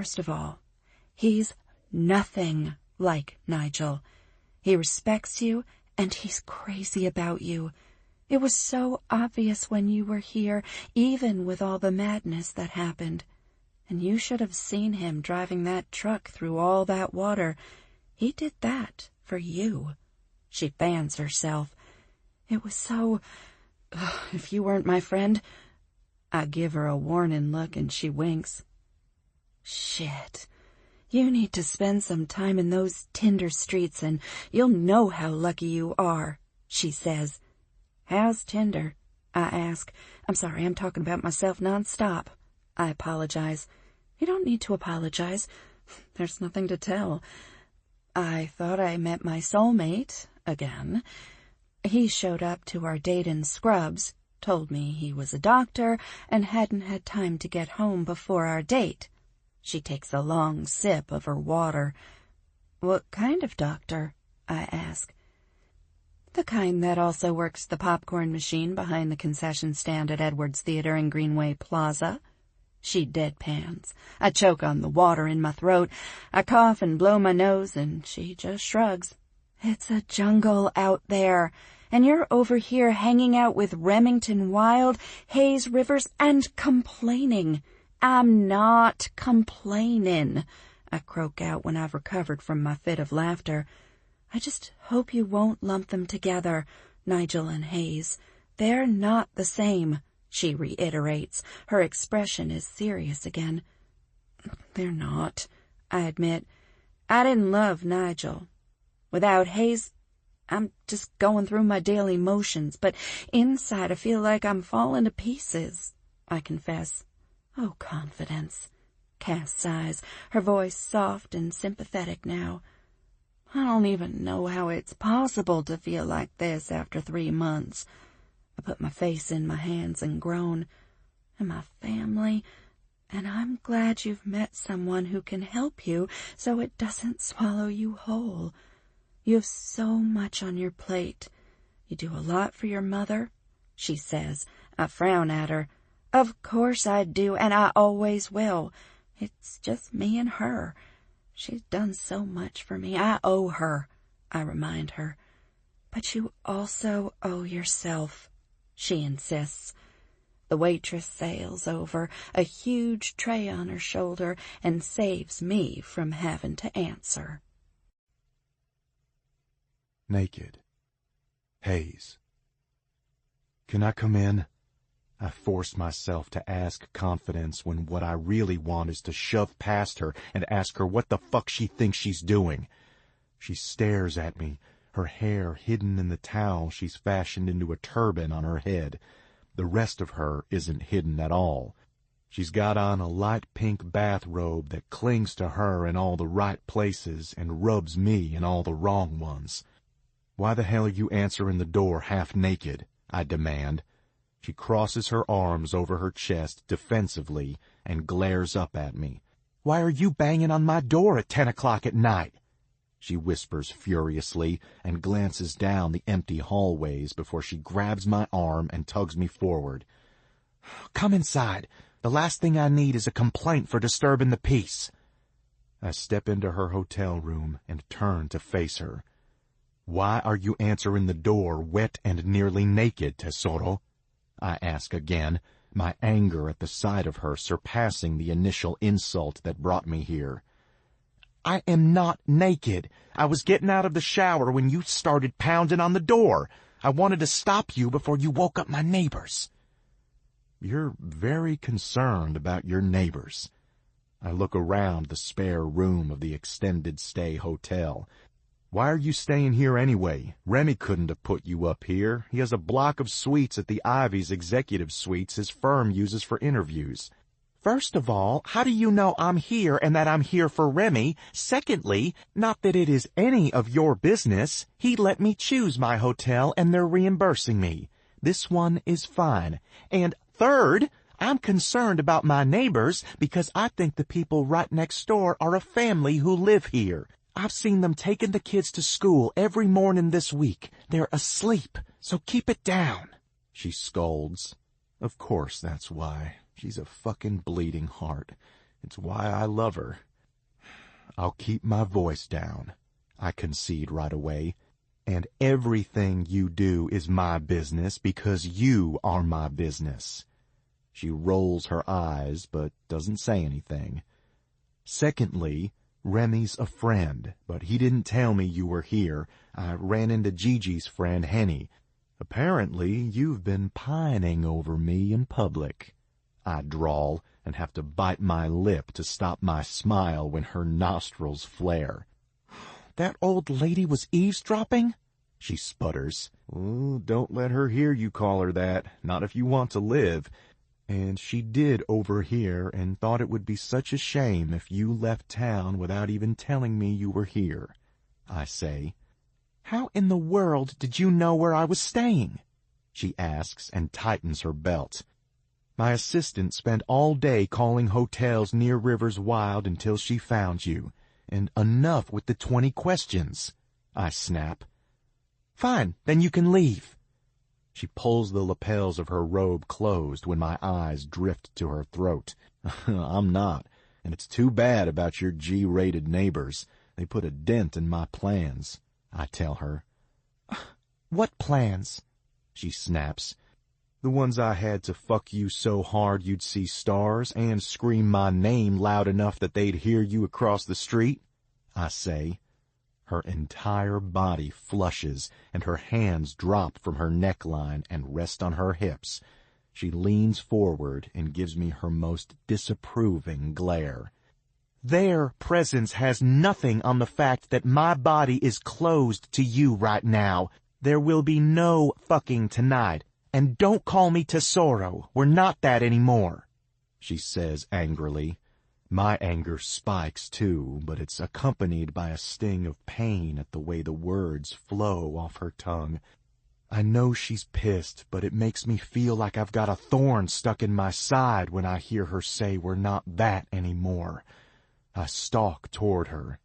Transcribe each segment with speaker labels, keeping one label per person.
Speaker 1: First of all, he's nothing like Nigel. He respects you, and he's crazy about you. It was so obvious when you were here, even with all the madness that happened. And you should have seen him driving that truck through all that water. He did that for you. She fans herself. It was so... if you weren't my friend... I give her a warning look and she winks. Shit. You need to spend some time in those Tinder streets and you'll know how lucky you are, she says. How's Tinder? I ask. I'm sorry, I'm talking about myself nonstop. I apologize. You don't need to apologize. There's nothing to tell. I thought I met my soulmate again. He showed up to our date in Scrubs, told me he was a doctor and hadn't had time to get home before our date. She takes a long sip of her water. What kind of doctor? I ask. The kind that also works the popcorn machine behind the concession stand at Edwards Theater in Greenway Plaza. She deadpans. I choke on the water in my throat. I cough and blow my nose, and she just shrugs. It's a jungle out there, and you're over here hanging out with Remington Wilde, Hayes Rivers, and complaining. I'm not complaining, I croak out when I've recovered from my fit of laughter. I just hope you won't lump them together, Nigel and Hayes. They're not the same, she reiterates. Her expression is serious again. They're not, I admit. I didn't love Nigel. Without Hayes, I'm just going through my daily motions, but inside I feel like I'm falling to pieces, I confess. Oh, confidence. Cass sighs, her voice soft and sympathetic now. I don't even know how it's possible to feel like this after 3 months. I put my face in my hands and groan. And my family, and I'm glad you've met someone who can help you so it doesn't swallow you whole. You have so much on your plate. You do a lot for your mother, she says. I frown at her. Of course I do, and I always will. It's just me and her. She's done so much for me. I owe her, I remind her. But you also owe yourself, she insists. The waitress sails over, a huge tray on her shoulder, and saves me from having to answer.
Speaker 2: Naked. Hayes. Can I come in? I force myself to ask confidence when what I really want is to shove past her and ask her what the fuck she thinks she's doing. She stares at me, her hair hidden in the towel she's fashioned into a turban on her head. The rest of her isn't hidden at all. She's got on a light pink bathrobe that clings to her in all the right places and rubs me in all the wrong ones. Why the hell are you answering the door half naked? I demand. She crosses her arms over her chest defensively and glares up at me. Why are you banging on my door at 10 o'clock at night? She whispers furiously and glances down the empty hallways before she grabs my arm and tugs me forward. Come inside. The last thing I need is a complaint for disturbing the peace. I step into her hotel room and turn to face her. Why are you answering the door wet and nearly naked, Tesoro? I ask again, my anger at the sight of her surpassing the initial insult that brought me here. I am not naked. I was getting out of the shower when you started pounding on the door. I wanted to stop you before you woke up my neighbors. You're very concerned about your neighbors. I look around the spare room of the extended stay hotel. Why are you staying here anyway? Remy couldn't have put you up here. He has a block of suites at the Ivy's executive suites his firm uses for interviews. First of all, how do you know I'm here and that I'm here for Remy? Secondly, not that it is any of your business. He let me choose my hotel and they're reimbursing me. This one is fine. And third, I'm concerned about my neighbors because I think the people right next door are a family who live here. I've seen them taking the kids to school every morning this week. They're asleep, so keep it down. She scolds. Of course that's why. She's a fucking bleeding heart. It's why I love her. I'll keep my voice down, I concede right away. And everything you do is my business because you are my business. She rolls her eyes, but doesn't say anything. Secondly, Remy's a friend, but he didn't tell me you were here. I ran into Gigi's friend, Henny. Apparently, you've been pining over me in public. I drawl and have to bite my lip to stop my smile when her nostrils flare. That old lady was eavesdropping? She sputters. Oh, don't let her hear you call her that, not if you want to live. And she did overhear and thought it would be such a shame if you left town without even telling me you were here, I say. How in the world did you know where I was staying? She asks and tightens her belt. My assistant spent all day calling hotels near Rivers Wilde until she found you. And enough with the 20 questions, I snap. Fine, then you can leave. She pulls the lapels of her robe closed when my eyes drift to her throat. I'm not, and it's too bad about your G-rated neighbors. They put a dent in my plans, I tell her. What plans? She snaps. The ones I had to fuck you so hard you'd see stars and scream my name loud enough that they'd hear you across the street, I say. Her entire body flushes, and her hands drop from her neckline and rest on her hips. She leans forward and gives me her most disapproving glare. Their presence has nothing on the fact that my body is closed to you right now. There will be no fucking tonight. And don't call me Tesoro. We're not that anymore, she says angrily. My anger spikes, too, but it's accompanied by a sting of pain at the way the words flow off her tongue. I know she's pissed, but it makes me feel like I've got a thorn stuck in my side when I hear her say we're not that anymore. I stalk toward her.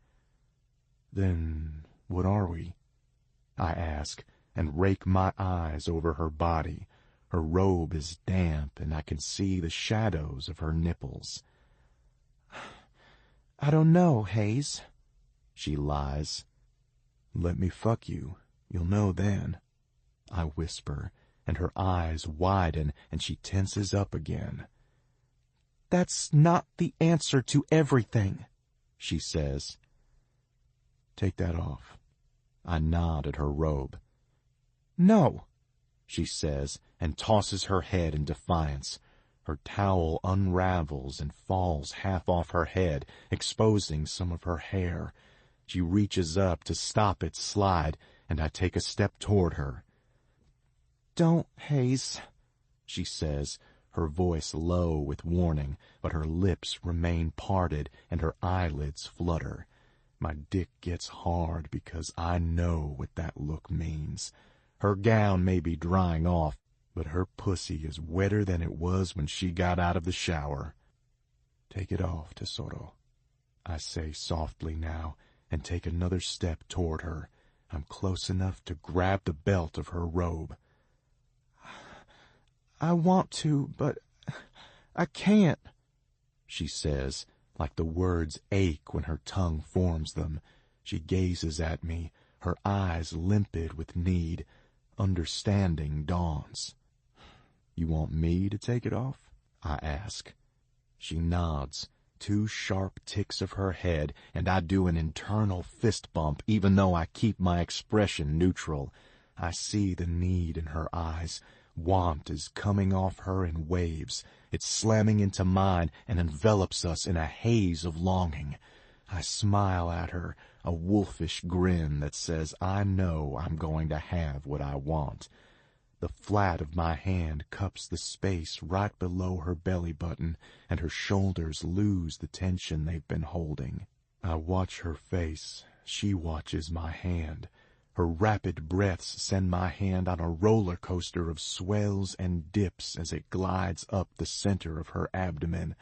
Speaker 2: Then what are we? I ask, and rake my eyes over her body. Her robe is damp, and I can see the shadows of her nipples. I don't know, Hayes, she lies. Let me fuck you. You'll know then, I whisper, and her eyes widen, and she tenses up again. That's not the answer to everything, she says. Take that off. I nod at her robe. No, she says, and tosses her head in defiance. Her towel unravels and falls half off her head, exposing some of her hair. She reaches up to stop its slide, and I take a step toward her. Don't, Hayes, she says, her voice low with warning, but her lips remain parted and her eyelids flutter. My dick gets hard because I know what that look means. Her gown may be drying off, but her pussy is wetter than it was when she got out of the shower. Take it off, Tesoro, I say softly now, and take another step toward her. I'm close enough to grab the belt of her robe. I want to, but I can't, she says, like the words ache when her tongue forms them. She gazes at me, her eyes limpid with need. Understanding dawns. You want me to take it off? I ask. She nods, 2 sharp ticks of her head, and I do an internal fist bump, even though I keep my expression neutral. I see the need in her eyes. Want is coming off her in waves. It's slamming into mine and envelops us in a haze of longing. I smile at her, a wolfish grin that says I know I'm going to have what I want. The flat of my hand cups the space right below her belly button, and her shoulders lose the tension they've been holding. I watch her face. She watches my hand. Her rapid breaths send my hand on a roller coaster of swells and dips as it glides up the center of her abdomen.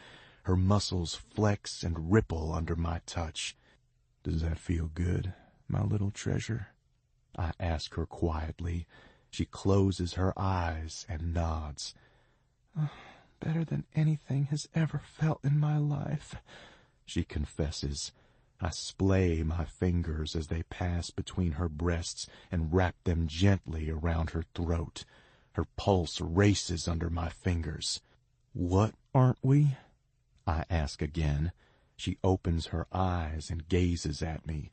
Speaker 2: Her muscles flex and ripple under my touch. Does that feel good, my little treasure? I ask her quietly. She closes her eyes and nods. better than anything has ever felt in my life, she confesses. I splay my fingers as they pass between her breasts and wrap them gently around her throat. Her pulse races under my fingers. What aren't we? I ask again. She opens her eyes and gazes at me.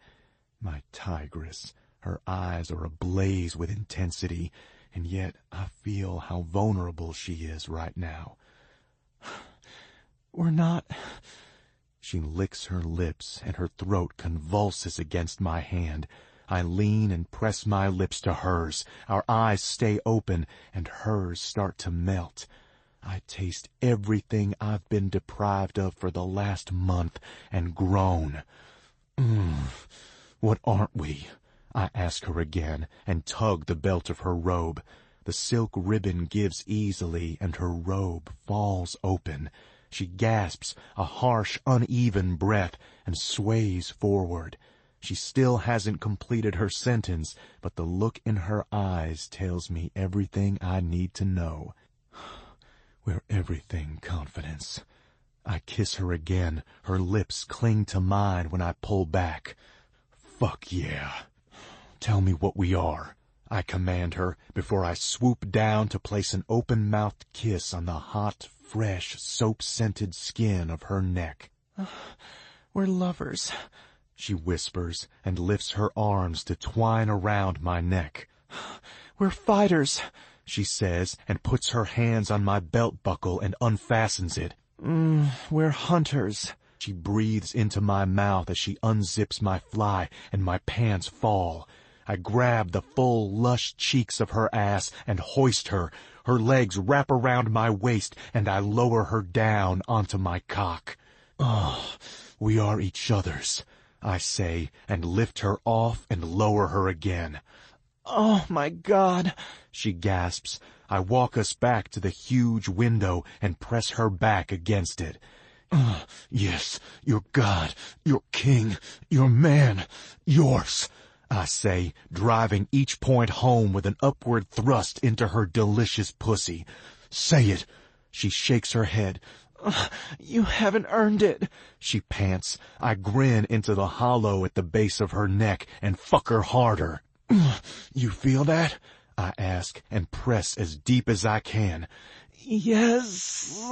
Speaker 2: My tigress, her eyes are ablaze with intensity, and yet I feel how vulnerable she is right now. We're not... She licks her lips, and her throat convulses against my hand. I lean and press my lips to hers. Our eyes stay open, and hers start to melt. I taste everything I've been deprived of for the last month, and groan. What aren't we? I ask her again, and tug the belt of her robe. The silk ribbon gives easily, and her robe falls open. She gasps a harsh, uneven breath and sways forward. She still hasn't completed her sentence, but the look in her eyes tells me everything I need to know. We're everything, Confidence. I kiss her again. Her lips cling to mine when I pull back. Fuck yeah. Tell me what we are, I command her before I swoop down to place an open-mouthed kiss on the hot, fresh, soap-scented skin of her neck. We're lovers, she whispers and lifts her arms to twine around my neck. We're fighters, she says, and puts her hands on my belt buckle and unfastens it. We're hunters. She breathes into my mouth as she unzips my fly, and my pants fall. I grab the full, lush cheeks of her ass and hoist her. Her legs wrap around my waist, and I lower her down onto my cock. Oh, we are each other's, I say, and lift her off and lower her again. Oh, my God, she gasps. I walk us back to the huge window and press her back against it. Yes, your God, your king, your man, yours, I say, driving each point home with an upward thrust into her delicious pussy. Say it. She shakes her head. You haven't earned it, she pants. I grin into the hollow at the base of her neck and fuck her harder. You feel that? I ask and press as deep as I can. Yes,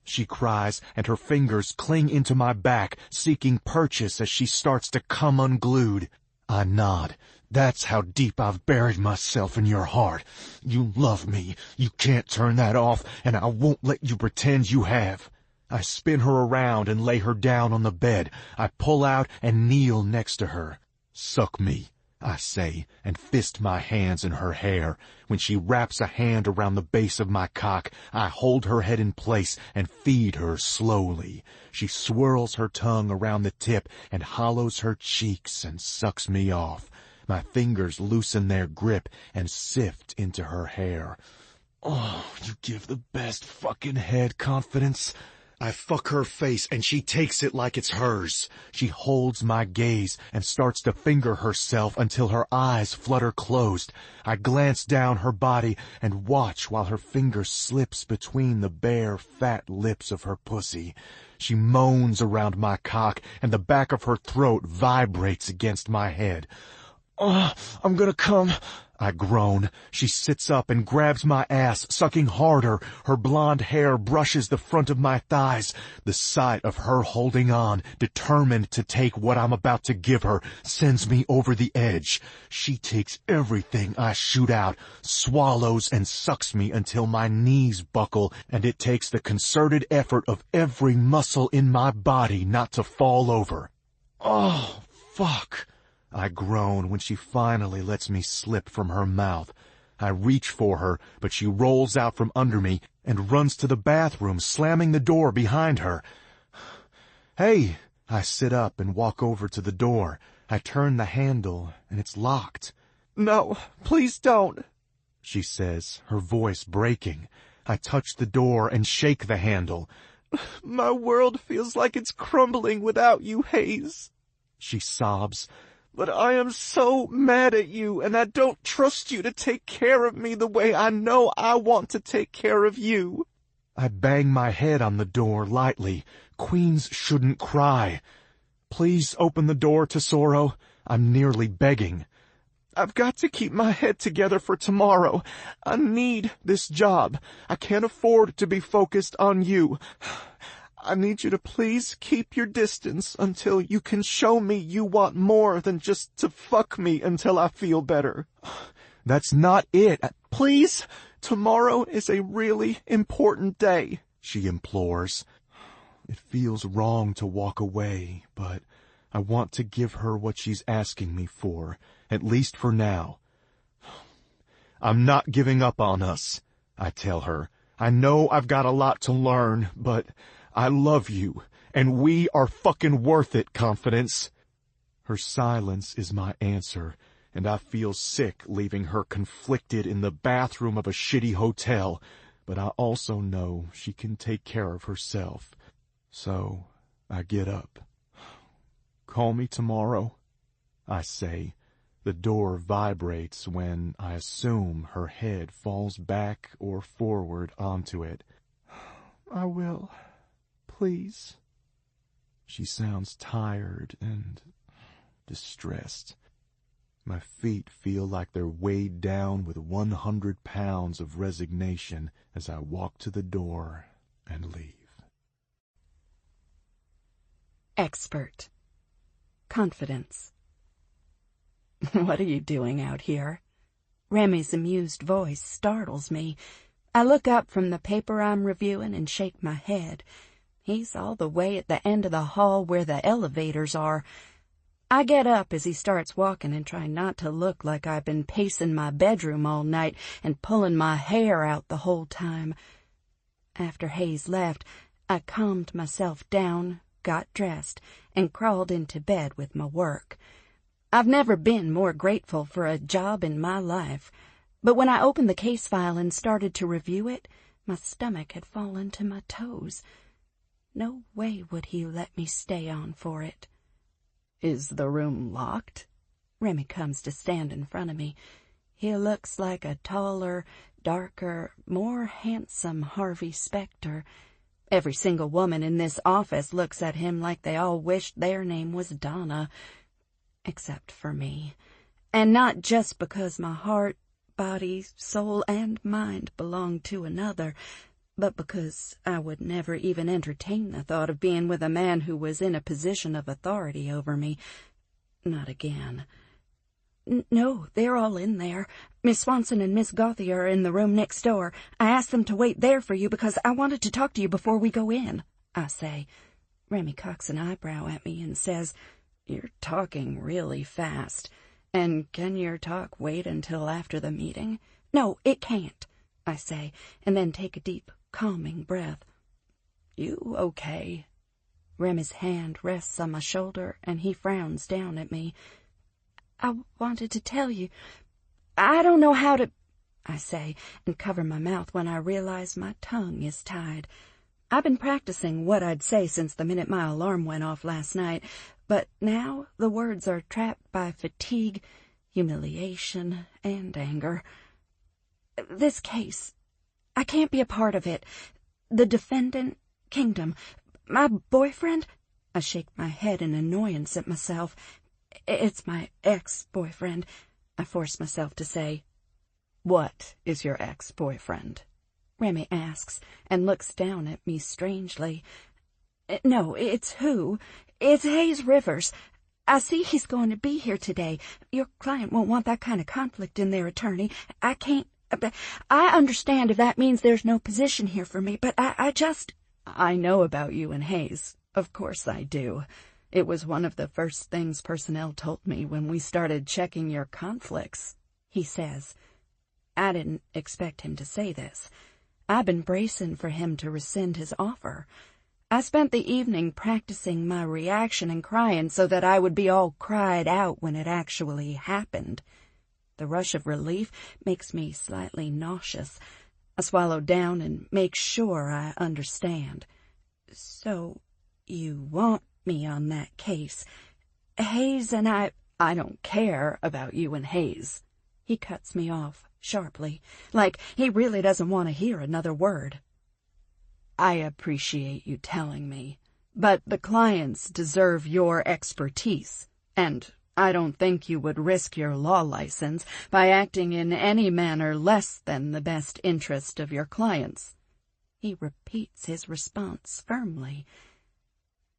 Speaker 2: she cries, and her fingers cling into my back, seeking purchase as she starts to come unglued. I nod. That's how deep I've buried myself in your heart. You love me. You can't turn that off, and I won't let you pretend you have. I spin her around and lay her down on the bed. I pull out and kneel next to her. Suck me, I say, and fist my hands in her hair. When she wraps a hand around the base of my cock, I hold her head in place and feed her slowly. She swirls her tongue around the tip and hollows her cheeks and sucks me off. My fingers loosen their grip and sift into her hair. Oh, you give the best fucking head, Confidence. I fuck her face, and she takes it like it's hers. She holds my gaze and starts to finger herself until her eyes flutter closed. I glance down her body and watch while her finger slips between the bare, fat lips of her pussy. She moans around my cock, and the back of her throat vibrates against my head. Oh, I'm gonna come, I groan. She sits up and grabs my ass, sucking harder. Her blonde hair brushes the front of my thighs. The sight of her holding on, determined to take what I'm about to give her, sends me over the edge. She takes everything I shoot out, swallows and sucks me until my knees buckle, and it takes the concerted effort of every muscle in my body not to fall over. Oh, fuck. I groan when she finally lets me slip from her mouth. I reach for her, but she rolls out from under me and runs to the bathroom, slamming the door behind her. Hey! I sit up and walk over to the door. I turn the handle, and it's locked. No, please don't, she says, her voice breaking. I touch the door and shake the handle. My world feels like it's crumbling without you, Hayes, she sobs. But I am so mad at you, and I don't trust you to take care of me the way I know I want to take care of you. I bang my head on the door lightly. Queens shouldn't cry. Please open the door, Tesoro. I'm nearly begging. I've got to keep my head together for tomorrow. I need this job. I can't afford to be focused on you. I need you to please keep your distance until you can show me you want more than just to fuck me until I feel better. That's not it. Please, tomorrow is a really important day, she implores. It feels wrong to walk away, but I want to give her what she's asking me for, at least for now. I'm not giving up on us, I tell her. I know I've got a lot to learn, but I love you, and we are fucking worth it, Confidence. Her silence is my answer, and I feel sick leaving her conflicted in the bathroom of a shitty hotel, but I also know she can take care of herself. So I get up. Call me tomorrow, I say. The door vibrates when I assume her head falls back or forward onto it. I will, please. She sounds tired and distressed. My feet feel like they're weighed down with 100 pounds of resignation as I walk to the door and leave.
Speaker 1: Expert. Confidence. What are you doing out here? Remy's amused voice startles me. I look up from the paper I'm reviewing and shake my head. He's all the way at the end of the hall where the elevators are. I get up as he starts walking and try not to look like I've been pacing my bedroom all night and pulling my hair out the whole time. After Hayes left, I calmed myself down, got dressed, and crawled into bed with my work. I've never been more grateful for a job in my life, but when I opened the case file and started to review it, my stomach had fallen to my toes. No way would he let me stay on for it. Is the room locked? Remy comes to stand in front of me. He looks like a taller, darker, more handsome Harvey Specter. Every single woman in this office looks at him like they all wished their name was Donna, except for me. And not just because my heart, body, soul, and mind belong to another, but because I would never even entertain the thought of being with a man who was in a position of authority over me. Not again. No, they're all in there. Miss Swanson and Miss Gothy are in the room next door. I asked them to wait there for you because I wanted to talk to you before we go in, I say. Remy cocks an eyebrow at me and says, You're talking really fast. And can your talk wait until after the meeting? No, it can't, I say, and then take a deep, calming breath. You okay? Remy's hand rests on my shoulder, and he frowns down at me. I wanted to tell you. I don't know how to, I say, and cover my mouth when I realize my tongue is tied. I've been practicing what I'd say since the minute my alarm went off last night, but now the words are trapped by fatigue, humiliation, and anger. This case, I can't be a part of it. The defendant, Kingdom, my boyfriend? I shake my head in annoyance at myself. It's my ex-boyfriend, I force myself to say. What is your ex-boyfriend? Remy asks, and looks down at me strangely. No, it's who? It's Hayes Rivers. I see he's going to be here today. Your client won't want that kind of conflict in their attorney. I can't... I understand if that means there's no position here for me, but I just... I know about you and Hayes. Of course I do. It was one of the first things personnel told me when we started checking your conflicts, he says. I didn't expect him to say this. I've been bracing for him to rescind his offer. I spent the evening practicing my reaction and crying so that I would be all cried out when it actually happened. The rush of relief makes me slightly nauseous. I swallow down and make sure I understand. So, you want me on that case. Hayes and I don't care about you and Hayes. He cuts me off sharply, like he really doesn't want to hear another word. I appreciate you telling me, but the clients deserve your expertise, and I don't think you would risk your law license by acting in any manner less than the best interest of your clients. He repeats his response firmly.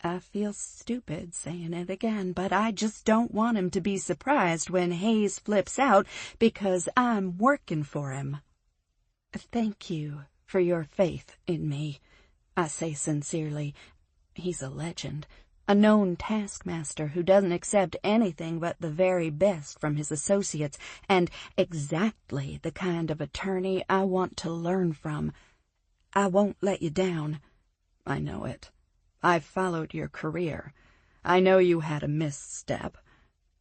Speaker 1: I feel stupid saying it again, but I just don't want him to be surprised when Hayes flips out because I'm working for him. Thank you for your faith in me, I say sincerely. He's a legend, a known taskmaster who doesn't accept anything but the very best from his associates, and exactly the kind of attorney I want to learn from. I won't let you down. I know it. I've followed your career. I know you had a misstep.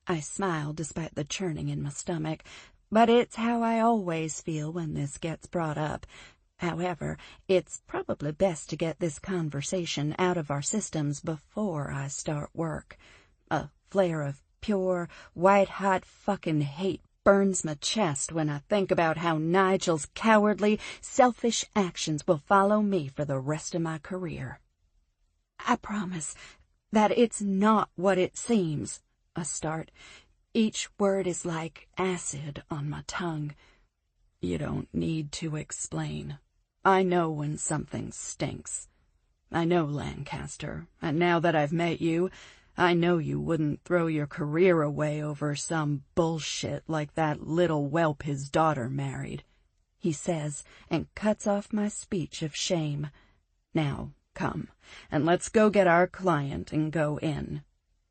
Speaker 1: I smile despite the churning in my stomach, but it's how I always feel when this gets brought up. However, it's probably best to get this conversation out of our systems before I start work. A flare of pure, white-hot fucking hate burns my chest when I think about how Nigel's cowardly, selfish actions will follow me for the rest of my career. I promise that it's not what it seems. I start. Each word is like acid on my tongue. You don't need to explain. I know when something stinks. I know, Lancaster, and now that I've met you, I know you wouldn't throw your career away over some bullshit like that little whelp his daughter married, he says, and cuts off my speech of shame. Now, come, and let's go get our client and go in.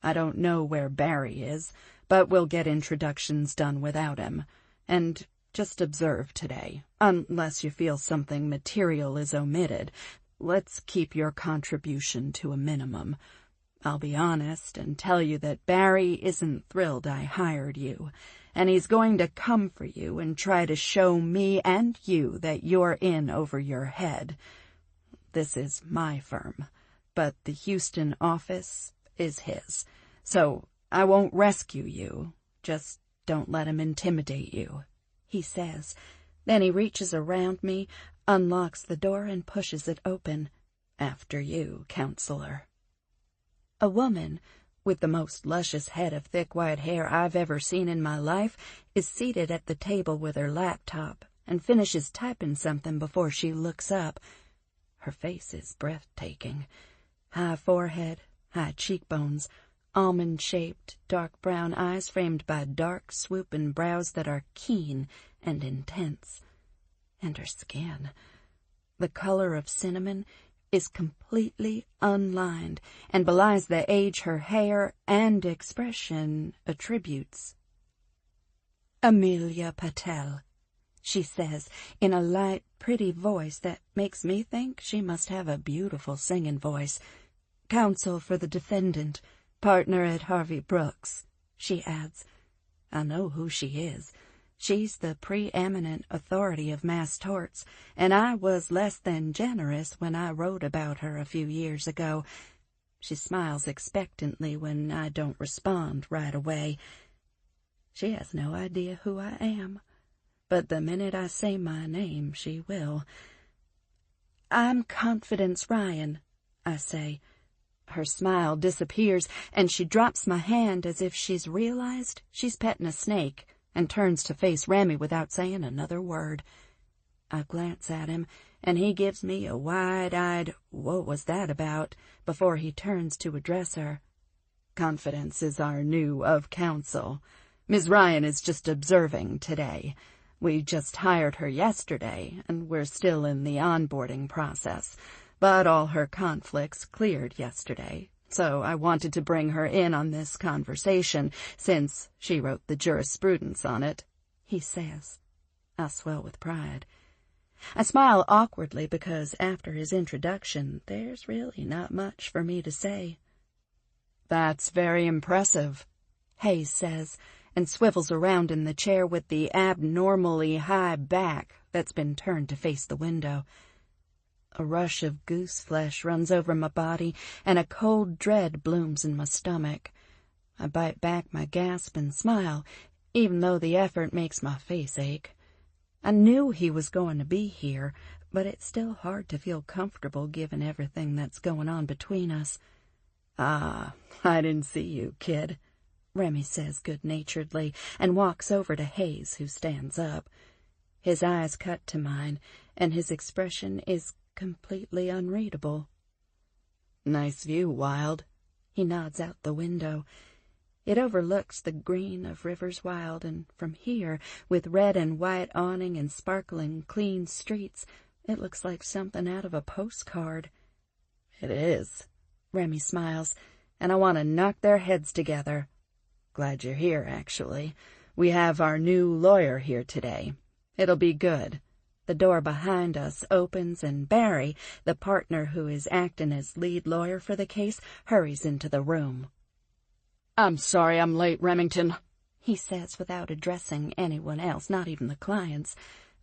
Speaker 1: I don't know where Barry is, but we'll get introductions done without him. And just observe today, unless you feel something material is omitted. Let's keep your contribution to a minimum. I'll be honest and tell you that Barry isn't thrilled I hired you, and he's going to come for you and try to show me and you that you're in over your head. This is my firm, but the Houston office is his, so I won't rescue you. Just don't let him intimidate you, he says. Then he reaches around me, unlocks the door, and pushes it open. After you, counselor. A woman, with the most luscious head of thick white hair I've ever seen in my life, is seated at the table with her laptop and finishes typing something before she looks up. Her face is breathtaking. High forehead, high cheekbones, almond-shaped, dark brown eyes framed by dark, swooping brows that are keen and intense. And her skin, the color of cinnamon, is completely unlined and belies the age her hair and expression attributes. Amelia Patel, she says in a light, pretty voice that makes me think she must have a beautiful singing voice. Counsel for the defendant, partner at Harvey Brooks, she adds. I know who she is. She's the preeminent authority of mass torts, and I was less than generous when I wrote about her a few years ago. She smiles expectantly when I don't respond right away. She has no idea who I am, but the minute I say my name, she will. I'm Confidence Ryan, I say. Her smile disappears, and she drops my hand as if she's realized she's petting a snake, and turns to face Remy without saying another word. I glance at him, and he gives me a wide-eyed, "What was that about?" before he turns to address her. Confidence is our new of counsel. Ms. Ryan is just observing today. We just hired her yesterday, and we're still in the onboarding process, but all her conflicts cleared yesterday. So I wanted to bring her in on this conversation, since she wrote the jurisprudence on it, he says. I swell with pride. I smile awkwardly because after his introduction, there's really not much for me to say. That's very impressive, Hayes says, and swivels around in the chair with the abnormally high back that's been turned to face the window. A rush of goose flesh runs over my body, and a cold dread blooms in my stomach. I bite back my gasp and smile, even though the effort makes my face ache. I knew he was going to be here, but it's still hard to feel comfortable given everything that's going on between us. "Ah, I didn't see you, kid," Remy says good-naturedly, and walks over to Hayes, who stands up. His eyes cut to mine, and his expression is completely unreadable. "Nice view, Wilde." He nods out the window. It overlooks the green of Rivers Wilde, and from here, with red and white awning and sparkling clean streets, it looks like something out of a postcard. "It is," Remy smiles, "and I want to knock their heads together. Glad you're here, actually. We have our new lawyer here today. It'll be good." The door behind us opens, and Barry, the partner who is acting as lead lawyer for the case, hurries into the room. "I'm sorry I'm late, Remington," he says without addressing anyone else, not even the clients.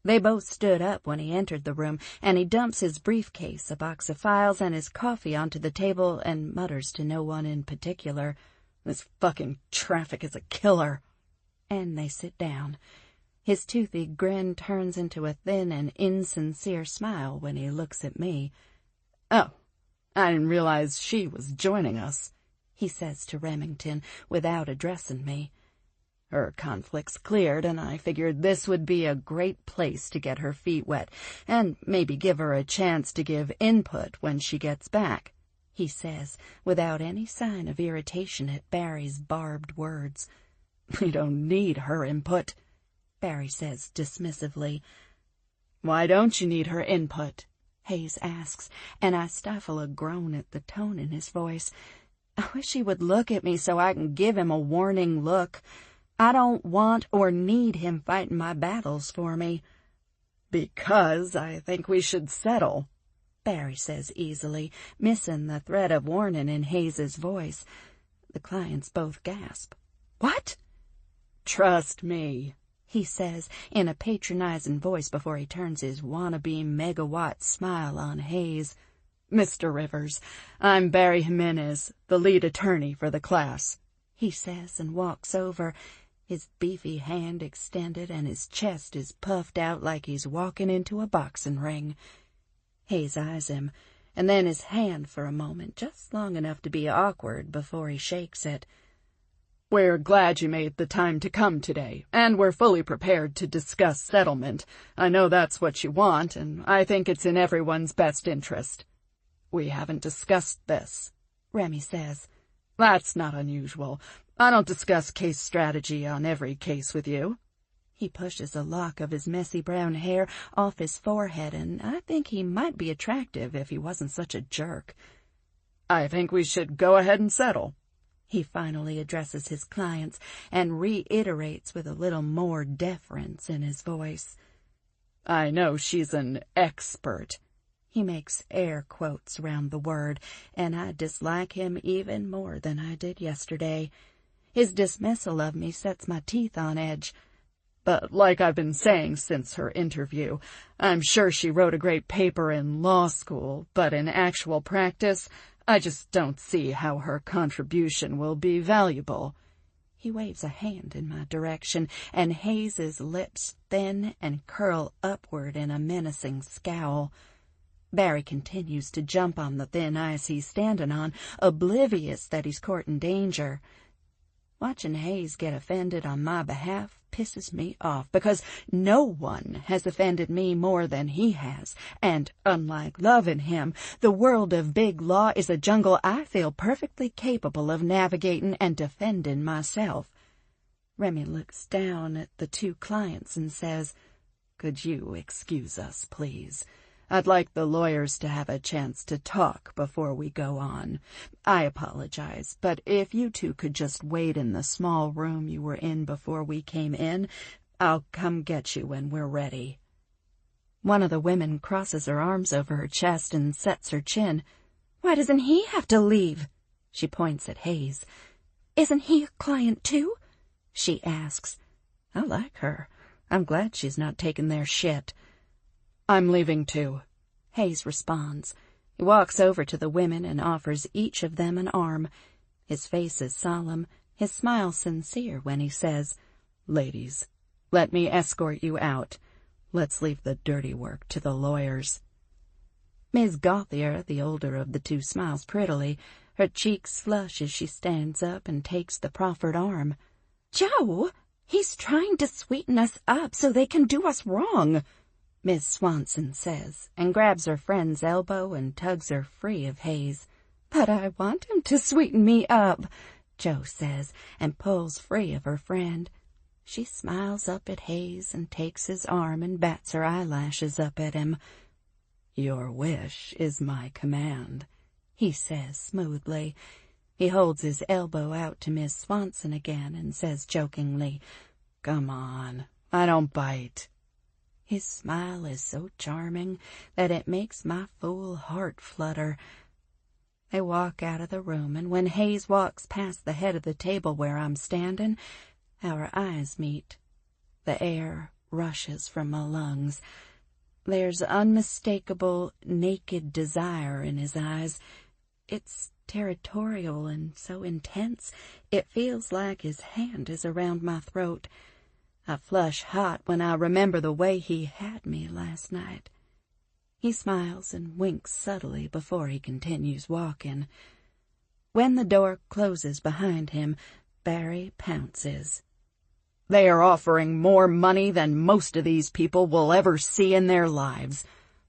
Speaker 1: They both stood up when he entered the room, and he dumps his briefcase, a box of files, and his coffee onto the table and mutters to no one in particular, "This fucking traffic is a killer." And they sit down. His toothy grin turns into a thin and insincere smile when he looks at me. "Oh, I didn't realize she was joining us," he says to Remington without addressing me. "Her conflict's cleared, and I figured this would be a great place to get her feet wet, and maybe give her a chance to give input when she gets back," he says, without any sign of irritation at Barry's barbed words. "We don't need her input," Barry says dismissively. "Why don't you need her input?" Hayes asks, and I stifle a groan at the tone in his voice. I wish he would look at me so I can give him a warning look. I don't want or need him fighting my battles for me. "Because I think we should settle," Barry says easily, missing the thread of warning in Hayes's voice. The clients both gasp. "What?" "Trust me," he says in a patronizing voice before he turns his wannabe megawatt smile on Hayes. "Mr. Rivers, I'm Barry Jimenez, the lead attorney for the class," he says, and walks over, his beefy hand extended and his chest is puffed out like he's walking into a boxing ring. Hayes eyes him, and then his hand for a moment, just long enough to be awkward before he shakes it. "We're glad you made the time to come today, and we're fully prepared to discuss settlement. I know that's what you want, and I think it's in everyone's best interest." "We haven't discussed this," Remy says. "That's not unusual. I don't discuss case strategy on every case with you." He pushes a lock of his messy brown hair off his forehead, and I think he might be attractive if he wasn't such a jerk. "I think we should go ahead and settle." He finally addresses his clients and reiterates with a little more deference in his voice. "I know she's an expert." He makes air quotes around the word, and I dislike him even more than I did yesterday. His dismissal of me sets my teeth on edge. "But like I've been saying since her interview, I'm sure she wrote a great paper in law school, but in actual practice, I just don't see how her contribution will be valuable." He waves a hand in my direction, and Hayes's lips thin and curl upward in a menacing scowl. Barry continues to jump on the thin ice he's standing on, oblivious that he's courting danger. Watching Hayes get offended on my behalf pisses me off, because no one has offended me more than he has, and, unlike loving him, the world of big law is a jungle I feel perfectly capable of navigating and defending myself. Remy looks down at the two clients and says, "Could you excuse us, please? I'd like the lawyers to have a chance to talk before we go on. I apologize, but if you two could just wait in the small room you were in before we came in, I'll come get you when we're ready." One of the women crosses her arms over her chest and sets her chin. "Why doesn't he have to leave?" She points at Hayes. "Isn't he a client too?" she asks. I like her. I'm glad she's not taking their shit. "I'm leaving too," Hayes responds. He walks over to the women and offers each of them an arm. His face is solemn, his smile sincere when he says, "Ladies, let me escort you out. Let's leave the dirty work to the lawyers." Miss Gauthier, the older of the two, smiles prettily. Her cheeks flush as she stands up and takes the proffered arm. "Joe, he's trying to sweeten us up so they can do us wrong," Miss Swanson says, and grabs her friend's elbow and tugs her free of Hayes. "But I want him to sweeten me up," Joe says, and pulls free of her friend. She smiles up at Hayes and takes his arm and bats her eyelashes up at him. "Your wish is my command," he says smoothly. He holds his elbow out to Miss Swanson again and says jokingly, "Come on, I don't bite." His smile is so charming that it makes my fool heart flutter. They walk out of the room, and when Hayes walks past the head of the table where I'm standing, our eyes meet. The air rushes from my lungs. There's unmistakable, naked desire in his eyes. It's territorial and so intense, it feels like his hand is around my throat. I flush hot when I remember the way he had me last night. He smiles and winks subtly before he continues walking. When the door closes behind him, Barry pounces. "They are offering more money than most of these people will ever see in their lives.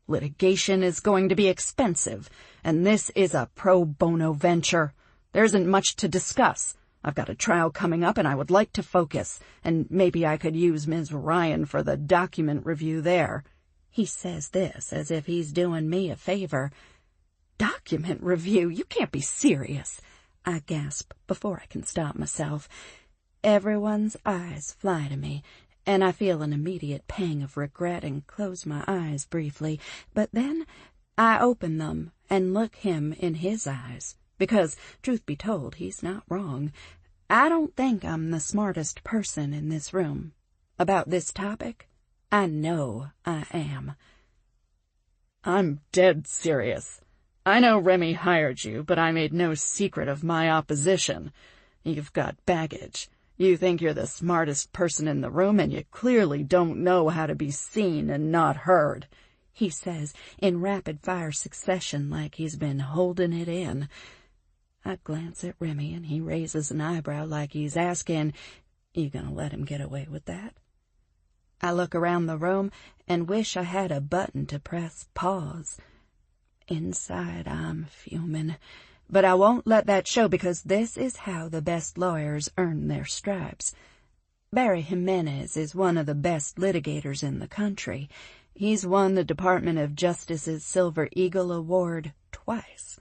Speaker 1: Litigation is going to be expensive, and this is a pro bono venture. There isn't much to discuss. I've got a trial coming up, and I would like to focus, and maybe I could use Ms. Ryan for the document review there." He says this as if he's doing me a favor. "Document review? You can't be serious," I gasp before I can stop myself. Everyone's eyes fly to me, and I feel an immediate pang of regret and close my eyes briefly. But then I open them and look him in his eyes, because, truth be told, he's not wrong. I don't think I'm the smartest person in this room. About this topic, I know I am. "I'm dead serious. I know Remy hired you, but I made no secret of my opposition. You've got baggage. You think you're the smartest person in the room, and you clearly don't know how to be seen and not heard," he says in rapid-fire succession like he's been holding it in. I glance at Remy, and he raises an eyebrow like he's asking, "You gonna let him get away with that?" I look around the room and wish I had a button to press pause. Inside, I'm fuming. But I won't let that show, because this is how the best lawyers earn their stripes. Barry Jimenez is one of the best litigators in the country. He's won the Department of Justice's Silver Eagle Award twice.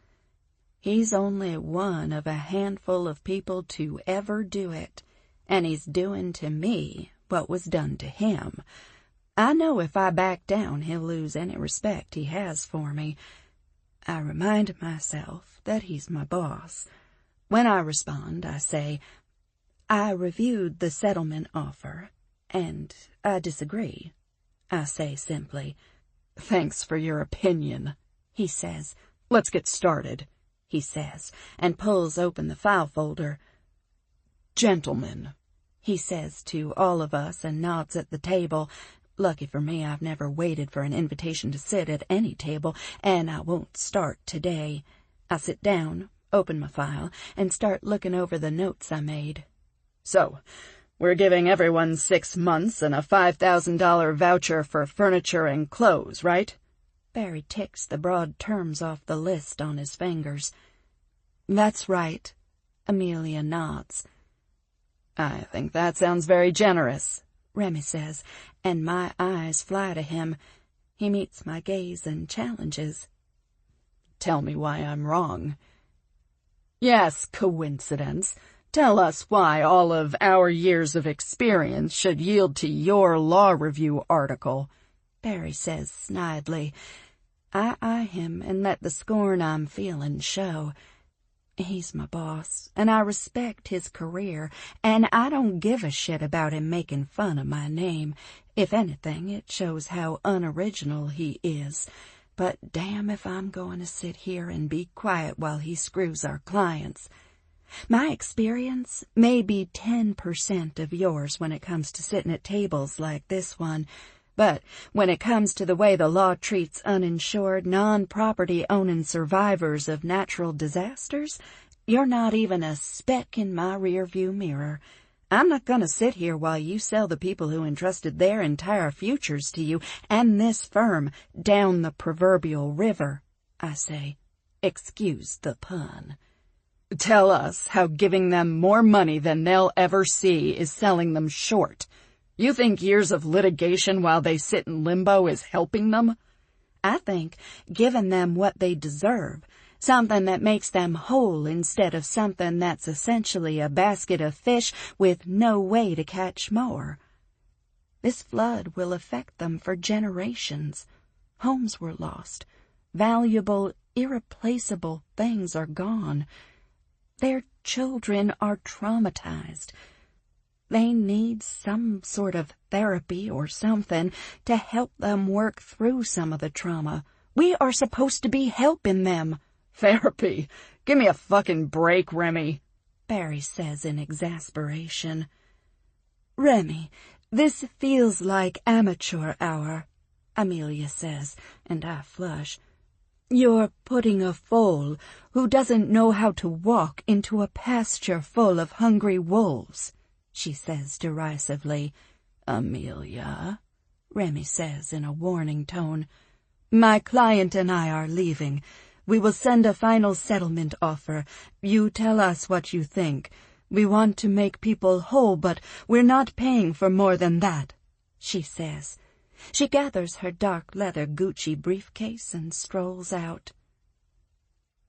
Speaker 1: He's only one of a handful of people to ever do it, and he's doing to me what was done to him. I know if I back down, he'll lose any respect he has for me. I remind myself that he's my boss. When I respond, I say, "I reviewed the settlement offer, and I disagree." I say simply, "Thanks for your opinion," he says. "Let's get started," he says, and pulls open the file folder. "Gentlemen," he says to all of us and nods at the table. Lucky for me, I've never waited for an invitation to sit at any table, and I won't start today. I sit down, open my file, and start looking over the notes I made. "So, we're giving everyone 6 months and a $5,000 voucher for furniture and clothes, right?" Barry ticks the broad terms off the list on his fingers. "That's right." Amelia nods. "I think that sounds very generous," Remy says, and my eyes fly to him. He meets my gaze and challenges. "Tell me why I'm wrong." "Yes, coincidence. Tell us why all of our years of experience should yield to your law review article," Barry says snidely. I eye him and let the scorn I'm feeling show. He's my boss, and I respect his career, and I don't give a shit about him making fun of my name. If anything, it shows how unoriginal he is. But damn if I'm going to sit here and be quiet while he screws our clients. My experience may be 10% of yours when it comes to sitting at tables like this one, But when it comes to the way the law treats uninsured, non-property-owning survivors of natural disasters, you're not even a speck in my rearview mirror. I'm not going to sit here while you sell the people who entrusted their entire futures to you and this firm down the proverbial river, I say. Excuse the pun. Tell us how giving them more money than they'll ever see is selling them short. You think years of litigation while they sit in limbo is helping them? I think giving them what they deserve, something that makes them whole instead of something that's essentially a basket of fish with no way to catch more. This flood will affect them for generations. Homes were lost. Valuable, irreplaceable things are gone. Their children are traumatized. They need some sort of therapy or something to help them work through some of the trauma. We are supposed to be helping them. Therapy? Give me a fucking break, Remy, Barry says in exasperation. Remy, this feels like amateur hour, Amelia says, and I flush. You're putting a foal who doesn't know how to walk into a pasture full of hungry wolves, she says derisively. Amelia, Remy says in a warning tone. My client and I are leaving. We will send a final settlement offer. You tell us what you think. We want to make people whole, but we're not paying for more than that, she says. She gathers her dark leather Gucci briefcase and strolls out.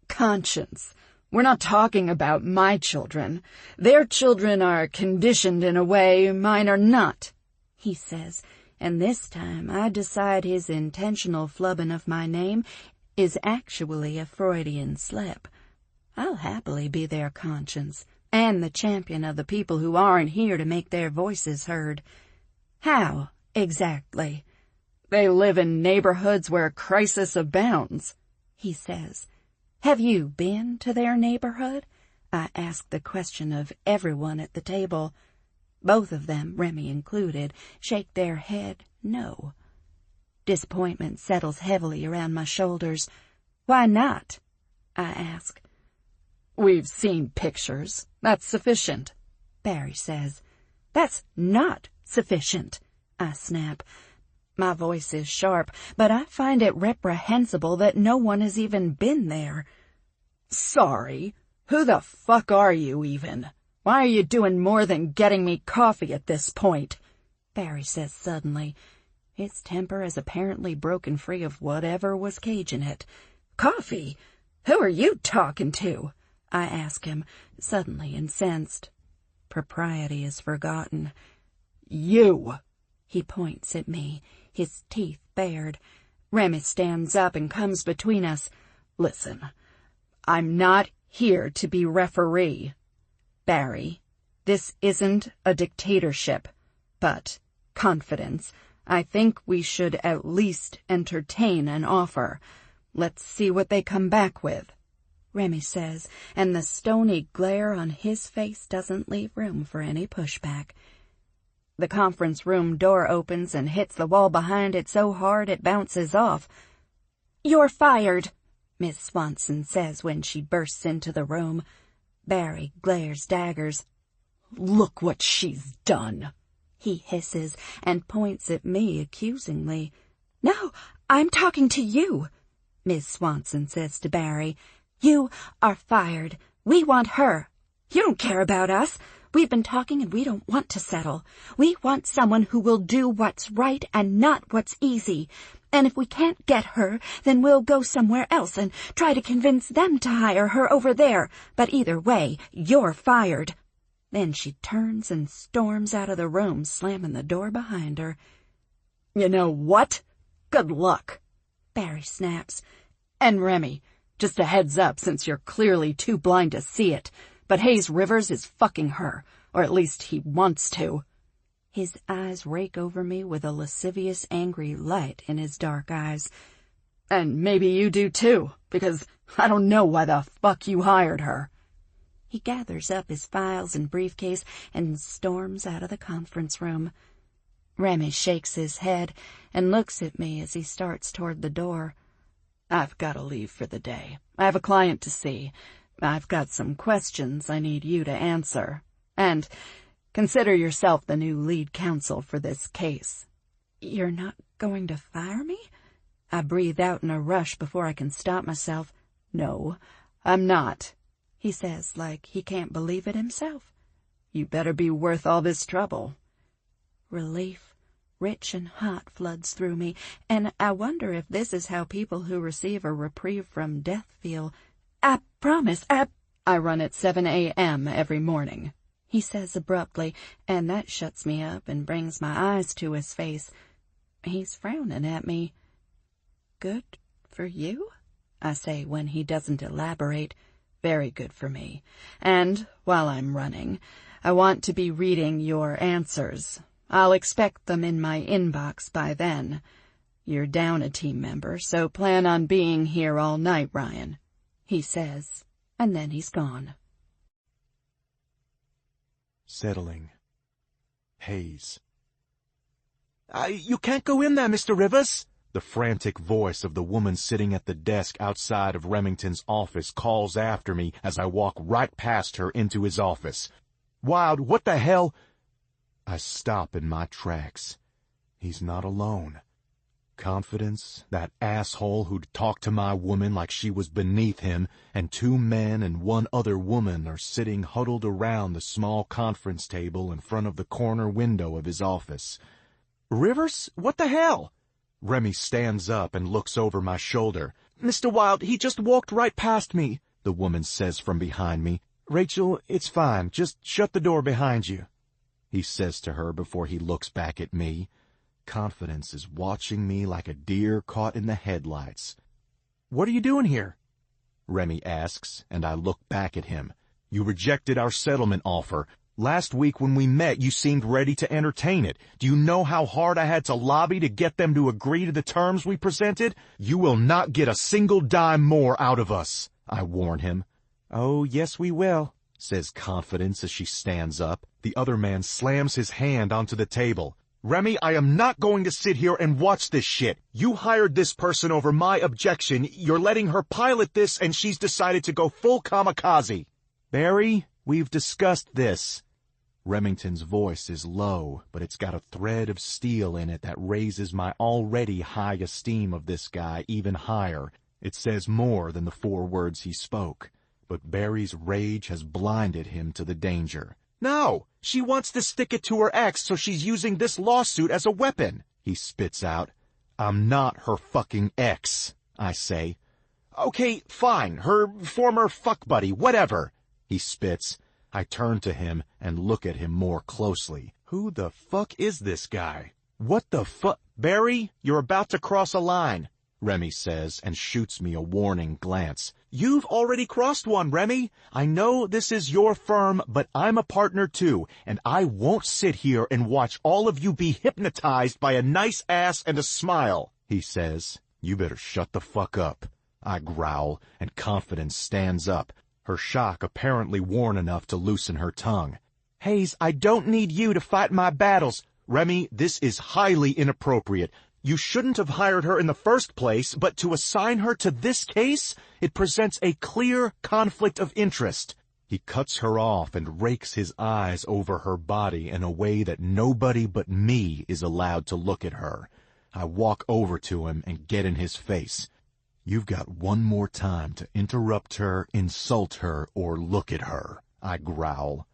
Speaker 1: Conscience. We're not talking about my children. Their children are conditioned in a way mine are not, he says, and this time I decide his intentional flubbing of my name is actually a Freudian slip. I'll happily be their conscience, and the champion of the people who aren't here to make their voices heard. How, exactly? They live in neighborhoods where crisis abounds, he says. Have you been to their neighborhood? I ask the question of everyone at the table. Both of them, Remy included, shake their head no. Disappointment settles heavily around my shoulders. Why not? I ask. We've seen pictures. That's sufficient, Barry says. That's not sufficient, I snap. My voice is sharp, but I find it reprehensible that no one has even been there. Sorry. Who the fuck are you, even? Why are you doing more than getting me coffee at this point? Barry says suddenly. His temper is apparently broken free of whatever was caging it. Coffee? Who are you talking to? I ask him, suddenly incensed. Propriety is forgotten. You! He points at me, his teeth bared. Remy stands up and comes between us. Listen, I'm not here to be referee. Barry, this isn't a dictatorship, but confidence. I think we should at least entertain an offer. Let's see what they come back with, Remy says, and the stony glare on his face doesn't leave room for any pushback. The conference room door opens and hits the wall behind it so hard it bounces off. You're fired, Miss Swanson says when she bursts into the room. Barry glares daggers. Look what she's done, he hisses and points at me accusingly. No, I'm talking to you, Miss Swanson says to Barry. You are fired. We want her. You don't care about us. We've been talking and we don't want to settle. We want someone who will do what's right and not what's easy. And if we can't get her, then we'll go somewhere else and try to convince them to hire her over there. But either way, you're fired. Then she turns and storms out of the room, slamming the door behind her. You know what? Good luck, Barry snaps. And Remy, just a heads up since you're clearly too blind to see it, but Hayes Rivers is fucking her, or at least he wants to. His eyes rake over me with a lascivious, angry light in his dark eyes. And maybe you do too, because I don't know why the fuck you hired her. He gathers up his files and briefcase and storms out of the conference room. Remy shakes his head and looks at me as he starts toward the door. I've got to leave for the day. I have a client to see. I've got some questions I need you to answer. And consider yourself the new lead counsel for this case. You're not going to fire me? I breathe out in a rush before I can stop myself. No, I'm not, he says like he can't believe it himself. You better be worth all this trouble. Relief, rich and hot, floods through me, and I wonder if this is how people who receive a reprieve from death feel. I promise, I run at 7 a.m. every morning, he says abruptly, and that shuts me up and brings my eyes to his face. He's frowning at me. Good for you? I say when he doesn't elaborate. Very good for me. And while I'm running, I want to be reading your answers. I'll expect them in my inbox by then. You're down a team member, so plan on being here all night, Ryan, he says, and then he's gone.
Speaker 2: Settling. Haze. You can't go in there, Mr. Rivers. The frantic voice of the woman sitting at the desk outside of Remington's office calls after me as I walk right past her into his office. Wilde, what the hell? I stop in my tracks. He's not alone. Confidence, that asshole who'd talk to my woman like she was beneath him, and 2 men and 1 other woman are sitting huddled around the small conference table in front of the corner window of his office. Rivers, what the hell? Remy stands up and looks over my shoulder. Mr. Wilde, he just walked right past me, the woman says from behind me. Rachel, it's fine. Just shut the door behind you, he says to her before he looks back at me. Confidence is watching me like a deer caught in the headlights. What are you doing here? Remy asks, and I look back at him. You rejected our settlement offer. Last week when we met, you seemed ready to entertain it. Do you know how hard I had to lobby to get them to agree to the terms we presented? You will not get a single dime more out of us, I warn him. Oh, yes we will, says Confidence as she stands up. The other man slams his hand onto the table. Remy, I am not going to sit here and watch this shit. You hired this person over my objection. You're letting her pilot this, and she's decided to go full kamikaze. Barry, we've discussed this. Remington's voice is low, but it's got a thread of steel in it that raises my already high esteem of this guy even higher. It says more than the 4 words he spoke, but Barry's rage has blinded him to the danger. No, she wants to stick it to her ex, so she's using this lawsuit as a weapon, he spits out. I'm not her fucking ex, I say. Okay, fine, her former fuck buddy, whatever, he spits. I turn to him and look at him more closely. Who the fuck is this guy? What the fuck? Barry, you're about to cross a line, Remy says and shoots me a warning glance. You've already crossed one, Remy. I know this is your firm, but I'm a partner too, and I won't sit here and watch all of you be hypnotized by a nice ass and a smile, he says. You better shut the fuck up, I growl, and Confidence stands up, her shock apparently worn enough to loosen her tongue. Hayes, I don't need you to fight my battles. Remy, this is highly inappropriate. You shouldn't have hired her in the first place, but to assign her to this case, it presents a clear conflict of interest. He cuts her off and rakes his eyes over her body in a way that nobody but me is allowed to look at her. I walk over to him and get in his face. You've got one more time to interrupt her, insult her, or look at her, I growl.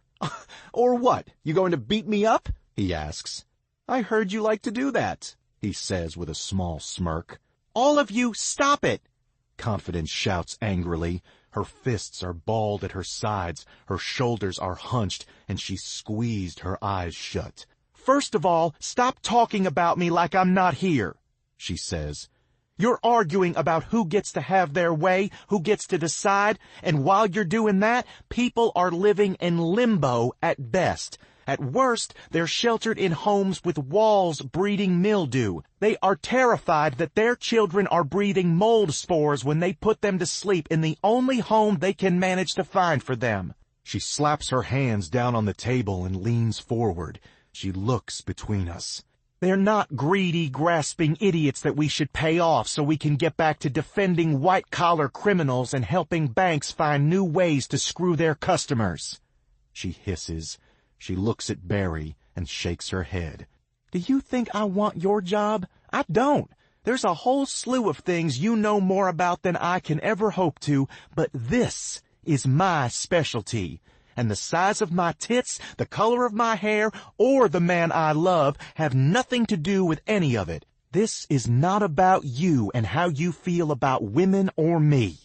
Speaker 2: Or what? You going to beat me up? He asks. I heard you like to do that, he says with a small smirk. All of you, stop it! Confidence shouts angrily. Her fists are balled at her sides, her shoulders are hunched, and she's squeezed her eyes shut. First of all, stop talking about me like I'm not here, she says. You're arguing about who gets to have their way, who gets to decide, and while you're doing that, people are living in limbo at best. At worst, they're sheltered in homes with walls breeding mildew. They are terrified that their children are breathing mold spores when they put them to sleep in the only home they can manage to find for them. She slaps her hands down on the table and leans forward. She looks between us. They're not greedy, grasping idiots that we should pay off so we can get back to defending white-collar criminals and helping banks find new ways to screw their customers. She hisses. She looks at Barry and shakes her head. Do you think I want your job? I don't. There's a whole slew of things you know more about than I can ever hope to, but this is my specialty. And the size of my tits, the color of my hair, or the man I love have nothing to do with any of it. This is not about you and how you feel about women or me.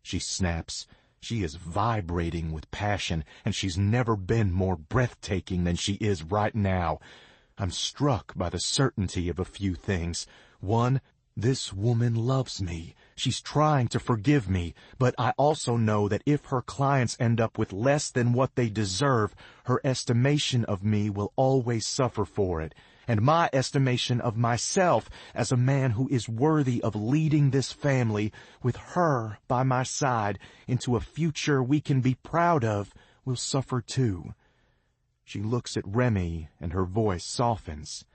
Speaker 2: She snaps. She is vibrating with passion, and she's never been more breathtaking than she is right now. I'm struck by the certainty of a few things. One, this woman loves me. She's trying to forgive me, but I also know that if her clients end up with less than what they deserve, her estimation of me will always suffer for it, and my estimation of myself as a man who is worthy of leading this family with her by my side into a future we can be proud of will suffer too. She looks at Remy, and her voice softens.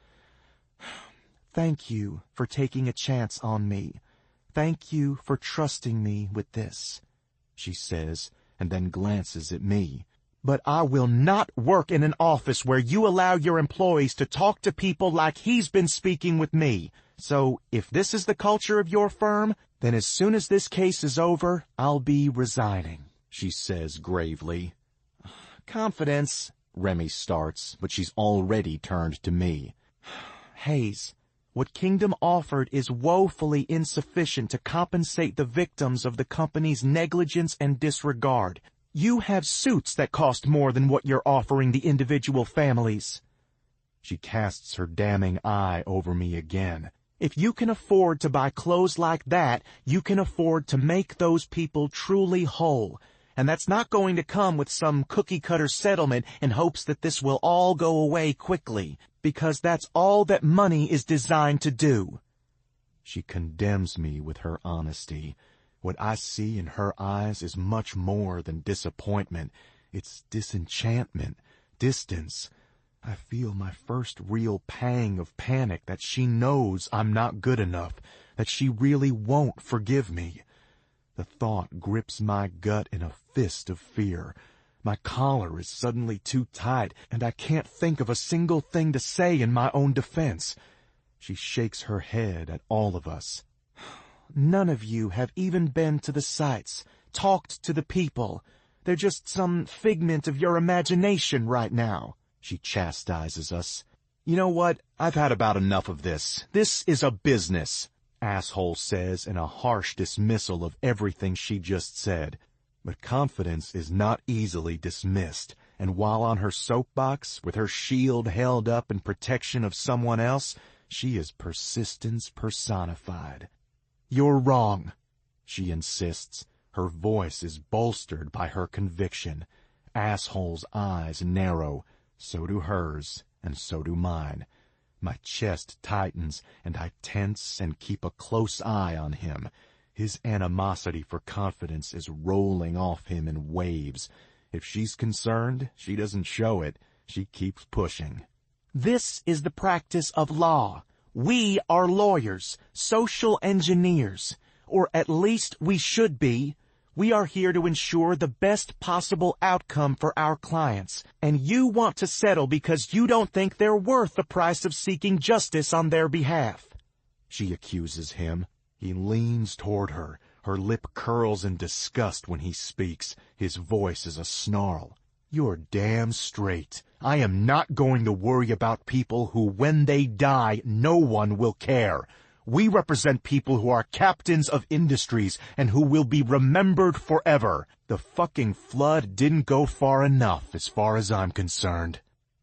Speaker 2: Thank you for taking a chance on me. Thank you for trusting me with this, she says, and then glances at me. But I will not work in an office where you allow your employees to talk to people like he's been speaking with me. So if this is the culture of your firm, then as soon as this case is over, I'll be resigning, she says gravely. Confidence, Remy starts, but she's already turned to me. Hayes, what Kingdom offered is woefully insufficient to compensate the victims of the company's negligence and disregard. You have suits that cost more than what you're offering the individual families. She casts her damning eye over me again. If you can afford to buy clothes like that, you can afford to make those people truly whole. And that's not going to come with some cookie-cutter settlement in hopes that this will all go away quickly, because that's all that money is designed to do. She condemns me with her honesty. What I see in her eyes is much more than disappointment. It's disenchantment, distance. I feel my first real pang of panic that she knows I'm not good enough, that she really won't forgive me. The thought grips my gut in a fist of fear. My collar is suddenly too tight, and I can't think of a single thing to say in my own defense. She shakes her head at all of us. None of you have even been to the sites, talked to the people. They're just some figment of your imagination right now, she chastises us. You know what? I've had about enough of this. This is a business, Asshole says in a harsh dismissal of everything she just said. But confidence is not easily dismissed, and while on her soapbox, with her shield held up in protection of someone else, she is persistence personified. You're wrong, she insists. Her voice is bolstered by her conviction. Asshole's eyes narrow. So do hers, and so do mine. My chest tightens, and I tense and keep a close eye on him. His animosity for confidence is rolling off him in waves. If she's concerned, she doesn't show it. She keeps pushing. This is the practice of law. We are lawyers, social engineers, or at least we should be. We are here to ensure the best possible outcome for our clients, and you want to settle because you don't think they're worth the price of seeking justice on their behalf, she accuses him. He leans toward her. Her lip curls in disgust when he speaks. His voice is a snarl. You're damn straight. I am not going to worry about people who, when they die, no one will care. We represent people who are captains of industries and who will be remembered forever. The fucking flood didn't go far enough as far as I'm concerned.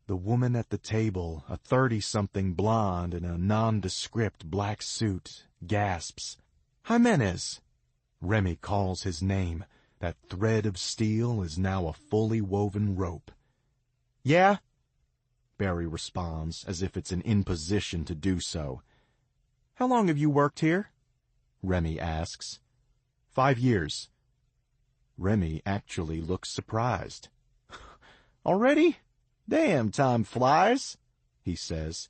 Speaker 2: The woman at the table, a 30-something blonde in a nondescript black suit, gasps. Jimenez. Remy calls his name. That thread of steel is now a fully woven rope. Yeah? Barry responds as if it's an imposition to do so. How long have you worked here? Remy asks. 5 years. Remy actually looks surprised. Already? Damn, time flies, he says.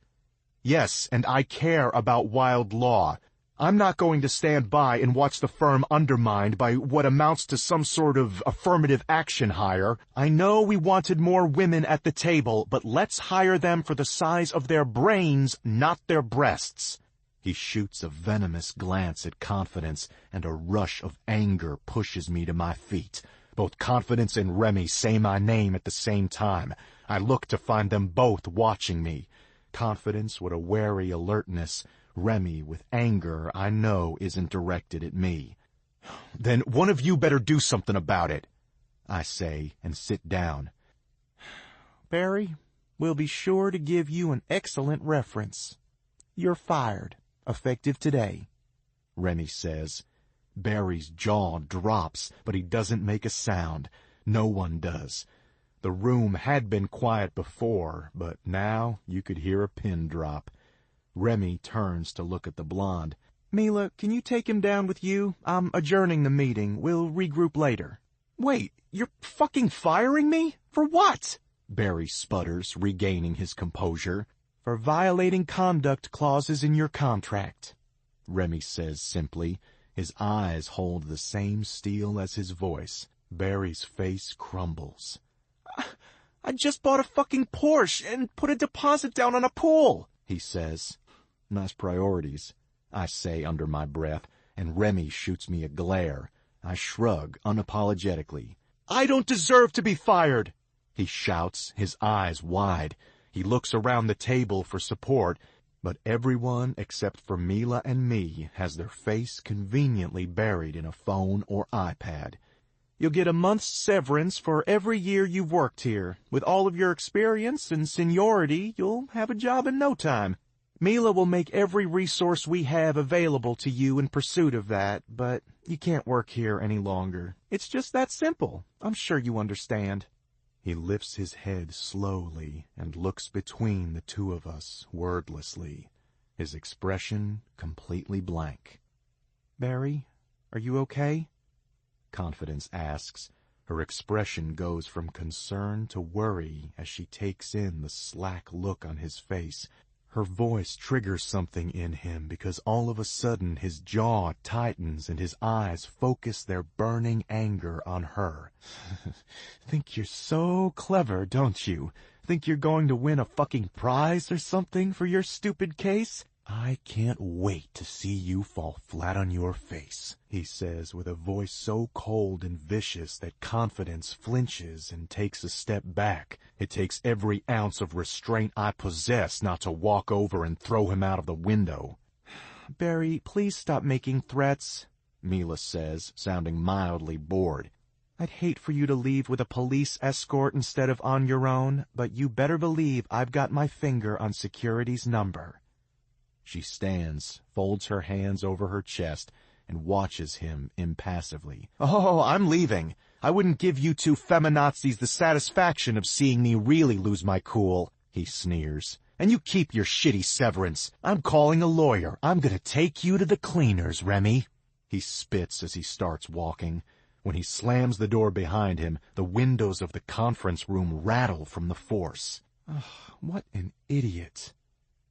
Speaker 2: Yes, and I care about Wilde law. I'm not going to stand by and watch the firm undermined by what amounts to some sort of affirmative action hire. I know we wanted more women at the table, but let's hire them for the size of their brains, not their breasts. He shoots a venomous glance at Confidence, and a rush of anger pushes me to my feet. Both Confidence and Remy say my name at the same time. I look to find them both watching me. Confidence with a wary alertness, Remy with anger I know isn't directed at me. Then one of you better do something about it, I say, and sit down. Barry, we'll be sure to give you an excellent reference. You're fired, effective today, Remy says. Barry's jaw drops, but he doesn't make a sound. No one does. The room had been quiet before, but now you could hear a pin drop. Remy turns to look at the blonde. Mila, can you take him down with you? I'm adjourning the meeting. We'll regroup later. Wait, you're fucking firing me? For what? Barry sputters, regaining his composure. For violating conduct clauses in your contract, Remy says simply. His eyes hold the same steel as his voice. Barry's face crumbles. I just bought a fucking Porsche and put a deposit down on a pool, he says. Nice priorities, I say under my breath, and Remy shoots me a glare. I shrug unapologetically. I don't deserve to be fired, he shouts, his eyes wide. He looks around the table for support, but everyone except for Mila and me has their face conveniently buried in a phone or iPad. You'll get a month's severance for every year you've worked here. With all of your experience and seniority, you'll have a job in no time. Mila will make every resource we have available to you in pursuit of that, but you can't work here any longer. It's just that simple. I'm sure you understand. He lifts his head slowly and looks between the two of us wordlessly, his expression completely blank. Barry, are you okay? Confidence asks. Her expression goes from concern to worry as she takes in the slack look on his face. Her voice triggers something in him because all of a sudden his jaw tightens and his eyes focus their burning anger on her. Think you're so clever, don't you? Think you're going to win a fucking prize or something for your stupid case? I can't wait to see you fall flat on your face, he says with a voice so cold and vicious that Confidence flinches and takes a step back. It takes every ounce of restraint I possess not to walk over and throw him out of the window. Barry, please stop making threats, Mila says, sounding mildly bored. I'd hate for you to leave with a police escort instead of on your own, but you better believe I've got my finger on security's number. She stands, folds her hands over her chest, and watches him impassively. Oh, I'm leaving. I wouldn't give you two feminazis the satisfaction of seeing me really lose my cool, he sneers. And you keep your shitty severance. I'm calling a lawyer. I'm gonna take you to the cleaners, Remy. He spits as he starts walking. When he slams the door behind him, the windows of the conference room rattle from the force. Ugh, what an idiot,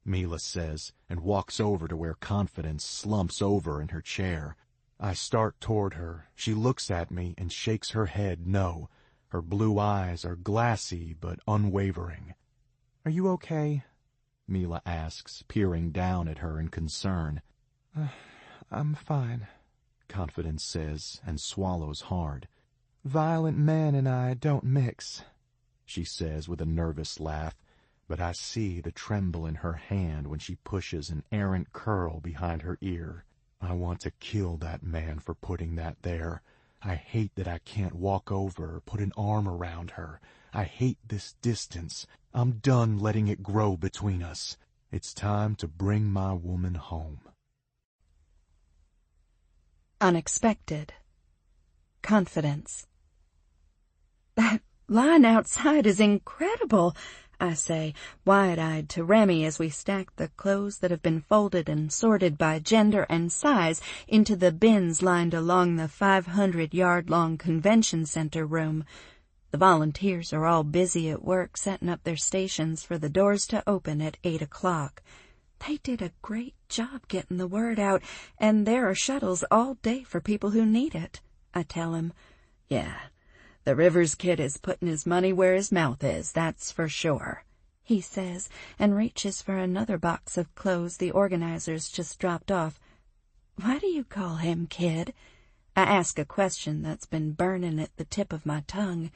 Speaker 2: Mila says, and walks over to where Confidence slumps over in her chair. I start toward her. She looks at me and shakes her head no. Her blue eyes are glassy but unwavering. Are you okay? Mila asks, peering down at her in concern. I'm fine, Confidence says, and swallows hard. Violent men and I don't mix, she says with a nervous laugh. But I see the tremble in her hand when she pushes an errant curl behind her ear. I want to kill that man for putting that there. I hate that I can't walk over or put an arm around her. I hate this distance. I'm done letting it grow between us. It's time to bring my woman home.
Speaker 1: Unexpected. Confidence. That line outside is incredible, I say, wide-eyed to Remy as we stack the clothes that have been folded and sorted by gender and size into the bins lined along the 500-yard-long convention center room. The volunteers are all busy at work setting up their stations for the doors to open at 8 o'clock. They did a great job getting the word out, and there are shuttles all day for people who need it, I tell him. Yeah, the Rivers kid is putting his money where his mouth is, that's for sure, he says, and reaches for another box of clothes the organizers just dropped off. Why do you call him kid? I ask a question that's been burning at the tip of my tongue.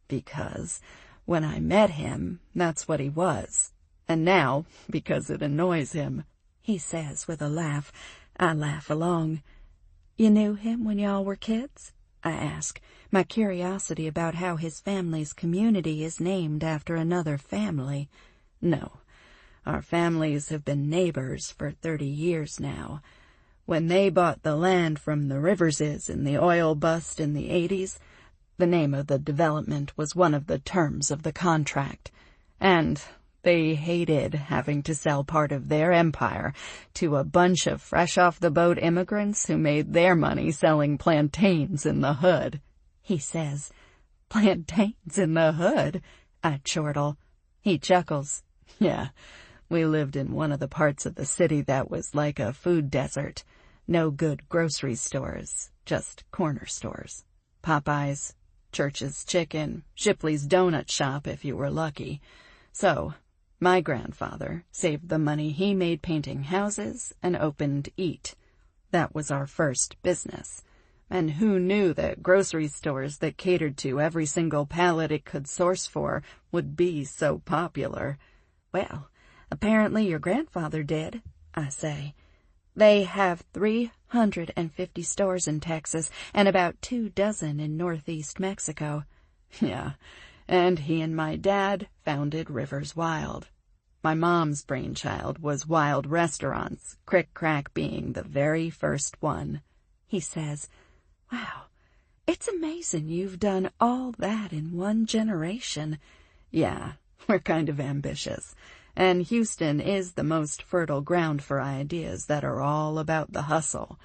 Speaker 1: Because when I met him, that's what he was. And now, because it annoys him, he says with a laugh. I laugh along. You knew him when y'all were kids? I ask, my curiosity about how his family's community is named after another family. No, our families have been neighbors for 30 years now. When they bought the land from the Riverses in the oil bust in the 80s, the name of the development was one of the terms of the contract, and they hated having to sell part of their empire to a bunch of fresh-off-the-boat immigrants who made their money selling plantains in the hood, he says. Plantains in the hood? I chortle. He chuckles. Yeah, we lived in one of the parts of the city that was like a food desert. No good grocery stores, just corner stores. Popeyes, Church's Chicken, Shipley's Donut Shop if you were lucky. So, my grandfather saved the money he made painting houses and opened Eat. That was our first business. And who knew that grocery stores that catered to every single pallet it could source for would be so popular? Well, apparently your grandfather did, I say. They have 350 stores in Texas and about 24 in northeast Mexico. Yeah, and he and my dad founded Rivers Wilde. My mom's brainchild was Wilde Restaurants, Crick Crack being the very first one. He says, Wow, it's amazing you've done all that in one generation. Yeah, we're kind of ambitious. And Houston is the most fertile ground for ideas that are all about the hustle.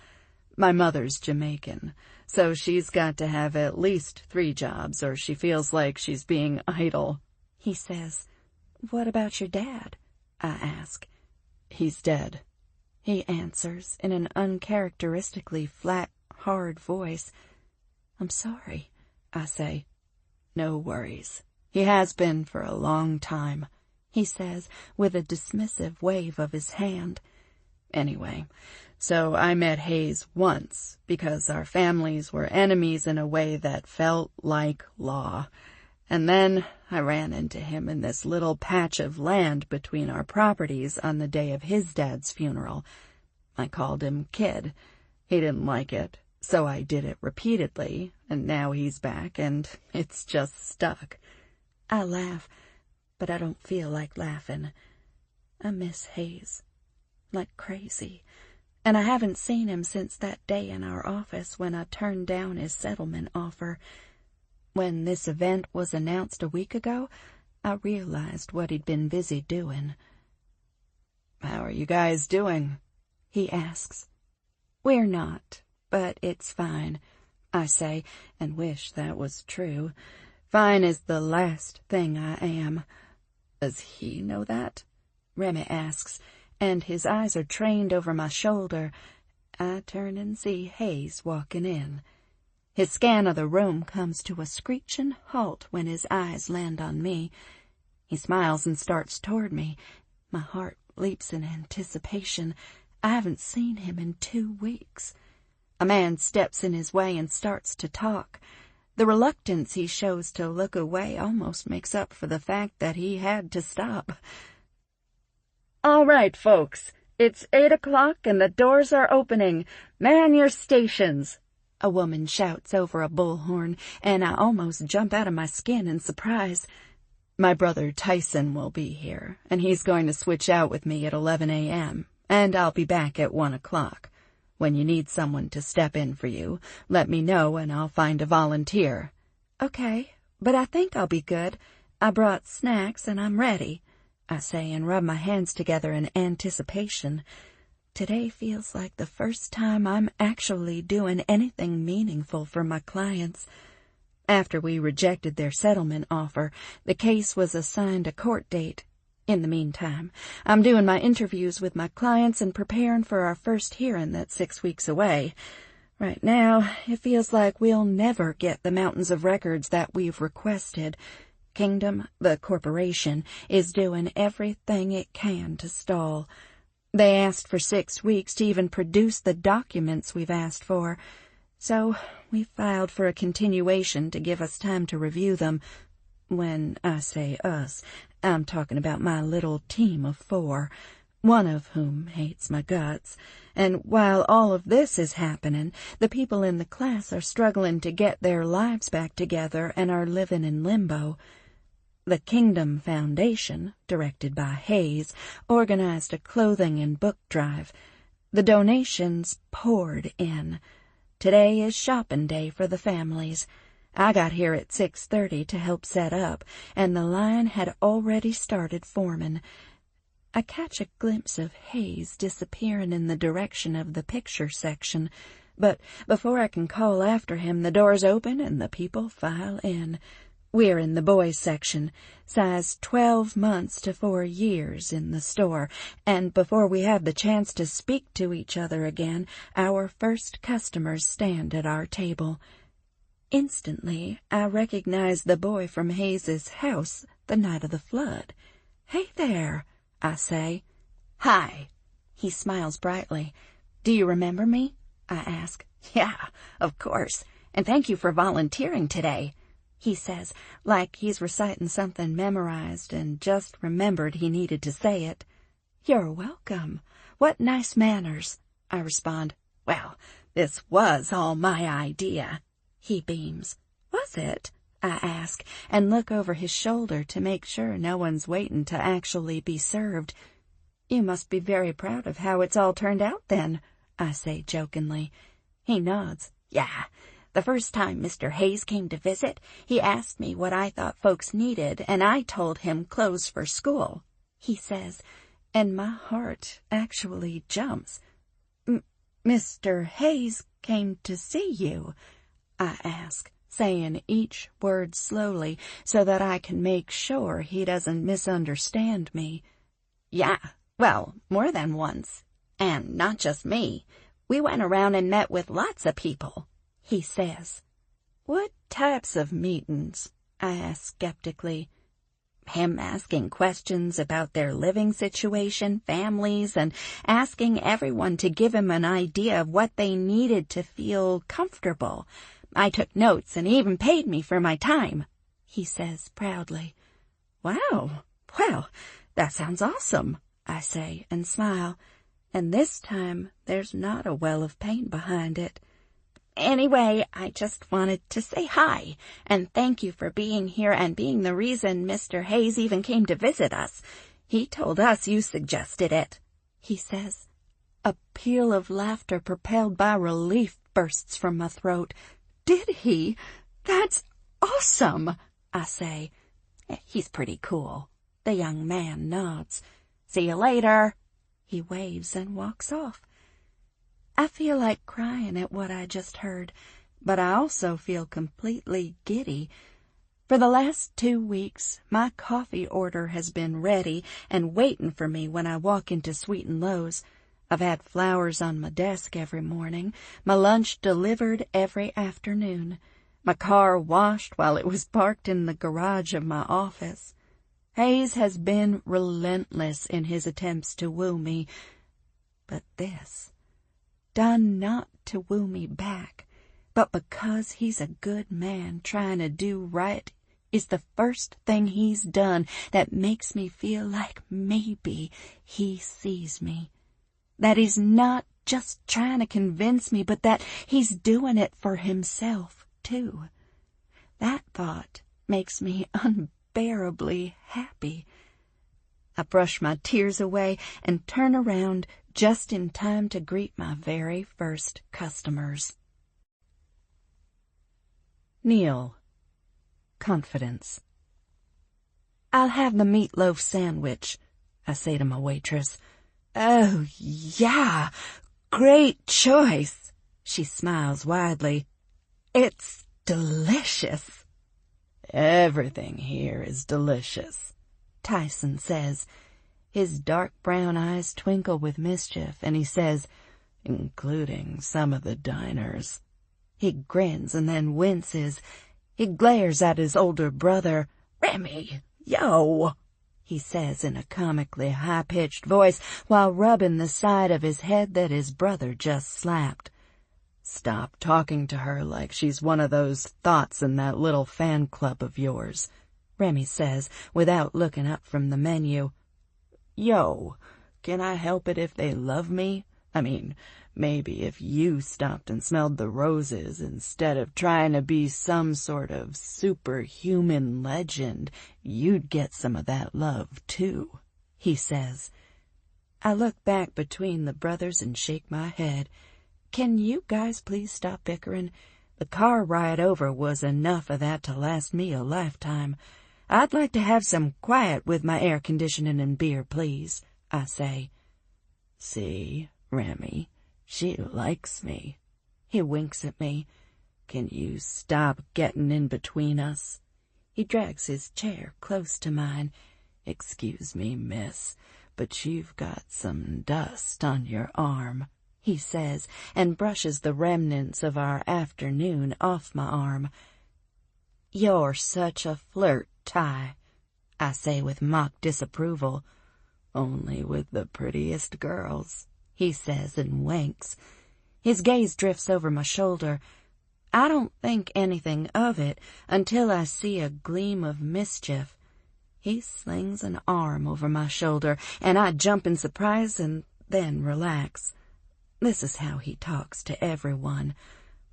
Speaker 1: My mother's Jamaican, so she's got to have at least 3 jobs or she feels like she's being idle. He says, What about your dad? I ask. He's dead, he answers in an uncharacteristically flat, hard voice. I'm sorry, I say. No worries. He has been for a long time, he says with a dismissive wave of his hand. Anyway, so I met Hayes once because our families were enemies in a way that felt like law. And then I ran into him in this little patch of land between our properties on the day of his dad's funeral. I called him Kid. He didn't like it, so I did it repeatedly, and now he's back, and it's just stuck. I laugh, but I don't feel like laughing. I miss Hayes, like crazy, and I haven't seen him since that day in our office when I turned down his settlement offer. When this event was announced a week ago, I realized what he'd been busy doing. How are you guys doing? He asks. We're not, but it's fine, I say, and wish that was true. Fine is the last thing I am. Does he know that? Remy asks, and his eyes are trained over my shoulder. I turn and see Hayes walking in. His scan of the room comes to a screeching halt when his eyes land on me. He smiles and starts toward me. My heart leaps in anticipation. I haven't seen him in 2 weeks. A man steps in his way and starts to talk. The reluctance he shows to look away almost makes up for the fact that he had to stop. All right, folks, it's 8 o'clock and the doors are opening. Man your stations, a woman shouts over a bullhorn, and I almost jump out of my skin in surprise. My brother Tyson will be here, and he's going to switch out with me at 11 a.m., and I'll be back at 1 o'clock. When you need someone to step in for you, let me know and I'll find a volunteer. Okay, but I think I'll be good. I brought snacks and I'm ready, I say and rub my hands together in anticipation. Today feels like the first time I'm actually doing anything meaningful for my clients. After we rejected their settlement offer, the case was assigned a court date. In the meantime, I'm doing my interviews with my clients and preparing for our first hearing that's 6 weeks away. Right now, it feels like we'll never get the mountains of records that we've requested. Kingdom, the corporation, is doing everything it can to stall. They asked for 6 weeks to even produce the documents we've asked for, so we filed for a continuation to give us time to review them. When I say us, I'm talking about my little team of 4, one of whom hates my guts. And while all of this is happening, the people in the class are struggling to get their lives back together and are living in limbo. The Kingdom Foundation, directed by Hayes, organized a clothing and book drive. The donations poured in. Today is shopping day for the families. I got here at 6:30 to help set up, and the line had already started forming. I catch a glimpse of Hayes disappearing in the direction of the picture section, but before I can call after him, the doors open and the people file in. We're in the boys section, size 12 months to 4 years in the store, and before we have the chance to speak to each other again, our first customers stand at our table. Instantly, I recognize the boy from Hayes's house the night of the flood. "Hey there," I say. "Hi." He smiles brightly. "Do you remember me?" I ask. "Yeah, of course, and thank you for volunteering today," he says, like he's reciting something memorized and just remembered he needed to say it. "You're welcome. What nice manners," I respond. "Well, this was all my idea." He beams. "Was it?" I ask, and look over his shoulder to make sure no one's waiting to actually be served. "You must be very proud of how it's all turned out then," I say jokingly. He nods. "Yeah. The first time Mr. Hayes came to visit, he asked me what I thought folks needed, and I told him clothes for school," he says, and my heart actually jumps. "Mr. Hayes came to see you?" I ask, saying each word slowly so that I can make sure he doesn't misunderstand me. "Yeah, well, more than once. And not just me. We went around and met with lots of people," he says. "What types of meetings?" I ask skeptically. "Him asking questions about their living situation, families, and asking everyone to give him an idea of what they needed to feel comfortable. I took notes and he even paid me for my time," he says proudly. "Wow, well, that sounds awesome," I say and smile, and this time there's not a well of pain behind it. "Anyway, I just wanted to say hi, and thank you for being here and being the reason Mr. Hayes even came to visit us. He told us you suggested it," he says. A peal of laughter propelled by relief bursts from my throat. "Did he? That's awesome," I say. "He's pretty cool." The young man nods. "See you later." He waves and walks off. I feel like crying at what I just heard, but I also feel completely giddy. For the last 2 weeks, my coffee order has been ready and waiting for me when I walk into Sweet and Low's. I've had flowers on my desk every morning, my lunch delivered every afternoon, my car washed while it was parked in the garage of my office. Hayes has been relentless in his attempts to woo me, but this, done not to woo me back, but because he's a good man trying to do right, is the first thing he's done that makes me feel like maybe he sees me. That he's not just trying to convince me, but that he's doing it for himself, too. That thought makes me unbearably happy. I brush my tears away and turn around just in time to greet my very first customers. Neil. Confidence. "I'll have the meatloaf sandwich," I say to my waitress. "Oh, yeah, great choice." She smiles widely. "It's delicious." "Everything here is delicious," Tyson says. His dark brown eyes twinkle with mischief, and he says, including some of the diners. He grins and then winces. He glares at his older brother. "Remy, yo," he says in a comically high-pitched voice while rubbing the side of his head that his brother just slapped. "Stop talking to her like she's one of those thoughts in that little fan club of yours," Remy says without looking up from the menu. "Yo, can I help it if they love me? I mean, maybe if you stopped and smelled the roses instead of trying to be some sort of superhuman legend, you'd get some of that love too," he says. I look back between the brothers and shake my head. Can you guys please stop bickering? The car ride over was enough of that to last me a lifetime. I'd like to have some quiet with my air conditioning and beer, please, I say. "See, Remy, she likes me." He winks at me. "Can you stop getting in between us?" He drags his chair close to mine. "Excuse me, miss, but you've got some dust on your arm," he says, and brushes the remnants of our afternoon off my arm. "You're such a flirt, Ty," I say with mock disapproval. "Only with the prettiest girls," he says and winks. His gaze drifts over my shoulder. I don't think anything of it until I see a gleam of mischief. He slings an arm over my shoulder, and I jump in surprise and then relax. This is how he talks to everyone.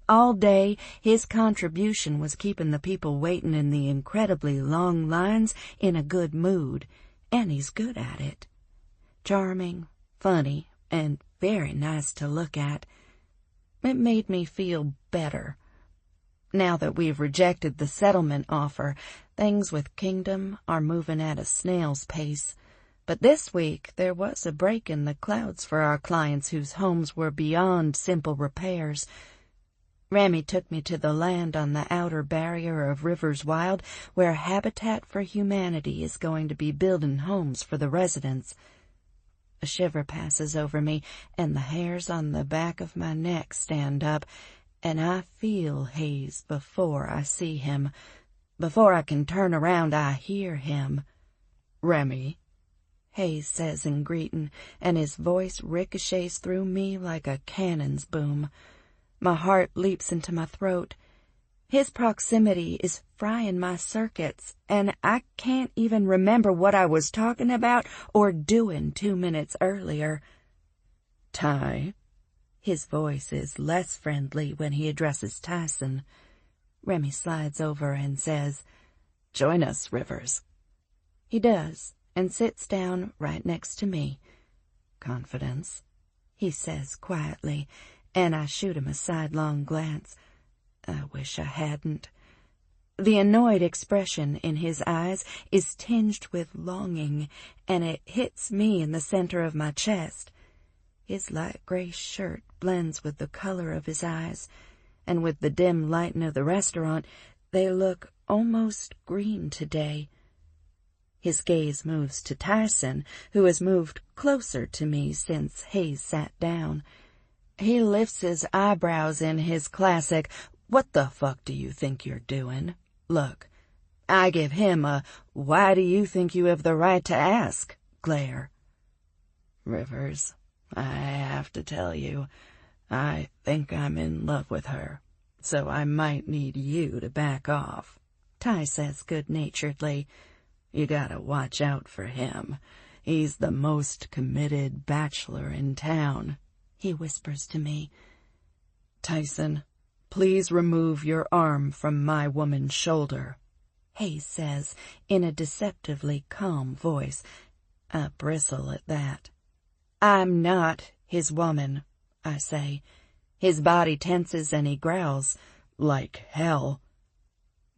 Speaker 1: All day, his contribution was keeping the people waiting in the incredibly long lines in a good mood, and he's good at it. Charming, funny, and very nice to look at. It made me feel better. Now that we've rejected the settlement offer, things with Kingdom are moving at a snail's pace. But this week there was a break in the clouds for our clients whose homes were beyond simple repairs. Remy took me to the land on the outer barrier of rivers Wilde, where Habitat for Humanity is going to be building homes for the residents. A shiver passes over me, and the hairs on the back of my neck stand up, and I feel Hayes before I see him. Before I can turn around, I hear him. "Remy," Hayes says in greeting, and his voice ricochets through me like a cannon's boom. My heart leaps into my throat. His proximity is frying my circuits, and I can't even remember what I was talking about or doing 2 minutes earlier. "Ty." His voice is less friendly when he addresses Tyson. Remy slides over and says, "Join us, Rivers." He does, and sits down right next to me. "Confidence," he says quietly, and I shoot him a sidelong glance. I wish I hadn't. The annoyed expression in his eyes is tinged with longing, and it hits me in the center of my chest. His light gray shirt blends with the color of his eyes, and with the dim lighting of the restaurant, they look almost green today. His gaze moves to Tyson, who has moved closer to me since Hayes sat down. He lifts his eyebrows in his classic, "What the fuck do you think you're doing?" look. I give him a, "Why do you think you have the right to ask?" glare. "Rivers, I have to tell you, I think I'm in love with her, so I might need you to back off," Ty says good-naturedly. "You gotta watch out for him. He's the most committed bachelor in town," he whispers to me. "Tyson, please remove your arm from my woman's shoulder," Hayes says in a deceptively calm voice. I bristle at that. "I'm not his woman," I say. His body tenses and he growls, "Like hell."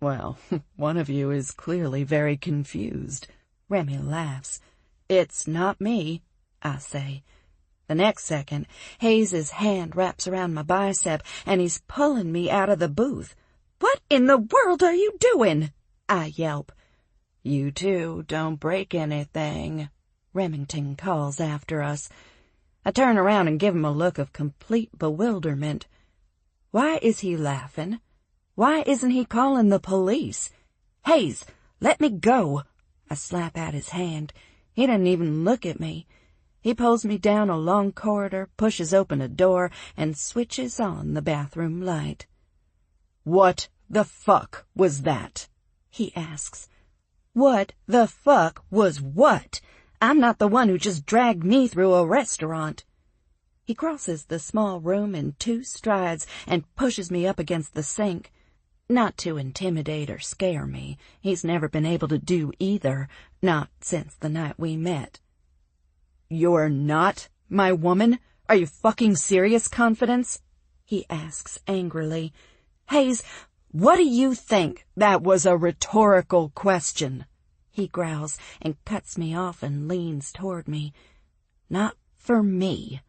Speaker 1: "Well, one of you is clearly very confused," Remy laughs. "It's not me," I say. The next second, Hayes's hand wraps around my bicep, and he's pulling me out of the booth. "What in the world are you doing?" I yelp. "You too, don't break anything," Remington calls after us. I turn around and give him a look of complete bewilderment. Why is he laughing? Why isn't he calling the police? "Hayes, let me go." I slap at his hand. He doesn't even look at me. He pulls me down a long corridor, pushes open a door, and switches on the bathroom light. "What the fuck was that?" he asks. "What the fuck was what? I'm not the one who just dragged me through a restaurant." He crosses the small room in 2 strides and pushes me up against the sink. Not to intimidate or scare me. He's never been able to do either, not since the night we met. "You're not my woman? Are you fucking serious, Confidence?" he asks angrily. "Hayes, what do you think? That was a rhetorical question," he growls and cuts me off and leans toward me. "Not for me."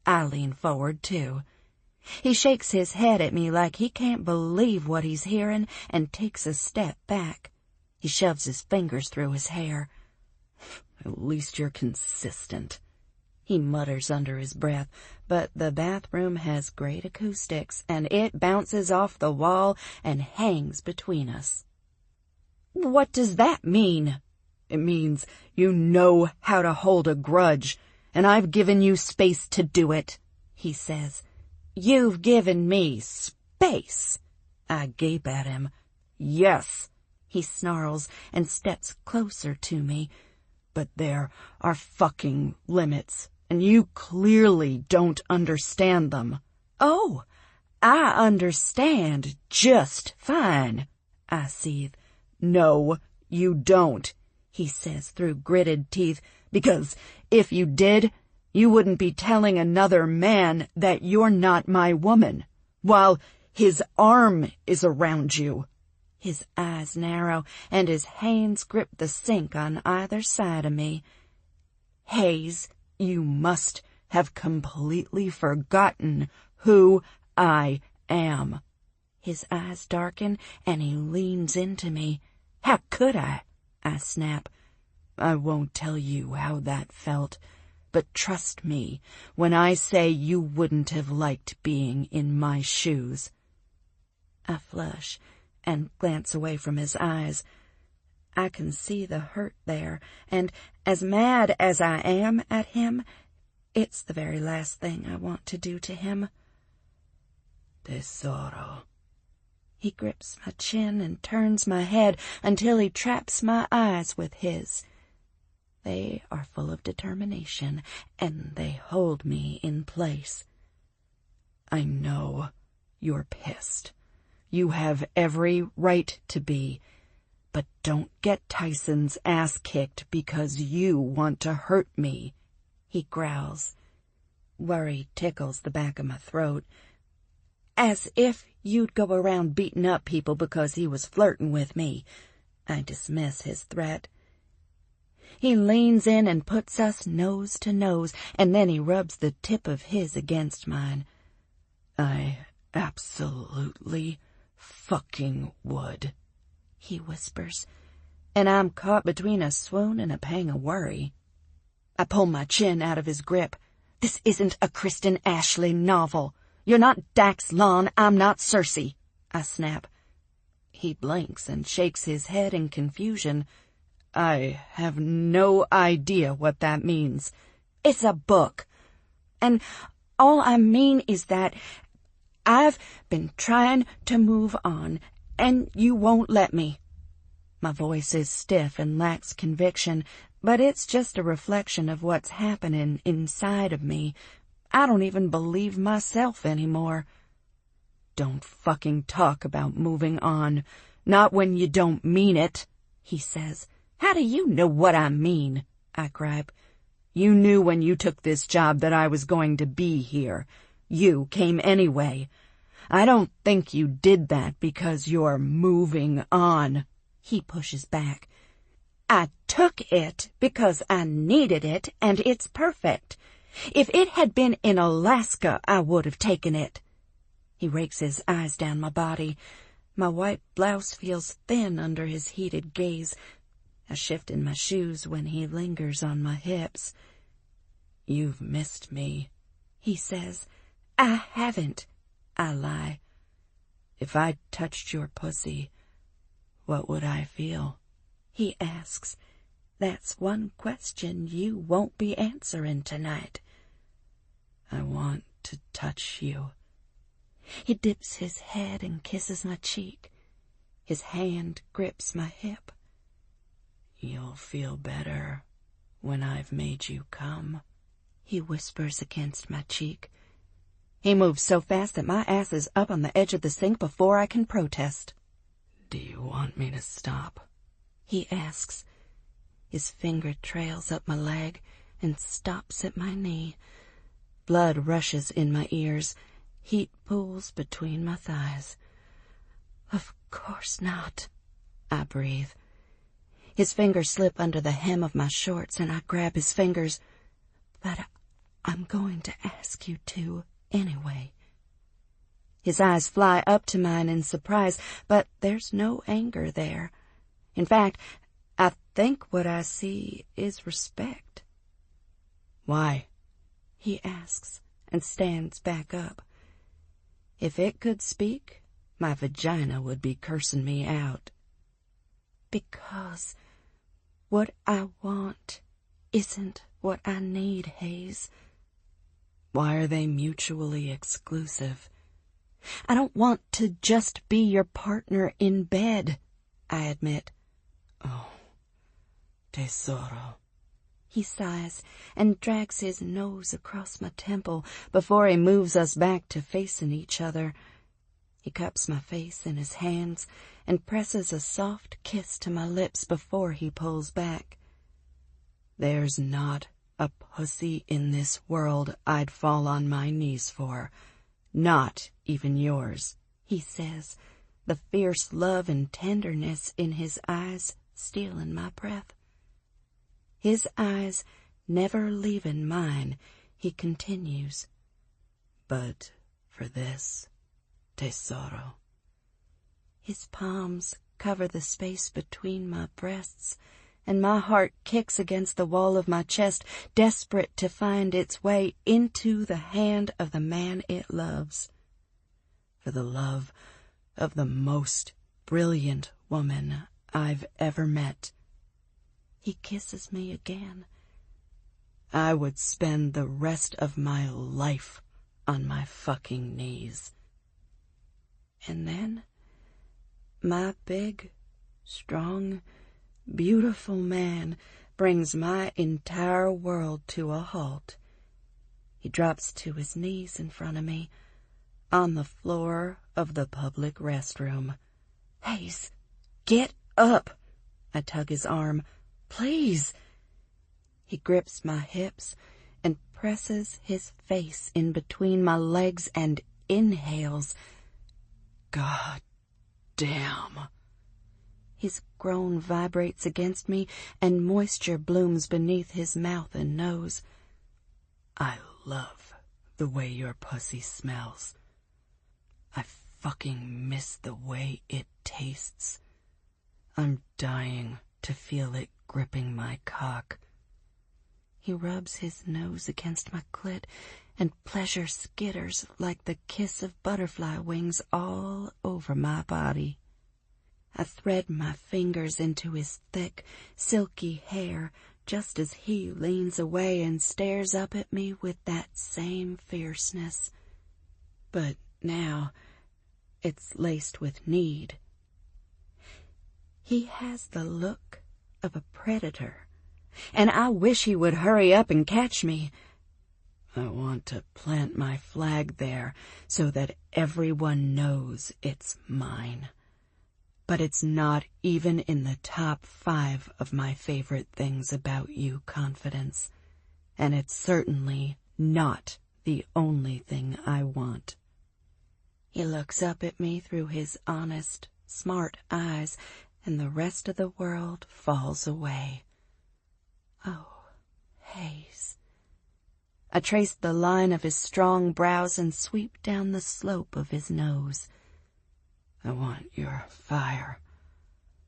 Speaker 1: I lean forward, too. He shakes his head at me like he can't believe what he's hearing and takes a step back. He shoves his fingers through his hair. "At least you're consistent," he mutters under his breath, but the bathroom has great acoustics, and it bounces off the wall and hangs between us. "What does that mean?" "It means you know how to hold a grudge, and I've given you space to do it," he says. "You've given me space." I gape at him. "Yes," he snarls and steps closer to me. "But there are fucking limits, and you clearly don't understand them." "Oh, I understand just fine," I seethe. "No, you don't," he says through gritted teeth, "because if you did, you wouldn't be telling another man that you're not my woman, while his arm is around you." His eyes narrow, and his hands grip the sink on either side of me. "Hayes, you must have completely forgotten who I am." His eyes darken, and he leans into me. "How could I?" I snap. "I won't tell you how that felt. But trust me when I say you wouldn't have liked being in my shoes." I flush and glance away from his eyes. I can see the hurt there, and as mad as I am at him, it's the very last thing I want to do to him. "Tesoro." He grips my chin and turns my head until he traps my eyes with his. They are full of determination, and they hold me in place. "I know you're pissed. You have every right to be. But don't get Tyson's ass kicked because you want to hurt me," he growls. Worry tickles the back of my throat. "As if you'd go around beating up people because he was flirting with me." I dismiss his threat. He leans in and puts us nose to nose, and then he rubs the tip of his against mine. "I absolutely fucking would," he whispers, and I'm caught between a swoon and a pang of worry. I pull my chin out of his grip. "This isn't a Kristen Ashley novel. You're not Dax Lon, I'm not Cersei," I snap. He blinks and shakes his head in confusion. "I have no idea what that means." "It's a book. And all I mean is that I've been trying to move on, and you won't let me." My voice is stiff and lacks conviction, but it's just a reflection of what's happening inside of me. I don't even believe myself anymore. "Don't fucking talk about moving on. Not when you don't mean it," he says. "How do you know what I mean?" I gripe. "You knew when you took this job that I was going to be here. You came anyway. I don't think you did that because you're moving on." He pushes back. "I took it because I needed it, and it's perfect. If it had been in Alaska, I would have taken it." He rakes his eyes down my body. My white blouse feels thin under his heated gaze. I shift in my shoes when he lingers on my hips. "You've missed me," he says. "I haven't," I lie. "If I touched your pussy, what would I feel?" he asks. "That's one question you won't be answering tonight." "I want to touch you." He dips his head and kisses my cheek. His hand grips my hip. "You'll feel better when I've made you come," he whispers against my cheek. He moves so fast that my ass is up on the edge of the sink before I can protest. "Do you want me to stop?" he asks. His finger trails up my leg and stops at my knee. Blood rushes in my ears. Heat pools between my thighs. "Of course not," I breathe. His fingers slip under the hem of my shorts and I grab his fingers. "But I'm going to ask you to anyway." His eyes fly up to mine in surprise, but there's no anger there. In fact, I think what I see is respect. "Why?" he asks and stands back up. If it could speak, my vagina would be cursing me out. "Because what I want isn't what I need, Hayes." "Why are they mutually exclusive?" "I don't want to just be your partner in bed," I admit. "Oh, tesoro." He sighs and drags his nose across my temple before he moves us back to facing each other. He cups my face in his hands and presses a soft kiss to my lips before he pulls back. "There's not a pussy in this world I'd fall on my knees for. Not even yours," he says, the fierce love and tenderness in his eyes stealing my breath. His eyes never leaving mine, he continues. "But for this, tesoro." His palms cover the space between my breasts, and my heart kicks against the wall of my chest, desperate to find its way into the hand of the man it loves. For the love of the most brilliant woman I've ever met. He kisses me again. I would spend the rest of my life on my fucking knees. And then, my big, strong, beautiful man brings my entire world to a halt. He drops to his knees in front of me, on the floor of the public restroom. "Hayes, get up!" I tug his arm. "Please!" He grips my hips and presses his face in between my legs and inhales. "God damn!" His groan vibrates against me and moisture blooms beneath his mouth and nose. "I love the way your pussy smells. I fucking miss the way it tastes. I'm dying to feel it gripping my cock." He rubs his nose against my clit, and pleasure skitters like the kiss of butterfly wings all over my body. I thread my fingers into his thick, silky hair just as he leans away and stares up at me with that same fierceness. But now it's laced with need. He has the look of a predator, and I wish he would hurry up and catch me. I want to plant my flag there so that everyone knows it's mine. But it's not even in the top 5 of my favorite things about you, Confidence. And it's certainly not the only thing I want. He looks up at me through his honest, smart eyes, and the rest of the world falls away. Oh, Hayes. I trace the line of his strong brows and sweep down the slope of his nose. I want your fire.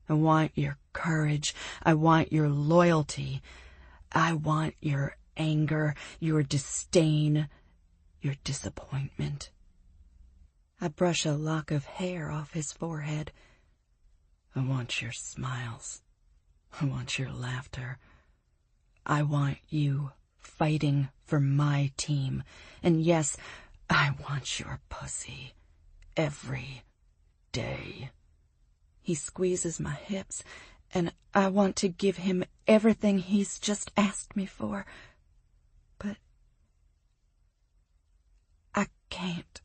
Speaker 1: I want your courage. I want your loyalty. I want your anger, your disdain, your disappointment. I brush a lock of hair off his forehead. I want your smiles. I want your laughter. I want you fighting for my team. And yes, I want your pussy every day. He squeezes my hips, and I want to give him everything he's just asked me for. But I can't.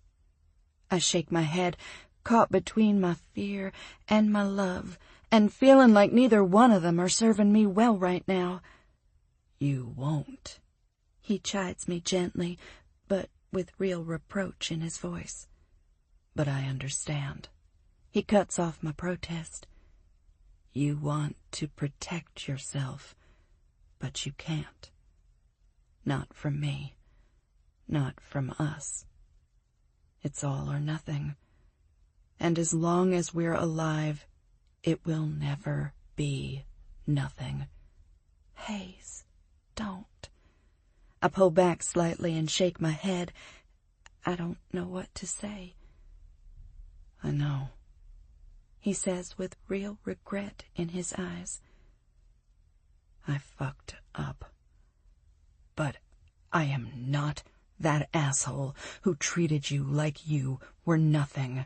Speaker 1: I shake my head, caught between my fear and my love, and feeling like neither one of them are serving me well right now. You won't. He chides me gently, but with real reproach in his voice. But I understand. He cuts off my protest. You want to protect yourself, but you can't. Not from me. Not from us. It's all or nothing. And as long as we're alive, it will never be nothing. Hayes, don't. I pull back slightly and shake my head. I don't know what to say. I know, he says with real regret in his eyes. I fucked up. But I am not that asshole who treated you like you were nothing.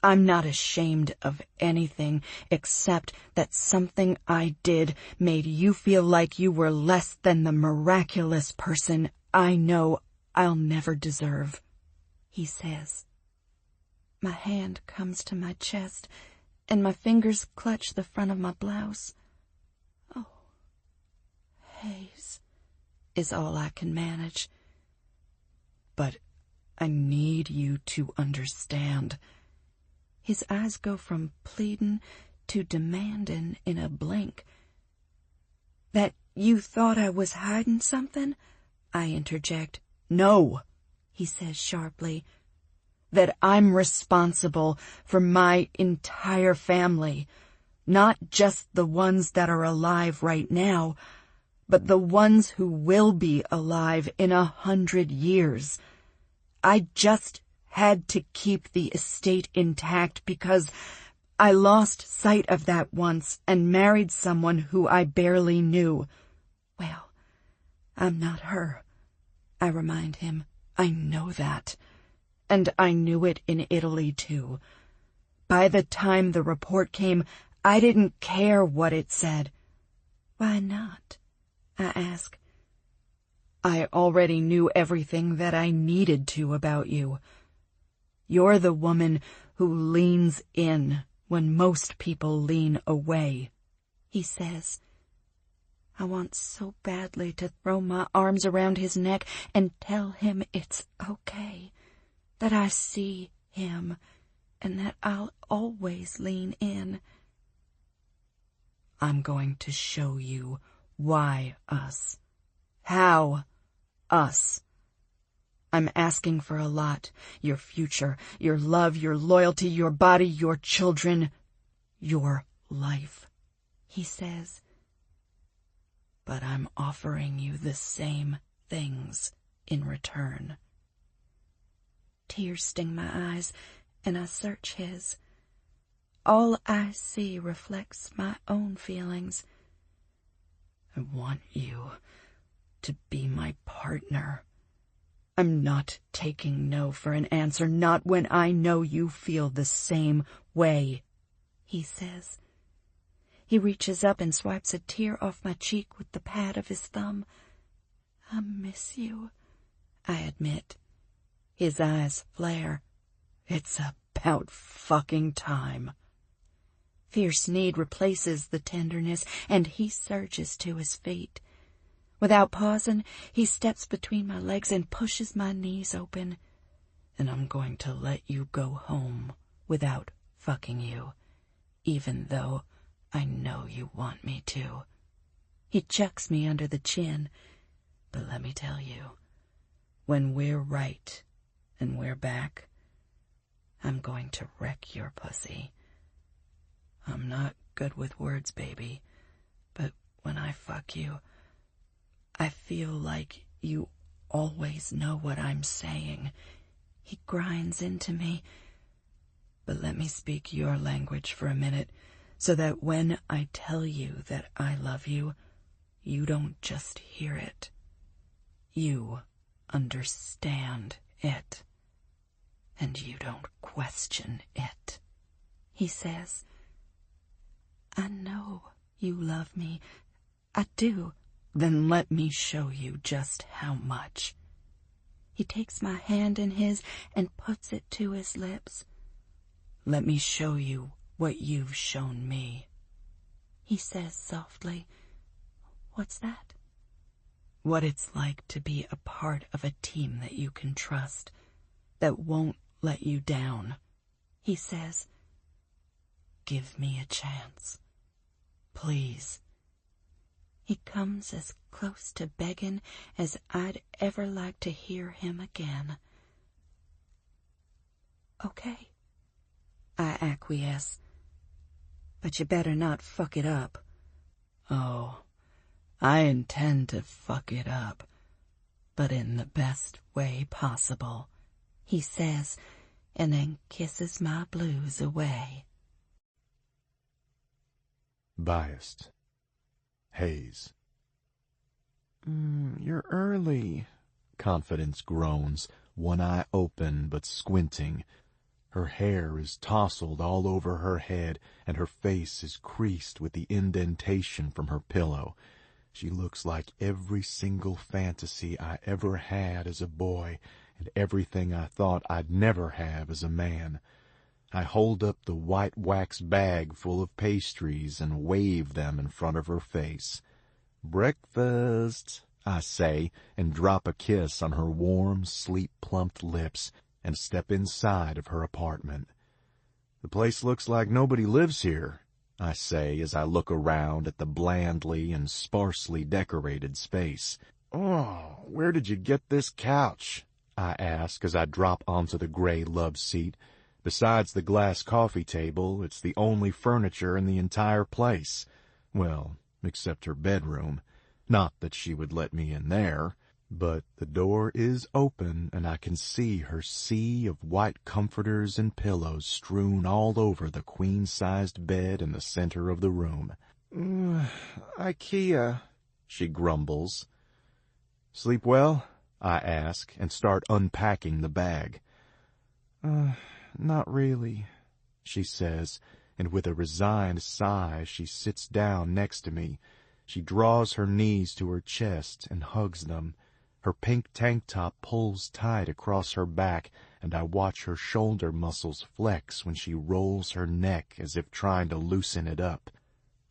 Speaker 1: I'm not ashamed of anything except that something I did made you feel like you were less than the miraculous person I know I'll never deserve, he says. My hand comes to my chest, and my fingers clutch the front of my blouse. Oh, Hayes, is all I can manage. But I need you to understand. His eyes go from pleadin' to demandin' in a blink. That you thought I was hiding something? I interject. No, he says sharply. That I'm responsible for my entire family, not just the ones that are alive right now, but the ones who will be alive in 100 years. I just had to keep the estate intact because I lost sight of that once and married someone who I barely knew. Well, I'm not her, I remind him. I know that. And I knew it in Italy, too. By the time the report came, I didn't care what it said. Why not? I ask. I already knew everything that I needed to about you. You're the woman who leans in when most people lean away, he says. I want so badly to throw my arms around his neck and tell him it's okay, that I see him and that I'll always lean in. I'm going to show you why us. How us. I'm asking for a lot. Your future, your love, your loyalty, your body, your children, your life, he says. But I'm offering you the same things in return. Tears sting my eyes, and I search his. All I see reflects my own feelings. I want you to be my partner. I'm not taking no for an answer, not when I know you feel the same way, he says. He reaches up and swipes a tear off my cheek with the pad of his thumb. I miss you, I admit. His eyes flare. It's about fucking time. Fierce need replaces the tenderness, and he surges to his feet. Without pausing, he steps between my legs and pushes my knees open. And I'm going to let you go home without fucking you, even though I know you want me to. He chucks me under the chin. But let me tell you, when we're right and we're back, I'm going to wreck your pussy. I'm not good with words, baby. But when I fuck you, I feel like you always know what I'm saying. He grinds into me. But let me speak your language for a minute, so that when I tell you that I love you, you don't just hear it. You understand it. And you don't question it. He says, I know you love me. I do. Then let me show you just how much. He takes my hand in his and puts it to his lips. Let me show you what you've shown me. He says softly, What's that? What it's like to be a part of a team that you can trust, that won't let you down. He says, Give me a chance. Please. He comes as close to begging as I'd ever like to hear him again. Okay, I acquiesce. But you better not fuck it up. Oh, I intend to fuck it up, but in the best way possible, he says, and then kisses my blues away.
Speaker 2: Biased. Hayes.
Speaker 3: You're early.
Speaker 2: Confidence groans, one eye open but squinting. Her hair is tousled all over her head, and her face is creased with the indentation from her pillow. She looks like every single fantasy I ever had as a boy, and everything I thought I'd never have as a man. I hold up the white wax bag full of pastries and wave them in front of her face. Breakfast, I say, and drop a kiss on her warm, sleep-plumped lips, and step inside of her apartment. The place looks like nobody lives here, I say as I look around at the blandly and sparsely decorated space. Oh, where did you get this couch? I ask as I drop onto the gray love seat. Besides the glass coffee table, it's the only furniture in the entire place. Well, except her bedroom. Not that she would let me in there. But the door is open, and I can see her sea of white comforters and pillows strewn all over the queen-sized bed in the center of the room.
Speaker 3: IKEA,
Speaker 2: she grumbles. Sleep well? I ask, and start unpacking the bag.
Speaker 3: Not really,
Speaker 2: she says, and with a resigned sigh she sits down next to me. She draws her knees to her chest and hugs them. Her pink tank top pulls tight across her back, and I watch her shoulder muscles flex when she rolls her neck as if trying to loosen it up.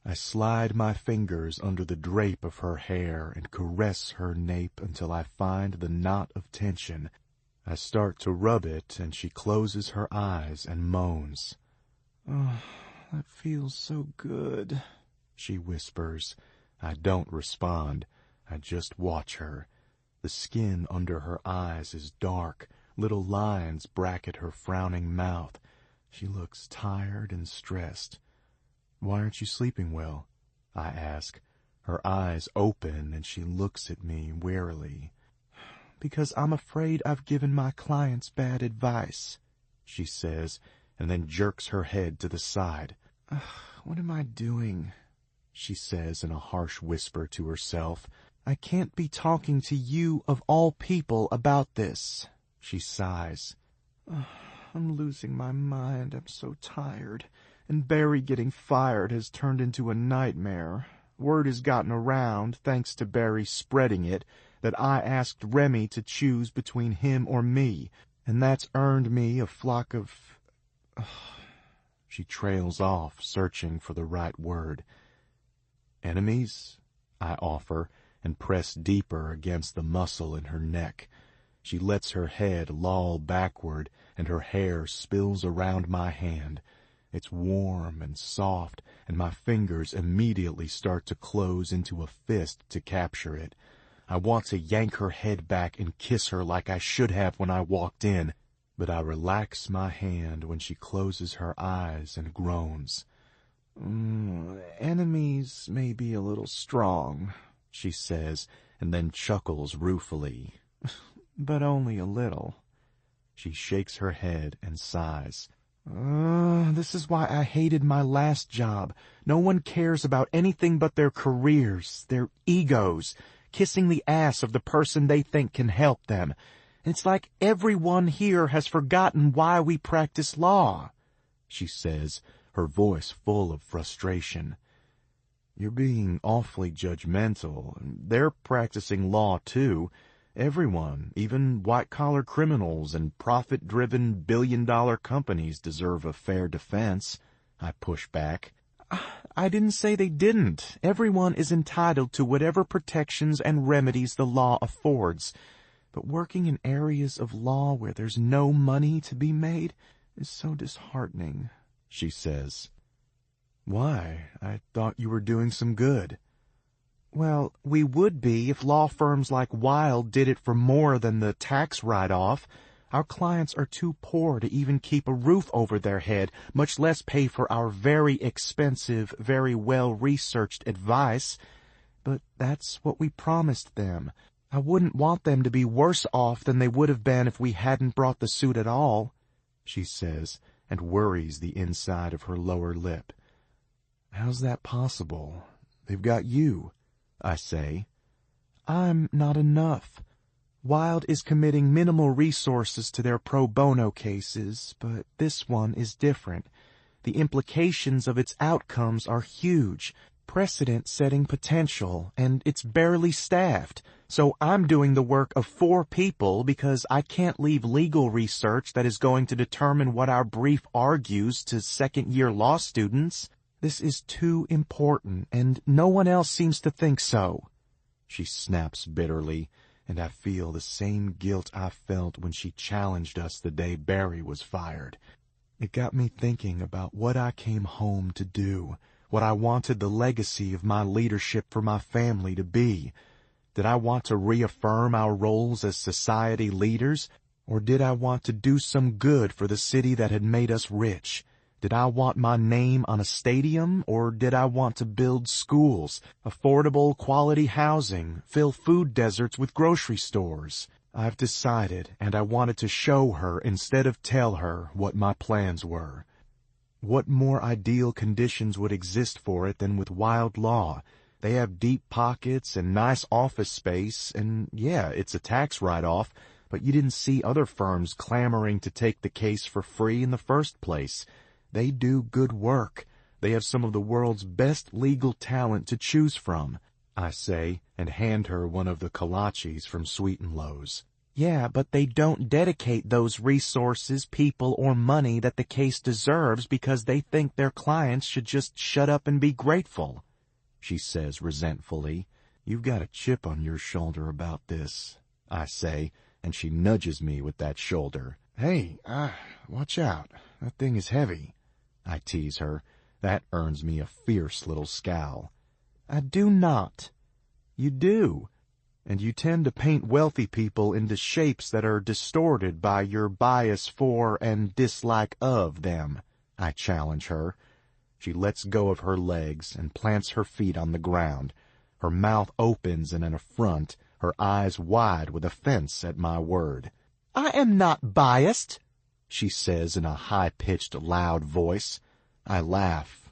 Speaker 2: I slide my fingers under the drape of her hair and caress her nape until I find the knot of tension. I start to rub it, and she closes her eyes and moans.
Speaker 3: Oh, that feels so good,
Speaker 2: she whispers. I don't respond. I just watch her. The skin under her eyes is dark. Little lines bracket her frowning mouth. She looks tired and stressed. Why aren't you sleeping well? I ask. Her eyes open, and she looks at me wearily.
Speaker 3: Because I'm afraid I've given my clients bad advice,
Speaker 2: she says, and then jerks her head to the side.
Speaker 3: What am I doing?
Speaker 2: She says in a harsh whisper to herself.
Speaker 3: I can't be talking to you of all people about this.
Speaker 2: She sighs.
Speaker 3: I'm losing my mind. I'm so tired. And Barry getting fired has turned into a nightmare. Word has gotten around, thanks to Barry spreading it, that I asked Remy to choose between him or me, and that's earned me a flock of...
Speaker 2: She trails off, searching for the right word. Enemies? I offer, and press deeper against the muscle in her neck. She lets her head loll backward, and her hair spills around my hand. It's warm and soft, and my fingers immediately start to close into a fist to capture it. I want to yank her head back and kiss her like I should have when I walked in, but I relax my hand when she closes her eyes and groans.
Speaker 3: Enemies may be a little strong, she says, and then chuckles ruefully. But only a little. She shakes her head and sighs. This is why I hated my last job. No one cares about anything but their careers, their egos, kissing the ass of the person they think can help them. It's like everyone here has forgotten why we practice law, she says, her voice full of frustration. You're being awfully judgmental. They're practicing law, too. Everyone, even white-collar criminals and profit-driven billion-dollar companies deserve a fair defense, I push back. I didn't say they didn't. Everyone is entitled to whatever protections and remedies the law affords. But working in areas of law where there's no money to be made is so disheartening, she says. Why? I thought you were doing some good. Well, we would be if law firms like Wilde did it for more than the tax write-off. Our clients are too poor to even keep a roof over their head, much less pay for our very expensive, very well-researched advice. But that's what we promised them. I wouldn't want them to be worse off than they would have been if we hadn't brought the suit at all, she says, and worries the inside of her lower lip. How's that possible? They've got you, I say. I'm not enough. Wilde is committing minimal resources to their pro bono cases, but this one is different. The implications of its outcomes are huge, precedent-setting potential, and it's barely staffed. So I'm doing the work of 4 people because I can't leave legal research that is going to determine what our brief argues to second-year law students. This is too important, and no one else seems to think so. She snaps bitterly, and I feel the same guilt I felt when she challenged us the day Barry was fired. It got me thinking about what I came home to do, what I wanted the legacy of my leadership for my family to be. Did I want to reaffirm our roles as society leaders, or did I want to do some good for the city that had made us rich? Did I want my name on a stadium, or did I want to build schools, affordable quality housing, fill food deserts with grocery stores? I've decided, and I wanted to show her instead of tell her what my plans were. What more ideal conditions would exist for it than with Wilde Law? They have deep pockets and nice office space, and yeah, it's a tax write-off, but you didn't see other firms clamoring to take the case for free in the first place. They do good work. They have some of the world's best legal talent to choose from, I say, and hand her one of the kolaches from Sweet and Low's. Yeah, but they don't dedicate those resources, people, or money that the case deserves because they think their clients should just shut up and be grateful, she says resentfully. You've got a chip on your shoulder about this, I say, and she nudges me with that shoulder. Hey, watch out. That thing is heavy, I tease her. That earns me a fierce little scowl. I do not. You do. And you tend to paint wealthy people into shapes that are distorted by your bias for and dislike of them, I challenge her. She lets go of her legs and plants her feet on the ground. Her mouth opens in an affront, her eyes wide with offense at my word. I am not biased, she says in a high-pitched, loud voice. I laugh.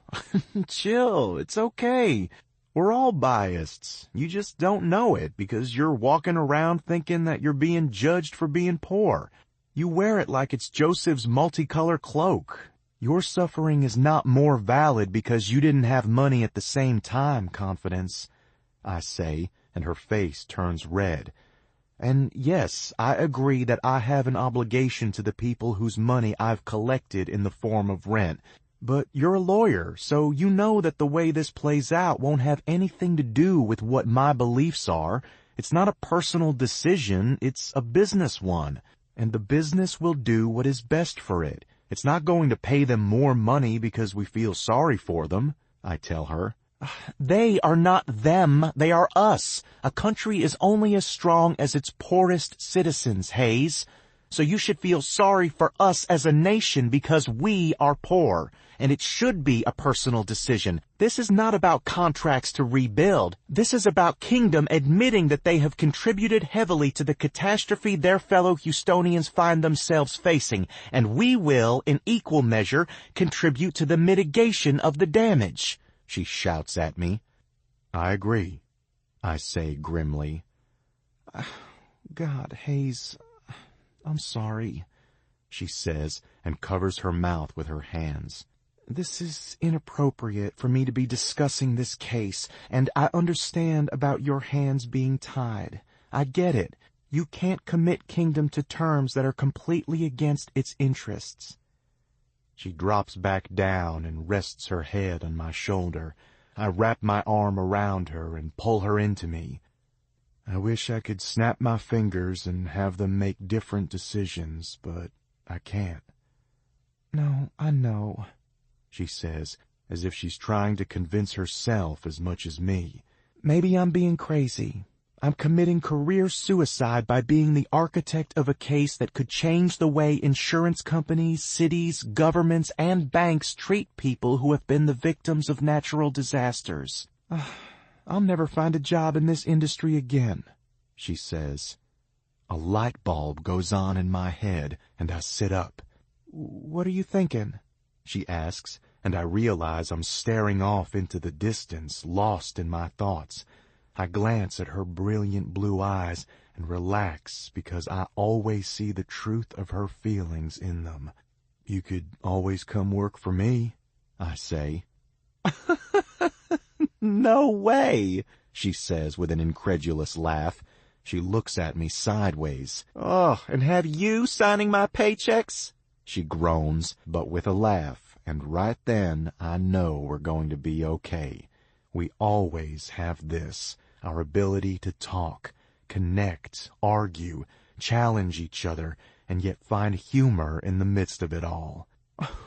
Speaker 3: Chill, it's okay. We're all biased. You just don't know it because you're walking around thinking that you're being judged for being poor. You wear it like it's Joseph's multicolor cloak. Your suffering is not more valid because you didn't have money at the same time, Confidence, I say, and her face turns red. And yes, I agree that I have an obligation to the people whose money I've collected in the form of rent. But you're a lawyer, so you know that the way this plays out won't have anything to do with what my beliefs are. It's not a personal decision, it's a business one. And the business will do what is best for it. It's not going to pay them more money because we feel sorry for them, I tell her. They are not them, they are us. A country is only as strong as its poorest citizens, Hayes. So you should feel sorry for us as a nation because we are poor. and it should be a personal decision. This is not about contracts to rebuild. This is about Kingdom admitting that they have contributed heavily to the catastrophe their fellow Houstonians find themselves facing, and we will, in equal measure, contribute to the mitigation of the damage," she shouts at me.
Speaker 2: "I agree," I say grimly.
Speaker 3: "God, Hayes, I'm sorry," she says, and covers her mouth with her hands. "This is inappropriate for me to be discussing this case, and I understand about your hands being tied. I get it. You can't commit Kingdom to terms that are completely against its interests."
Speaker 2: She drops back down and rests her head on my shoulder. I wrap my arm around her and pull her into me. I wish I could snap my fingers and have them make different decisions, but I can't.
Speaker 3: "No, I know,"
Speaker 2: she says, as if she's trying to convince herself as much as me.
Speaker 3: "Maybe I'm being crazy. I'm committing career suicide by being the architect of a case that could change the way insurance companies, cities, governments, and banks treat people who have been the victims of natural disasters. I'll never find a job in this industry again," she says.
Speaker 2: A light bulb goes on in my head, and I sit up.
Speaker 3: "What are you thinking?"
Speaker 2: she asks, and I realize I'm staring off into the distance, lost in my thoughts. I glance at her brilliant blue eyes and relax because I always see the truth of her feelings in them. "You could always come work for me," I say.
Speaker 3: "No way,"
Speaker 2: she says with an incredulous laugh. She looks at me sideways.
Speaker 3: "Oh, and have you signing my paychecks?"
Speaker 2: She groans, but with a laugh, and right then I know we're going to be okay. We always have this, our ability to talk, connect, argue, challenge each other, and yet find humor in the midst of it all.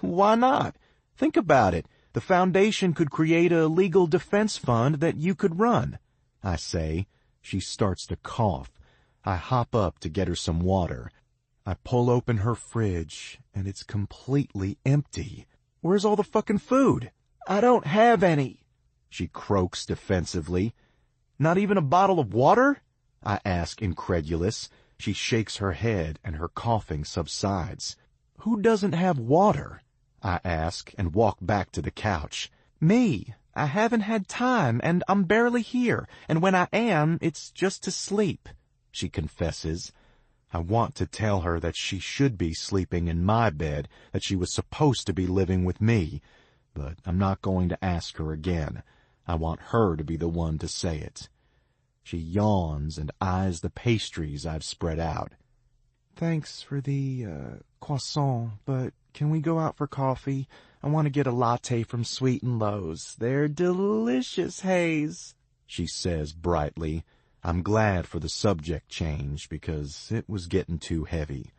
Speaker 3: "Why not? Think about it. The foundation could create a legal defense fund that you could run,"
Speaker 2: I say. She starts to cough. I hop up to get her some water. I pull open her fridge, and it's completely empty.
Speaker 3: "Where's all the fucking food?" "I don't have any,"
Speaker 2: she croaks defensively.
Speaker 3: "Not even a bottle of water?"
Speaker 2: I ask, incredulous. She shakes her head, and her coughing subsides.
Speaker 3: "Who doesn't have water?"
Speaker 2: I ask, and walk back to the couch.
Speaker 3: "Me. I haven't had time, and I'm barely here, and when I am, it's just to sleep," she confesses.
Speaker 2: I want to tell her that she should be sleeping in my bed, that she was supposed to be living with me, but I'm not going to ask her again. I want her to be the one to say it. She yawns and eyes the pastries I've spread out.
Speaker 3: "Thanks for the croissant, but can we go out for coffee? I want to get a latte from Sweet and Low's. They're delicious, Hayes,"
Speaker 2: she says brightly. I'm glad for the subject change because it was getting too heavy.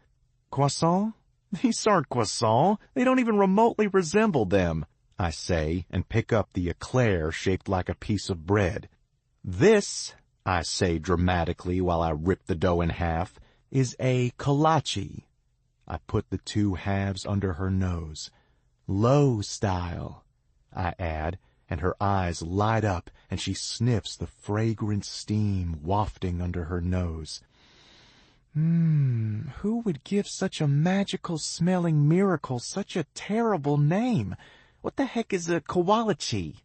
Speaker 3: "Croissant? These aren't croissants. They don't even remotely resemble them,"
Speaker 2: I say, and pick up the eclair shaped like a piece of bread.
Speaker 3: "This,"
Speaker 2: I say dramatically while I rip the dough in half, "is a kolache." I put the two halves under her nose. "Low style," I add, and her eyes light up and she sniffs the fragrant steam wafting under her nose.
Speaker 3: Who would give such a magical-smelling miracle such a terrible name? What the heck is a kolache?"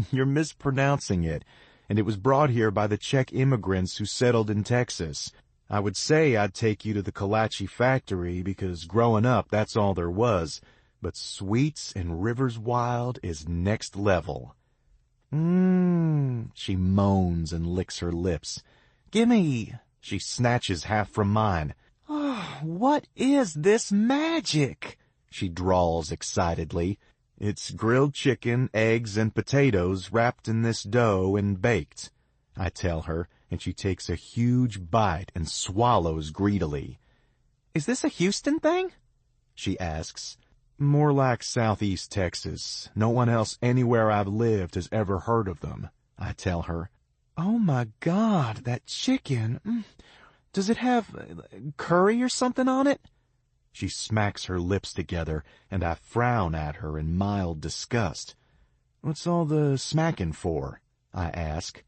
Speaker 2: You're mispronouncing it, and it was brought here by the Czech immigrants who settled in Texas. I would say I'd take you to the kolache factory because growing up that's all there was, but Sweets and Rivers Wilde is next level.
Speaker 3: She moans and licks her lips. "Gimme!"
Speaker 2: She snatches half from mine.
Speaker 3: "Oh, what is this magic?"
Speaker 2: she drawls excitedly. "It's grilled chicken, eggs, and potatoes wrapped in this dough and baked," I tell her, and she takes a huge bite and swallows greedily.
Speaker 3: "Is this a Houston thing?"
Speaker 2: she asks. "More like Southeast Texas. No one else anywhere I've lived has ever heard of them," I tell her.
Speaker 3: "Oh my God, that chicken. Does it have curry or something on it?"
Speaker 2: She smacks her lips together, and I frown at her in mild disgust. "What's all the smacking for?" I ask.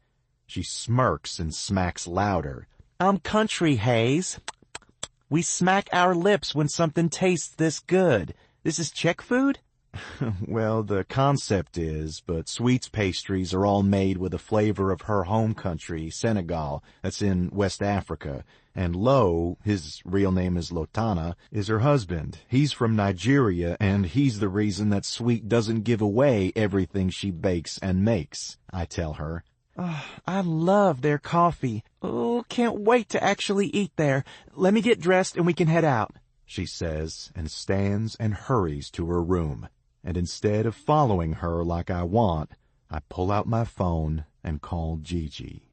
Speaker 2: She smirks and smacks louder. "I'm country, Hayes. We smack our lips when something tastes this good. This is Czech food?" "Well, the concept is, but sweets pastries are all made with a flavor of her home country, Senegal, that's in West Africa. And Lo, his real name is Lotana, is her husband. He's from Nigeria, and he's the reason that Sweet doesn't give away everything she bakes and makes," I tell her. "I love their coffee. Oh, can't wait to actually eat there. Let me get dressed and we can head out," she says, and stands and hurries to her room. And instead of following her like I want, I pull out my phone and call Gigi.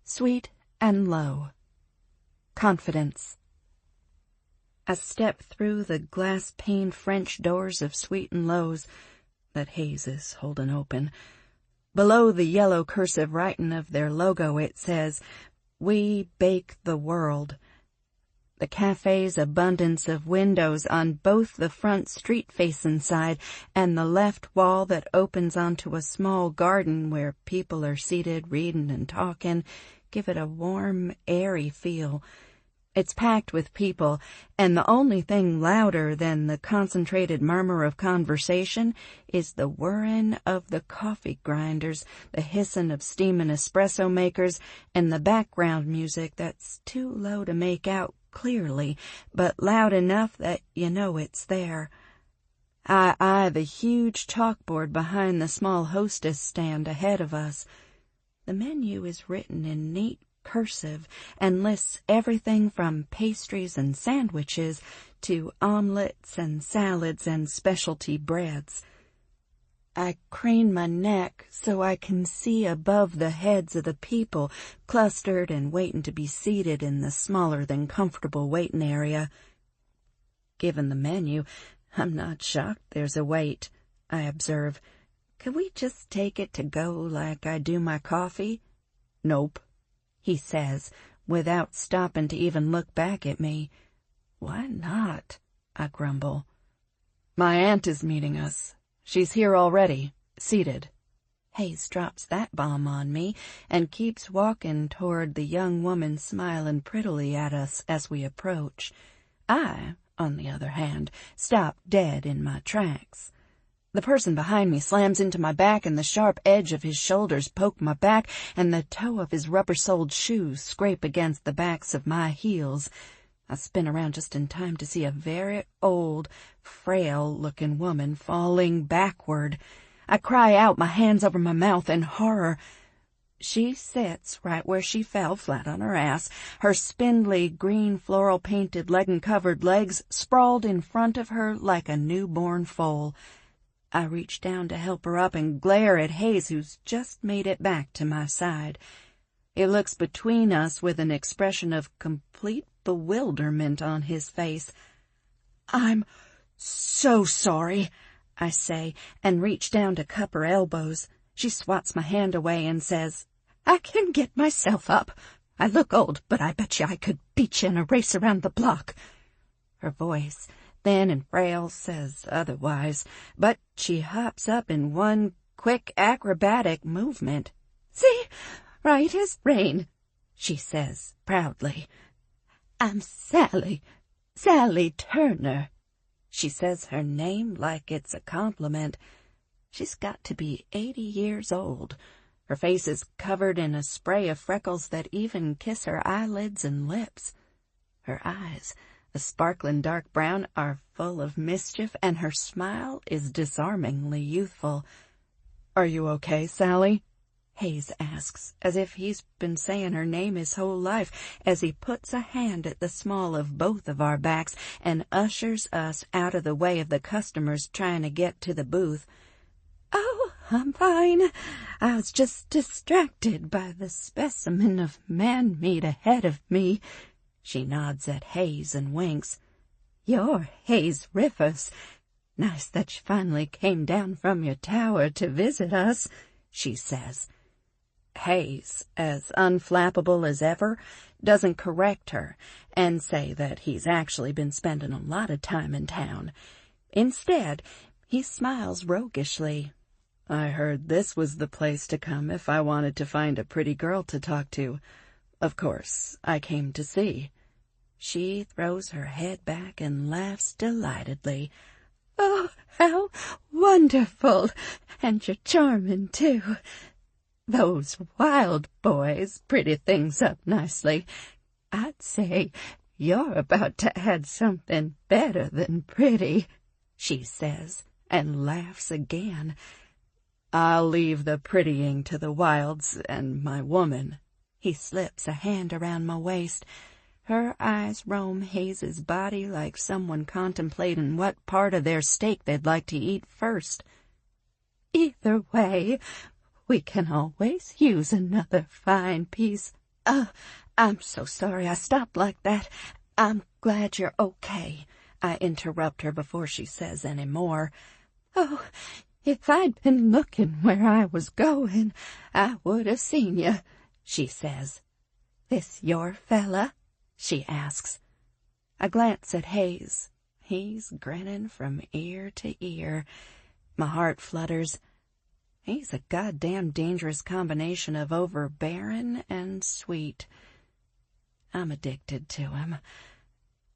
Speaker 1: Sweet and Low. Confidence. I step through the glass-paned French doors of Sweet and Low's that Hayes is holding open. Below the yellow cursive writing of their logo it says, "We bake the world." The cafe's abundance of windows on both the front street-facing side and the left wall that opens onto a small garden where people are seated reading and talking give it a warm, airy feel. It's packed with people, and the only thing louder than the concentrated murmur of conversation is the whirring of the coffee grinders, the hissing of steaming espresso makers, and the background music that's too low to make out clearly, but loud enough that you know it's there. I eye the huge chalkboard behind the small hostess stand ahead of us. The menu is written in neat cursive and lists everything from pastries and sandwiches to omelets and salads and specialty breads. I crane my neck so I can see above the heads of the people clustered and waiting to be seated in the smaller-than-comfortable waiting area. Given the menu, I'm not shocked there's a wait, I observe. Could we just take it to go like I do my coffee? "Nope," he says, without stopping to even look back at me. "Why not?" I grumble. "My aunt is meeting us. She's here already, seated." Hayes drops that bomb on me and keeps walking toward the young woman smiling prettily at us as we approach. I, on the other hand, stop dead in my tracks. The person behind me slams into my back, and the sharp edge of his shoulders poke my back, and the toe of his rubber-soled shoes scrape against the backs of my heels. I spin around just in time to see a very old, frail-looking woman falling backward. I cry out, my hands over my mouth in horror. She sits right where she fell, flat on her ass, her spindly, green, floral-painted, legging-covered legs sprawled in front of her like a newborn foal. I reach down to help her up and glare at Hayes, who's just made it back to my side. He looks between us with an expression of complete bewilderment on his face. "I'm so sorry," I say, and reach down to cup her elbows. She swats my hand away and says, "I can get myself up. I look old, but I bet you I could beat you in a race around the block." Her voice, thin and frail, says otherwise, but she hops up in one quick acrobatic movement. "See, right as rain," she says proudly. "I'm Sally Turner." She says her name like it's a compliment. She's got to be 80 years old. Her face is covered in a spray of freckles that even kiss her eyelids and lips. Her eyes, a sparkling dark brown, are full of mischief, and her smile is disarmingly youthful. "Are you okay, Sally?" Hayes asks, as if he's been saying her name his whole life, as he puts a hand at the small of both of our backs and ushers us out of the way of the customers trying to get to the booth. "Oh, I'm fine. I was just distracted by the specimen of man-meat ahead of me." She nods at Hayes and winks. "You're Hayes Rivers. Nice that you finally came down from your tower to visit us," she says. Hayes, as unflappable as ever, doesn't correct her and say that he's actually been spending a lot of time in town. Instead, he smiles roguishly. I heard this was the place to come if I wanted to find a pretty girl to talk to. Of course, I came to see. She throws her head back and laughs delightedly. Oh, how wonderful! And you're charming, too. Those Wilde boys pretty things up nicely. I'd say you're about to add something better than pretty, she says, and laughs again. I'll leave the prettying to the Wildes and my woman. He slips a hand around my waist. Her eyes roam Hayes's body like someone contemplating what part of their steak they'd like to eat first. Either way, we can always use another fine piece. I'm so sorry I stopped like that. I'm glad you're okay. I interrupt her before she says any more. Oh, if I'd been looking where I was going, I would have seen you, she says. This your fella? She asks. I glance at Hayes. He's grinning from ear to ear. My heart flutters. He's a goddamn dangerous combination of overbearing and sweet. I'm addicted to him.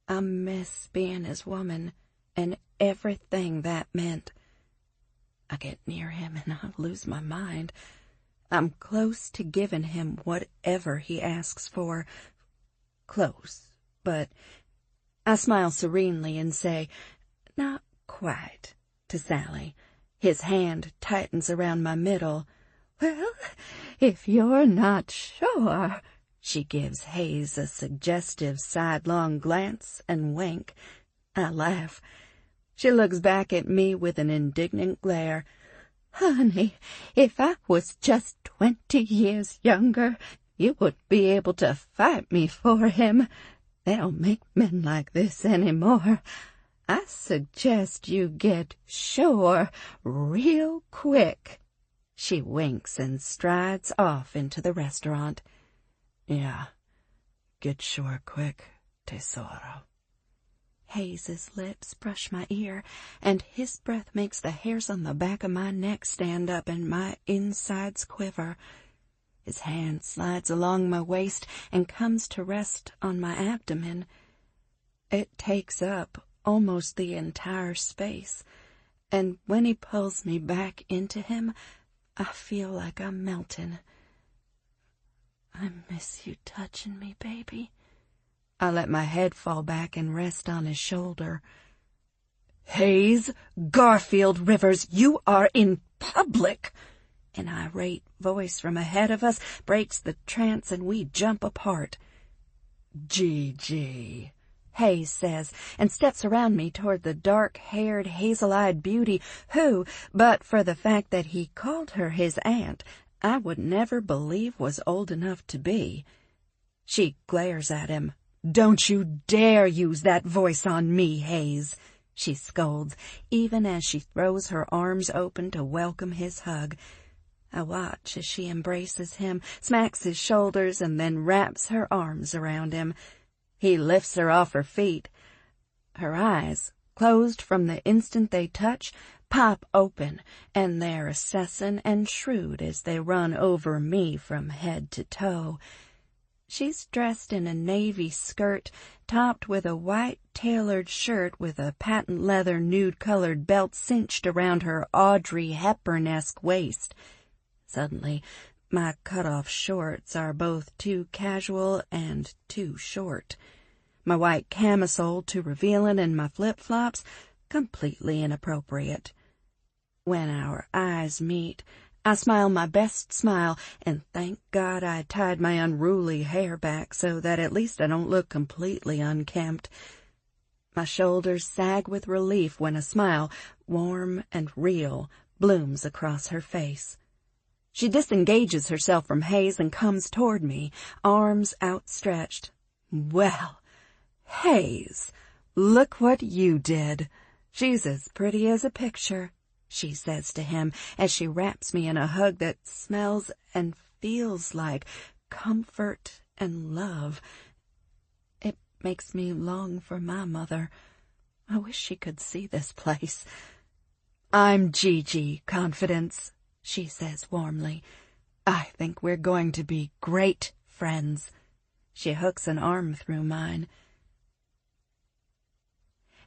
Speaker 1: I miss being his woman and everything that meant. I get near him and I lose my mind. I'm close to giving him whatever he asks for. Close, but I smile serenely and say, not quite, to Sally. His hand tightens around my middle. Well, if you're not sure, she gives Hayes a suggestive sidelong glance and wink. I laugh. She looks back at me with an indignant glare. Honey, if I was just 20 years younger, you wouldn't be able to fight me for him. They don't make men like this anymore. I suggest you get sure real quick. She winks and strides off into the restaurant. Yeah, get sure quick, tesoro. Hayes's lips brush my ear, and his breath makes the hairs on the back of my neck stand up and my insides quiver. His hand slides along my waist and comes to rest on my abdomen. It takes up almost the entire space, and when he pulls me back into him, I feel like I'm melting. I miss you touching me, baby. I let my head fall back and rest on his shoulder. Hayes, Garfield Rivers, you are in public! An irate voice from ahead of us breaks the trance and we jump apart. Gee, Hayes says, and steps around me toward the dark-haired, hazel-eyed beauty who, but for the fact that he called her his aunt, I would never believe was old enough to be. She glares at him. Don't you dare use that voice on me, Hayes, she scolds, even as she throws her arms open to welcome his hug. I watch as she embraces him, smacks his shoulders, and then wraps her arms around him. He lifts her off her feet. Her eyes, closed from the instant they touch, pop open, and they're assessing and shrewd as they run over me from head to toe. She's dressed in a navy skirt, topped with a white tailored shirt with a patent leather nude-colored belt cinched around her Audrey Hepburn-esque waist. Suddenly, my cut-off shorts are both too casual and too short. My white camisole too revealing and my flip-flops completely inappropriate. When our eyes meet, I smile my best smile, and thank God I tied my unruly hair back so that at least I don't look completely unkempt. My shoulders sag with relief when a smile, warm and real, blooms across her face. She disengages herself from Hayes and comes toward me, arms outstretched. Well, Hayes, look what you did. She's as pretty as a picture, she says to him as she wraps me in a hug that smells and feels like comfort and love. It makes me long for my mother. I wish she could see this place. "I'm Gigi, Confidence," she says warmly. "I think we're going to be great friends." She hooks an arm through mine.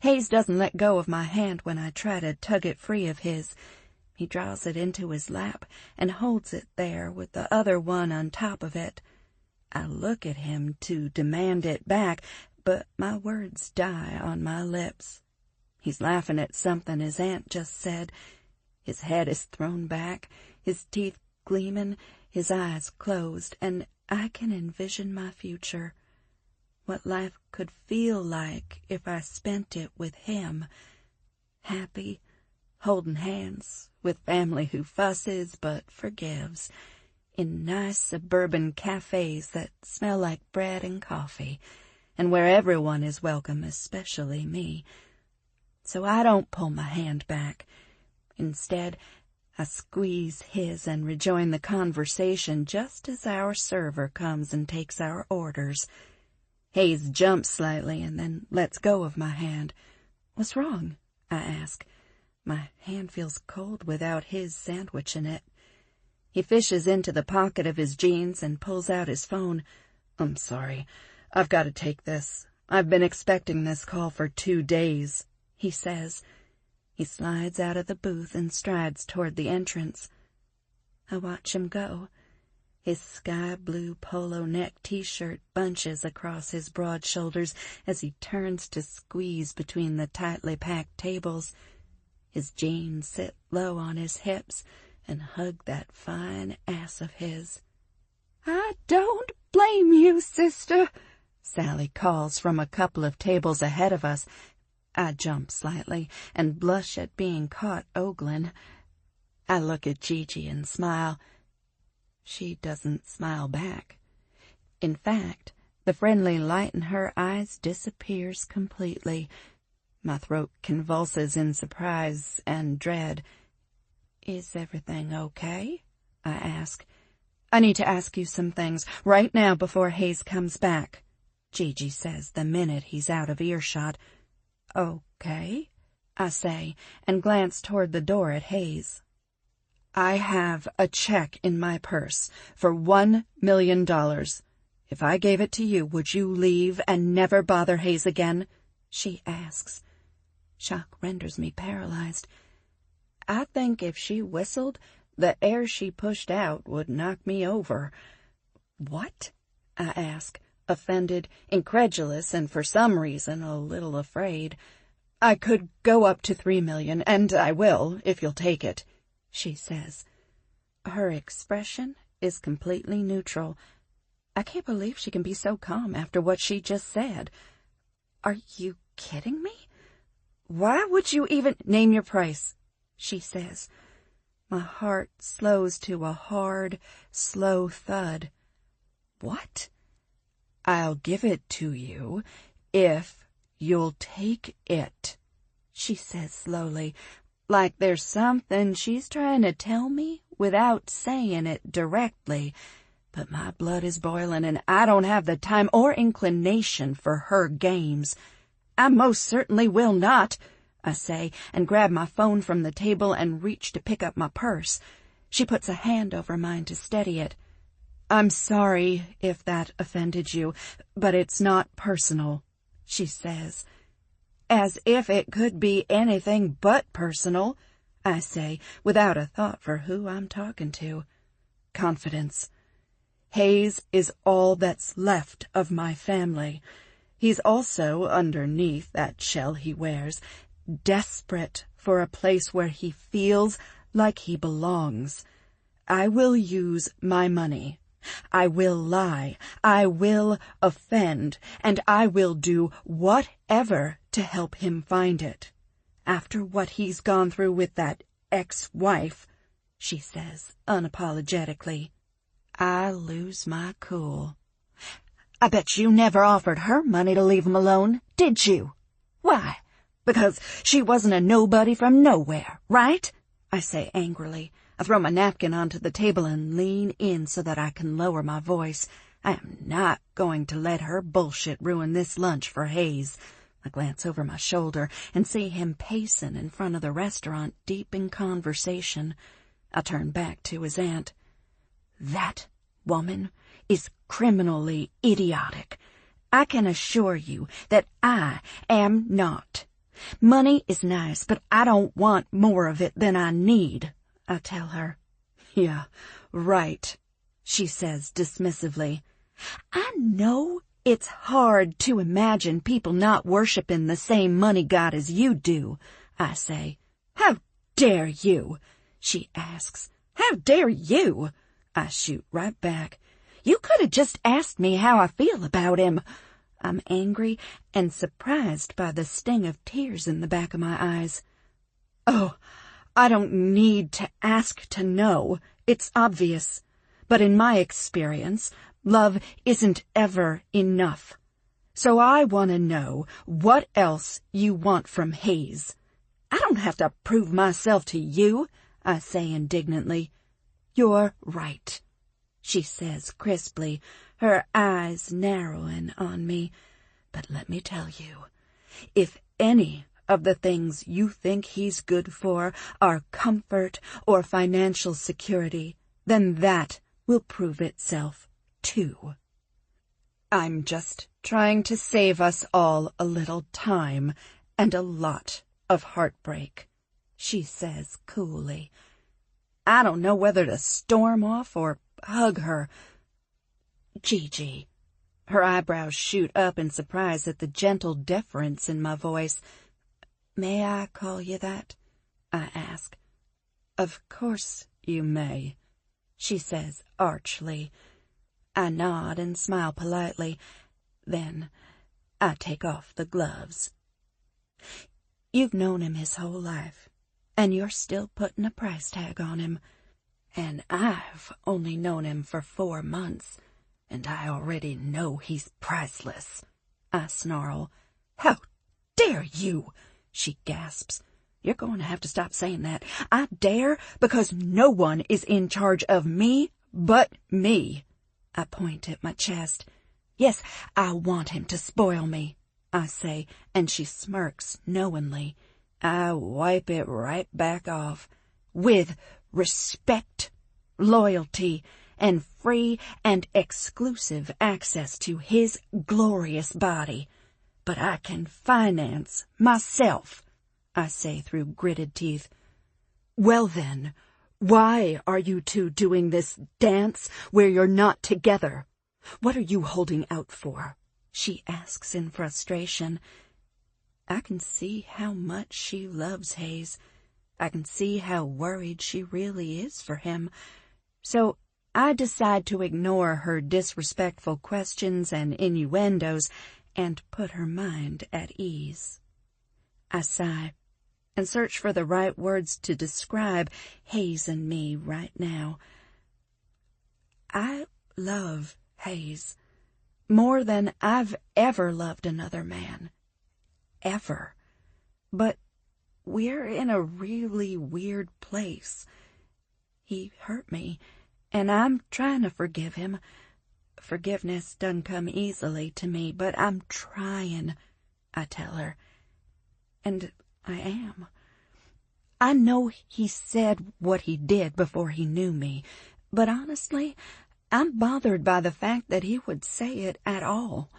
Speaker 1: Hayes doesn't let go of my hand when I try to tug it free of his. He draws it into his lap and holds it there with the other one on top of it. I look at him to demand it back, but my words die on my lips. He's laughing at something his aunt just said. His head is thrown back, his teeth gleaming, his eyes closed, and I can envision my future. What life could feel like if I spent it with him. Happy, holding hands, with family who fusses but forgives, in nice suburban cafes that smell like bread and coffee, and where everyone is welcome, especially me. So I don't pull my hand back. Instead, I squeeze his and rejoin the conversation just as our server comes and takes our orders. Hayes jumps slightly and then lets go of my hand. "What's wrong?" I ask. My hand feels cold without his sandwich in it. He fishes into the pocket of his jeans and pulls out his phone. "I'm sorry. I've got to take this. I've been expecting this call for 2 days, he says. He slides out of the booth and strides toward the entrance. I watch him go. His sky-blue polo neck t-shirt bunches across his broad shoulders as he turns to squeeze between the tightly packed tables. His jeans sit low on his hips and hug that fine ass of his. "I don't blame you, sister," Sally calls from a couple of tables ahead of us. I jump slightly and blush at being caught ogling. I look at Gigi and smile. She doesn't smile back. In fact, the friendly light in her eyes disappears completely. My throat convulses in surprise and dread. "Is everything okay?" I ask. "I need to ask you some things right now before Hayes comes back," Gigi says the minute he's out of earshot. "Okay," I say, and glance toward the door at Hayes. "I have a check in my purse for $1 million. If I gave it to you, would you leave and never bother Hayes again?" she asks. Shock renders me paralyzed. I think if she whistled, the air she pushed out would knock me over. "What?" I ask, offended, incredulous, and for some reason a little afraid. "I could go up to $3 million, and I will, if you'll take it," she says. Her expression is completely neutral. I can't believe she can be so calm after what she just said. "Are you kidding me? Why would you even—" "Name your price," she says. My heart slows to a hard, slow thud. "What?" "I'll give it to you if you'll take it," she says slowly, like there's something she's trying to tell me without saying it directly. But my blood is boiling, and I don't have the time or inclination for her games. "I most certainly will not," I say, and grab my phone from the table and reach to pick up my purse. She puts a hand over mine to steady it. "I'm sorry if that offended you, but it's not personal," she says. "As if it could be anything but personal," I say, without a thought for who I'm talking to. "Confidence. Hayes is all that's left of my family. He's also, underneath that shell he wears, desperate for a place where he feels like he belongs. I will use my money. I will lie. I will offend. And I will do whatever to help him find it. After what he's gone through with that ex-wife," she says unapologetically. I lose my cool. "I bet you never offered her money to leave him alone, did you?" "Why? Because she wasn't a nobody from nowhere, right?" I say angrily. I throw my napkin onto the table and lean in so that I can lower my voice. I am not going to let her bullshit ruin this lunch for Hayes. I glance over my shoulder and see him pacing in front of the restaurant, deep in conversation. I turn back to his aunt. That woman is criminally idiotic. I can assure you that I am not. Money is nice, but I don't want more of it than I need, I tell her. Yeah, right, she says dismissively. I know it's hard to imagine people not worshiping the same money god as you do, I say. How dare you? She asks. How dare you? I shoot right back. You could have just asked me how I feel about him. I'm angry and surprised by the sting of tears in the back of my eyes. Oh, I don't need to ask to know. It's obvious. But in my experience, love isn't ever enough. So I want to know what else you want from Hayes. I don't have to prove myself to you, I say indignantly. You're right, she says crisply, her eyes narrowing on me. But let me tell you, if any of the things you think he's good for are comfort or financial security, then that will prove itself too. I'm just trying to save us all a little time and a lot of heartbreak, she says coolly. I don't know whether to storm off or hug her. Gigi. Her eyebrows shoot up in surprise at the gentle deference in my voice. May I call you that? I ask. Of course you may, she says archly. I nod and smile politely. Then I take off the gloves. You've known him his whole life, and you're still putting a price tag on him. And I've only known him for 4 months, and I already know he's priceless, I snarl. How dare you? She gasps. You're going to have to stop saying that. I dare because no one is in charge of me but me. I point at my chest. Yes, I want him to spoil me, I say, and she smirks knowingly. I wipe it right back off. With respect, loyalty, and free and exclusive access to his glorious body. But I can finance myself, I say through gritted teeth. Well then, why are you two doing this dance where you're not together? What are you holding out for? She asks in frustration. I can see how much she loves Hayes. I can see how worried she really is for him. So I decide to ignore her disrespectful questions and innuendos and put her mind at ease. I sigh and search for the right words to describe Hayes and me right now. I love Hayes more than I've ever loved another man. Ever. But we're in a really weird place. He hurt me, and I'm trying to forgive him. Forgiveness doesn't come easily to me, but I'm trying, I tell her. And I am. I know he said what he did before he knew me, but honestly, I'm bothered by the fact that he would say it at all.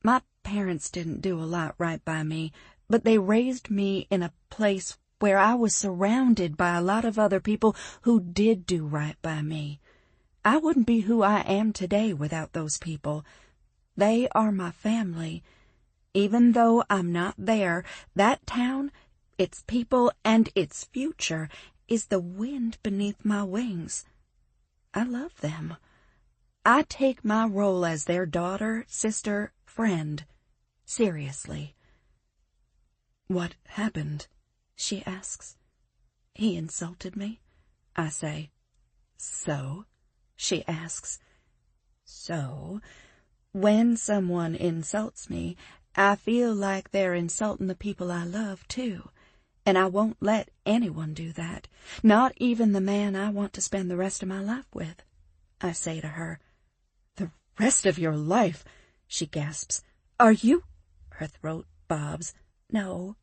Speaker 1: My parents didn't do a lot right by me, but they raised me in a place where I was surrounded by a lot of other people who did do right by me. I wouldn't be who I am today without those people. They are my family. Even though I'm not there, that town, its people, and its future is the wind beneath my wings. I love them. I take my role as their daughter, sister, friend seriously. What happened? She asks. He insulted me, I say. So? She asks. So, when someone insults me, I feel like they're insulting the people I love, too. And I won't let anyone do that, not even the man I want to spend the rest of my life with, I say to her. The rest of your life, she gasps. Are you? Her throat bobs. No,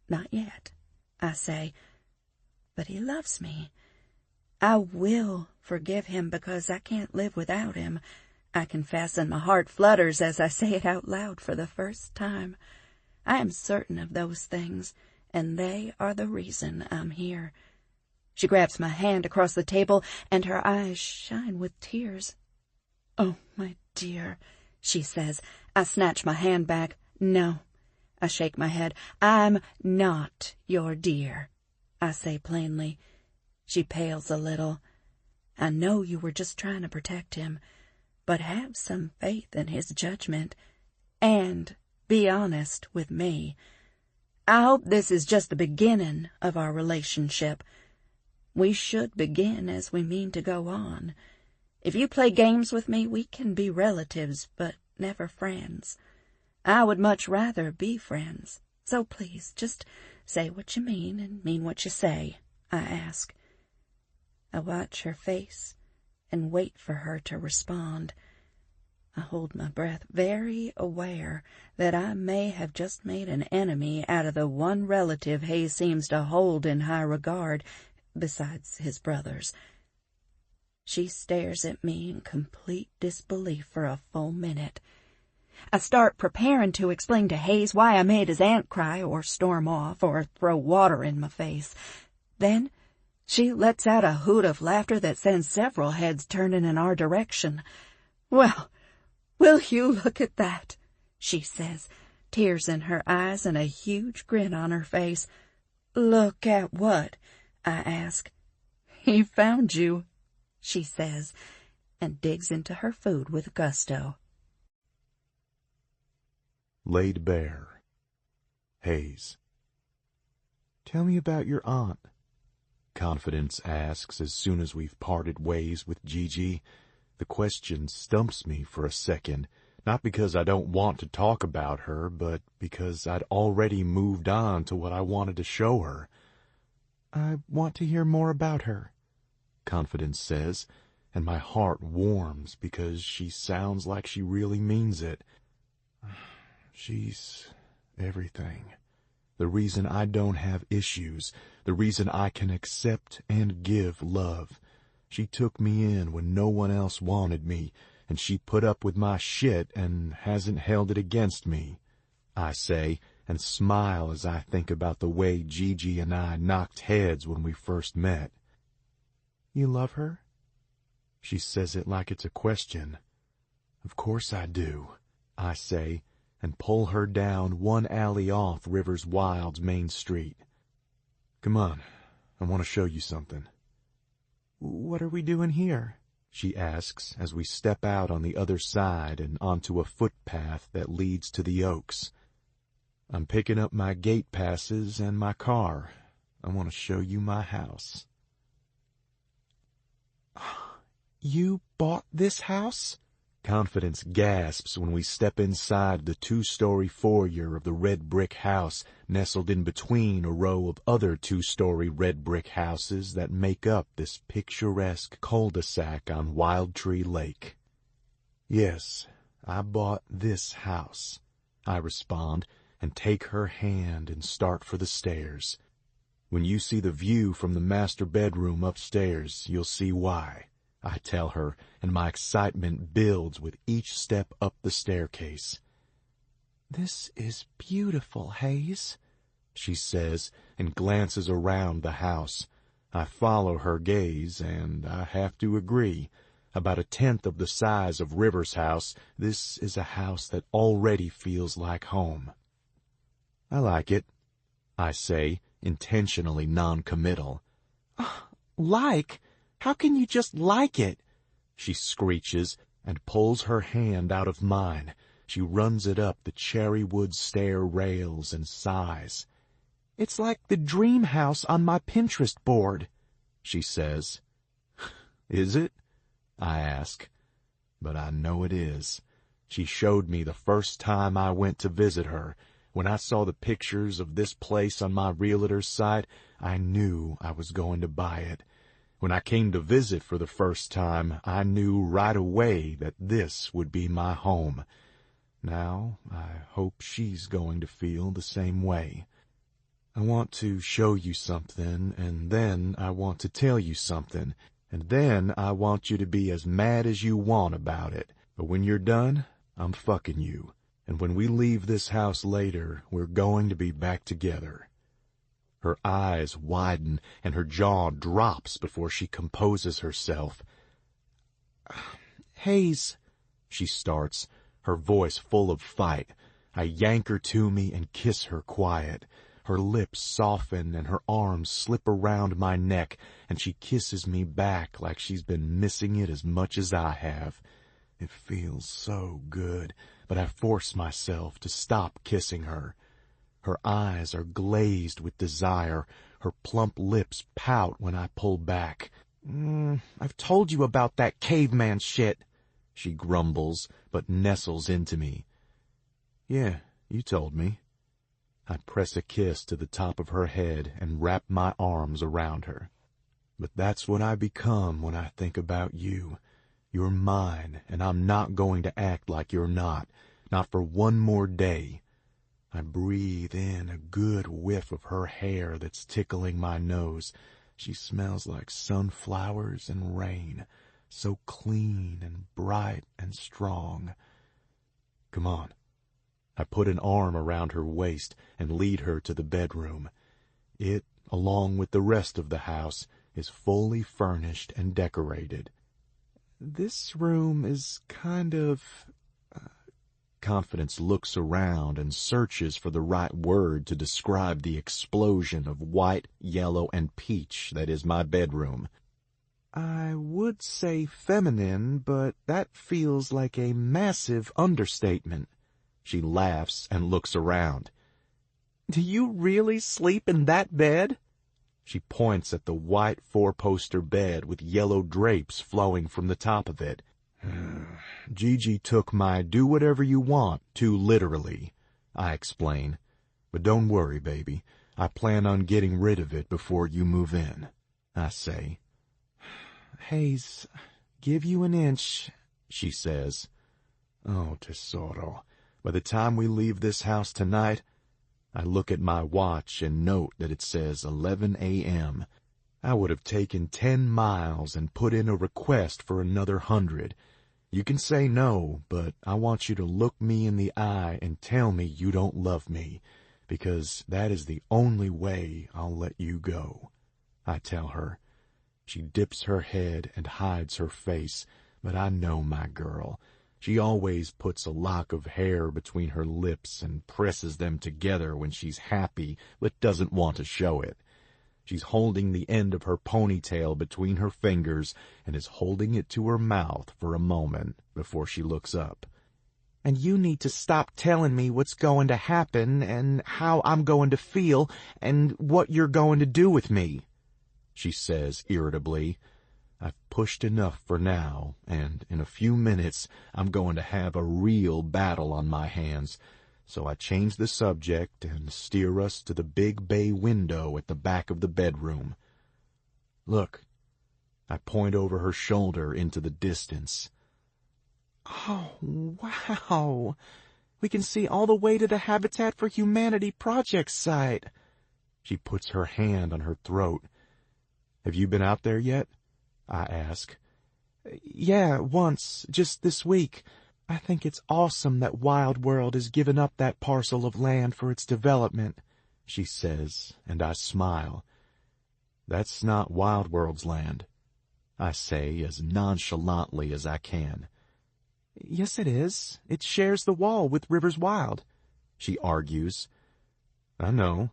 Speaker 1: not yet, I say. But he loves me. I will forgive him because I can't live without him, I confess, and my heart flutters as I say it out loud for the first time. I am certain of those things, and they are the reason I'm here. She grabs my hand across the table, and her eyes shine with tears. Oh, my dear, she says. I snatch my hand back. No, I shake my head. I'm not your dear, I say plainly. She pales a little. I know you were just trying to protect him, but have some faith in his judgment, and be honest with me. I hope this is just the beginning of our relationship. We should begin as we mean to go on. If you play games with me, we can be relatives, but never friends. I would much rather be friends. So please, just say what you mean and mean what you say, I ask. I watch her face and wait for her to respond. I hold my breath, very aware that I may have just made an enemy out of the one relative Hayes seems to hold in high regard, besides his brothers. She stares at me in complete disbelief for a full minute. I start preparing to explain to Hayes why I made his aunt cry or storm off or throw water in my face. Then she lets out a hoot of laughter that sends several heads turning in our direction. Well, will you look at that? She says, tears in her eyes and a huge grin on her face. Look at what? I ask. He found you, she says, and digs into her food with gusto.
Speaker 2: Laid bare. Hayes.
Speaker 3: Tell me about your aunt,
Speaker 2: Confidence asks as soon as we've parted ways with Gigi. The question stumps me for a second, not because I don't want to talk about her, but because I'd already moved on to what I wanted to show her.
Speaker 3: I want to hear more about her,
Speaker 2: Confidence says, and my heart warms because she sounds like she really means it. She's everything. The reason I don't have issues, the reason I can accept and give love. She took me in when no one else wanted me, and she put up with my shit and hasn't held it against me, I say, and smile as I think about the way Gigi and I knocked heads when we first met.
Speaker 3: You love her?
Speaker 2: She says it like it's a question. Of course I do, I say, and pull her down one alley off Rivers Wilde's main street. Come on, I want to show you something.
Speaker 3: What are we doing here?
Speaker 2: She asks as we step out on the other side and onto a footpath that leads to the Oaks. I'm picking up my gate passes and my car. I want to show you my house.
Speaker 3: You bought this house?
Speaker 2: Confidence gasps when we step inside the 2-story foyer of the red brick house nestled in between a row of other 2-story red brick houses that make up this picturesque cul-de-sac on Wild Tree Lake. Yes, I bought this house, I respond, and take her hand and start for the stairs. When you see the view from the master bedroom upstairs, you'll see why, I tell her, and my excitement builds with each step up the staircase.
Speaker 3: This is beautiful, Hayes,
Speaker 2: she says, and glances around the house. I follow her gaze, and I have to agree. About 1/10 of the size of River's house, this is a house that already feels like home. I like it, I say, intentionally non-committal.
Speaker 3: Like? How can you just like it?
Speaker 2: She screeches and pulls her hand out of mine. She runs it up the cherry wood stair rails and sighs.
Speaker 3: It's like the dream house on my Pinterest board,
Speaker 2: she says. Is it? I ask. But I know it is. She showed me the first time I went to visit her, When I saw the pictures of this place on my realtor's site, I knew I was going to buy it. When I came to visit for the first time, I knew right away that this would be my home. Now, I hope she's going to feel the same way. I want to show you something, and then I want to tell you something, and then I want you to be as mad as you want about it. But when you're done, I'm fucking you. And when we leave this house later, we're going to be back together. Her eyes widen, and her jaw drops before she composes herself.
Speaker 3: Hayes,
Speaker 2: she starts, her voice full of fight. I yank her to me and kiss her quiet. Her lips soften and her arms slip around my neck, and she kisses me back like she's been missing it as much as I have. It feels so good, but I force myself to stop kissing her. Her eyes are glazed with desire. Her plump lips pout when I pull back.
Speaker 3: I've told you about that caveman shit,
Speaker 2: she grumbles, but nestles into me. Yeah, you told me. I press a kiss to the top of her head and wrap my arms around her. But that's what I become when I think about you. You're mine, and I'm not going to act like you're not for one more day. I breathe in a good whiff of her hair that's tickling my nose. She smells like sunflowers and rain, so clean and bright and strong. Come on. I put an arm around her waist and lead her to the bedroom. It, along with the rest of the house, is fully furnished and decorated.
Speaker 3: This room is kind of...
Speaker 2: Confidence looks around and searches for the right word to describe the explosion of white, yellow, and peach that is my bedroom.
Speaker 3: I would say feminine, but that feels like a massive understatement.
Speaker 2: She laughs and looks around.
Speaker 3: Do you really sleep in that bed?
Speaker 2: She points at the white four-poster bed with yellow drapes flowing from the top of it. Gigi took my do whatever you want too literally, I explain. But don't worry, baby. I plan on getting rid of it before you move in, I say.
Speaker 3: Hayes, give you an inch,
Speaker 2: she says. Oh, tesoro. By the time we leave this house tonight, I look at my watch and note that it says 11 a.m. I would have taken 10 miles and put in a request for another 100. You can say no, but I want you to look me in the eye and tell me you don't love me, because that is the only way I'll let you go, I tell her. She dips her head and hides her face, but I know my girl. She always puts a lock of hair between her lips and presses them together when she's happy but doesn't want to show it. She's holding the end of her ponytail between her fingers and is holding it to her mouth for a moment before she looks up.
Speaker 3: And you need to stop telling me what's going to happen and how I'm going to feel and what you're going to do with me, she says irritably. I've pushed enough for now, and in a few minutes I'm going to have a real battle on my hands. So I change the subject and steer us to the big bay window at the back of the bedroom. Look, I point over her shoulder into the distance. Oh, wow. We can see all the way to the Habitat for Humanity project site.
Speaker 2: She puts her hand on her throat. Have you been out there yet? I ask.
Speaker 3: Yeah, once, just this week. I think it's awesome that Wilde World has given up that parcel of land for its development, she says, and I smile. That's not Wilde World's land, I say as nonchalantly as I can. Yes, it is. It shares the wall with Rivers Wilde,
Speaker 2: she argues. I know.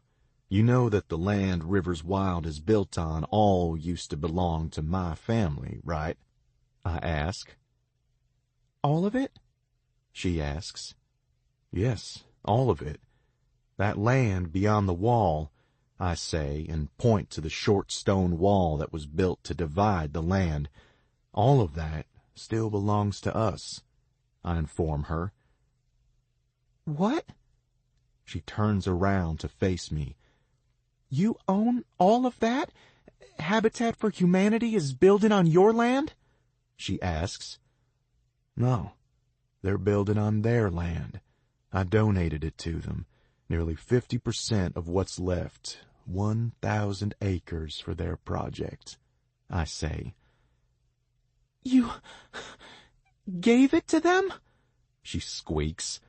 Speaker 2: You know that the land Rivers Wilde is built on all used to belong to my family, right? I ask.
Speaker 3: All of it?
Speaker 2: She asks. Yes, all of it. That land beyond the wall, I say, and point to the short stone wall that was built to divide the land. All of that still belongs to us, I inform her.
Speaker 3: What?
Speaker 2: She turns around to face me.
Speaker 3: You own all of that? Habitat for Humanity is building on your land?
Speaker 2: She asks. No, they're building on their land. I donated it to them. Nearly 50% of what's left. 1,000 acres for their project, I say.
Speaker 3: You gave it to them?
Speaker 2: She squeaks.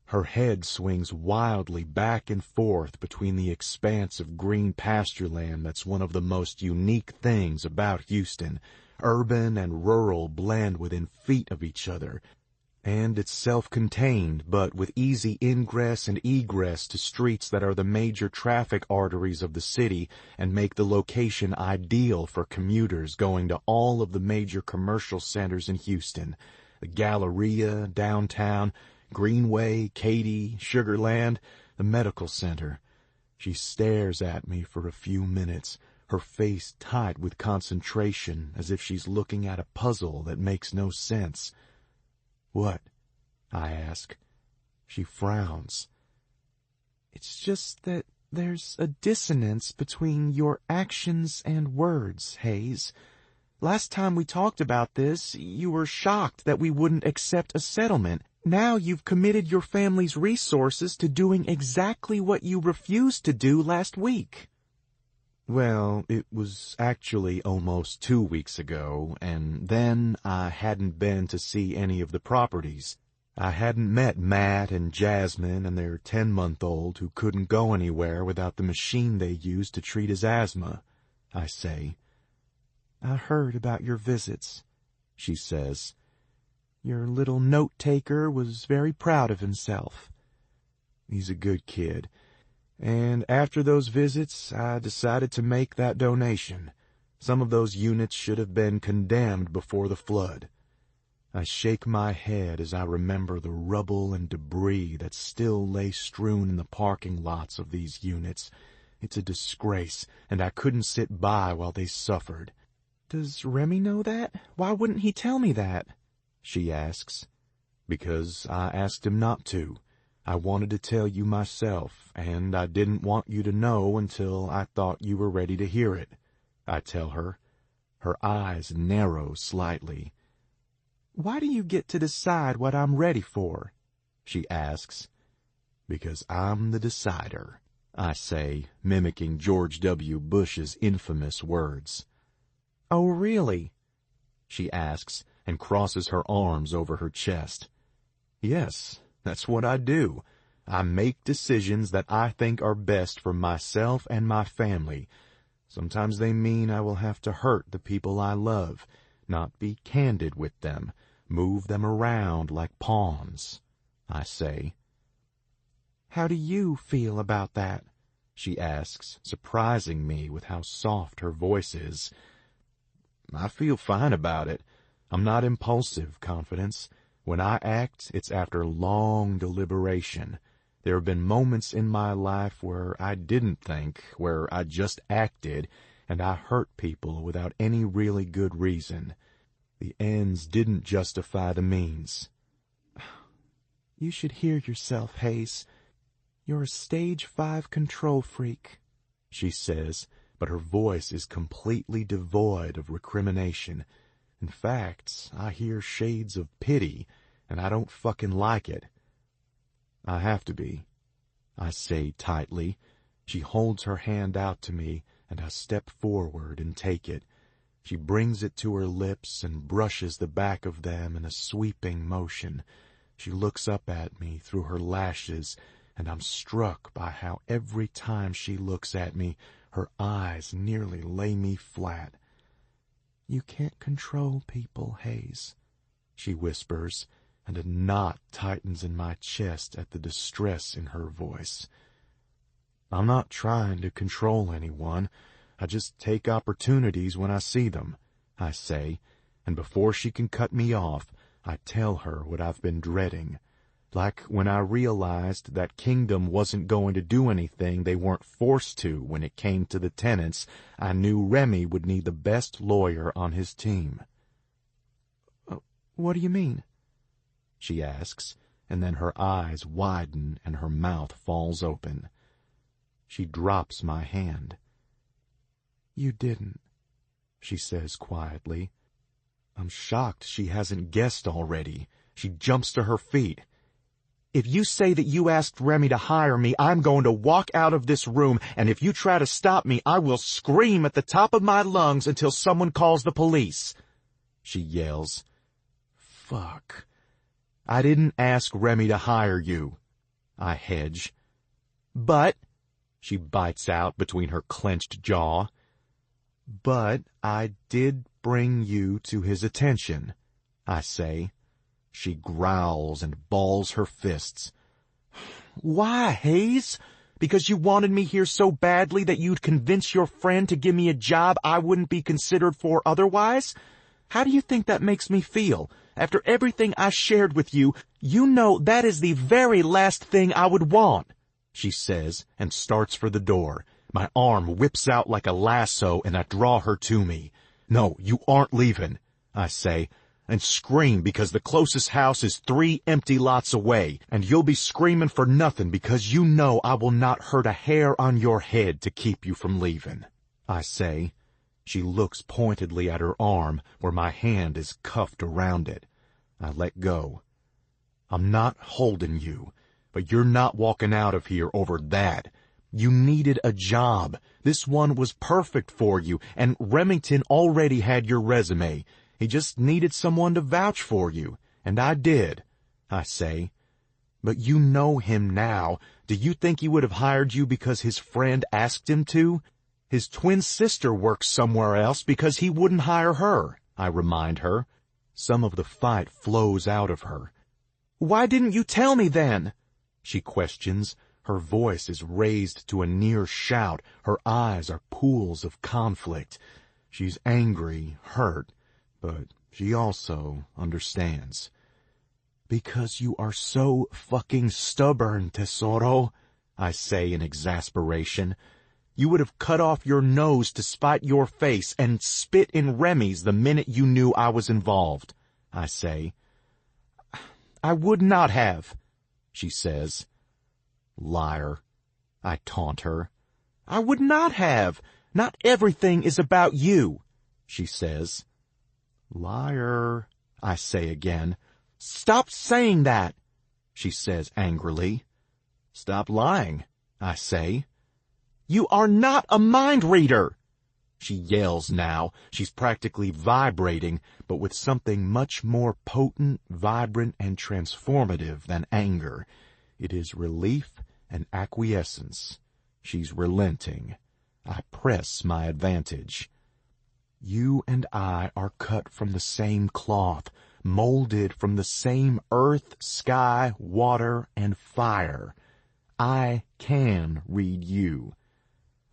Speaker 2: Her head swings wildly back and forth between the expanse of green pasture land that's one of the most unique things about Houston. Urban and rural blend within feet of each other. And it's self-contained, but with easy ingress and egress to streets that are the major traffic arteries of the city and make the location ideal for commuters going to all of the major commercial centers in Houston. The Galleria, downtown, Greenway, Katy, Sugarland, the medical center. She stares at me for a few minutes, her face tight with concentration, as if she's looking at a puzzle that makes no sense. What? I ask. She frowns.
Speaker 3: It's just that there's a dissonance between your actions and words, Hayes. Last time we talked about this, you were shocked that we wouldn't accept a settlement. Now you've committed your family's resources to doing exactly what you refused to do last week.
Speaker 2: Well, it was actually almost 2 weeks ago, and then I hadn't been to see any of the properties. I hadn't met Matt and Jasmine and their 10-month-old who couldn't go anywhere without the machine they used to treat his asthma, I say.
Speaker 3: I heard about your visits, she says. Your little note-taker was very proud of himself.
Speaker 2: He's a good kid. And after those visits, I decided to make that donation. Some of those units should have been condemned before the flood. I shake my head as I remember the rubble and debris that still lay strewn in the parking lots of these units. It's a disgrace, and I couldn't sit by while they suffered.
Speaker 3: Does Remy know that? Why wouldn't he tell me that?
Speaker 2: She asks. Because I asked him not to. I wanted to tell you myself, and I didn't want you to know until I thought you were ready to hear it, I tell her. Her eyes narrow slightly.
Speaker 3: Why do you get to decide what I'm ready for?
Speaker 2: She asks. Because I'm the decider, I say, mimicking George W. Bush's infamous words.
Speaker 3: Oh, really?
Speaker 2: She asks, and crosses her arms over her chest. Yes. That's what I do. I make decisions that I think are best for myself and my family. Sometimes they mean I will have to hurt the people I love, not be candid with them, move them around like pawns, I say.
Speaker 3: How do you feel about that?
Speaker 2: She asks, surprising me with how soft her voice is. I feel fine about it. I'm not impulsive, Confidence. When I act, it's after long deliberation. There have been moments in my life where I didn't think, where I just acted, and I hurt people without any really good reason. The ends didn't justify the means.
Speaker 3: You should hear yourself, Hayes. You're a stage 5 control freak,
Speaker 2: she says, but her voice is completely devoid of recrimination. In fact, I hear shades of pity, and I don't fucking like it. I have to be, I say tightly. She holds her hand out to me, and I step forward and take it. She brings it to her lips and brushes the back of them in a sweeping motion. She looks up at me through her lashes, and I'm struck by how every time she looks at me, her eyes nearly lay me flat.
Speaker 3: You can't control people, Hayes,
Speaker 2: she whispers, and a knot tightens in my chest at the distress in her voice. I'm not trying to control anyone. I just take opportunities when I see them, I say, and before she can cut me off, I tell her what I've been dreading. Like when I realized that Kingdom wasn't going to do anything they weren't forced to when it came to the tenants, I knew Remy would need the best lawyer on his team.
Speaker 3: What do you mean?
Speaker 2: She asks, and then her eyes widen and her mouth falls open. She drops my hand. "You didn't," she says quietly. I'm shocked she hasn't guessed already. She jumps to her feet. "If you say that you asked Remy to hire me, I'm going to walk out of this room, and if you try to stop me, I will scream at the top of my lungs until someone calls the police," she yells. Fuck. "I didn't ask Remy to hire you," I hedge. "But," she bites out between her clenched jaw, "but I did bring you to his attention," I say. She growls and balls her fists. "Why, Hayes? Because you wanted me here so badly that you'd convince your friend to give me a job I wouldn't be considered for otherwise? How do you think that makes me feel? After everything I shared with you, you know that is the very last thing I would want," she says, and starts for the door. My arm whips out like a lasso, and I draw her to me. "No, you aren't leaving," I say, and scream because the closest house is 3 empty lots away, and you'll be screaming for nothing because you know I will not hurt a hair on your head to keep you from leaving, I say. She looks pointedly at her arm where my hand is cuffed around it. I let go. "I'm not holding you, but you're not walking out of here over that. You needed a job. This one was perfect for you, and Remington already had your resume. He just needed someone to vouch for you, and I did," I say. "But you know him now. Do you think he would have hired you because his friend asked him to? His twin sister works somewhere else because he wouldn't hire her," I remind her. Some of the fight flows out of her. "Why didn't you tell me then?" she questions. Her voice is raised to a near shout. Her eyes are pools of conflict. She's angry, hurt, but she also understands. "Because you are so fucking stubborn, Tesoro," I say in exasperation. "You would have cut off your nose to spite your face and spit in Remy's the minute you knew I was involved," I say. "I would not have," she says. "Liar," I taunt her. "I would not have. Not everything is about you," she says. "Liar," I say again. "Stop saying that," she says angrily. "Stop lying," I say. "You are not a mind reader," she yells now. She's practically vibrating, but with something much more potent, vibrant, and transformative than anger. It is relief and acquiescence. She's relenting. I press my advantage. "You and I are cut from the same cloth, molded from the same earth, sky, water, and fire. I can read you."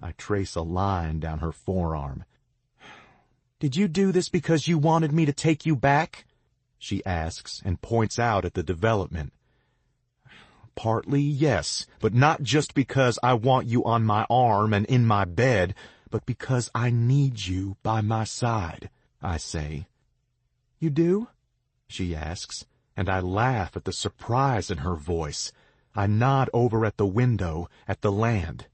Speaker 2: I trace a line down her forearm. "Did you do this because you wanted me to take you back?" she asks and points out at the development. "Partly, yes, but not just because I want you on my arm and in my bed, but because I need you by my side," I say. "You do?" she asks, and I laugh at the surprise in her voice. I nod over at the window, at the land.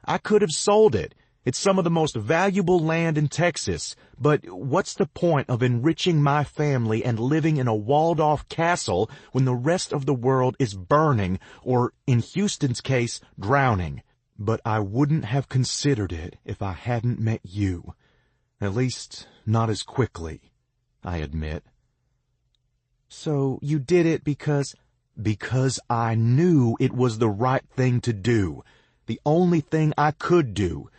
Speaker 2: "I could have sold it. It's some of the most valuable land in Texas. But what's the point of enriching my family and living in a walled-off castle when the rest of the world is burning, or, in Houston's case, drowning? But I wouldn't have considered it if I hadn't met you. At least, not as quickly," I admit. "So you did it because—" "Because I knew it was the right thing to do. The only thing I could do.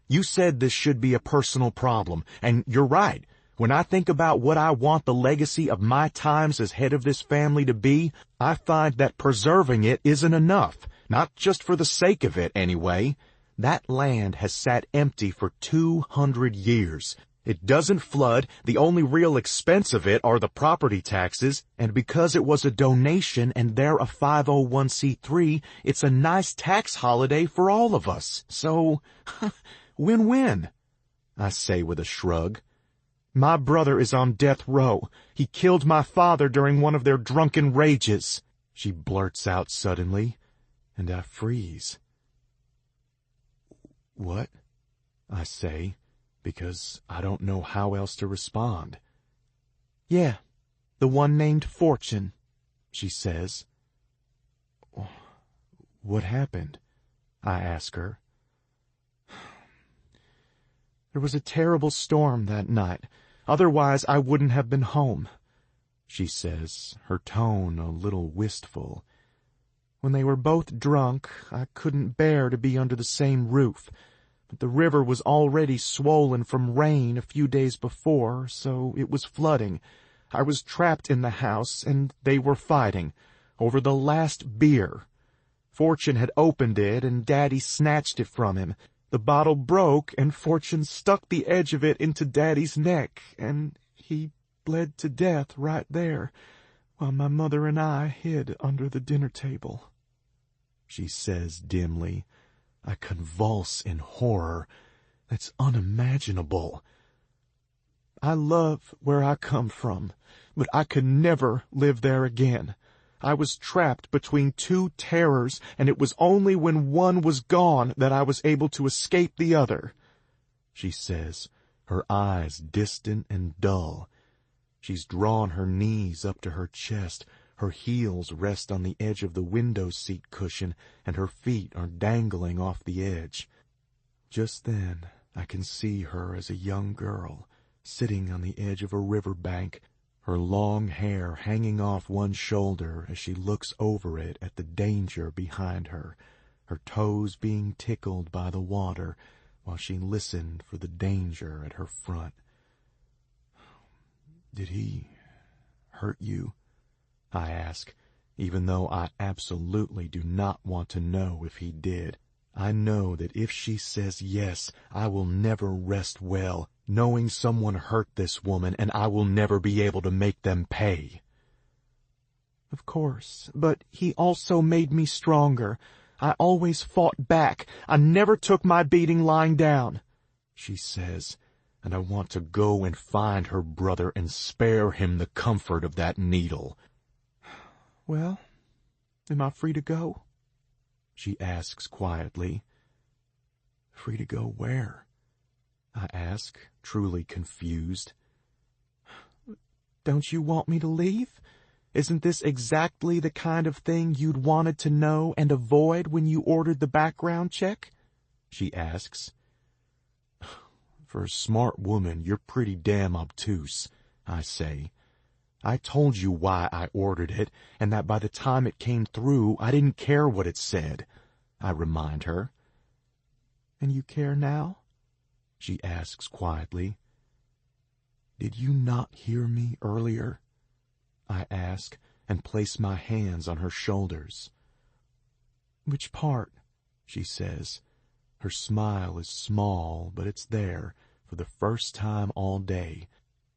Speaker 2: You said this should be a personal problem, and you're right. When I think about what I want the legacy of my times as head of this family to be, I find that preserving it isn't enough, not just for the sake of it, anyway. That land has sat empty for 200 years. It doesn't flood, the only real expense of it are the property taxes, and because it was a donation and they're a 501c3, it's a nice tax holiday for all of us. So, win-win," I say with a shrug. "My brother is on death row. He killed my father during one of their drunken rages." she blurts out suddenly, and I freeze. "What?" I say, because I don't know how else to respond.
Speaker 3: "Yeah, the one named Fortune," she says.
Speaker 2: "What happened?" I ask her.
Speaker 3: "There was a terrible storm that night. Otherwise, I wouldn't have been home," she says, her tone a little wistful. "When they were both drunk, I couldn't bear to be under the same roof. But the river was already swollen from rain a few days before, so it was flooding. I was trapped in the house, and they were fighting over the last beer. Fortune had opened it, and Daddy snatched it from him. The bottle broke, and Fortune stuck the edge of it into Daddy's neck, and he bled to death right there, while my mother and I hid under the dinner table," she says dimly. I convulse in horror. That's unimaginable. "I love where I come from, but I could never live there again. I was trapped between two terrors, and it was only when one was gone that I was able to escape the other," she says, her eyes distant and dull. She's drawn her knees up to her chest, her heels rest on the edge of the window seat cushion, and her feet are dangling off the edge. Just then I can see her as a young girl, sitting on the edge of a river bank, her long hair hanging off one shoulder as she looks over it at the danger behind her, her toes being tickled by the water while she listened for the danger at her front. "Did he hurt you?" I ask, even though I absolutely do not want to know if he did. I know that if she says yes, I will never rest well, knowing someone hurt this woman, and I will never be able to make them pay. "Of course, but he also made me stronger. I always fought back. I never took my beating lying down,"
Speaker 2: she says, and I want to go and find her brother and spare him the comfort of that needle.
Speaker 3: "Well, am I free to go?"
Speaker 2: she asks quietly. "Free to go where?" I ask, truly confused.
Speaker 3: "Don't you want me to leave? Isn't this exactly the kind of thing you'd wanted to know and avoid when you ordered the background check?" she asks.
Speaker 2: "For a smart woman, you're pretty damn obtuse," I say. "I told you why I ordered it, and that by the time it came through, I didn't care what it said," I remind her.
Speaker 3: "And you care now?"
Speaker 2: she asks quietly. "Did you not hear me earlier?" I ask, and place my hands on her shoulders.
Speaker 3: "Which part?"
Speaker 2: she says. Her smile is small, but it's there, for the first time all day.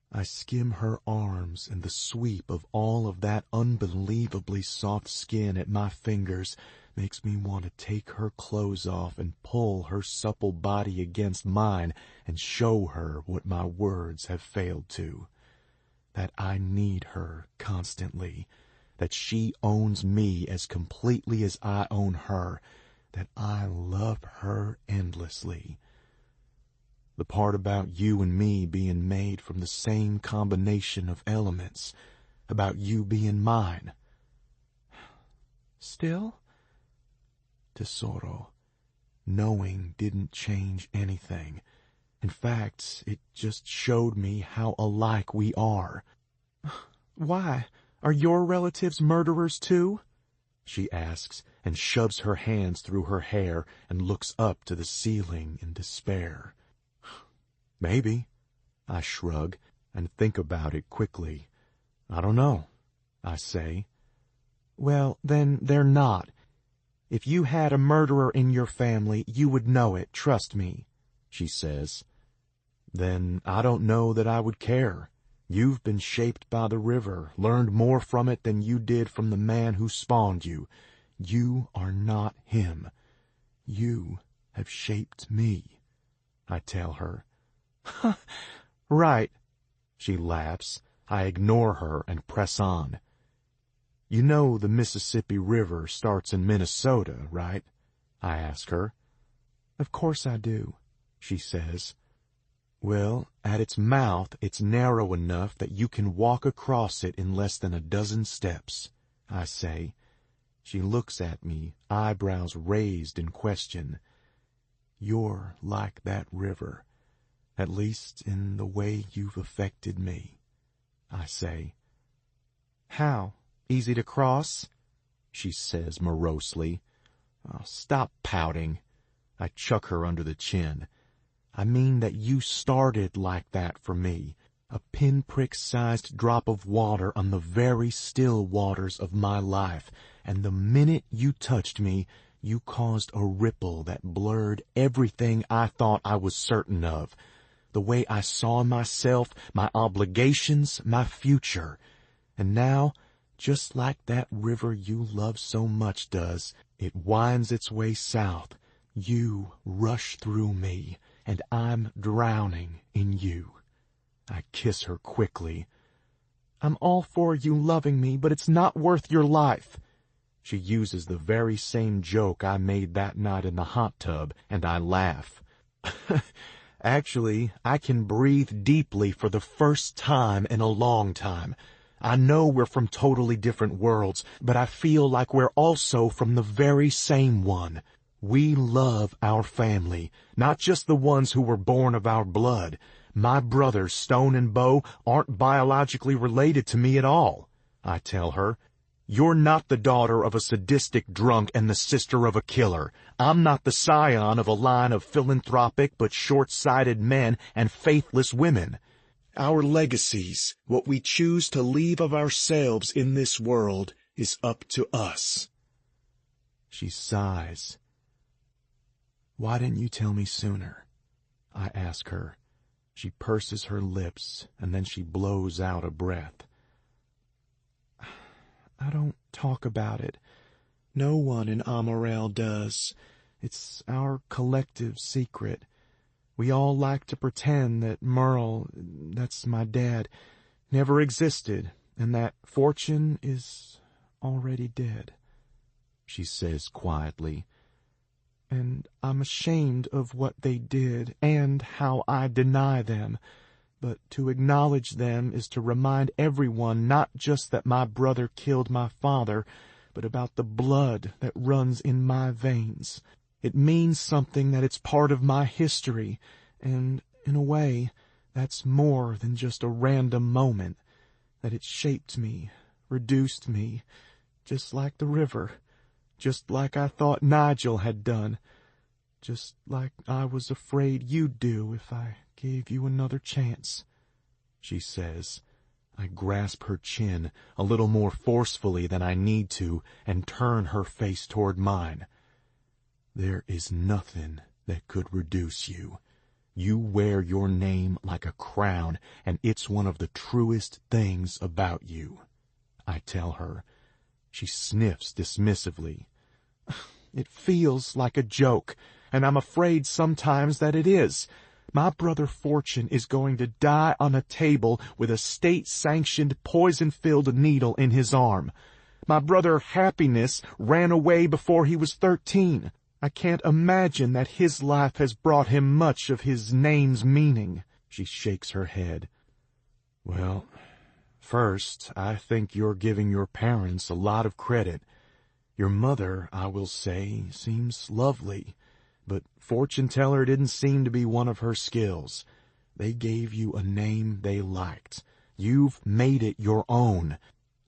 Speaker 2: I skim her arms, and the sweep of all of that unbelievably soft skin at my fingers makes me want to take her clothes off and pull her supple body against mine and show her what my words have failed to. That I need her constantly, that she owns me as completely as I own her, that I love her endlessly. The part about you and me being made from the same combination of elements, about you being mine.
Speaker 3: Still?
Speaker 2: Tesoro, knowing didn't change anything. In fact, it just showed me how alike we are.
Speaker 3: Why? Are your relatives murderers too?
Speaker 2: She asks, and shoves her hands through her hair and looks up to the ceiling in despair. Maybe. I shrug and think about it quickly. I don't know, I say.
Speaker 3: Well, then they're not. If you had a murderer in your family, you would know it, trust me, she says.
Speaker 2: Then I don't know that I would care. You've been shaped by the river, learned more from it than you did from the man who spawned you. You are not him. You have shaped me, I tell her.
Speaker 3: Right,
Speaker 2: she laughs. I ignore her and press on. You know the Mississippi River starts in Minnesota, right? I ask her.
Speaker 3: Of course I do, she says.
Speaker 2: Well, at its mouth, it's narrow enough that you can walk across it in less than a dozen steps, I say. She looks at me, eyebrows raised in question. You're like that river, at least in the way you've affected me, I say.
Speaker 3: How? Easy to cross?
Speaker 2: She says morosely. Oh, stop pouting. I chuck her under the chin. I mean that you started like that for me, a pinprick-sized drop of water on the very still waters of my life, and the minute you touched me, you caused a ripple that blurred everything I thought I was certain of, the way I saw myself, my obligations, my future. And now, just like that river you love so much does, it winds its way south. You rush through me, and I'm drowning in you. I kiss her quickly.
Speaker 3: I'm all for you loving me, but it's not worth your life.
Speaker 2: She uses the very same joke I made that night in the hot tub, and I laugh. Actually, I can breathe deeply for the first time in a long time. I know we're from totally different worlds, but I feel like we're also from the very same one. We love our family, not just the ones who were born of our blood. My brothers, Stone and Bo, aren't biologically related to me at all, I tell her. You're not the daughter of a sadistic drunk and the sister of a killer. I'm not the scion of a line of philanthropic but short-sighted men and faithless women. Our legacies, what we choose to leave of ourselves in this world, is up to us. She sighs. Why didn't you tell me sooner? I ask her. She purses her lips, and then she blows out a breath.
Speaker 3: I don't talk about it. No one in Amarel does. It's our collective secret. We all like to pretend that Merle, that's my dad, never existed, and that Fortune is already dead, she says quietly. And I'm ashamed of what they did and how I deny them. But to acknowledge them is to remind everyone not just that my brother killed my father, but about the blood that runs in my veins. It means something that it's part of my history, and, in a way, that's more than just a random moment, that it shaped me, reduced me, just like the river, just like I thought Nigel had done, just like I was afraid you'd do if I gave you another chance, she says. I grasp her chin a little more forcefully than I need to and turn her face toward mine. There is nothing that could reduce you. You wear your name like a crown, and it's one of the truest things about you, I tell her. She sniffs dismissively. It feels like a joke, and I'm afraid sometimes that it is. My brother Fortune is going to die on a table with a state-sanctioned, poison-filled needle in his arm. My brother Happiness ran away before he was 13. I can't imagine that his life has brought him much of his name's meaning. She shakes her head. Well, first, I think you're giving your parents a lot of credit. Your mother, I will say, seems lovely, but fortune teller didn't seem to be one of her skills. They gave you a name they liked. You've made it your own.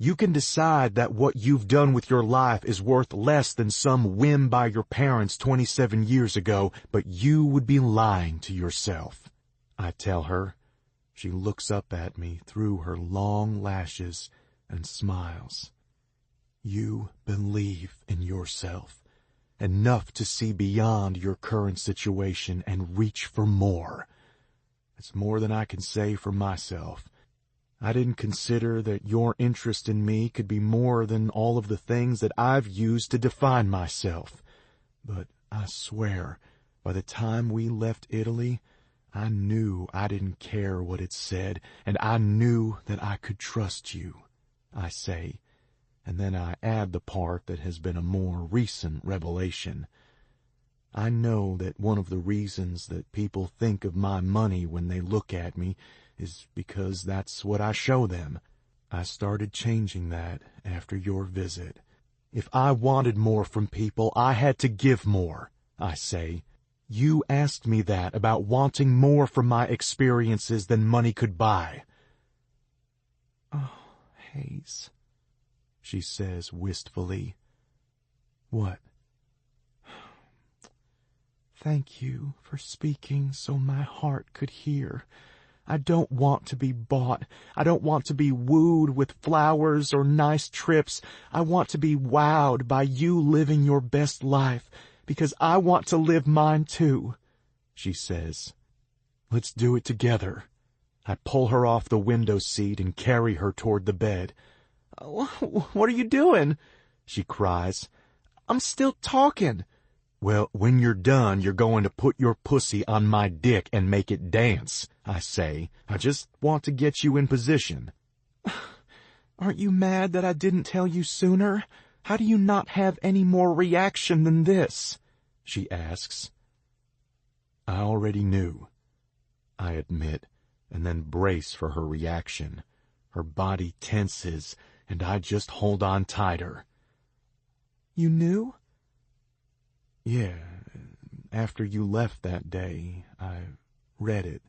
Speaker 3: You can decide that what you've done with your life is worth less than some whim by your parents 27 years ago, but you would be lying to yourself, I tell her. She looks up at me through her long lashes and smiles. You believe in yourself, enough to see beyond your current situation and reach for more. It's more than I can say for myself. I didn't consider that your interest in me could be more than all of the things that I've used to define myself. But I swear, by the time we left Italy, I knew I didn't care what it said, and I knew that I could trust you, I say,
Speaker 2: and then I add the part that has been a more recent revelation. I know that one of the reasons that people think of my money when they look at me is because that's what I show them. I started changing that after your visit. If I wanted more from people, I had to give more, I say. You asked me that about wanting more from my experiences than money could buy.
Speaker 3: Oh, Hayes,
Speaker 2: she says wistfully. What?
Speaker 3: Thank you for speaking so my heart could hear. I don't want to be bought. I don't want to be wooed with flowers or nice trips. I want to be wowed by you living your best life, because I want to live mine too, she says.
Speaker 2: Let's do it together. I pull her off the window seat and carry her toward the bed.
Speaker 3: What are you doing? She cries. I'm still talking.
Speaker 2: Well, when you're done, you're going to put your pussy on my dick and make it dance, I say. I just want to get you in position.
Speaker 3: Aren't you mad that I didn't tell you sooner? How do you not have any more reaction than this? She asks.
Speaker 2: I already knew, I admit, and then brace for her reaction. Her body tenses, and I just hold on tighter.
Speaker 3: You knew?
Speaker 2: Yeah, after you left that day, I read it.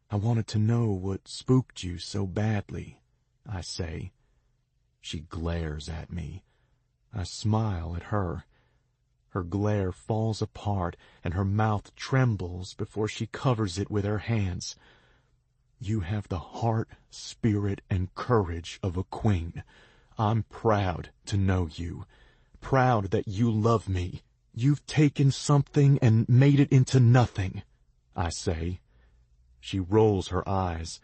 Speaker 2: I wanted to know what spooked you so badly, I say. She glares at me. I smile at her. Her glare falls apart, and her mouth trembles before she covers it with her hands. You have the heart, spirit, and courage of a queen. I'm proud to know you. Proud that you love me. You've taken something and made it into nothing, I say. She rolls her eyes.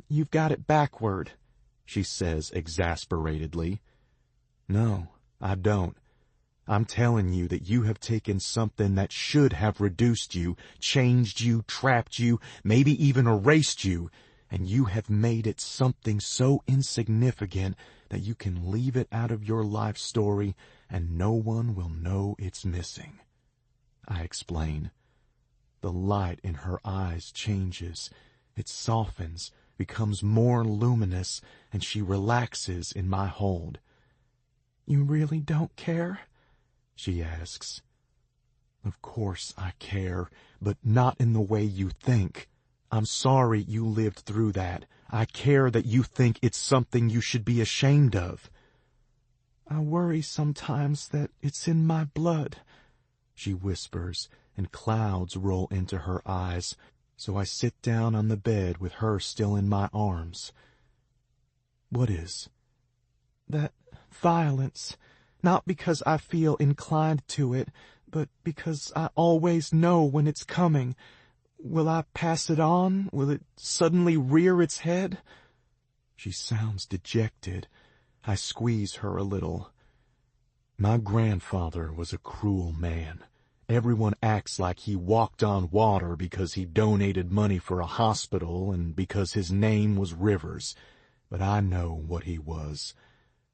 Speaker 3: You've got it backward,
Speaker 2: she says exasperatedly. No, I don't. I'm telling you that you have taken something that should have reduced you, changed you, trapped you, maybe even erased you, and you have made it something so insignificant that you can leave it out of your life story and no one will know it's missing. I explain. The light in her eyes changes. It softens, becomes more luminous, and she relaxes in my hold.
Speaker 3: You really don't care?
Speaker 2: She asks. Of course I care, but not in the way you think. I'm sorry you lived through that. I care that you think it's something you should be ashamed of.
Speaker 3: I worry sometimes that it's in my blood,
Speaker 2: she whispers, and clouds roll into her eyes, so I sit down on the bed with her still in my arms. What is?
Speaker 3: That violence, not because I feel inclined to it, but because I always know when it's coming. Will I pass it on? Will it suddenly rear its head?
Speaker 2: She sounds dejected. I squeeze her a little. My grandfather was a cruel man. Everyone acts like he walked on water because he donated money for a hospital and because his name was Rivers. But I know what he was.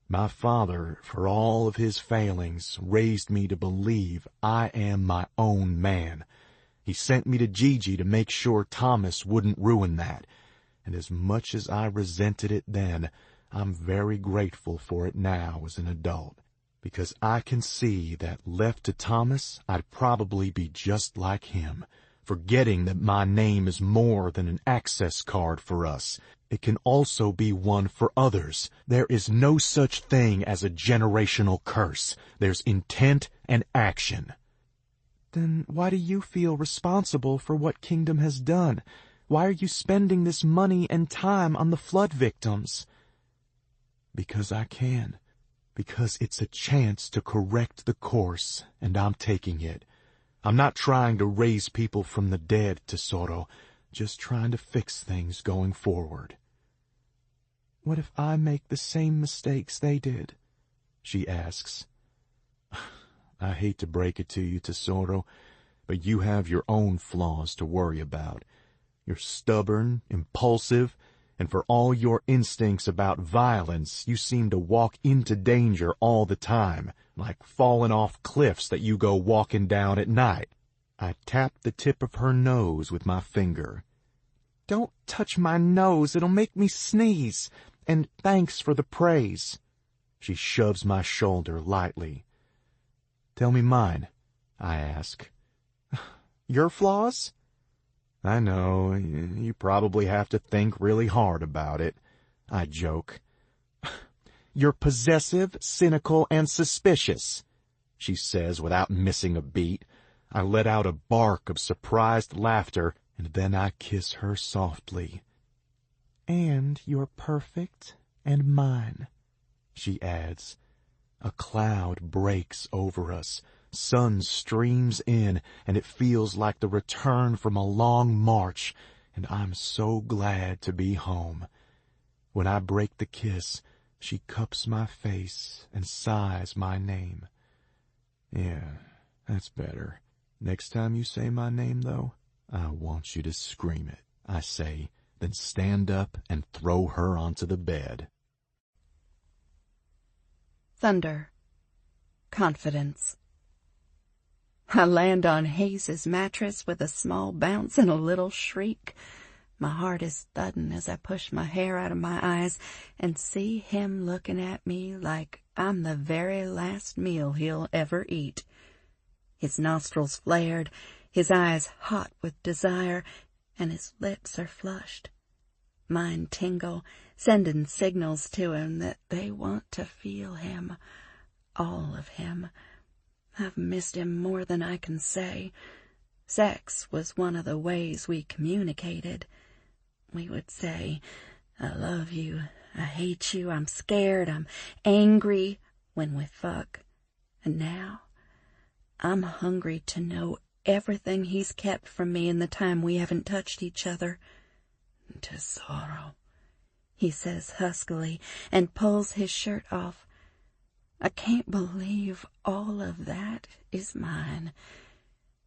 Speaker 2: My father, for all of his failings, raised me to believe I am my own man. He sent me to Gigi to make sure Thomas wouldn't ruin that. And as much as I resented it then, I'm very grateful for it now as an adult, because I can see that left to Thomas, I'd probably be just like him, forgetting that my name is more than an access card for us. It can also be one for others. There is no such thing as a generational curse. There's intent and action.
Speaker 3: Then why do you feel responsible for what Kingdom has done? Why are you spending this money and time on the flood victims?
Speaker 2: Because I can. Because it's a chance to correct the course, and I'm taking it. I'm not trying to raise people from the dead, Tesoro, just trying to fix things going forward.
Speaker 3: What if I make the same mistakes they did?
Speaker 2: She asks. I hate to break it to you, Tesoro, but you have your own flaws to worry about. You're stubborn, impulsive, and for all your instincts about violence, you seem to walk into danger all the time, like falling off cliffs that you go walking down at night. I tapped the tip of her nose with my finger. Don't touch my nose, it'll make me sneeze, and thanks for the praise. She shoves my shoulder lightly. Tell me mine, I ask. Your flaws? I know, you probably have to think really hard about it, I joke. You're possessive, cynical, and suspicious, she says without missing a beat. I let out a bark of surprised laughter, and then I kiss her softly. And you're perfect and mine, she adds. A cloud breaks over us. Sun streams in, and it feels like the return from a long march, and I'm so glad to be home. When I break the kiss, she cups my face and sighs my name. Yeah, that's better. Next time you say my name, though, I want you to scream it, I say, then stand up and throw her onto the bed.
Speaker 1: Thunder. Confidence. I land on Hayes's mattress with a small bounce and a little shriek. My heart is thudding as I push my hair out of my eyes and see him looking at me like I'm the very last meal he'll ever eat. His nostrils flared, his eyes hot with desire, and his lips are flushed. Mine tingle, sending signals to him that they want to feel him, all of him. I've missed him more than I can say. Sex was one of the ways we communicated. We would say, I love you, I hate you, I'm scared, I'm angry when we fuck. And now, I'm hungry to know everything he's kept from me in the time we haven't touched each other. Tesoro, he says huskily and pulls his shirt off. I can't believe all of that is mine.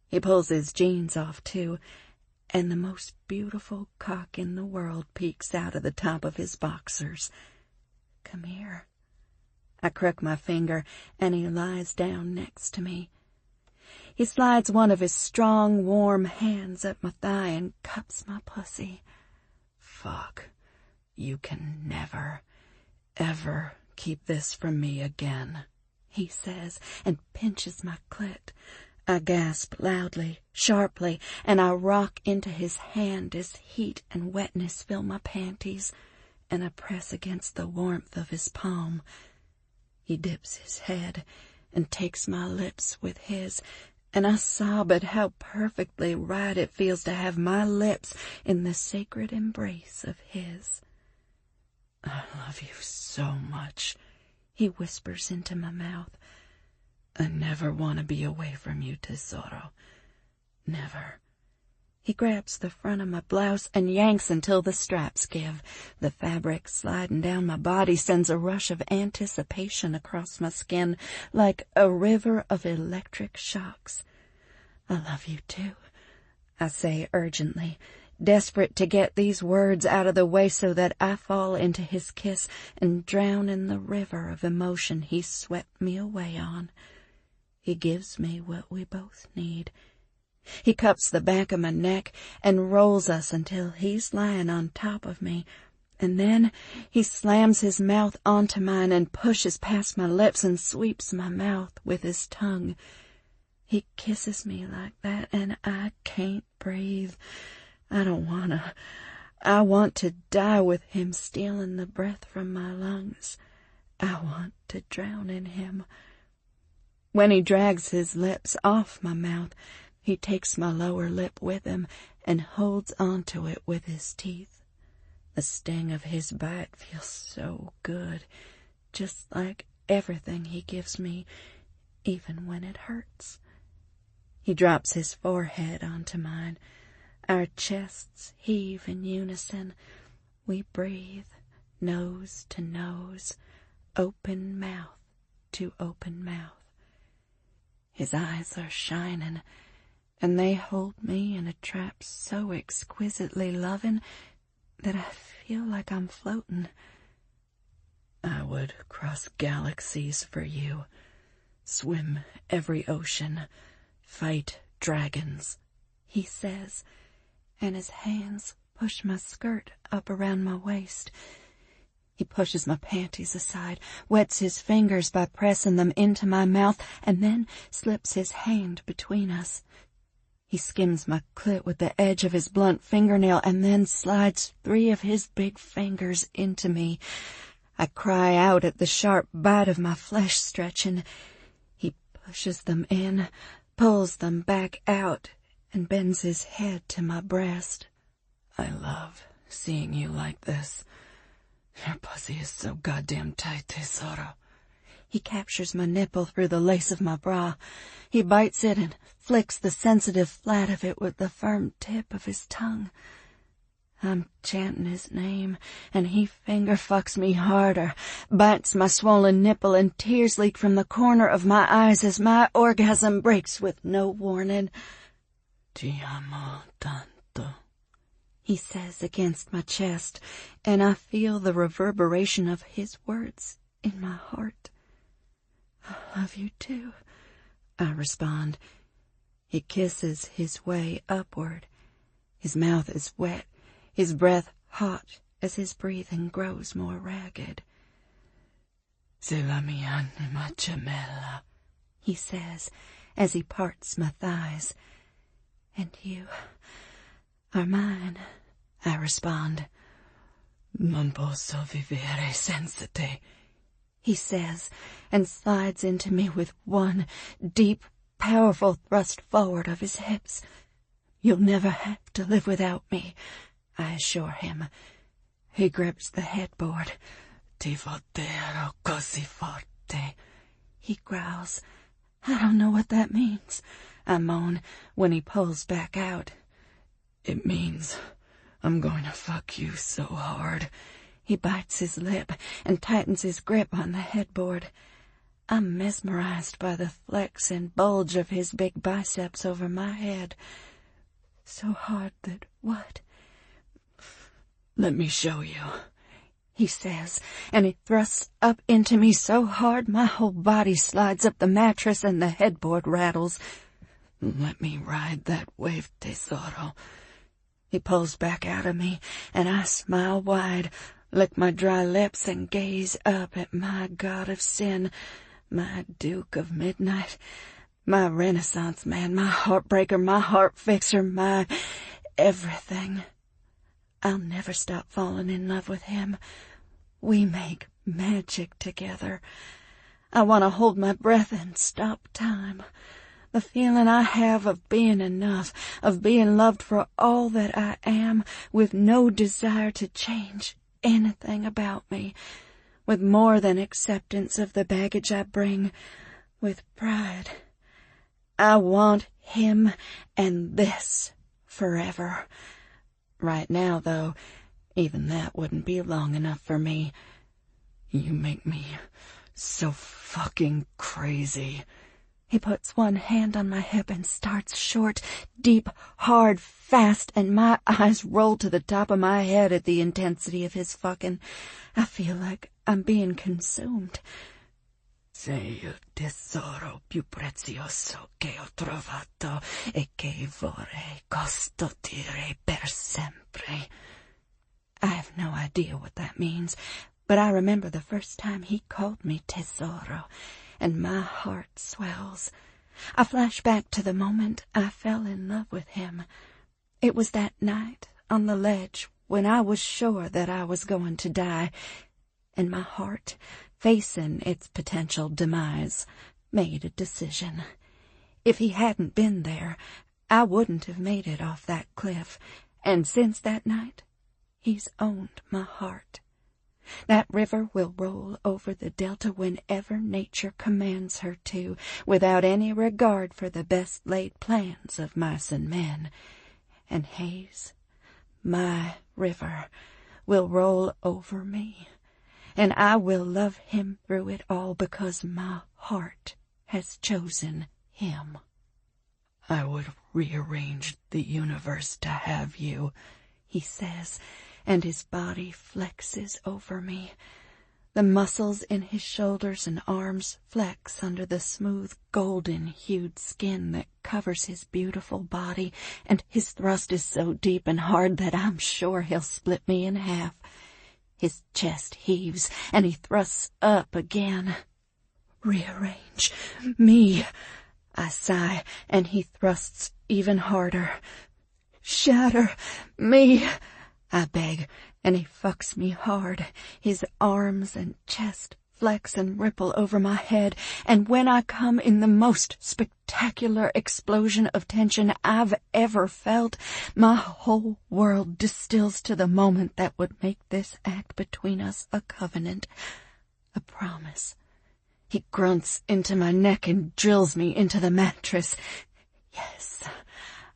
Speaker 1: He pulls his jeans off, too, and the most beautiful cock in the world peeks out of the top of his boxers. Come here. I crook my finger, and he lies down next to me. He slides one of his strong, warm hands up my thigh and cups my pussy. Fuck. You can never, ever keep this from me again, he says, and pinches my clit. I gasp loudly, sharply, and I rock into his hand as heat and wetness fill my panties, and I press against the warmth of his palm. He dips his head and takes my lips with his, and I sob at how perfectly right it feels to have my lips in the sacred embrace of his. I love you so much, he whispers into my mouth. I never want to be away from you, Tesoro. Never. He grabs the front of my blouse and yanks until the straps give. The fabric sliding down my body sends a rush of anticipation across my skin like a river of electric shocks. I love you too, I say urgently, desperate to get these words out of the way so that I fall into his kiss and drown in the river of emotion he swept me away on. He gives me what we both need. He cups the back of my neck and rolls us until he's lying on top of me, and then he slams his mouth onto mine and pushes past my lips and sweeps my mouth with his tongue. He kisses me like that, and I can't breathe. I don't wanna. I want to die with him stealing the breath from my lungs. I want to drown in him. When he drags his lips off my mouth, he takes my lower lip with him and holds onto it with his teeth. The sting of his bite feels so good, just like everything he gives me, even when it hurts. He drops his forehead onto mine. Our chests heave in unison. We breathe, nose to nose, open mouth to open mouth. His eyes are shining, and they hold me in a trap so exquisitely loving that I feel like I'm floating. I would cross galaxies for you, swim every ocean, fight dragons, he says, and his hands push my skirt up around my waist. He pushes my panties aside, wets his fingers by pressing them into my mouth, and then slips his hand between us. He skims my clit with the edge of his blunt fingernail and then slides 3 of his big fingers into me. I cry out at the sharp bite of my flesh stretching. He pushes them in, pulls them back out, and bends his head to my breast. I love seeing you like this. Your pussy is so goddamn tight, tesoro. He captures my nipple through the lace of my bra. He bites it and flicks the sensitive flat of it with the firm tip of his tongue. I'm chanting his name, and he finger fucks me harder, bites my swollen nipple, and tears leak from the corner of my eyes as my orgasm breaks with no warning. Ti amo tanto, he says against my chest, and I feel the reverberation of his words in my heart. I love you too, I respond. He kisses his way upward. His mouth is wet, his breath hot as his breathing grows more ragged. C'est la mia anima gemella, he says as he parts my thighs. And you are mine, I respond. Non posso vivere senza te, he says, and slides into me with one deep, powerful thrust forward of his hips. You'll never have to live without me, I assure him. He grips the headboard. Ti vorrei così forte, he growls. I don't know what that means, I moan when he pulls back out. It means I'm going to fuck you so hard. He bites his lip and tightens his grip on the headboard. I'm mesmerized by the flex and bulge of his big biceps over my head. So hard that what? Let me show you, he says, and he thrusts up into me so hard my whole body slides up the mattress and the headboard rattles. Let me ride that wave, tesoro. He pulls back out of me, and I smile wide, lick my dry lips, and gaze up at my god of sin, my Duke of Midnight, my Renaissance man, my heartbreaker, my heart fixer, my everything. I'll never stop falling in love with him. We make magic together. I want to hold my breath and stop time. The feeling I have of being enough, of being loved for all that I am, with no desire to change anything about me, with more than acceptance of the baggage I bring, with pride. I want him and this forever. Right now, though, even that wouldn't be long enough for me. You make me so fucking crazy. He puts one hand on my hip and starts short, deep, hard, fast, and my eyes roll to the top of my head at the intensity of his fucking. I feel like I'm being consumed. Sei il tesoro più prezioso che ho trovato e che vorrei custodire per sempre. I have no idea what that means, but I remember the first time he called me tesoro, and my heart swells. I flash back to the moment I fell in love with him. It was that night on the ledge when I was sure that I was going to die, and my heart, facing its potential demise, made a decision. If he hadn't been there, I wouldn't have made it off that cliff, and since that night, he's owned my heart. That river will roll over the delta whenever nature commands her to, without any regard for the best-laid plans of mice and men. And Hayes, my river, will roll over me, and I will love him through it all because my heart has chosen him. I would rearrange the universe to have you, he says, and his body flexes over me. The muscles in his shoulders and arms flex under the smooth, golden-hued skin that covers his beautiful body, and his thrust is so deep and hard that I'm sure he'll split me in half. His chest heaves, and he thrusts up again. "Rearrange me," I sigh, and he thrusts even harder. "Shatter me," I beg, and he fucks me hard. His arms and chest flex and ripple over my head, and when I come in the most spectacular explosion of tension I've ever felt, my whole world distills to the moment that would make this act between us a covenant, a promise. He grunts into my neck and drills me into the mattress. Yes,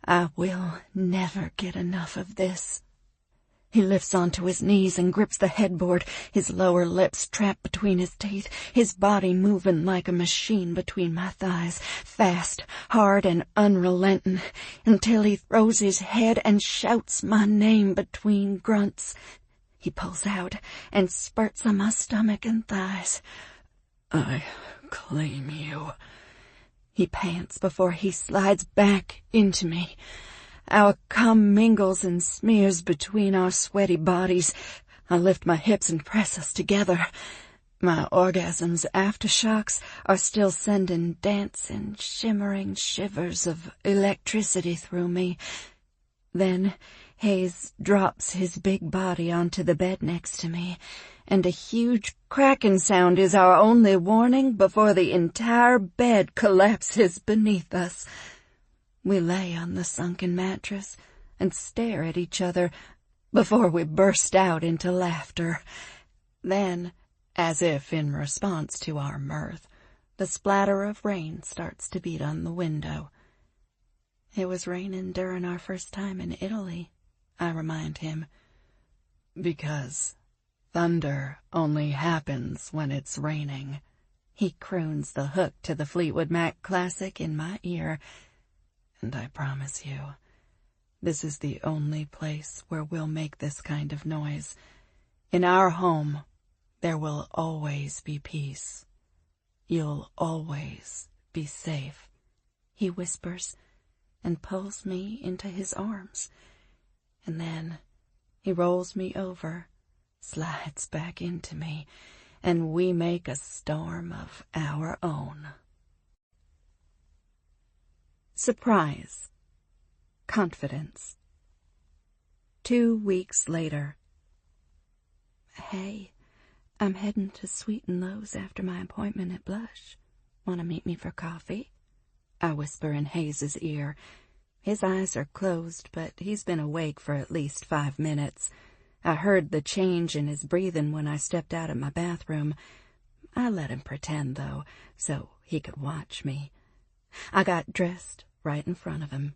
Speaker 1: I will never get enough of this. He lifts onto his knees and grips the headboard, his lower lips trapped between his teeth, his body moving like a machine between my thighs, fast, hard, and unrelenting, until he throws his head and shouts my name between grunts. He pulls out and spurts on my stomach and thighs. "I claim you." He pants before he slides back into me. Our cum mingles and smears between our sweaty bodies. I lift my hips and press us together. My orgasm's aftershocks are still sending dancing, shimmering shivers of electricity through me. Then Hayes drops his big body onto the bed next to me, and a huge cracking sound is our only warning before the entire bed collapses beneath us. We lay on the sunken mattress and stare at each other before we burst out into laughter. Then, as if in response to our mirth, the splatter of rain starts to beat on the window. "It was raining during our first time in Italy," I remind him. "Because thunder only happens when it's raining." He croons the hook to the Fleetwood Mac classic in my ear. "And I promise you, this is the only place where we'll make this kind of noise. In our home, there will always be peace. You'll always be safe," he whispers, and pulls me into his arms. And then he rolls me over, slides back into me, and we make a storm of our own. Surprise. Confidence. 2 weeks later. "Hey, I'm heading to Sweet and Lowe's after my appointment at Blush. Want to meet me for coffee?" I whisper in Hayes's ear. His eyes are closed, but he's been awake for at least 5 minutes. I heard the change in his breathing when I stepped out of my bathroom. I let him pretend, though, so he could watch me. I got dressed right in front of him.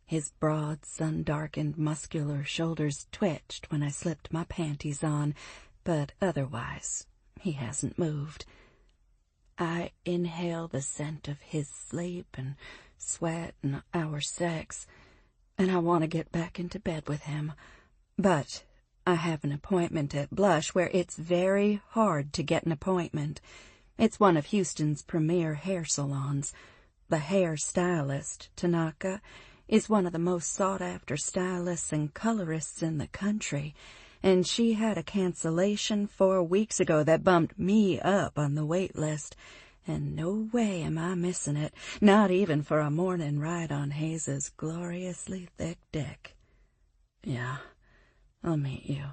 Speaker 1: His broad, sun-darkened, muscular shoulders twitched when I slipped my panties on, but otherwise he hasn't moved. I inhale the scent of his sleep and sweat and our sex, and I want to get back into bed with him. But I have an appointment at Blush where it's very hard to get an appointment. It's one of Houston's premier hair salons. The hair stylist, Tanaka, is one of the most sought-after stylists and colorists in the country, and she had a cancellation 4 weeks ago that bumped me up on the wait list, and no way am I missing it, not even for a morning ride on Hayes's gloriously thick dick. "Yeah, I'll meet you."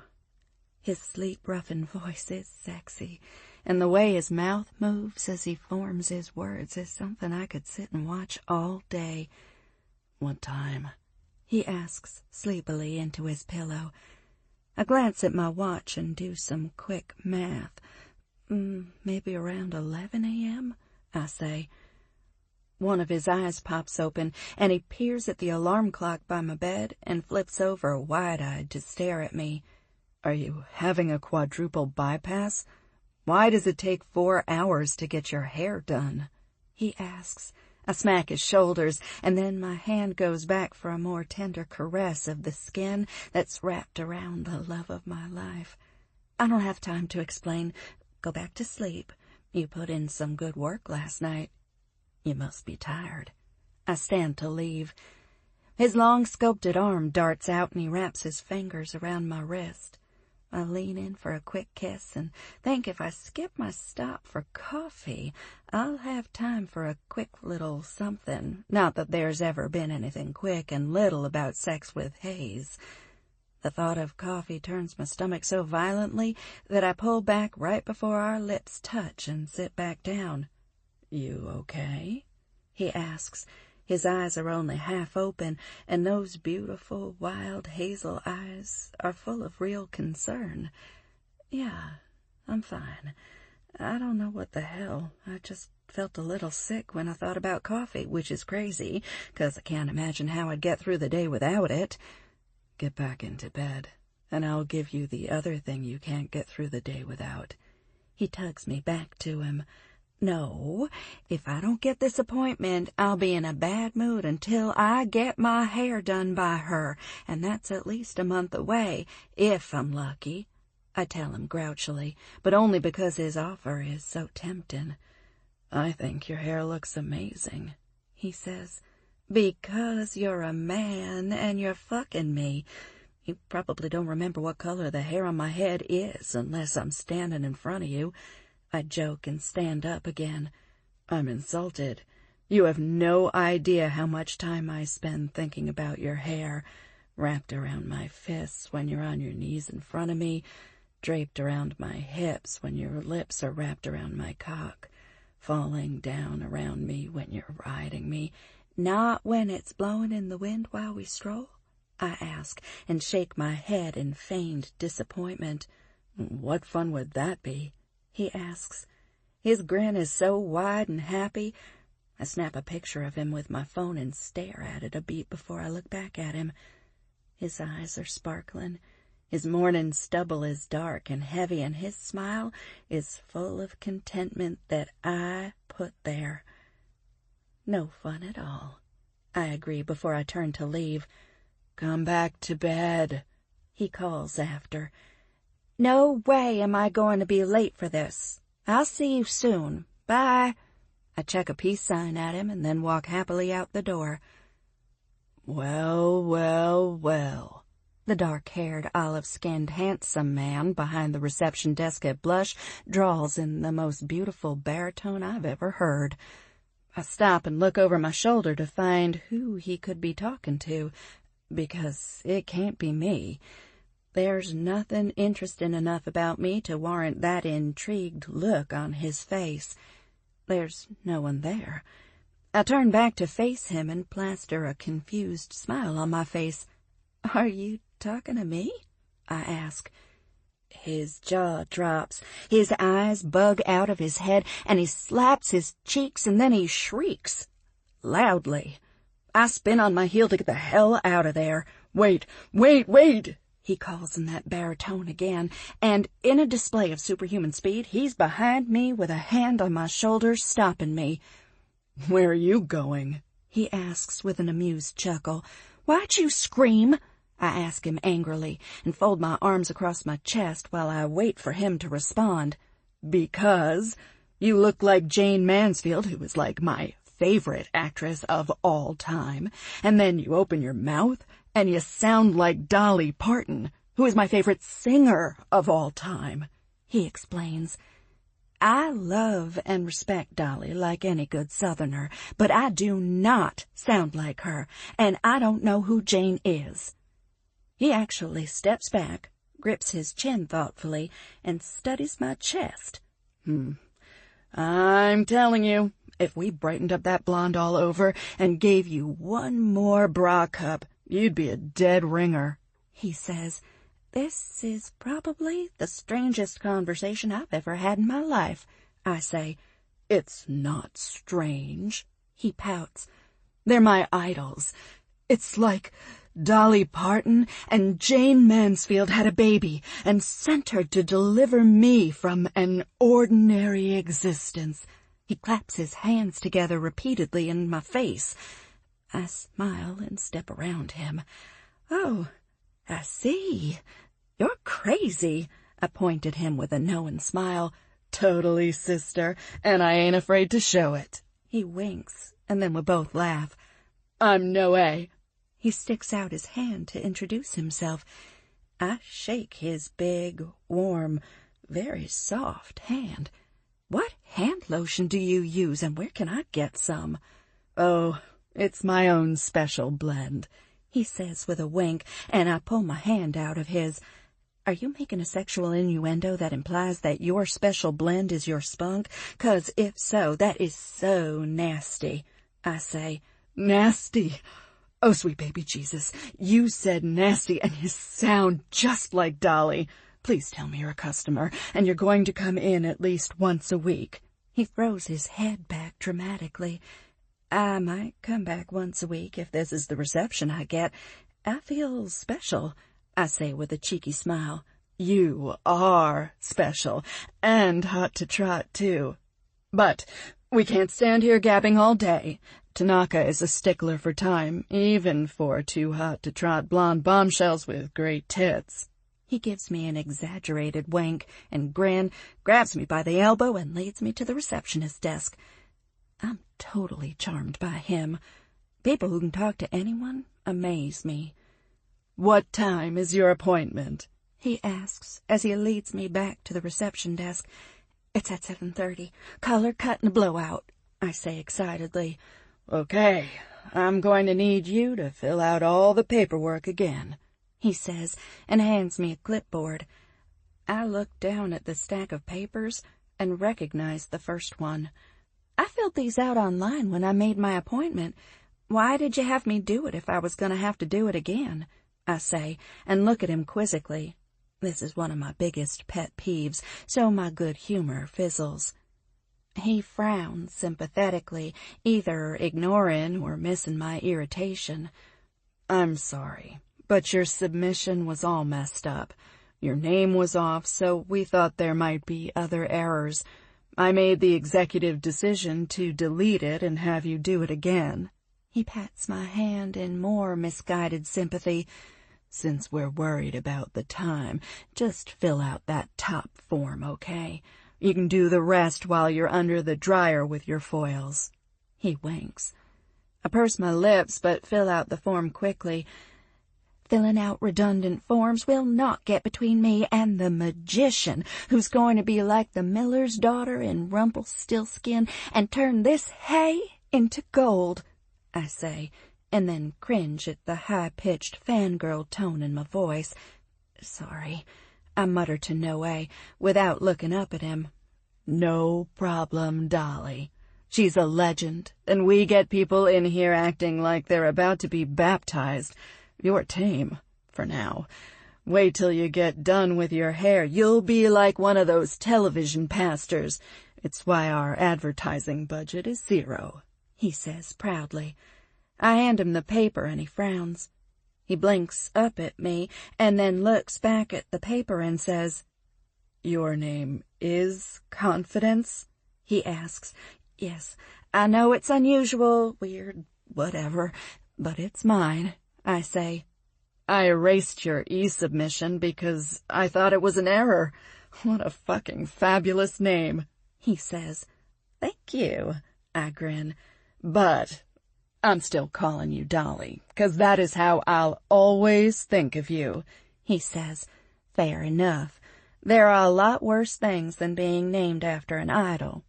Speaker 1: His sleep-roughened voice is sexy, and the way his mouth moves as he forms his words is something I could sit and watch all day. "What time?" he asks sleepily into his pillow. I glance at my watch and do some quick math. Maybe around 11 a.m., I say. One of his eyes pops open, and he peers at the alarm clock by my bed and flips over wide-eyed to stare at me. "Are you having a quadruple bypass? Why does it take 4 hours to get your hair done?" he asks, I smack his shoulders, and then my hand goes back for a more tender caress of the skin that's wrapped around the love of my life. I don't have time to explain. Go back to sleep. You put in some good work last night. You must be tired. I stand to leave. His long sculpted arm darts out and he wraps his fingers around my wrist. I lean in for a quick kiss and think if I skip my stop for coffee, I'll have time for a quick little something. Not that there's ever been anything quick and little about sex with Hayes. The thought of coffee turns my stomach so violently that I pull back right before our lips touch and sit back down. "You okay?" he asks. His eyes are only half open, and those beautiful, wild hazel eyes are full of real concern. "Yeah, I'm fine. I don't know what the hell. I just felt a little sick when I thought about coffee, which is crazy, 'cause I can't imagine how I'd get through the day without it. Get back into bed, and I'll give you the other thing you can't get through the day without." He tugs me back to him. "No, if I don't get this appointment, I'll be in a bad mood until I get my hair done by her, and that's at least a month away, if I'm lucky," I tell him grouchily, but only because his offer is so tempting. "I think your hair looks amazing," he says. "Because you're a man and you're fucking me. You probably don't remember what color the hair on my head is unless I'm standing in front of you." I joke and stand up again. "I'm insulted. You have no idea how much time I spend thinking about your hair, wrapped around my fists when you're on your knees in front of me, draped around my hips when your lips are wrapped around my cock, falling down around me when you're riding me." "Not when it's blowing in the wind while we stroll?" I ask, and shake my head in feigned disappointment. "What fun would that be?" he asks. His grin is so wide and happy, I snap a picture of him with my phone and stare at it a beat before I look back at him. His eyes are sparkling, his morning stubble is dark and heavy, and his smile is full of contentment that I put there. No fun at all, I agree before I turn to leave. "Come back to bed," he calls after. "No way am I going to be late for this. I'll see you soon. Bye." I check a peace sign at him and then walk happily out the door. "Well, well, well," the dark-haired, olive-skinned, handsome man behind the reception desk at Blush drawls in the most beautiful baritone I've ever heard. I stop and look over my shoulder to find who he could be talking to, because it can't be me. There's nothing interesting enough about me to warrant that intrigued look on his face. There's no one there. I turn back to face him and plaster a confused smile on my face. "Are you talking to me?" I ask. His jaw drops, his eyes bug out of his head, and he slaps his cheeks, and then he shrieks loudly. I spin on my heel to get the hell out of there. "Wait, wait, wait!" he calls in that baritone again, and in a display of superhuman speed, he's behind me with a hand on my shoulder, stopping me. "Where are you going?" he asks with an amused chuckle. "Why'd you scream?" I ask him angrily, and fold my arms across my chest while I wait for him to respond. "Because you look like Jane Mansfield, who is like my favorite actress of all time, and then you open your mouth and you sound like Dolly Parton, who is my favorite singer of all time," he explains. I love and respect Dolly like any good Southerner, but I do not sound like her, and I don't know who Jane is. He actually steps back, grips his chin thoughtfully, and studies my chest. "I'm telling you, if we brightened up that blonde all over and gave you one more bra cup, you'd be a dead ringer," he says. "This is probably the strangest conversation I've ever had in my life," I say. "It's not strange," he pouts. "They're my idols. It's like Dolly Parton and Jane Mansfield had a baby and sent her to deliver me from an ordinary existence." He claps his hands together repeatedly in my face. I smile and step around him. "Oh, I see. You're crazy." I point at him with a knowing smile. "Totally, sister, and I ain't afraid to show it." He winks, and then we both laugh. "I'm Noé." He sticks out his hand to introduce himself. I shake his big, warm, very soft hand. "What hand lotion do you use, and where can I get some?" "Oh, it's my own special blend," he says with a wink, and I pull my hand out of his. "Are you making a sexual innuendo that implies that your special blend is your spunk? 'Cause if so, that is so nasty," I say. "Nasty? Oh, sweet baby Jesus, you said nasty, and you sound just like Dolly. Please tell me you're a customer, and you're going to come in at least once a week." He throws his head back dramatically. "I might come back once a week if this is the reception I get. I feel special," I say with a cheeky smile. "You are special, and hot to trot, too. But we can't stand here gabbing all day. Tanaka is a stickler for time, even for too hot to trot blonde bombshells with great tits." He gives me an exaggerated wink and grin, grabs me by the elbow, and leads me to the receptionist's desk. I'm totally charmed by him. People who can talk to anyone amaze me. "What time is your appointment?" he asks as he leads me back to the reception desk. "It's at 7:30. Color cut and a blowout," I say excitedly. "Okay, I'm going to need you to fill out all the paperwork again," he says, and hands me a clipboard. I look down at the stack of papers and recognize the first one. "I filled these out online when I made my appointment. Why did you have me do it if I was going to have to do it again?" I say, and look at him quizzically. This is one of my biggest pet peeves, so my good humor fizzles. He frowns sympathetically, either ignoring or missing my irritation. "I'm sorry, but your submission was all messed up. Your name was off, so we thought there might be other errors. I made the executive decision to delete it and have you do it again." He pats my hand in more misguided sympathy. "Since we're worried about the time, just fill out that top form, okay? You can do the rest while you're under the dryer with your foils." He winks. I purse my lips, but fill out the form quickly. "Filling out redundant forms will not get between me and the magician who's going to be like the miller's daughter in Rumpelstiltskin and turn this hay into gold," I say, and then cringe at the high-pitched fangirl tone in my voice. "Sorry," I mutter to Noé without looking up at him. "No problem, Dolly. She's a legend, and we get people in here acting like they're about to be baptized. You're tame, for now. Wait till you get done with your hair. You'll be like one of those television pastors. It's why our advertising budget is 0, he says proudly. I hand him the paper and he frowns. He blinks up at me and then looks back at the paper and says, "Your name is Confidence?" he asks. "Yes, I know it's unusual, weird, whatever, but it's mine," I say. "I erased your e-submission because I thought it was an error. What a fucking fabulous name," he says. "Thank you," I grin. "But I'm still calling you Dolly, 'cause that is how I'll always think of you," he says. Fair enough. There are a lot worse things than being named after an idol.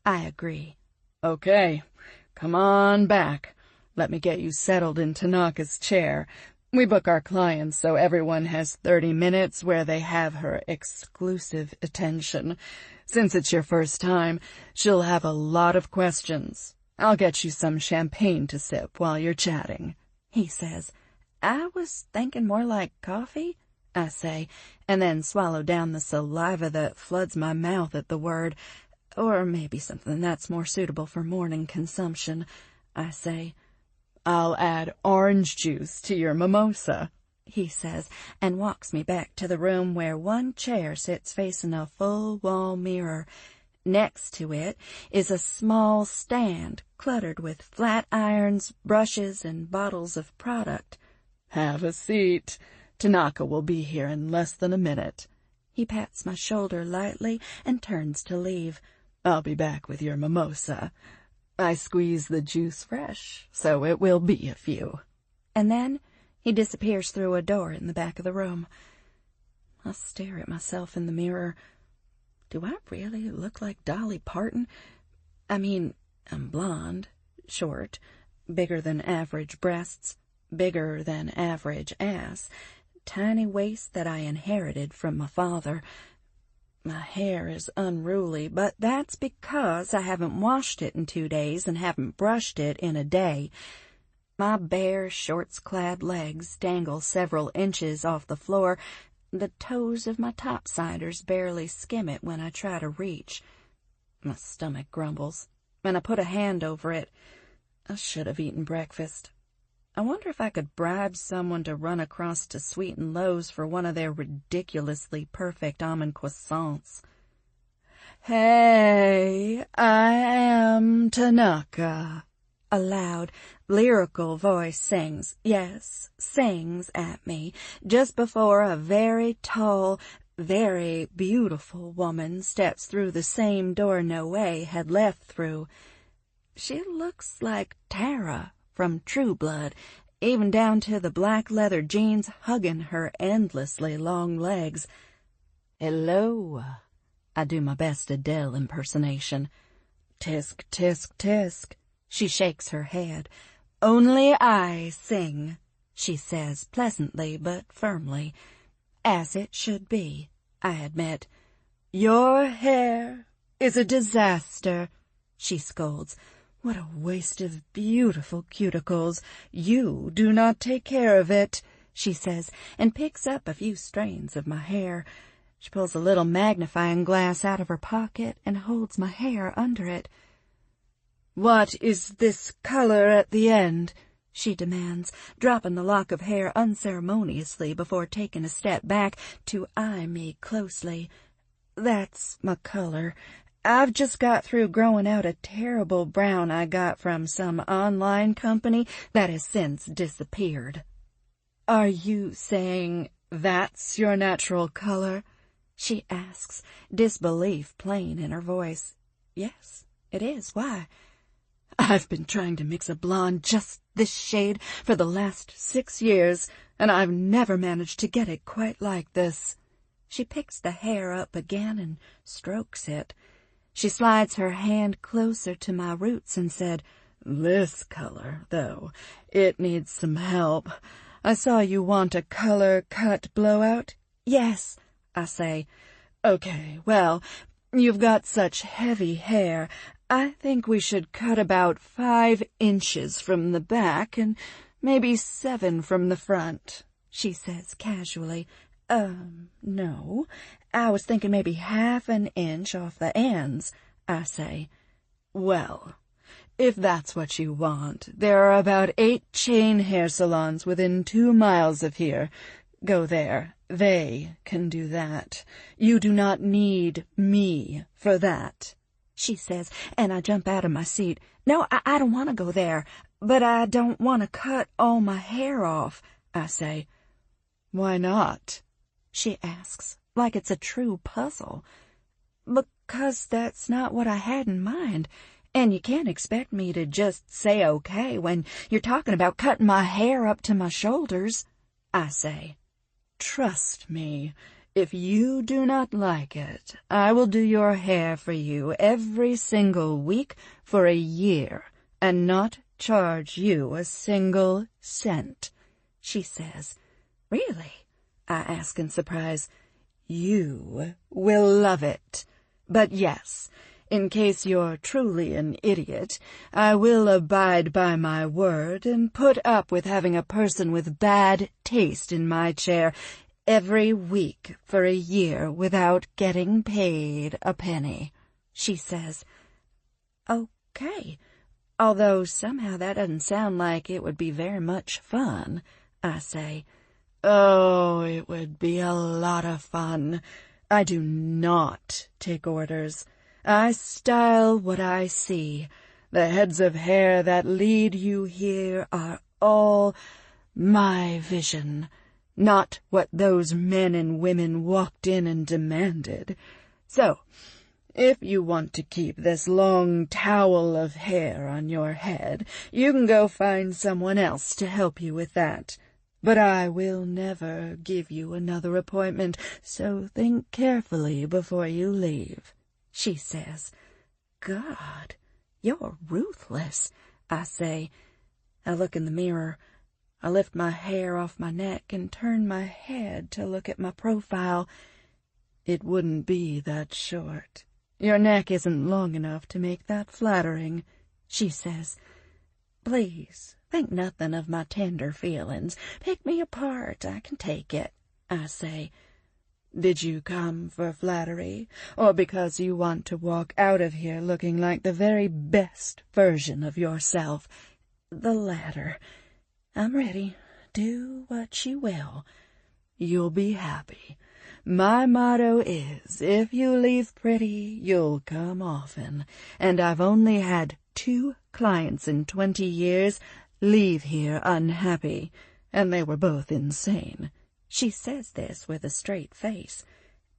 Speaker 1: I agree. "Okay, come on back. Let me get you settled in Tanaka's chair. We book our clients so everyone has 30 minutes where they have her exclusive attention. Since it's your first time, she'll have a lot of questions. I'll get you some champagne to sip while you're chatting," he says. "I was thinking more like coffee," I say, and then swallow down the saliva that floods my mouth at the word. "Or maybe something that's more suitable for morning consumption," I say. "I'll add orange juice to your mimosa," he says, and walks me back to the room where one chair sits facing a full-wall mirror. Next to it is a small stand cluttered with flat irons, brushes, and bottles of product. "Have a seat. Tanaka will be here in less than a minute." He pats my shoulder lightly and turns to leave. "I'll be back with your mimosa. I squeeze the juice fresh, so it will be a few." And then he disappears through a door in the back of the room. I stare at myself in the mirror. Do I really look like Dolly Parton? I mean, I'm blonde, short, bigger than average breasts, bigger than average ass, tiny waist that I inherited from my father. My hair is unruly, but that's because I haven't washed it in 2 days and haven't brushed it in a day. My bare, shorts-clad legs dangle several inches off the floor. The toes of my topsiders barely skim it when I try to reach. My stomach grumbles, and I put a hand over it. I should have eaten breakfast. I wonder if I could bribe someone to run across to Sweet and Lowe's for one of their ridiculously perfect almond croissants. "Hey, I am Tanaka," a loud, lyrical voice sings at me, just before a very tall, very beautiful woman steps through the same door Noe had left through. She looks like Tara from True Blood, even down to the black leather jeans hugging her endlessly long legs. "Hello." I do my best Adele impersonation. "Tisk, tisk, tisk." She shakes her head. "Only I sing," she says pleasantly but firmly. "As it should be," I admit. "Your hair is a disaster," she scolds. "What a waste of beautiful cuticles. You do not take care of it," she says, and picks up a few strands of my hair. She pulls a little magnifying glass out of her pocket and holds my hair under it. "What is this color at the end?" she demands, dropping the lock of hair unceremoniously before taking a step back to eye me closely. "That's my color. I've just got through growing out a terrible brown I got from some online company that has since disappeared." "Are you saying that's your natural color?" she asks, disbelief plain in her voice. "Yes, it is. Why?" "I've been trying to mix a blonde just this shade for the last 6 years, and I've never managed to get it quite like this." She picks the hair up again and strokes it. She slides her hand closer to my roots and said, "This color, though, it needs some help. I saw you want a color cut blowout." "Yes," I say. "Okay, well, you've got such heavy hair. I think we should cut about 5 inches from the back and maybe 7 from the front," she says casually. No, I was thinking maybe half an inch off the ends," I say. "Well, if that's what you want, there are about 8 chain hair salons within 2 miles of here. Go there. They can do that. You do not need me for that," she says, and I jump out of my seat. "No, I don't want to go there, but I don't want to cut all my hair off," I say. "Why not?" she asks, like it's a true puzzle. "Because that's not what I had in mind, and you can't expect me to just say okay when you're talking about cutting my hair up to my shoulders," I say. "Trust me, if you do not like it, I will do your hair for you every single week for a year and not charge you a single cent," she says. "Really?" I ask in surprise. "You will love it. But yes, in case you're truly an idiot, I will abide by my word and put up with having a person with bad taste in my chair every week for a year without getting paid a penny," she says. "Okay, although somehow that doesn't sound like it would be very much fun," I say. "Oh, it would be a lot of fun. I do not take orders. I style what I see. The heads of hair that lead you here are all my vision, not what those men and women walked in and demanded. So, if you want to keep this long towel of hair on your head, you can go find someone else to help you with that. But I will never give you another appointment, so think carefully before you leave, she says. God, you're ruthless, I say. I look in the mirror. I lift my hair off my neck and turn my head to look at my profile. It wouldn't be that short. Your neck isn't long enough to make that flattering, she says. Please, think nothing of my tender feelings. Pick me apart, I can take it, I say. Did you come for flattery, or because you want to walk out of here looking like the very best version of yourself? The latter. I'm ready. Do what you will. You'll be happy. My motto is, if you leave pretty, you'll come often, and I've only had 2 clients in 20 years leave here unhappy, and they were both insane. She says this with a straight face.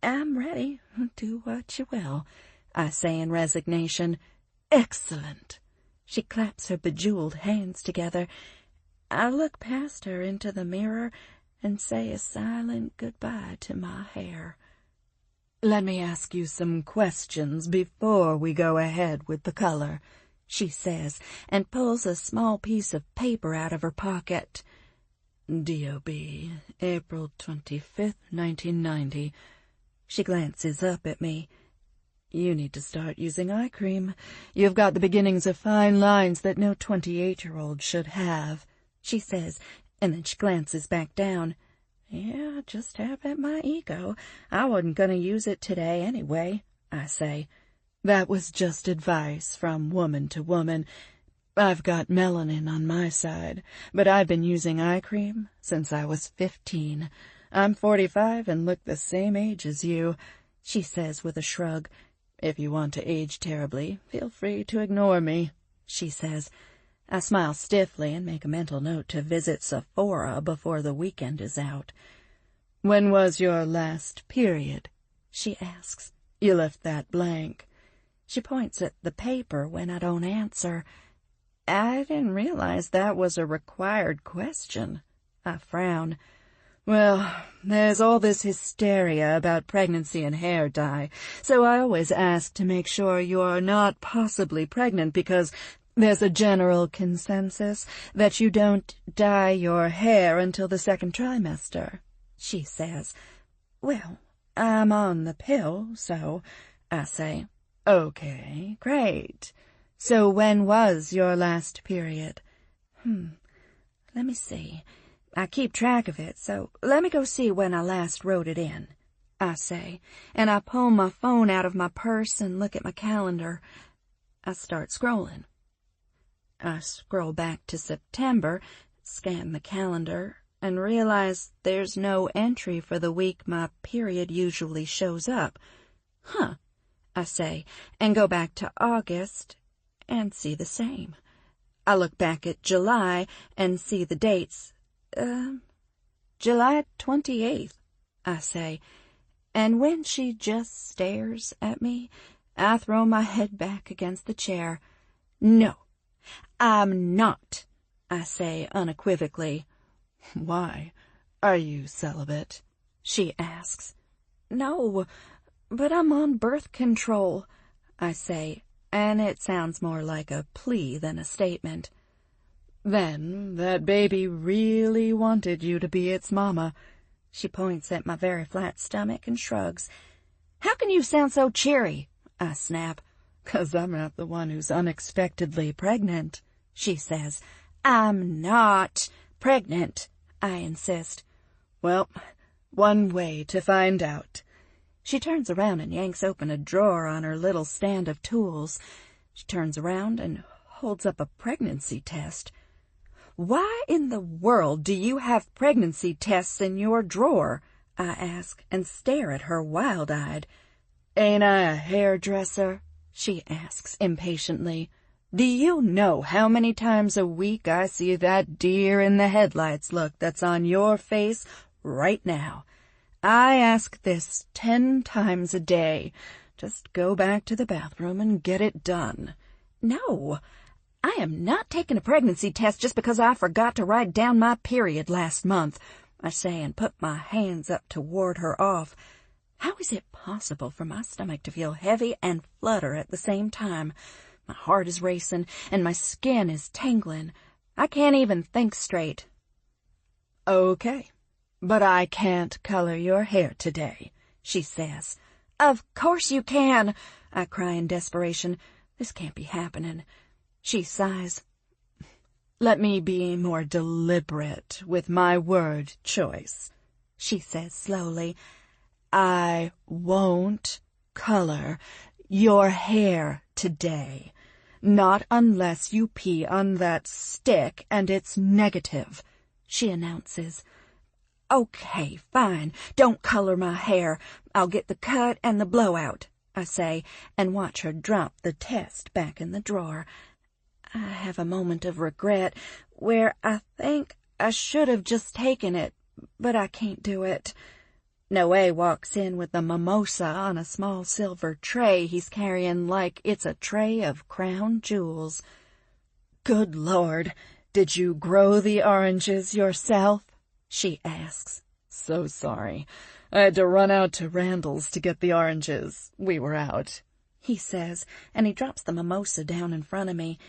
Speaker 1: I'm ready. Do what you will, I say in resignation. Excellent. She claps her bejeweled hands together. I look past her into the mirror and say a silent goodbye to my hair. Let me ask you some questions before we go ahead with the color, she says, and pulls a small piece of paper out of her pocket. D.O.B., April 25th, 1990. She glances up at me. You need to start using eye cream. You've got the beginnings of fine lines that no 28-year-old should have, she says, and then she glances back down. Yeah, just have at my ego. I wasn't going to use it today anyway, I say. That was just advice from woman to woman. I've got melanin on my side, but I've been using eye cream since I was 15. I'm 45 and look the same age as you, she says with a shrug. If you want to age terribly, feel free to ignore me, she says. I smile stiffly and make a mental note to visit Sephora before the weekend is out. When was your last period? She asks. You left that blank. She points at the paper when I don't answer. I didn't realize that was a required question. I frown. Well, there's all this hysteria about pregnancy and hair dye, so I always ask to make sure you're not possibly pregnant because there's a general consensus that you don't dye your hair until the 2nd trimester, she says. Well, I'm on the pill, so, I say. Okay, great. So when was your last period? Let me see. I keep track of it, so let me go see when I last wrote it in, I say, and I pull my phone out of my purse and look at my calendar. I start scrolling. I scroll back to September, scan the calendar, and realize there's no entry for the week my period usually shows up. Huh, I say, and go back to August and see the same. I look back at July and see the dates. July 28th, I say, and when she just stares at me, I throw my head back against the chair. No, I'm not, I say unequivocally. Why? Are you celibate? She asks. No, but I'm on birth control, I say, and it sounds more like a plea than a statement. Then that baby really wanted you to be its mama. She points at my very flat stomach and shrugs. How can you sound so cheery? I snap. 'Cause I'm not the one who's unexpectedly pregnant, she says. I'm not pregnant, I insist. Well, one way to find out. She turns around and yanks open a drawer on her little stand of tools. She turns around and holds up a pregnancy test. Why in the world do you have pregnancy tests in your drawer? I ask, and stare at her wild-eyed. Ain't I a hairdresser? she asks impatiently. Do you know how many times a week I see that deer-in-the-headlights look that's on your face right now? I ask this 10 times a day. Just go back to the bathroom and get it done. No, I am not taking a pregnancy test just because I forgot to write down my period last month, I say and put my hands up to ward her off. How is it possible for my stomach to feel heavy and flutter at the same time? My heart is racing and my skin is tingling. I can't even think straight. Okay, but I can't color your hair today, she says. Of course you can, I cry in desperation. This can't be happening. She sighs. Let me be more deliberate with my word choice, she says slowly. I won't color your hair today. Not unless you pee on that stick and it's negative, she announces. Okay, fine. Don't color my hair. I'll get the cut and the blowout, I say, and watch her drop the test back in the drawer. I have a moment of regret where I think I should have just taken it, but I can't do it. Noé walks in with a mimosa on a small silver tray he's carrying like it's a tray of crown jewels. Good Lord, did you grow the oranges yourself? She asks. So sorry. I had to run out to Randall's to get the oranges. We were out, he says, and he drops the mimosa down in front of me.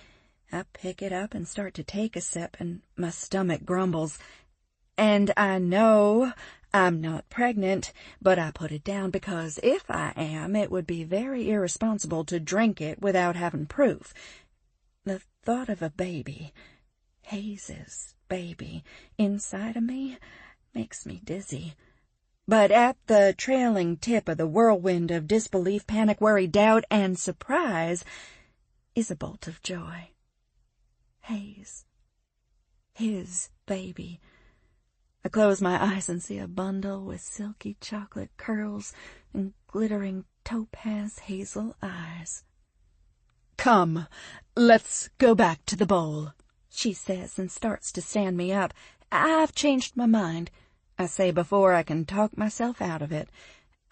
Speaker 1: I pick it up and start to take a sip, and my stomach grumbles. And I know I'm not pregnant, but I put it down because if I am, it would be very irresponsible to drink it without having proof. The thought of a baby, Hayes's baby, inside of me makes me dizzy. But at the trailing tip of the whirlwind of disbelief, panic, worry, doubt, and surprise is a bolt of joy. Hayes. His baby. I close my eyes and see a bundle with silky chocolate curls and glittering topaz hazel eyes. Come, let's go back to the bowl, she says and starts to stand me up. I've changed my mind, I say before I can talk myself out of it.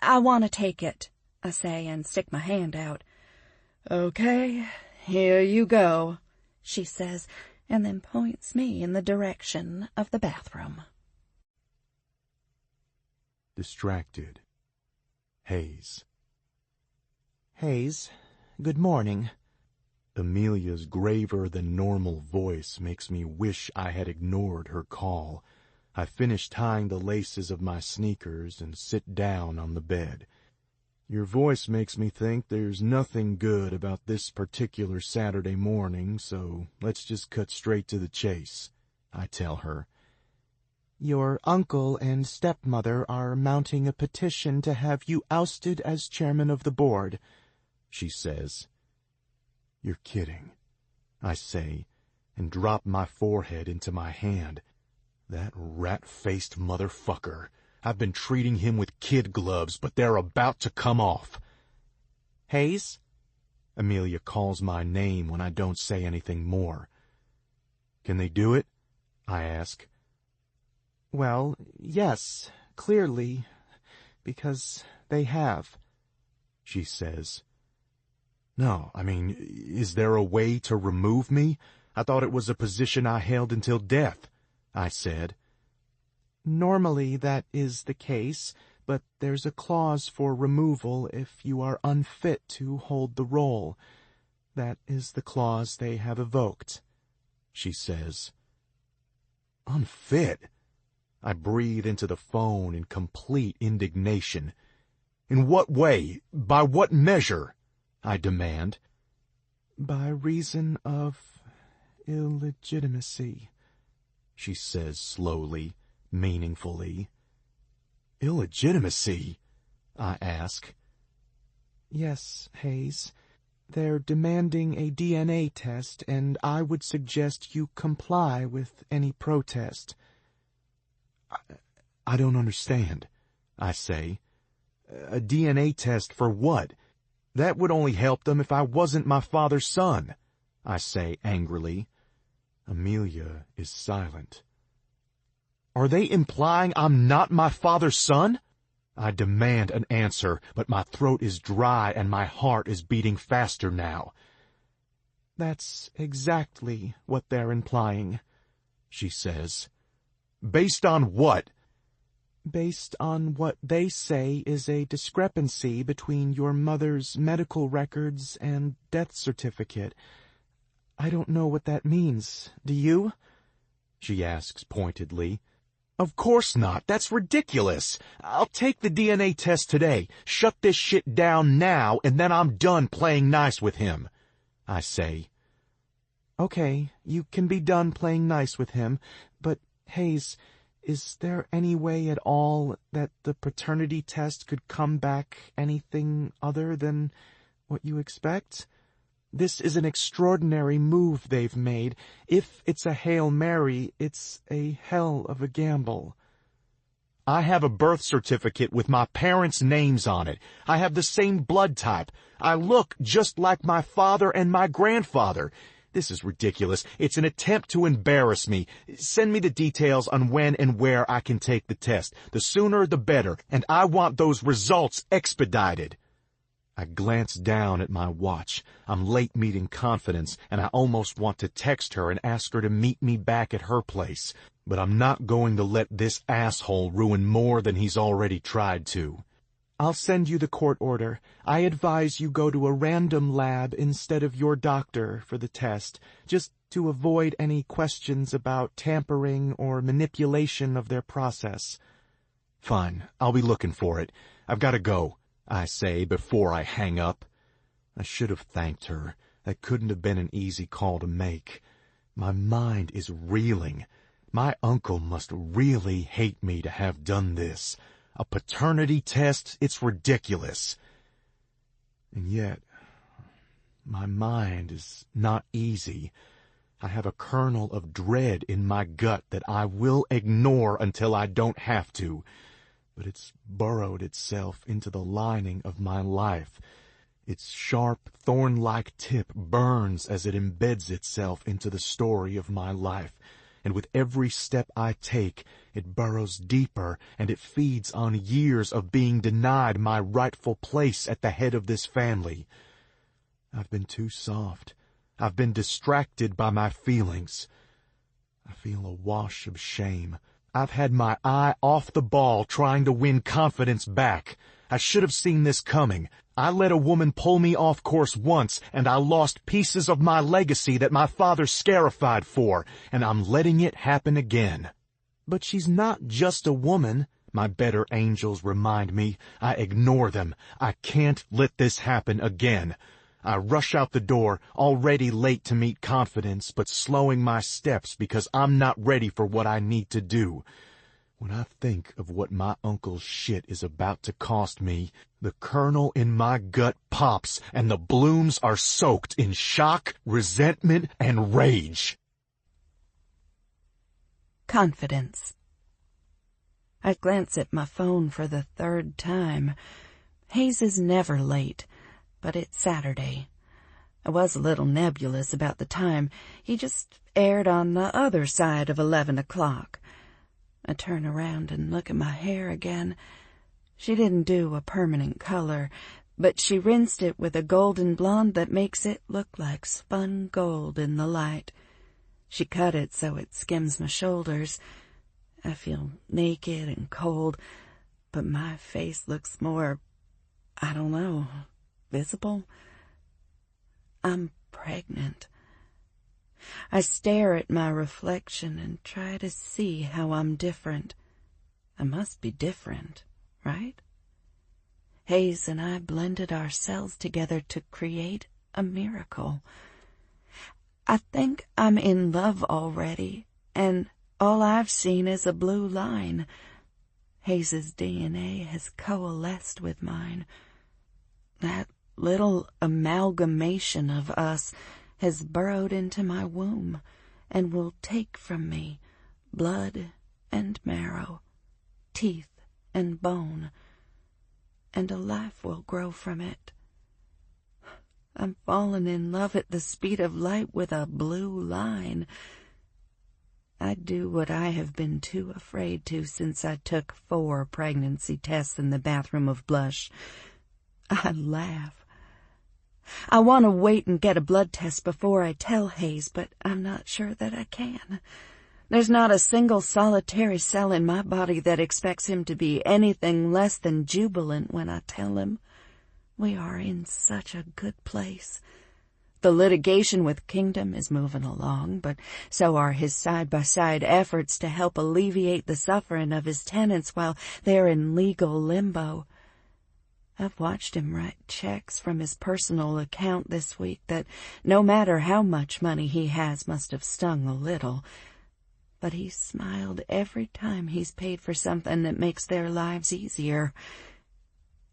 Speaker 1: I want to take it, I say and stick my hand out. Okay, here you go, she says, and then points me in the direction of the bathroom.
Speaker 2: Distracted. Hayes.
Speaker 3: Hayes, good morning.
Speaker 2: Amelia's graver-than-normal voice makes me wish I had ignored her call. I finish tying the laces of my sneakers and sit down on the bed. Your voice makes me think there's nothing good about this particular Saturday morning, so let's just cut straight to the chase, I tell her.
Speaker 3: Your uncle and stepmother are mounting a petition to have you ousted as chairman of the board, she says.
Speaker 2: You're kidding, I say, and drop my forehead into my hand. That rat-faced motherfucker. I've been treating him with kid gloves, but they're about to come off.
Speaker 3: Hayes?
Speaker 2: Amelia calls my name when I don't say anything more. Can they do it? I ask.
Speaker 3: Well, yes, clearly, because they have,
Speaker 2: she says. No, I mean, is there a way to remove me? I thought it was a position I held until death, I said.
Speaker 3: Normally that is the case, but there's a clause for removal if you are unfit to hold the role. That is the clause they have evoked, she says.
Speaker 2: Unfit? I breathe into the phone in complete indignation. In what way? By what measure? I demand.
Speaker 3: By reason of illegitimacy,
Speaker 2: she says slowly, meaningfully. Illegitimacy? I ask.
Speaker 3: Yes, Hayes. They're demanding a DNA test, and I would suggest you comply with any protest.
Speaker 2: I don't understand, I say. A DNA test for what? That would only help them if I wasn't my father's son, I say angrily. Amelia is silent. Are they implying I'm not my father's son? I demand an answer, but my throat is dry and my heart is beating faster now.
Speaker 3: That's exactly what they're implying, she says.
Speaker 2: Based on what?
Speaker 3: Based on what they say is a discrepancy between your mother's medical records and death certificate. I don't know what that means. Do you?
Speaker 2: She asks pointedly. Of course not. That's ridiculous. I'll take the DNA test today, shut this shit down now, and then I'm done playing nice with him, I say.
Speaker 3: Okay, you can be done playing nice with him, but, Hayes, is there any way at all that the paternity test could come back anything other than what you expect? This is an extraordinary move they've made. If it's a Hail Mary, it's a hell of a gamble.
Speaker 2: I have a birth certificate with my parents' names on it. I have the same blood type. I look just like my father and my grandfather. This is ridiculous. It's an attempt to embarrass me. Send me the details on when and where I can take the test. The sooner the better, and I want those results expedited. I glance down at my watch. I'm late meeting Confidence, and I almost want to text her and ask her to meet me back at her place. But I'm not going to let this asshole ruin more than he's already tried to.
Speaker 3: I'll send you the court order. I advise you go to a random lab instead of your doctor for the test, just to avoid any questions about tampering or manipulation of their process.
Speaker 2: Fine, I'll be looking for it. I've got to go, I say before I hang up. I should have thanked her. That couldn't have been an easy call to make. My mind is reeling. My uncle must really hate me to have done this. A paternity test? It's ridiculous. And yet, my mind is not easy. I have a kernel of dread in my gut that I will ignore until I don't have to. But it's burrowed itself into the lining of my life. Its sharp, thorn-like tip burns as it embeds itself into the story of my life. And with every step I take, it burrows deeper, and it feeds on years of being denied my rightful place at the head of this family. I've been too soft. I've been distracted by my feelings. I feel a wash of shame. I've had my eye off the ball trying to win Confidence back. I should have seen this coming. I let a woman pull me off course once, and I lost pieces of my legacy that my father scarified for, and I'm letting it happen again. But she's not just a woman, my better angels remind me. I ignore them. I can't let this happen again. I rush out the door, already late to meet Confidence, but slowing my steps because I'm not ready for what I need to do. When I think of what my uncle's shit is about to cost me, the kernel in my gut pops and the blooms are soaked in shock, resentment, and rage.
Speaker 1: Confidence. I glance at my phone for the third time. Hayes is never late, but it's Saturday. I was a little nebulous about the time. He just aired on the other side of 11 o'clock. I turn around and look at my hair again. She didn't do a permanent color, but she rinsed it with a golden blonde that makes it look like spun gold in the light. She cut it so it skims my shoulders. I feel naked and cold, but my face looks more, I don't know, visible. I'm pregnant. I stare at my reflection and try to see how I'm different. I must be different, right? Hayes and I blended our cells together to create a miracle. I think I'm in love already, and all I've seen is a blue line. Hayes's DNA has coalesced with mine. That little amalgamation of us has burrowed into my womb and will take from me blood and marrow, teeth and bone, and a life will grow from it. I'm falling in love at the speed of light with a blue line. I do what I have been too afraid to since I took 4 pregnancy tests in the bathroom of Blush. I laugh. I want to wait and get a blood test before I tell Hayes, but I'm not sure that I can. There's not a single solitary cell in my body that expects him to be anything less than jubilant when I tell him. We are in such a good place. The litigation with Kingdom is moving along, but so are his side-by-side efforts to help alleviate the suffering of his tenants while they're in legal limbo. I've watched him write checks from his personal account this week that, no matter how much money he has, must have stung a little. But he's smiled every time he's paid for something that makes their lives easier.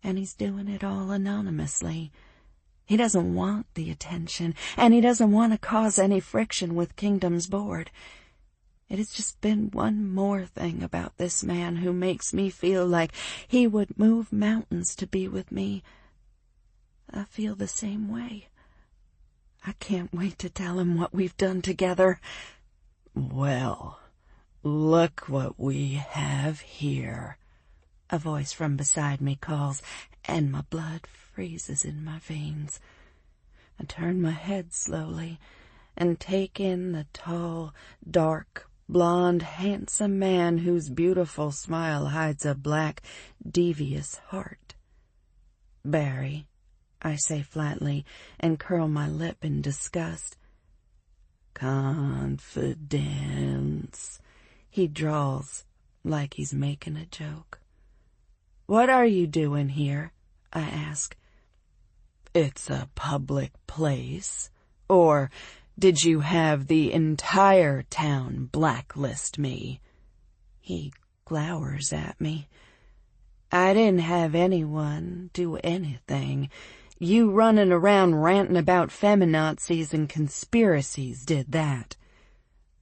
Speaker 1: And he's doing it all anonymously. He doesn't want the attention, and he doesn't want to cause any friction with Kingdom's board. It has just been one more thing about this man who makes me feel like he would move mountains to be with me. I feel the same way. I can't wait to tell him what we've done together.
Speaker 4: Well, look what we have here,
Speaker 1: a voice from beside me calls, and my blood freezes in my veins. I turn my head slowly and take in the tall, dark, blond, handsome man whose beautiful smile hides a black, devious heart. Barry, I say flatly, and curl my lip in disgust.
Speaker 4: Confidence,
Speaker 1: he drawls like he's making a joke. What are you doing here? I ask.
Speaker 4: It's a public place. Or did you have the entire town blacklist me?
Speaker 1: He glowers at me. I didn't have anyone do anything. You running around ranting about feminazis and conspiracies did that.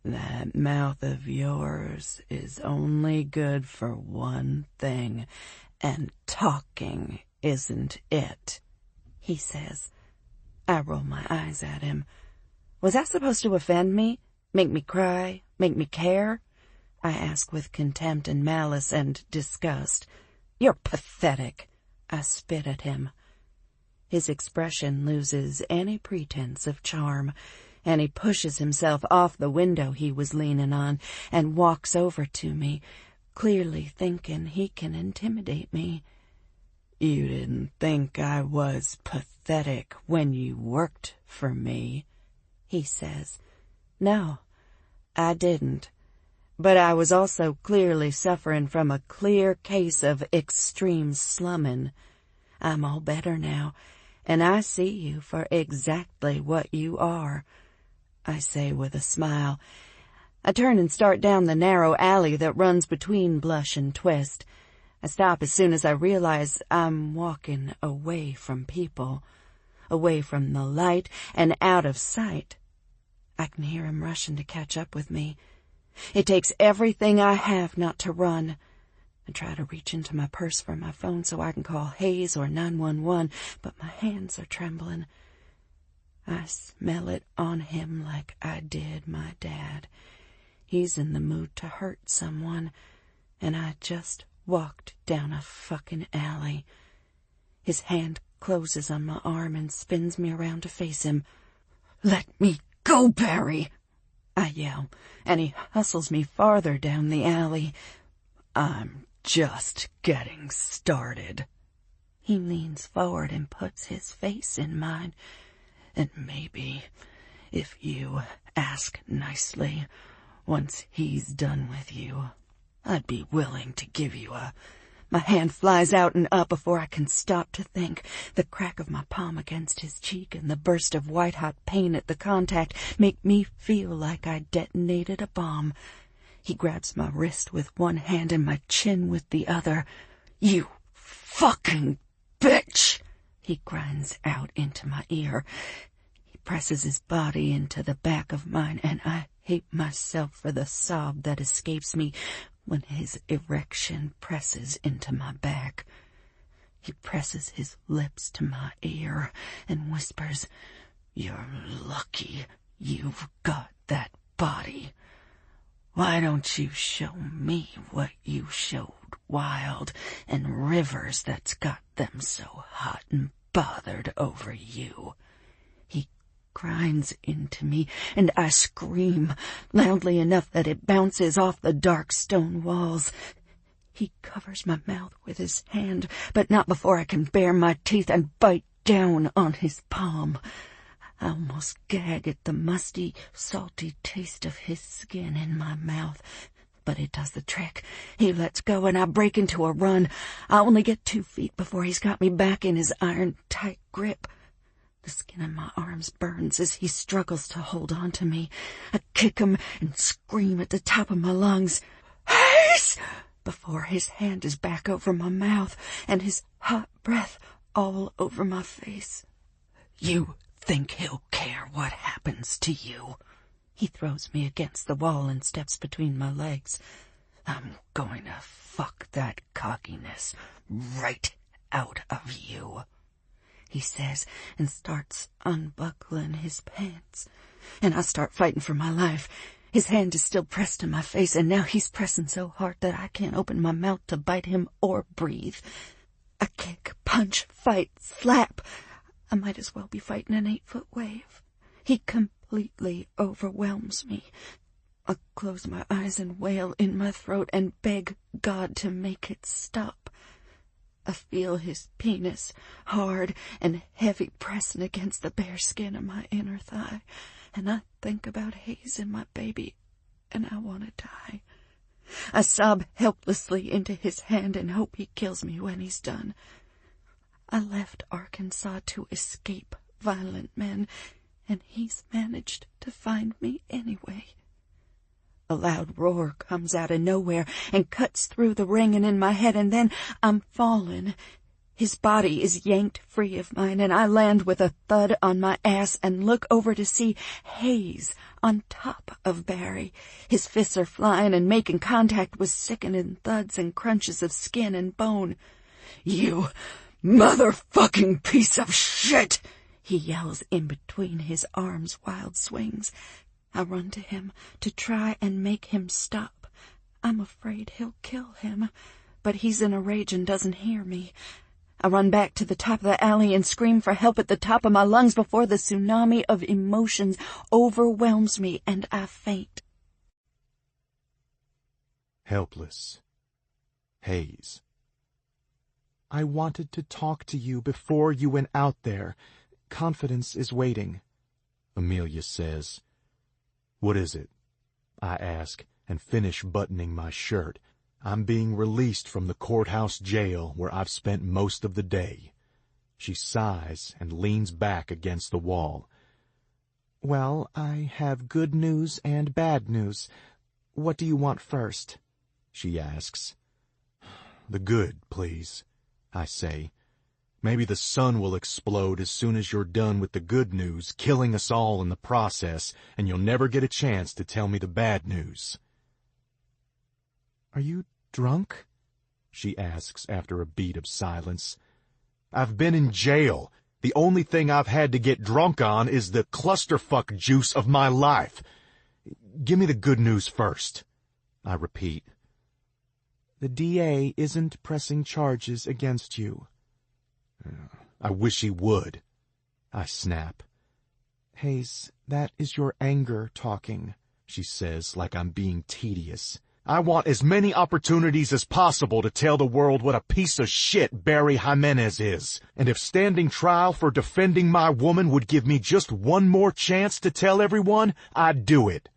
Speaker 4: That mouth of yours is only good for one thing, and talking isn't it,
Speaker 1: he says. I roll my eyes at him. Was that supposed to offend me? Make me cry? Make me care? I ask with contempt and malice and disgust. You're pathetic. I spit at him. His expression loses any pretense of charm, and he pushes himself off the window he was leaning on and walks over to me, clearly thinking he can intimidate me.
Speaker 4: You didn't think I was pathetic when you worked for me,
Speaker 1: he says. No, I didn't. But I was also clearly suffering from a clear case of extreme slumming. I'm all better now, and I see you for exactly what you are, I say with a smile. I turn and start down the narrow alley that runs between Blush and Twist. I stop as soon as I realize I'm walking away from people, away from the light and out of sight. I can hear him rushing to catch up with me. It takes everything I have not to run. I try to reach into my purse for my phone so I can call Hayes or 911, but my hands are trembling. I smell it on him like I did my dad. He's in the mood to hurt someone, and I just walked down a fucking alley. His hand closes on my arm and spins me around to face him. Let me go, Barry, I yell, and he hustles me farther down the alley.
Speaker 4: I'm just getting started.
Speaker 1: He leans forward and puts his face in mine.
Speaker 4: And maybe, if you ask nicely, once he's done with you, I'd be willing to give you a...
Speaker 1: My hand flies out and up before I can stop to think. The crack of my palm against his cheek and the burst of white-hot pain at the contact make me feel like I detonated a bomb. He grabs my wrist with one hand and my chin with the other.
Speaker 4: You fucking bitch!
Speaker 1: He grinds out into my ear. He presses his body into the back of mine, and I hate myself for the sob that escapes me when his erection presses into my back.
Speaker 4: He presses his lips to my ear and whispers, "You're lucky you've got that body. Why don't you show me what you showed Wilde and Rivers that's got them so hot and bothered over you?" He grinds into me, and I scream loudly enough that it bounces off the dark stone walls. He covers my mouth with his hand, but not before I can bare my teeth and bite down on his palm. I almost gag at the musty, salty taste of his skin in my mouth, but it does the trick. He lets go, and I break into a run. I only get 2 feet before he's got me back in his iron-tight grip. The skin on my arms burns as he struggles to hold on to me. I kick him and scream at the top of my lungs, "Hayes!" before his hand is back over my mouth and his hot breath all over my face. "You think he'll care what happens to you?" He throws me against the wall and steps between my legs. "I'm going to fuck that cockiness right out of you," he says, and starts unbuckling his pants. And I start fighting for my life. His hand is still pressed to my face, and now he's pressing so hard that I can't open my mouth to bite him or breathe. I kick, punch, fight, slap. I might as well be fighting an 8-foot wave. He completely overwhelms me. I close my eyes and wail in my throat and beg God to make it stop. I feel his penis, hard and heavy, pressing against the bare skin of my inner thigh, and I think about Hayes and my baby, and I want to die. I sob helplessly into his hand and hope he kills me when he's done. I left Arkansas to escape violent men, and he's managed to find me anyway. A loud roar comes out of nowhere and cuts through the ringing in my head, and then I'm falling. His body is yanked free of mine, and I land with a thud on my ass and look over to see Hayes on top of Barry. His fists are flying and making contact with sickening thuds and crunches of skin and bone. "You motherfucking piece of shit!" he yells in between his arms' wild swings. I run to him to try and make him stop. I'm afraid he'll kill him, but he's in a rage and doesn't hear me. I run back to the top of the alley and scream for help at the top of my lungs before the tsunami of emotions overwhelms me and I faint.
Speaker 3: Helpless. Hayes. I wanted to talk to you before you went out there. Confidence is waiting.
Speaker 2: Amelia says. What is it? I ask and finish buttoning my shirt. I'm being released from the courthouse jail where I've spent most of the day. She sighs and leans back against the wall.
Speaker 3: Well, I have good news and bad news. What do you want first?
Speaker 2: She asks. The good, please, I say. Maybe the sun will explode as soon as you're done with the good news, killing us all in the process, and you'll never get a chance to tell me the bad news.
Speaker 3: Are you drunk?
Speaker 2: She asks after a beat of silence. I've been in jail. The only thing I've had to get drunk on is the clusterfuck juice of my life. Give me the good news first, I repeat.
Speaker 3: The DA isn't pressing charges against you.
Speaker 2: I wish he would, I snap.
Speaker 3: Hayes, that is your anger talking, she says like I'm being tedious.
Speaker 2: I want as many opportunities as possible to tell the world what a piece of shit Barry Jimenez is. And if standing trial for defending my woman would give me just one more chance to tell everyone, I'd do it.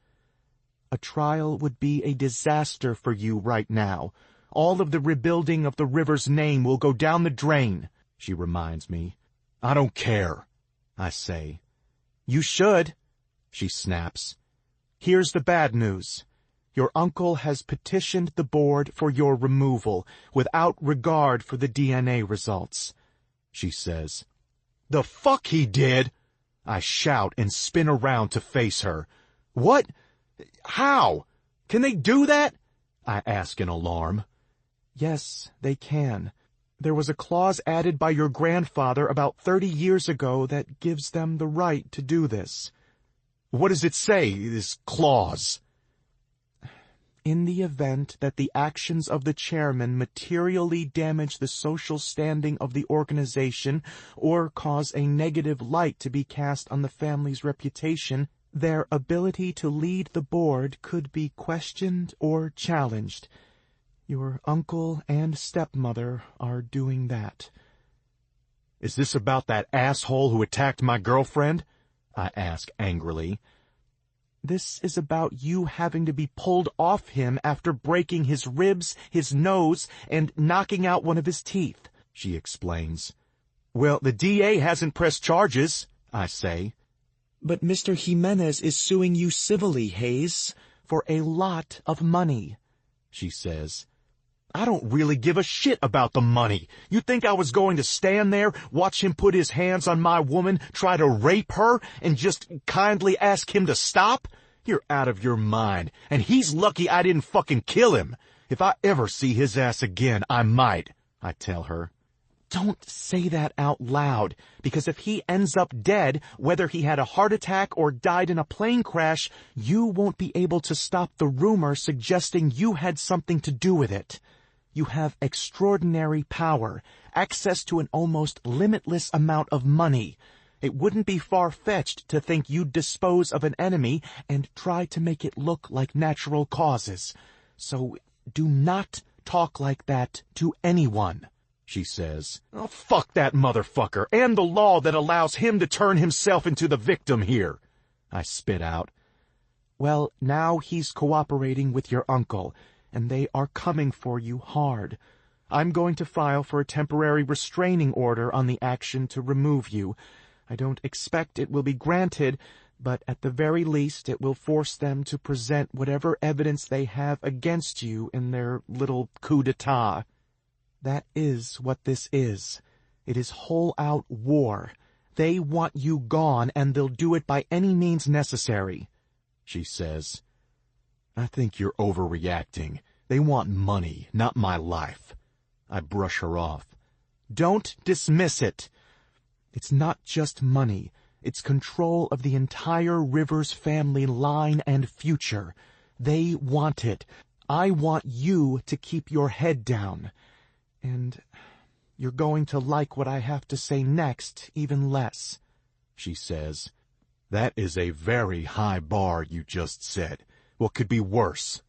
Speaker 3: A trial would be a disaster for you right now. All of the rebuilding of the river's name will go down the drain, she reminds me.
Speaker 2: I don't care, I say.
Speaker 3: You should, she snaps. Here's the bad news. Your uncle has petitioned the board for your removal without regard for the DNA results, she says.
Speaker 2: The fuck he did! I shout and spin around to face her. What? How? Can they do that? I ask in alarm.
Speaker 3: Yes, they can. There was a clause added by your grandfather about 30 years ago that gives them the right to do this.
Speaker 2: What does it say, this clause?
Speaker 3: In the event that the actions of the chairman materially damage the social standing of the organization or cause a negative light to be cast on the family's reputation, their ability to lead the board could be questioned or challenged. Your uncle and stepmother are doing that.
Speaker 2: Is this about that asshole who attacked my girlfriend? I ask angrily.
Speaker 3: This is about you having to be pulled off him after breaking his ribs, his nose, and knocking out one of his teeth, she explains.
Speaker 2: Well, the DA hasn't pressed charges, I say.
Speaker 3: But Mr. Jimenez is suing you civilly, Hayes, for a lot of money, she says.
Speaker 2: I don't really give a shit about the money. You think I was going to stand there, watch him put his hands on my woman, try to rape her, and just kindly ask him to stop? You're out of your mind, and he's lucky I didn't fucking kill him. If I ever see his ass again, I might, I tell her.
Speaker 3: Don't say that out loud, because if he ends up dead, whether he had a heart attack or died in a plane crash, you won't be able to stop the rumor suggesting you had something to do with it. You have extraordinary power, access to an almost limitless amount of money. It wouldn't be far-fetched to think you'd dispose of an enemy and try to make it look like natural causes. So do not talk like that to anyone, she says.
Speaker 2: Oh, fuck that motherfucker, and the law that allows him to turn himself into the victim here, I spit out.
Speaker 3: Well, now he's cooperating with your uncle, and they are coming for you hard. I'm going to file for a temporary restraining order on the action to remove you. I don't expect it will be granted, but at the very least it will force them to present whatever evidence they have against you in their little coup d'etat. That is what this is. It is whole-out war. They want you gone, and they'll do it by any means necessary, she says.
Speaker 2: I think you're overreacting. They want money, not my life. I brush her off.
Speaker 3: Don't dismiss it. It's not just money. It's control of the entire Rivers family line and future. They want it. I want you to keep your head down. And you're going to like what I have to say next even less, she says.
Speaker 2: That is a very high bar you just set. What could be worse?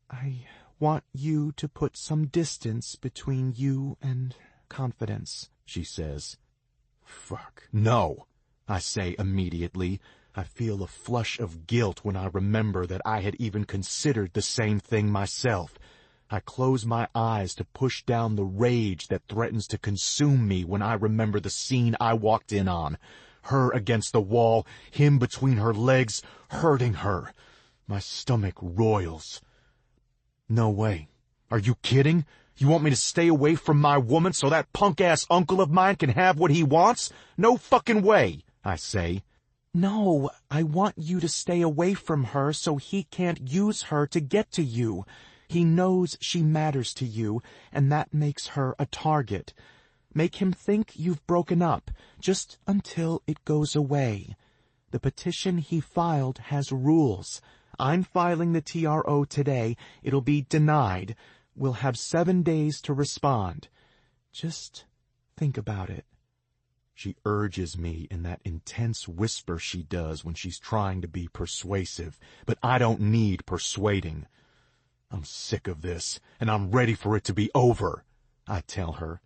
Speaker 3: I want you to put some distance between you and confidence, she says.
Speaker 2: Fuck, no, I say immediately. I feel a flush of guilt when I remember that I had even considered the same thing myself. I close my eyes to push down the rage that threatens to consume me when I remember the scene I walked in on. Her against the wall, him between her legs, hurting her. My stomach roils. No way. Are you kidding? You want me to stay away from my woman so that punk-ass uncle of mine can have what he wants? No fucking way, I say.
Speaker 3: No, I want you to stay away from her so he can't use her to get to you. He knows she matters to you, and that makes her a target. Make him think you've broken up, just until it goes away. The petition he filed has rules. I'm filing the TRO today. It'll be denied. We'll have 7 days to respond. Just think about it.
Speaker 2: She urges me in that intense whisper she does when she's trying to be persuasive, but I don't need persuading. I'm sick of this, and I'm ready for it to be over, I tell her.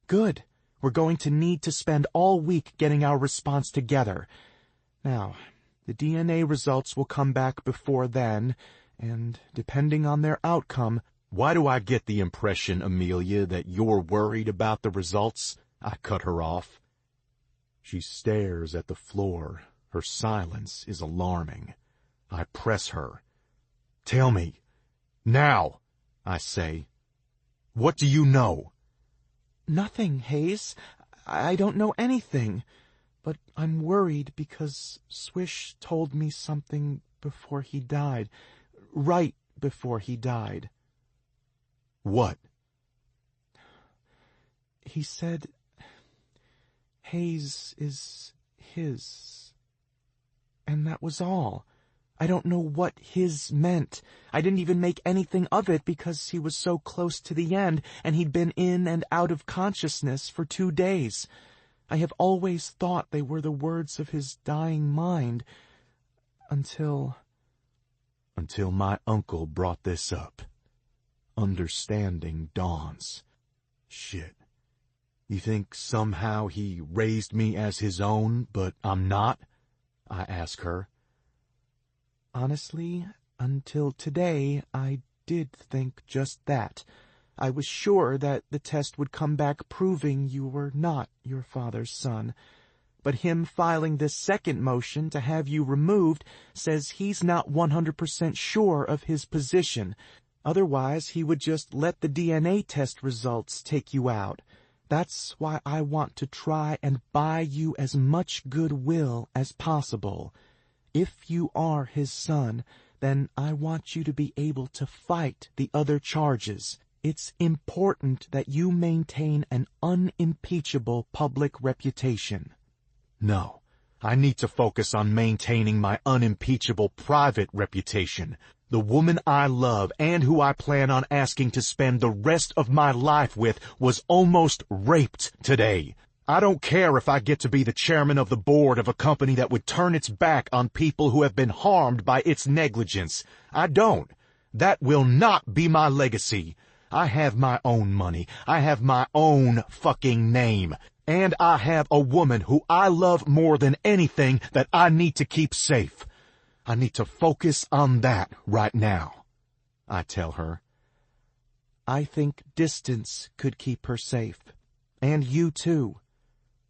Speaker 3: Good. We're going to need to spend all week getting our response together. Now, the DNA results will come back before then, and depending on their outcome...
Speaker 2: Why do I get the impression, Amelia, that you're worried about the results? I cut her off. She stares at the floor. Her silence is alarming. I press her. Tell me. Now, I say. What do you know?
Speaker 3: Nothing, Hayes. I don't know anything. But I'm worried because Swish told me something before he died. Right before he died.
Speaker 2: What?
Speaker 3: He said Hayes is his. And that was all. I don't know what his meant. I didn't even make anything of it because he was so close to the end, and he'd been in and out of consciousness for 2 days. I have always thought they were the words of his dying mind, until my uncle brought this up. Understanding dawns. Shit. You think somehow he raised me as his own, but I'm not? I ask her. Honestly, until today, I did think just that. I was sure that the test would come back proving you were not your father's son. But him filing this second motion to have you removed says he's not 100% sure of his position. Otherwise, he would just let the DNA test results take you out. That's why I want to try and buy you as much goodwill as possible. If you are his son, then I want you to be able to fight the other charges. It's important that you maintain an unimpeachable public reputation. No, I need to focus on maintaining my unimpeachable private reputation. The woman I love and who I plan on asking to spend the rest of my life with was almost raped today. I don't care if I get to be the chairman of the board of a company that would turn its back on people who have been harmed by its negligence. I don't. That will not be my legacy. I have my own money. I have my own fucking name. And I have a woman who I love more than anything that I need to keep safe. I need to focus on that right now, I tell her. I think distance could keep her safe. And you too.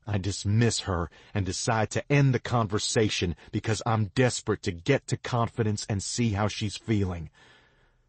Speaker 3: I dismiss her and decide to end the conversation because I'm desperate to get to Confidence and see how she's feeling.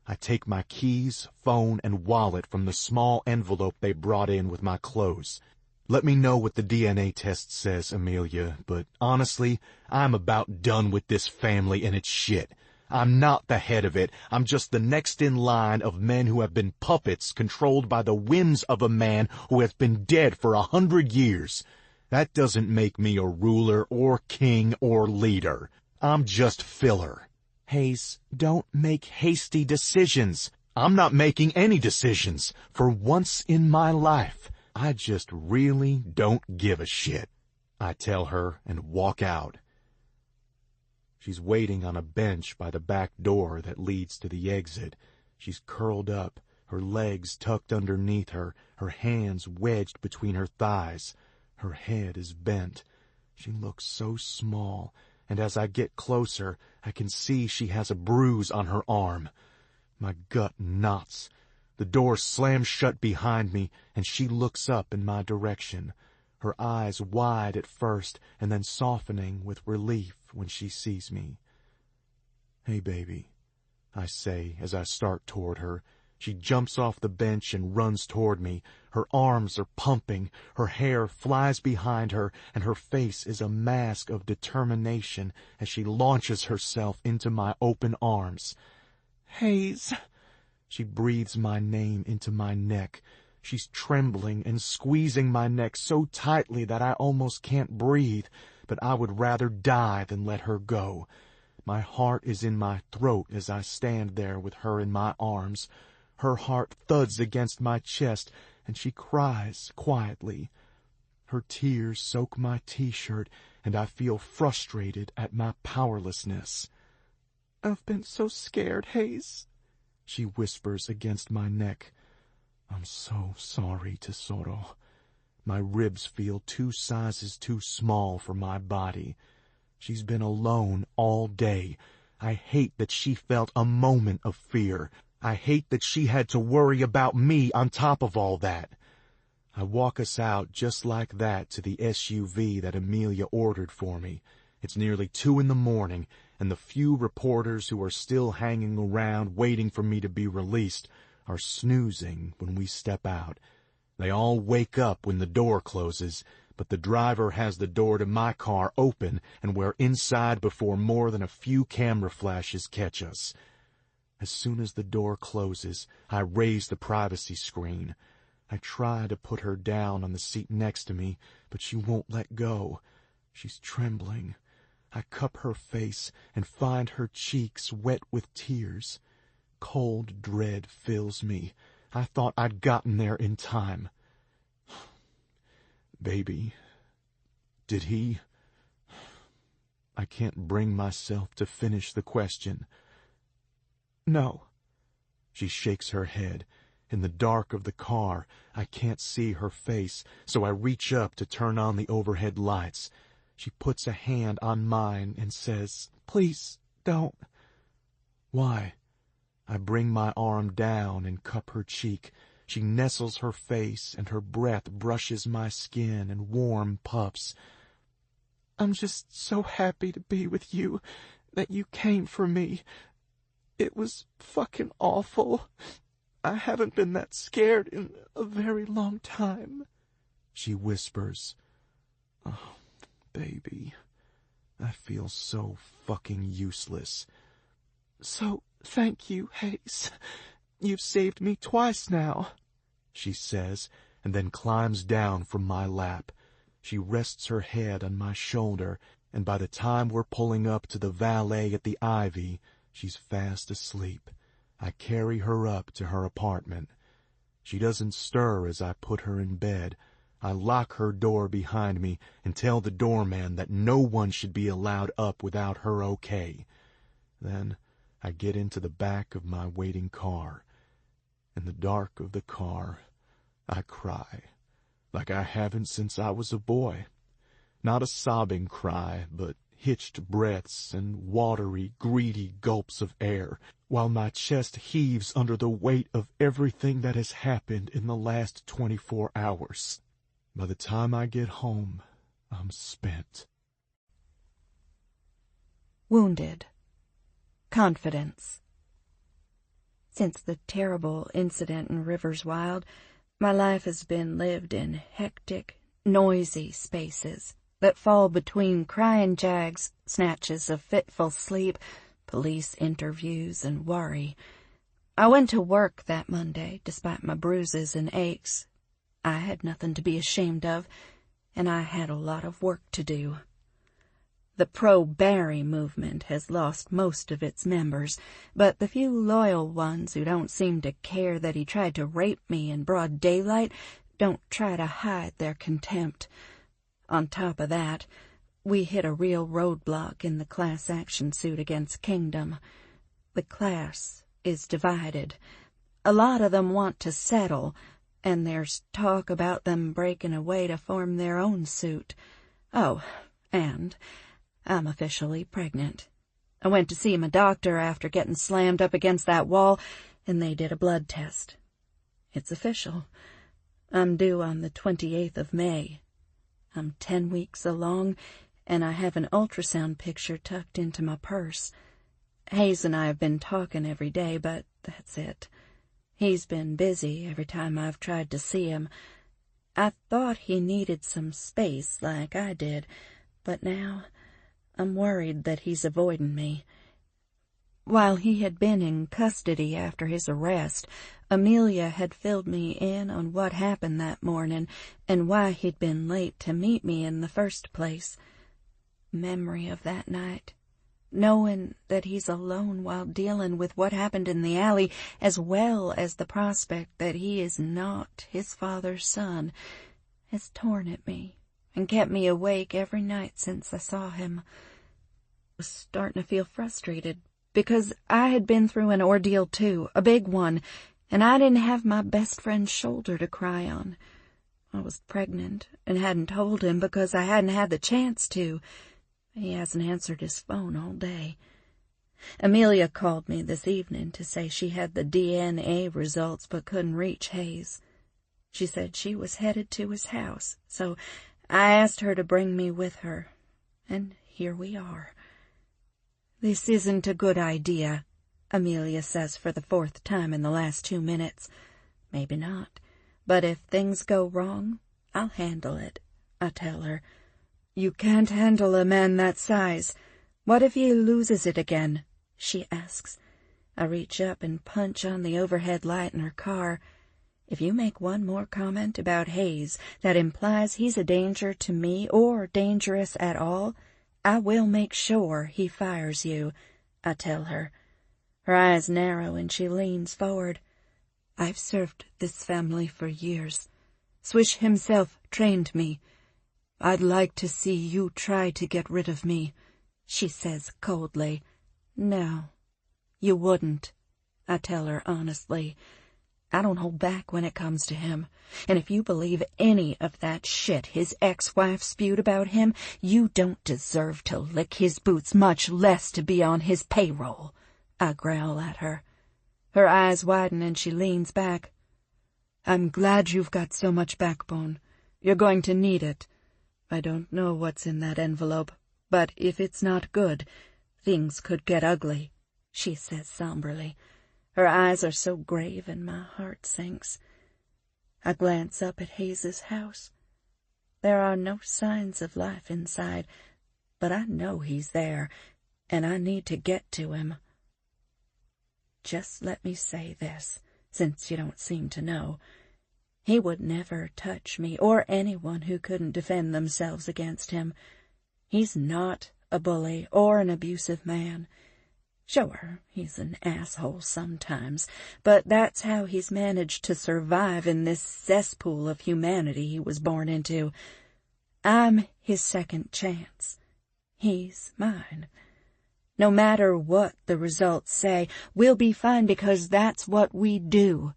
Speaker 3: I take my keys, phone, and wallet from the small envelope they brought in with my clothes. Let me know what the DNA test says, Amelia, but honestly, I'm about done with this family and its shit. I'm not the head of it. I'm just the next in line of men who have been puppets controlled by the whims of a man who has been dead for 100 years. That doesn't make me a ruler or king or leader. I'm just filler. Hayes, don't make hasty decisions. I'm not making any decisions. For once in my life, I just really don't give a shit. I tell her and walk out. She's waiting on a bench by the back door that leads to the exit. She's curled up, her legs tucked underneath her, her hands wedged between her thighs. Her head is bent. She looks so small, and as I get closer, I can see she has a bruise on her arm. My gut knots. The door slams shut behind me, and she looks up in my direction, her eyes wide at first and then softening with relief when she sees me. Hey, baby, I say as I start toward her. She jumps off the bench and runs toward me. Her arms are pumping, her hair flies behind her, and her face is a mask of determination as she launches herself into my open arms. Hayes! She breathes my name into my neck. She's trembling and squeezing my neck so tightly that I almost can't breathe, but I would rather die than let her go. My heart is in my throat as I stand there with her in my arms. Her heart thuds against my chest, and she cries quietly. Her tears soak my t-shirt, and I feel frustrated at my powerlessness. I've been so scared, Hayes, she whispers against my neck. I'm so sorry, Tesoro. My ribs feel 2 sizes too small for my body. She's been alone all day. I hate that she felt a moment of fear. I hate that she had to worry about me on top of all that. I walk us out just like that to the SUV that Amelia ordered for me. It's nearly 2 a.m, and the few reporters who are still hanging around waiting for me to be released are snoozing when we step out. They all wake up when the door closes, but the driver has the door to my car open, and we're inside before more than a few camera flashes catch us. As soon as the door closes, I raise the privacy screen. I try to put her down on the seat next to me, but she won't let go. She's trembling. I cup her face and find her cheeks wet with tears. Cold dread fills me. I thought I'd gotten there in time. Baby, did he... I can't bring myself to finish the question. No. She shakes her head. In the dark of the car, I can't see her face, so I reach up to turn on the overhead lights. She puts a hand on mine and says, "Please, don't." Why? I bring my arm down and cup her cheek. She nestles her face, and her breath brushes my skin in warm puffs. "I'm just so happy to be with you, that you came for me. It was fucking awful. I haven't been that scared in a very long time," she whispers. Oh, baby. I feel so fucking useless. "So, thank you, Hayes. You've saved me twice now," she says, and then climbs down from my lap. She rests her head on my shoulder, and by the time we're pulling up to the valet at the Ivy, she's fast asleep. I carry her up to her apartment. She doesn't stir as I put her in bed. I lock her door behind me and tell the doorman that no one should be allowed up without her okay. Then I get into the back of my waiting car. In the dark of the car, I cry, like I haven't since I was a boy. Not a sobbing cry, but hitched breaths and watery, greedy gulps of air, while my chest heaves under the weight of everything that has happened in the last 24 hours. By the time I get home, I'm spent.
Speaker 1: Wounded. Confidence. Since the terrible incident in Rivers Wilde, my life has been lived in hectic, noisy spaces that fall between crying jags, snatches of fitful sleep, police interviews, and worry. I went to work that Monday, despite my bruises and aches. I had nothing to be ashamed of, and I had a lot of work to do. The pro-Barry movement has lost most of its members, but the few loyal ones who don't seem to care that he tried to rape me in broad daylight don't try to hide their contempt. On top of that, we hit a real roadblock in the class action suit against Kingdom. The class is divided. A lot of them want to settle, and there's talk about them breaking away to form their own suit. Oh, and I'm officially pregnant. I went to see my doctor after getting slammed up against that wall, and they did a blood test. It's official. I'm due on the 28th of May. I'm 10 weeks along, and I have an ultrasound picture tucked into my purse. Hayes and I have been talking every day, but that's it. He's been busy every time I've tried to see him. I thought he needed some space like I did, but now I'm worried that he's avoiding me. While he had been in custody after his arrest, Amelia had filled me in on what happened that morning and why he'd been late to meet me in the first place. Memory of that night, knowing that he's alone while dealing with what happened in the alley, as well as the prospect that he is not his father's son, has torn at me and kept me awake every night since I saw him. I was starting to feel frustrated, because I had been through an ordeal too, a big one, and I didn't have my best friend's shoulder to cry on. I was pregnant and hadn't told him because I hadn't had the chance to. He hasn't answered his phone all day. Amelia called me this evening to say she had the DNA results but couldn't reach Hayes. She said she was headed to his house, so I asked her to bring me with her, and here we are. "This isn't a good idea," Amelia says for the 4th time in the last 2 minutes. Maybe not, but if things go wrong, I'll handle it, I tell her. "You can't handle a man that size. What if he loses it again?" she asks. I reach up and punch on the overhead light in her car. If you make one more comment about Hayes that implies he's a danger to me or dangerous at all, I will make sure he fires you, I tell her. Her eyes narrow and she leans forward. I've served this family for years. Swish himself trained me. I'd like to see you try to get rid of me, she says coldly. No, you wouldn't, I tell her honestly. I don't hold back when it comes to him, and if you believe any of that shit his ex-wife spewed about him, you don't deserve to lick his boots, much less to be on his payroll, I growl at her. Her eyes widen and she leans back. I'm glad you've got so much backbone. You're going to need it. I don't know what's in that envelope, but if it's not good, things could get ugly, she says somberly. Her eyes are so grave and my heart sinks. I glance up at Hayes's house. There are no signs of life inside, but I know he's there, and I need to get to him. Just let me say this, since you don't seem to know. He would never touch me or anyone who couldn't defend themselves against him. He's not a bully or an abusive man. Sure, he's an asshole sometimes, but that's how he's managed to survive in this cesspool of humanity he was born into. I'm his second chance. He's mine. No matter what the results say, we'll be fine because that's what we do.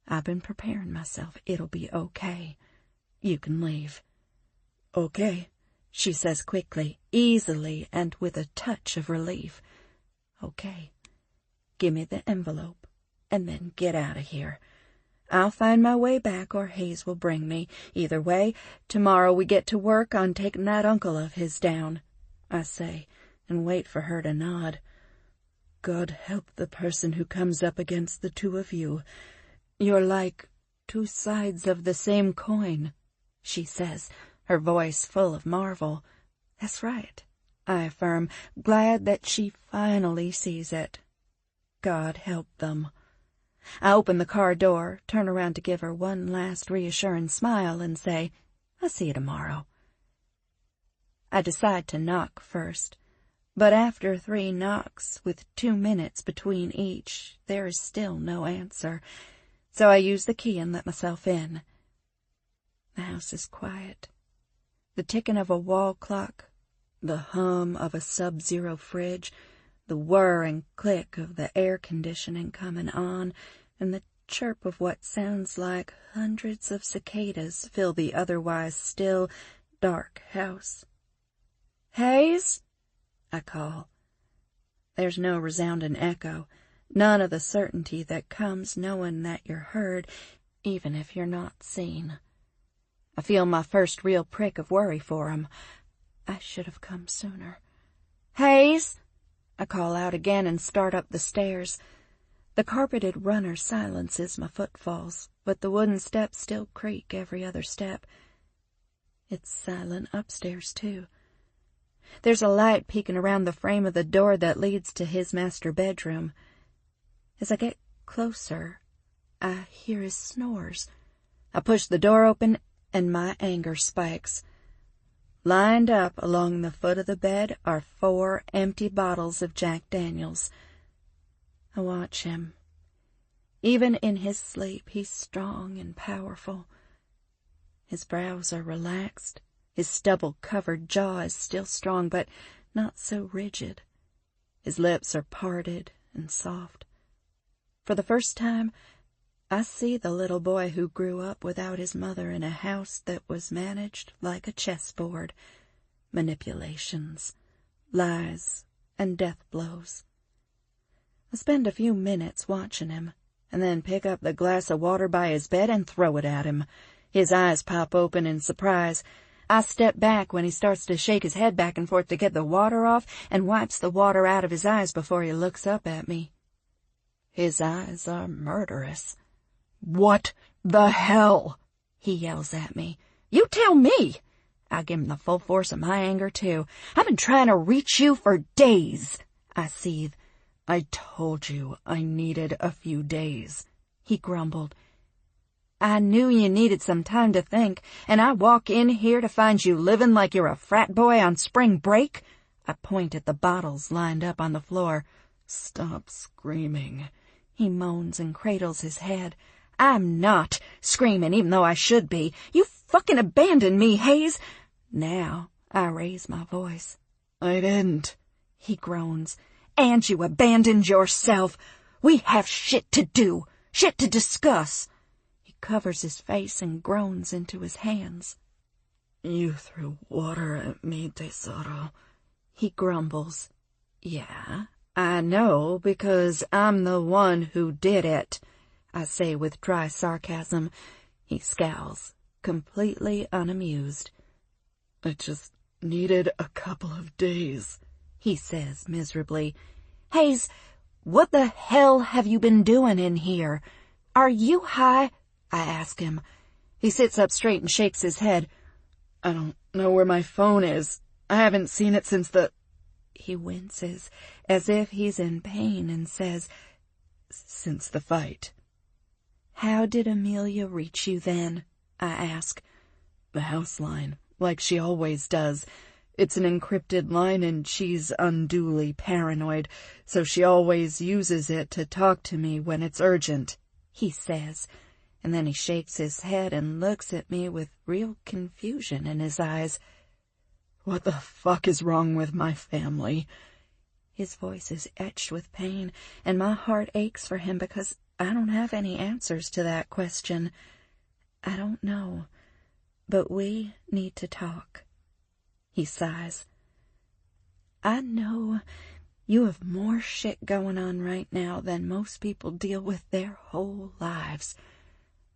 Speaker 1: I've been preparing myself. It'll be okay. You can leave. Okay, she says quickly, easily, and with a touch of relief. Okay, give me the envelope, and then get out of here. I'll find my way back, or Hayes will bring me. Either way, tomorrow we get to work on taking that uncle of his down, I say, and wait for her to nod. God help the person who comes up against the two of you. You're like two sides of the same coin, she says, her voice full of marvel. That's right, I affirm, glad that she finally sees it. God help them. I open the car door, turn around to give her one last reassuring smile, and say, I'll see you tomorrow. I decide to knock first, but after 3 knocks, with 2 minutes between each, there is still no answer, so I use the key and let myself in. The house is quiet. The ticking of a wall clock, the hum of a sub-zero fridge, the whir and click of the air conditioning coming on, and the chirp of what sounds like hundreds of cicadas fill the otherwise still, dark house. Hayes? I call. There's no resounding echo, none of the certainty that comes knowing that you're heard, even if you're not seen. I feel my first real prick of worry for him. I should have come sooner. Hayes! I call out again and start up the stairs. The carpeted runner silences my footfalls, but the wooden steps still creak every other step. It's silent upstairs, too. There's a light peeking around the frame of the door that leads to his master bedroom. As I get closer, I hear his snores. I push the door open, and my anger spikes. Lined up along the foot of the bed are 4 empty bottles of Jack Daniels. I watch him. Even in his sleep, he's strong and powerful. His brows are relaxed. His stubble-covered jaw is still strong, but not so rigid. His lips are parted and soft. For the first time, I see the little boy who grew up without his mother in a house that was managed like a chessboard. Manipulations, lies, and death blows. I spend a few minutes watching him, and then pick up the glass of water by his bed and throw it at him. His eyes pop open in surprise. I step back when he starts to shake his head back and forth to get the water off, and wipes the water out of his eyes before he looks up at me. His eyes are murderous. "What the hell?" he yells at me. "You tell me." I give him the full force of my anger, too. "I've been trying to reach you for days," I seethe. "I told you I needed a few days," he grumbled. I knew you needed some time to think, and I walk in here to find you living like you're a frat boy on spring break? I point at the bottles lined up on the floor. Stop screaming, he moans and cradles his head. I'm not screaming, even though I should be. You fucking abandoned me, Hayes. Now I raise my voice. I didn't, he groans. And you abandoned yourself. We have shit to do, shit to discuss. He covers his face and groans into his hands. You threw water at me, Tesoro, he grumbles. Yeah, I know, because I'm the one who did it, I say with dry sarcasm. He scowls, completely unamused. I just needed a couple of days, he says miserably. Hayes, what the hell have you been doing in here? Are you high? I ask him. He sits up straight and shakes his head. I don't know where my phone is. I haven't seen it since the... He winces, as if he's in pain, and says, since the fight. How did Amelia reach you then? I ask. The house line, like she always does. It's an encrypted line and she's unduly paranoid, so she always uses it to talk to me when it's urgent, he says, and then he shakes his head and looks at me with real confusion in his eyes. What the fuck is wrong with my family? His voice is etched with pain, and my heart aches for him because I don't have any answers to that question. I don't know, but we need to talk. He sighs. I know you have more shit going on right now than most people deal with their whole lives.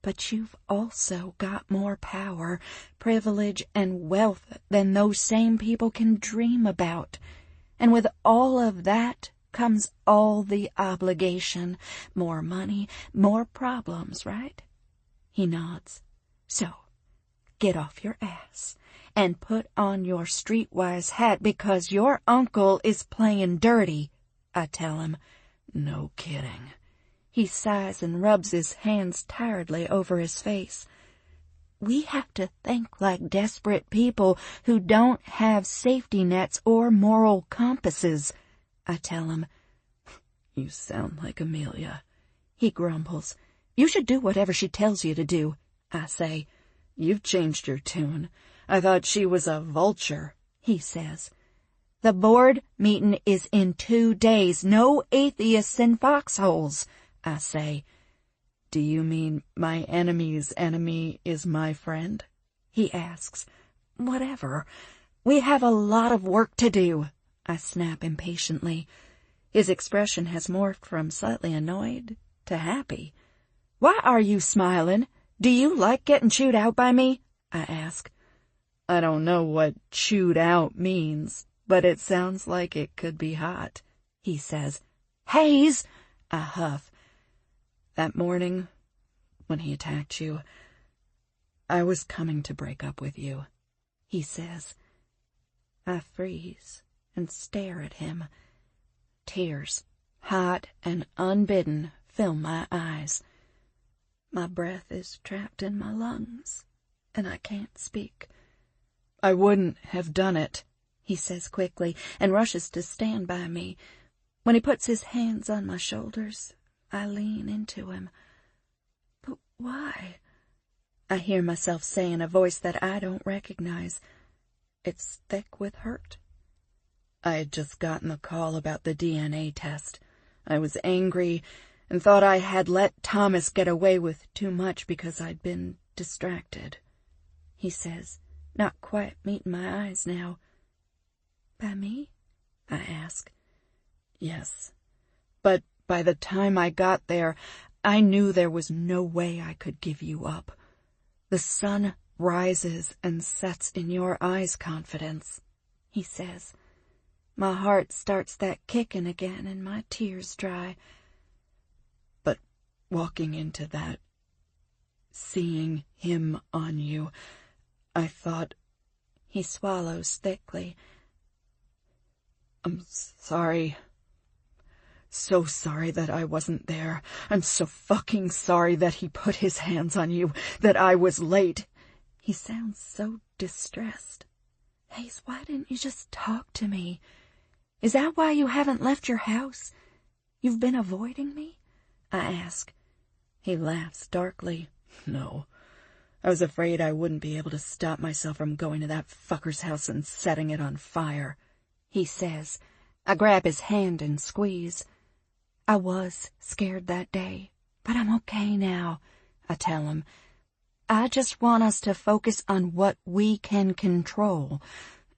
Speaker 1: But you've also got more power, privilege, and wealth than those same people can dream about. And with all of that comes all the obligation. More money, more problems, right? He nods. So, get off your ass and put on your streetwise hat because your uncle is playing dirty, I tell him. No kidding. He sighs and rubs his hands tiredly over his face. We have to think like desperate people who don't have safety nets or moral compasses, I tell him. You sound like Amelia, he grumbles. You should do whatever she tells you to do, I say. You've changed your tune. I thought she was a vulture, he says. The board meeting is in 2 days. No atheists in foxholes, I say. Do you mean my enemy's enemy is my friend? He asks. Whatever. We have a lot of work to do, I snap impatiently. His expression has morphed from slightly annoyed to happy. Why are you smiling? Do you like getting chewed out by me? I ask. I don't know what chewed out means, but it sounds like it could be hot, he says. Hayes, I huff. That morning, when he attacked you, I was coming to break up with you, he says. I freeze and stare at him. Tears, hot and unbidden, fill my eyes. My breath is trapped in my lungs, and I can't speak. I wouldn't have done it, he says quickly, and rushes to stand by me. When he puts his hands on my shoulders, I lean into him. But why? I hear myself say in a voice that I don't recognize. It's thick with hurt. I had just gotten the call about the DNA test. I was angry and thought I had let Thomas get away with too much because I'd been distracted, he says, not quite meeting my eyes now. By me? I ask. Yes, but by the time I got there, I knew there was no way I could give you up. The sun rises and sets in your eyes, Confidence, he says. My heart starts that kicking again and my tears dry. But walking into that, seeing him on you, I thought... He swallows thickly. I'm sorry.
Speaker 4: so sorry that I wasn't there. I'm so fucking sorry that he put his hands on you, that I was late. He sounds so distressed. Hayes, why didn't you just talk to me? Is that why you haven't left your house? You've been avoiding me? I ask. He laughs darkly. No. I was afraid I wouldn't be able to stop myself from going to that fucker's house and setting it on fire, he says. I grab his hand and squeeze. I was scared that day, but I'm okay now, I tell him. I just want us to focus on what we can control.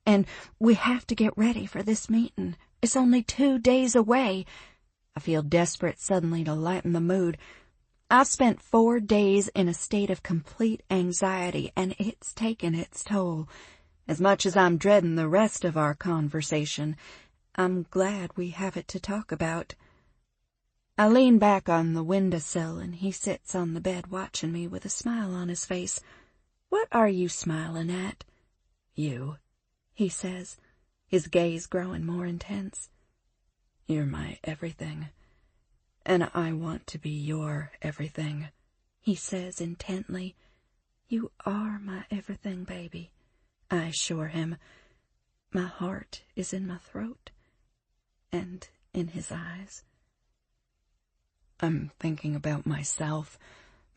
Speaker 4: And we have to get ready for this meeting. It's only 2 days away. I feel desperate suddenly to lighten the mood. I've spent 4 days in a state of complete anxiety, and it's taken its toll. As much as I'm dreading the rest of our conversation, I'm glad we have it to talk about. I lean back on the windowsill, and he sits on the bed watching me with a smile on his face. What are you smiling at? You, he says, his gaze growing more intense. You're my everything. And I want to be your everything, he says intently. You are my everything, baby, I assure him. My heart is in my throat and in his eyes. I'm thinking about myself,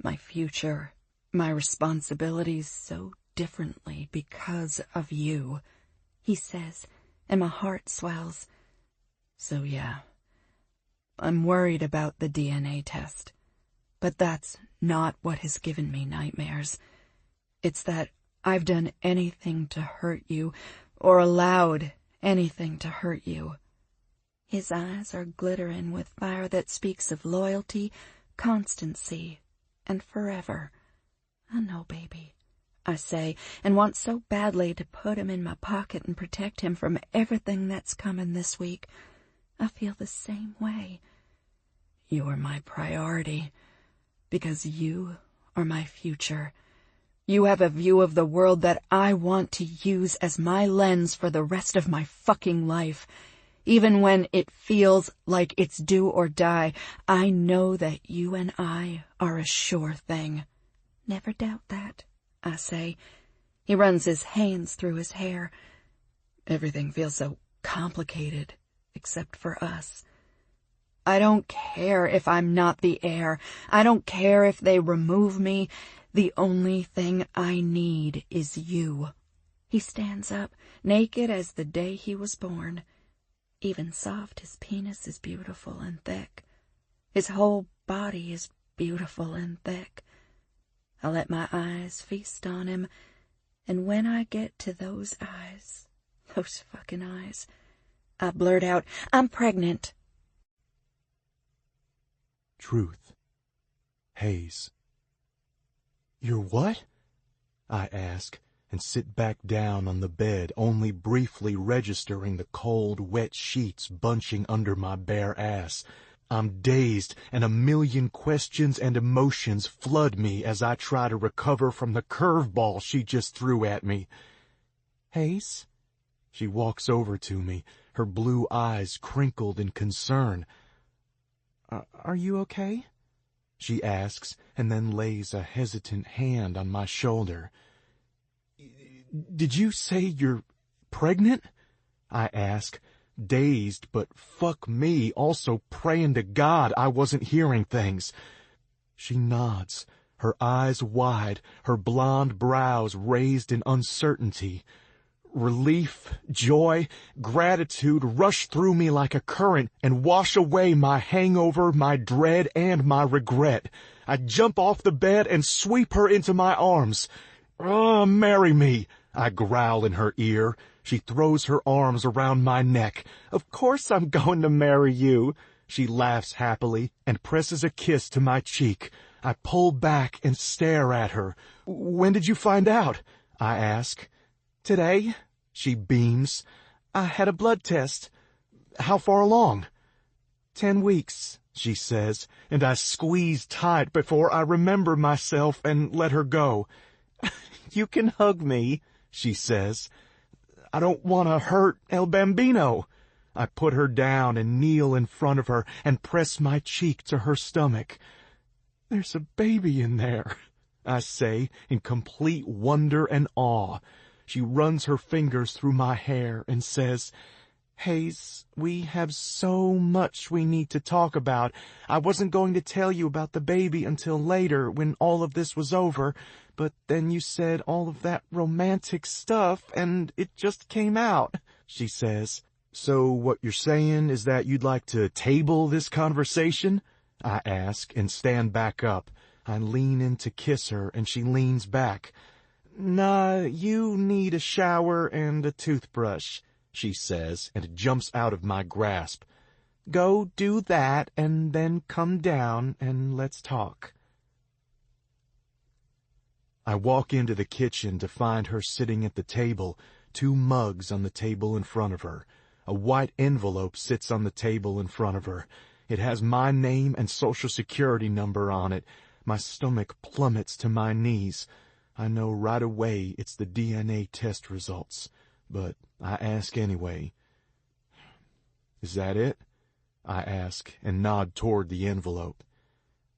Speaker 4: my future, my responsibilities so differently because of you, he says, and my heart swells. So yeah. I'm worried about the DNA test, but that's not what has given me nightmares. It's that I've done anything to hurt you, or allowed anything to hurt you. His eyes are glittering with fire that speaks of loyalty, constancy, and forever. I know, baby, I say, and want so badly to put him in my pocket and protect him from everything that's coming this week. I feel the same way. You are my priority, because you are my future. You have a view of the world that I want to use as my lens for the rest of my fucking life. Even when it feels like it's do or die, I know that you and I are a sure thing. Never doubt that, I say. He runs his hands through his hair. Everything feels so complicated, except for us. I don't care if I'm not the heir. I don't care if they remove me. The only thing I need is you. He stands up, naked as the day he was born. Even soft, his penis is beautiful and thick. His whole body is beautiful and thick. I let my eyes feast on him, and when I get to those eyes, those fucking eyes, I blurt out, I'm pregnant.
Speaker 2: Truth. Hayes. You're what? I ask, and sit back down on the bed, only briefly registering the cold, wet sheets bunching under my bare ass. I'm dazed, and a million questions and emotions flood me as I try to recover from the curveball she just threw at me. Hayes? She walks over to me, her blue eyes crinkled in concern. Are you okay? She asks, and then lays a hesitant hand on my shoulder. Did you say you're pregnant? I ask, dazed, but fuck me, also praying to God I wasn't hearing things. She nods, her eyes wide, her blonde brows raised in uncertainty. Relief, joy, gratitude rush through me like a current and wash away my hangover, my dread, and my regret. I jump off the bed and sweep her into my arms. "Oh, marry me," I growl in her ear. She throws her arms around my neck. "Of course I'm going to marry you." She laughs happily and presses a kiss to my cheek. I pull back and stare at her. "When did you find out?" I ask. "Today," she beams. "I had a blood test." "How far along?" 10 weeks, she says, and I squeeze tight before I remember myself and let her go. "You can hug me," she says. "I don't want to hurt El Bambino."
Speaker 3: I put her down and kneel in front of her and press my cheek to her stomach. "There's a baby in there," I say, in complete wonder and awe. She runs her fingers through my hair and says, "Hayes, we have so much we need to talk about. I wasn't going to tell you about the baby until later, when all of this was over, but then you said all of that romantic stuff, and it just came out," she says. "So what you're saying is that you'd like to table this conversation?" I ask, and stand back up. I lean in to kiss her, and she leans back. "Nah, you need a shower and a toothbrush," she says, and jumps out of my grasp. "Go do that, and then come down, and let's talk." I walk into the kitchen to find her sitting at the table, 2 mugs on the table in front of her. A white envelope sits on the table in front of her. It has my name and Social Security number on it. My stomach plummets to my knees. I know right away it's the DNA test results, but I ask anyway. "Is that it?" I ask, and nod toward the envelope.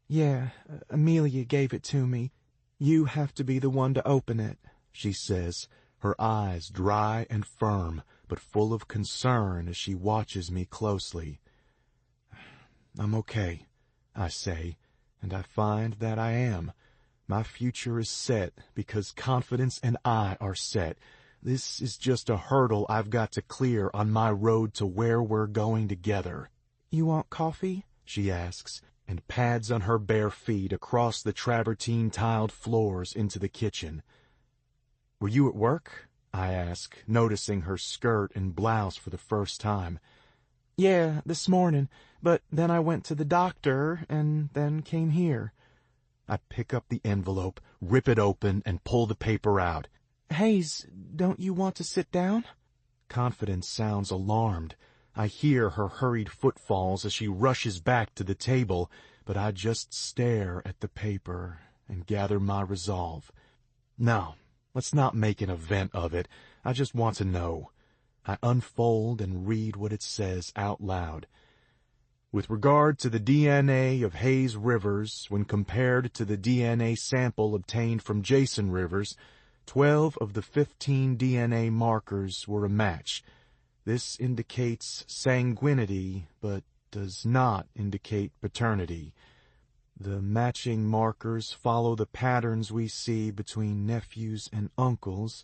Speaker 3: "Yeah, Amelia gave it to me. You have to be the one to open it," she says, her eyes dry and firm, but full of concern as she watches me closely. "I'm okay," I say, and I find that I am. My future is set because Confidence and I are set. This is just a hurdle I've got to clear on my road to where we're going together. "You want coffee?" she asks, and pads on her bare feet across the travertine-tiled floors into the kitchen. "Were you at work?" I ask, noticing her skirt and blouse for the first time. "Yeah, this morning, but then I went to the doctor and then came here." I pick up the envelope, rip it open, and pull the paper out. "Hayes, don't you want to sit down?" Confidence sounds alarmed. I hear her hurried footfalls as she rushes back to the table, but I just stare at the paper and gather my resolve. No, let's not make an event of it. I just want to know. I unfold and read what it says out loud. "With regard to the DNA of Hayes Rivers, when compared to the DNA sample obtained from Jason Rivers, 12 of the 15 DNA markers were a match. This indicates sanguinity, but does not indicate paternity. The matching markers follow the patterns we see between nephews and uncles,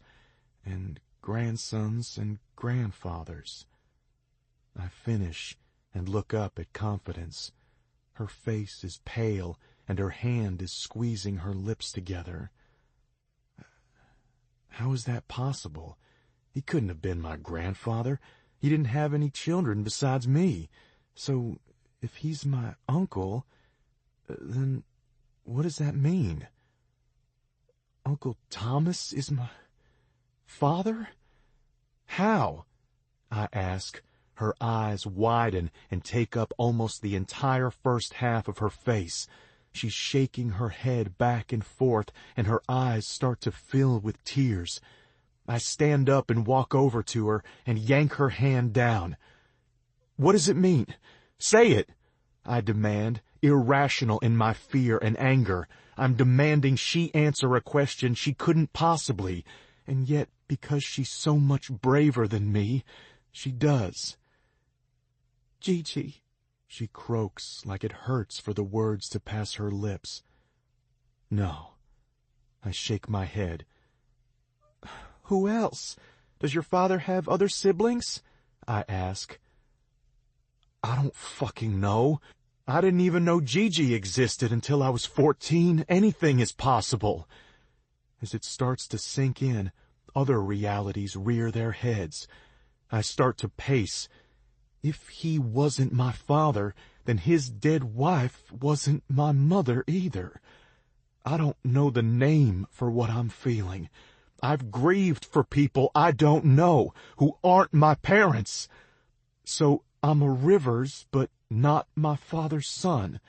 Speaker 3: and grandsons and grandfathers." I finish and look up at Confidence. Her face is pale, and her hand is squeezing her lips together. "How is that possible? He couldn't have been my grandfather. He didn't have any children besides me. So, if he's my uncle, then what does that mean? Uncle Thomas is my father? How?" I ask. Her eyes widen and take up almost the entire first half of her face. She's shaking her head back and forth, and her eyes start to fill with tears. I stand up and walk over to her and yank her hand down. "What does it mean? Say it!" I demand, irrational in my fear and anger. I'm demanding she answer a question she couldn't possibly, and yet, because she's so much braver than me, she does. "Gigi," she croaks like it hurts for the words to pass her lips. "No." I shake my head. "Who else? Does your father have other siblings?" I ask. "I don't fucking know. I didn't even know Gigi existed until I was 14. Anything is possible." As it starts to sink in, other realities rear their heads. I start to pace. If he wasn't my father, then his dead wife wasn't my mother either. I don't know the name for what I'm feeling. I've grieved for people I don't know, who aren't my parents. So I'm a Rivers, but not my father's son.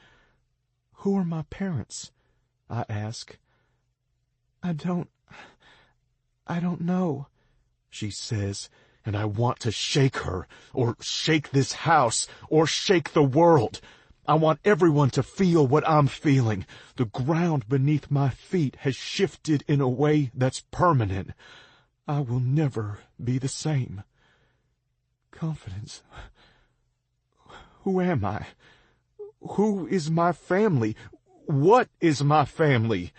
Speaker 3: Who are my parents? I ask. I don't know, she says,
Speaker 2: and I want to shake her, or shake this house, or shake the world. I want everyone to feel what I'm feeling. The ground beneath my feet has shifted in a way that's permanent. I will never be the same. Confidence. Who am I? Who is my family? What is my family?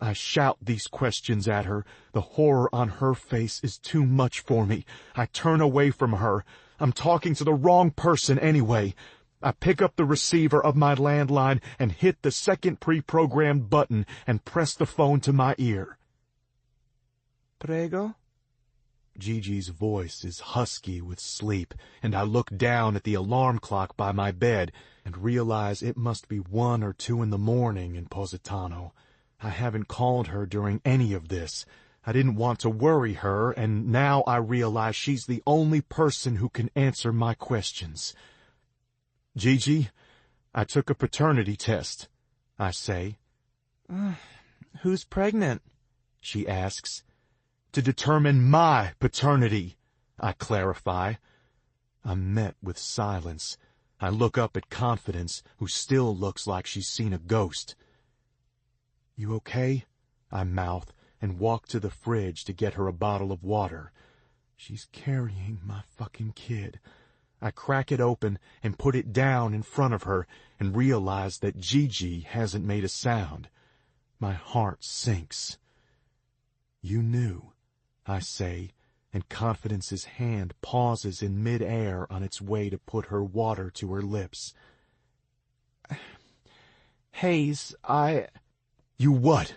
Speaker 2: I shout these questions at her. The horror on her face is too much for me. I turn away from her. I'm talking to the wrong person anyway. I pick up the receiver of my landline and hit the second pre-programmed button and press the phone to my ear.
Speaker 3: Prego?
Speaker 2: Gigi's voice is husky with sleep, and I look down at the alarm clock by my bed and realize it must be 1 or 2 in the morning in Positano. I haven't called her during any of this. I didn't want to worry her, and now I realize she's the only person who can answer my questions. Gigi, I took a paternity test, I say.
Speaker 3: Who's pregnant?
Speaker 2: She asks. To determine my paternity, I clarify. I'm met with silence. I look up at Confidence, who still looks like she's seen a ghost. You okay? I mouth and walk to the fridge to get her a bottle of water. She's carrying my fucking kid. I crack it open and put it down in front of her and realize that Gigi hasn't made a sound. My heart sinks. You knew, I say, and Confidence's hand pauses in mid-air on its way to put her water to her lips.
Speaker 3: Hayes,
Speaker 2: You what?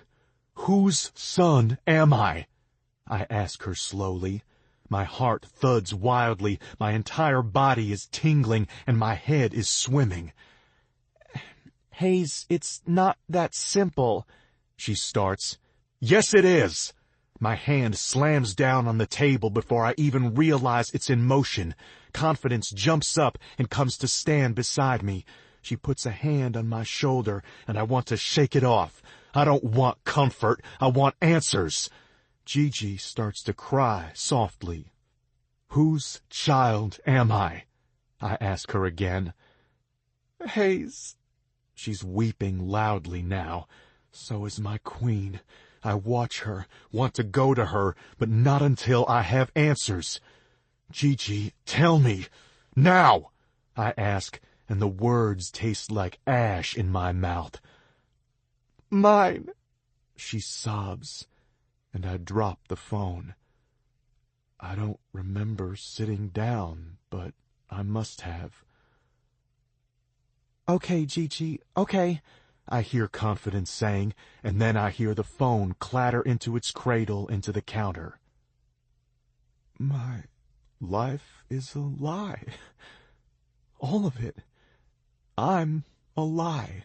Speaker 2: Whose son am I? I ask her slowly. My heart thuds wildly, my entire body is tingling, and my head is swimming.
Speaker 3: Hayes, it's not that simple,
Speaker 2: she starts. Yes, it is. My hand slams down on the table before I even realize it's in motion. Confidence jumps up and comes to stand beside me. She puts a hand on my shoulder, and I want to shake it off. I don't want comfort. I want answers. Gigi starts to cry softly. Whose child am I? I ask her again.
Speaker 3: Hayes.
Speaker 2: She's weeping loudly now. So is my queen. I watch her, want to go to her, but not until I have answers. Gigi, tell me. Now! I ask, and the words taste like ash in my mouth.
Speaker 3: Mine,
Speaker 2: she sobs, and I drop the phone. I don't remember sitting down, but I must have.
Speaker 3: Okay, Gigi, okay,
Speaker 2: I hear Confidence saying, and then I hear the phone clatter into its cradle into the counter.
Speaker 3: My life is a lie. All of it. I'm a lie.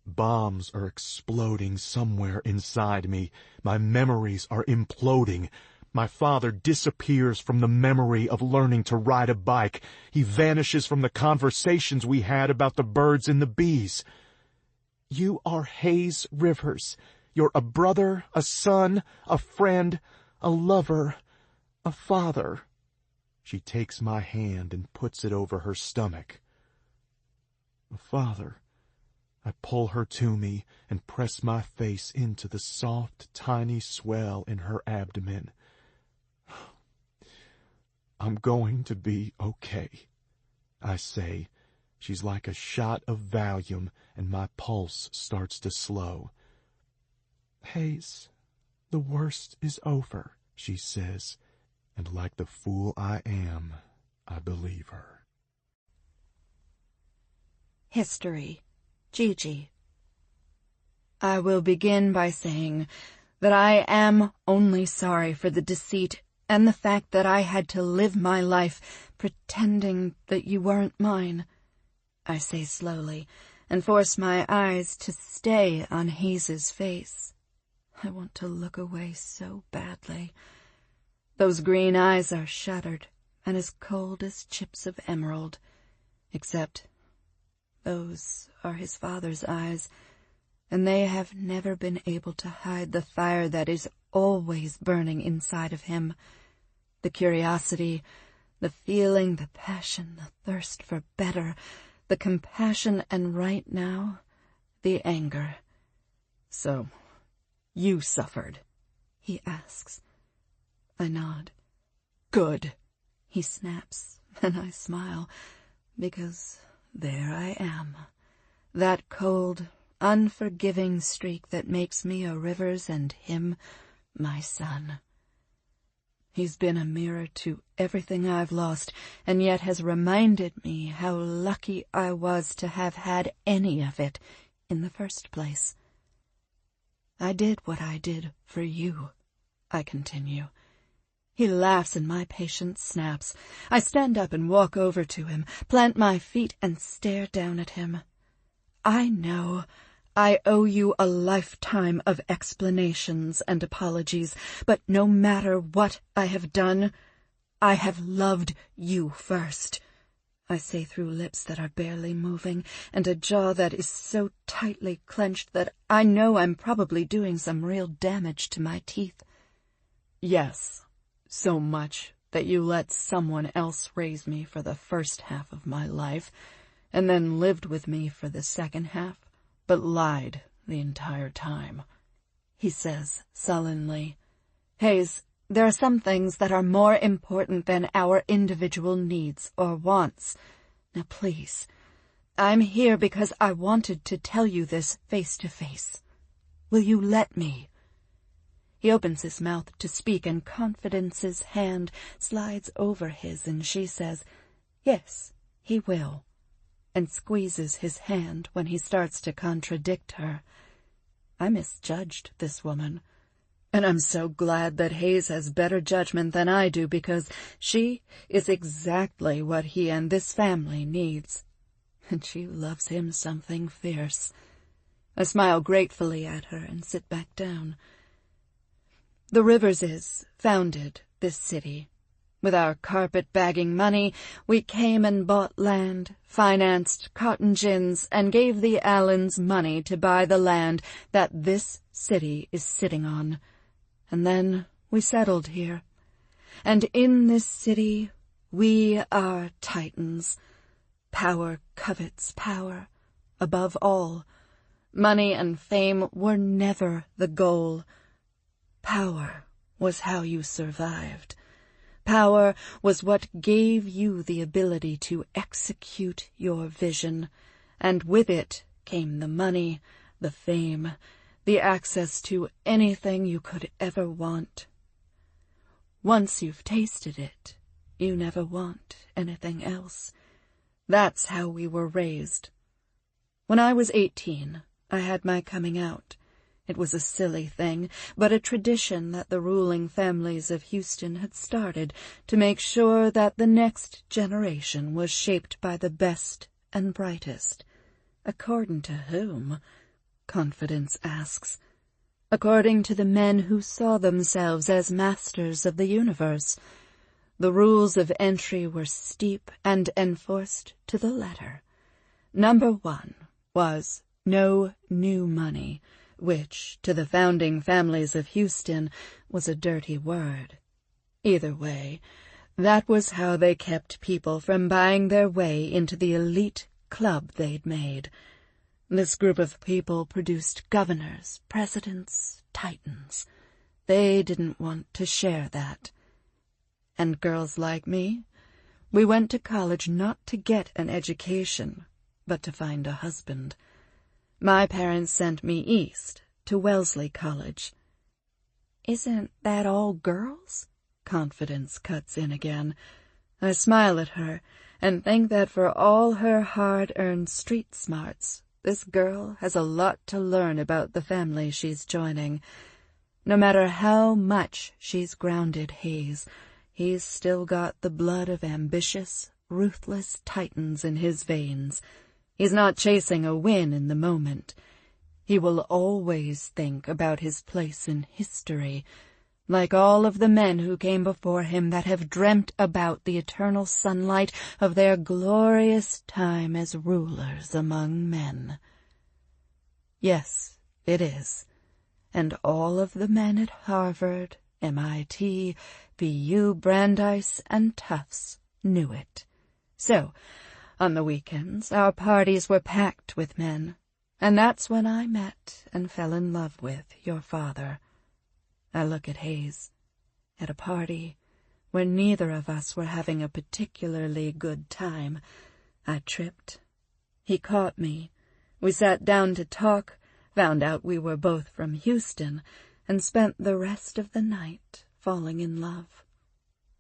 Speaker 2: Bombs are exploding somewhere inside me. My memories are imploding. My father disappears from the memory of learning to ride a bike. He vanishes from the conversations we had about the birds and the bees.
Speaker 3: You are Hayes Rivers. You're a brother, a son, a friend, a lover, a father.
Speaker 2: She takes my hand and puts it over her stomach. A father. I pull her to me and press my face into the soft, tiny swell in her abdomen. I'm going to be okay, I say. She's like a shot of Valium, and my pulse starts to slow.
Speaker 3: Hayes, the worst is over,
Speaker 2: she says, and like the fool I am, I believe her.
Speaker 1: History. Gigi. I will begin by saying that I am only sorry for the deceit and the fact that I had to live my life pretending that you weren't mine. I say slowly, and force my eyes to stay on Hayes's face. I want to look away so badly. Those green eyes are shuttered and as cold as chips of emerald, except those are his father's eyes, and they have never been able to hide the fire that is always burning inside of him. The curiosity, the feeling, the passion, the thirst for better, the compassion, and right now, the anger. "So, you suffered?" he asks. I nod. "Good," he snaps, and I smile, because there I am. That cold, unforgiving streak that makes me a Rivers and him my son. He's been a mirror to everything I've lost, and yet has reminded me how lucky I was to have had any of it in the first place. "I did what I did for you," I continue. He laughs and my patience snaps. I stand up and walk over to him, plant my feet and stare down at him. "I know I owe you a lifetime of explanations and apologies, but no matter what I have done, I have loved you first," I say through lips that are barely moving and a jaw that is so tightly clenched that I know I'm probably doing some real damage to my teeth. "Yes, so much that you let someone else raise me for the first half of my life, and then lived with me for the second half, but lied the entire time," he says sullenly. "Hayes, there are some things that are more important than our individual needs or wants. Now please, I'm here because I wanted to tell you this face to face. Will you let me?" He opens his mouth to speak, and Confidence's hand slides over his, and she says, "Yes, he will," and squeezes his hand when he starts to contradict her. I misjudged this woman, and I'm so glad that Hayes has better judgment than I do, because she is exactly what he and this family needs, and she loves him something fierce. I smile gratefully at her and sit back down. The Riverses founded this city. With our carpet-bagging money, we came and bought land, financed cotton gins, and gave the Allens money to buy the land that this city is sitting on. And then we settled here. And in this city, we are titans. Power covets power, above all. Money and fame were never the goal. Power was how you survived. Power was what gave you the ability to execute your vision, and with it came the money, the fame, the access to anything you could ever want. Once you've tasted it, you never want anything else. That's how we were raised. When I was 18, I had my coming out. It was a silly thing, but a tradition that the ruling families of Houston had started to make sure that the next generation was shaped by the best and brightest. According to whom? Confidence asks. According to the men who saw themselves as masters of the universe. The rules of entry were steep and enforced to the letter. Number 1 was no new money, which, to the founding families of Houston, was a dirty word. Either way, that was how they kept people from buying their way into the elite club they'd made. This group of people produced governors, presidents, titans. They didn't want to share that. And girls like me, we went to college not to get an education, but to find a husband. My parents sent me east, to Wellesley College. "Isn't that all girls?" Confidence cuts in again. I smile at her, and think that for all her hard-earned street smarts, this girl has a lot to learn about the family she's joining. No matter how much she's grounded Hayes, he's still got the blood of ambitious, ruthless titans in his veins. He's not chasing a win in the moment. He will always think about his place in history, like all of the men who came before him that have dreamt about the eternal sunlight of their glorious time as rulers among men. Yes, it is. and all of the men at Harvard, MIT, BU, Brandeis, and Tufts knew it. So, on the weekends, our parties were packed with men, and that's when I met and fell in love with your father. I look at Hayes. At a party where neither of us were having a particularly good time, I tripped. He caught me. We sat down to talk, found out we were both from Houston, and spent the rest of the night falling in love.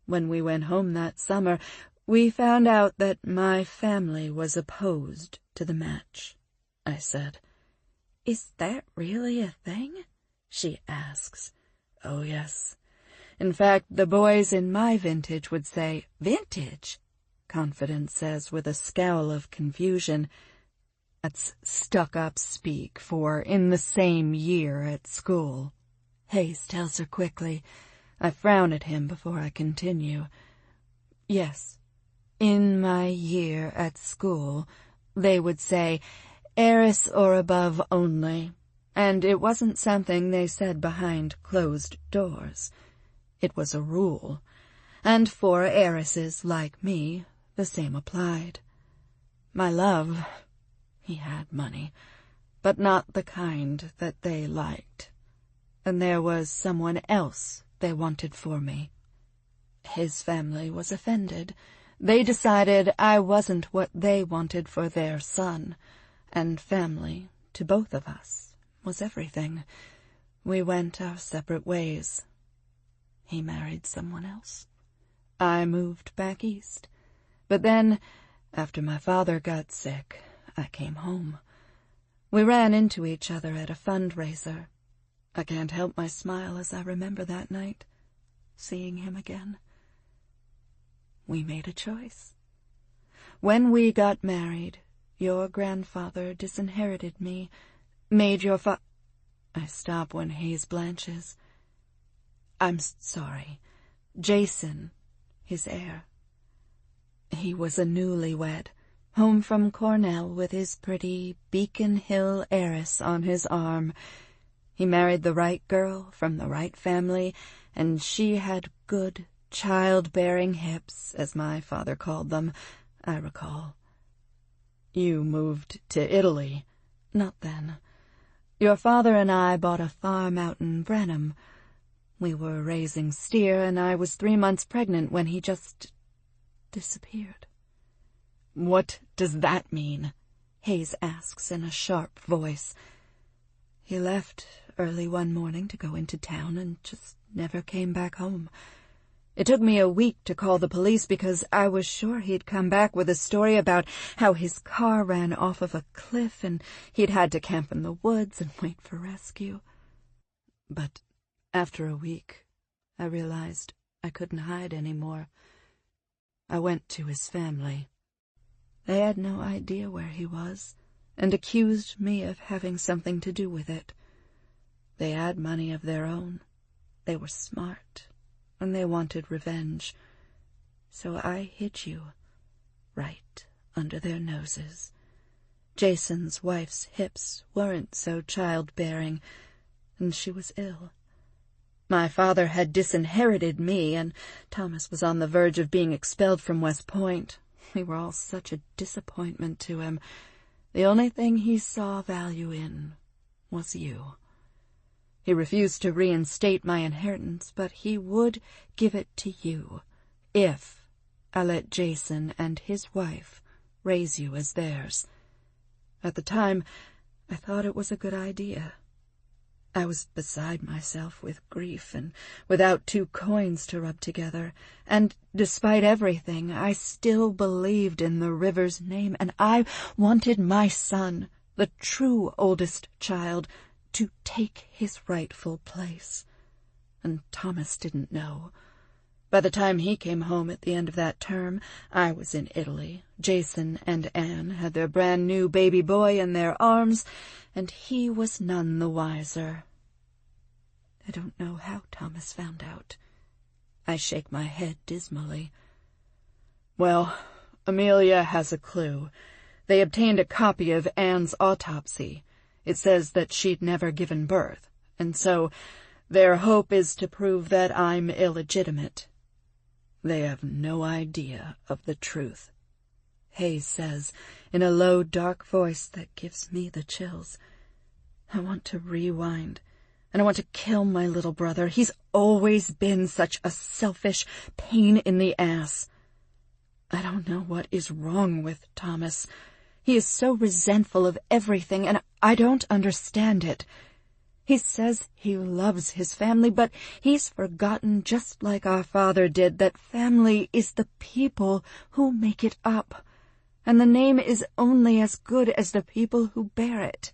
Speaker 1: When we went home that summer, we found out that my family was opposed to the match. I said, "Is that really a thing?" She asks. "Oh, yes. In fact, the boys in my vintage would say, 'Vintage?'" Confidence says with a scowl of confusion. That's stuck-up speak for in the same year at school. Hayes tells her quickly. I frown at him before I continue. Yes, in my year at school, they would say, "Heiress or above only," and it wasn't something they said behind closed doors. It was a rule, and for heiresses like me, the same applied. My love, he had money, but not the kind that they liked, and there was someone else they wanted for me. His family was offended. They decided I wasn't what they wanted for their son, and family, to both of us, was everything. We went our separate ways. He married someone else. I moved back east. But then, after my father got sick, I came home. We ran into each other at a fundraiser. I can't help my smile as I remember that night, seeing him again. We made a choice. When we got married, your grandfather disinherited me, made your I stop when Hayes blanches. I'm sorry. Jason, his heir. He was a newlywed, home from Cornell with his pretty Beacon Hill heiress on his arm. He married the right girl from the right family, and she had good, childbearing hips, as my father called them, I recall. You moved to Italy. Not then. Your father and I bought a farm out in Brenham. We were raising steer, and I was 3 months pregnant when he just disappeared. What does that mean? Hayes asks in a sharp voice. He left early one morning to go into town and just never came back home. It took me a week to call the police because I was sure he'd come back with a story about how his car ran off of a cliff and he'd had to camp in the woods and wait for rescue. But after a week, I realized I couldn't hide anymore. I went to his family. They had no idea where he was and accused me of having something to do with it. They had money of their own. They were smart, and they wanted revenge. So I hid you, right under their noses. Jason's wife's hips weren't so childbearing, and she was ill. My father had disinherited me, and Thomas was on the verge of being expelled from West Point. We were all such a disappointment to him. The only thing he saw value in was you. He refused to reinstate my inheritance, but he would give it to you if I let Jason and his wife raise you as theirs. At the time, I thought it was a good idea. I was beside myself with grief and without 2 coins to rub together, and despite everything, I still believed in the river's name, and I wanted my son, the true oldest child, to take his rightful place. And Thomas didn't know. By the time he came home at the end of that term, I was in Italy. Jason and Anne had their brand-new baby boy in their arms, and he was none the wiser. I don't know how Thomas found out. I shake my head dismally. Well, Amelia has a clue. They obtained a copy of Anne's autopsy. It says that she'd never given birth, and so their hope is to prove that I'm illegitimate. They have no idea of the truth," Hayes says in a low, dark voice that gives me the chills. I want to rewind, and I want to kill my little brother. He's always been such a selfish pain in the ass. I don't know what is wrong with Thomas. He is so resentful of everything, and I don't understand it. He says he loves his family, but he's forgotten, just like our father did, that family is the people who make it up, and the name is only as good as the people who bear it.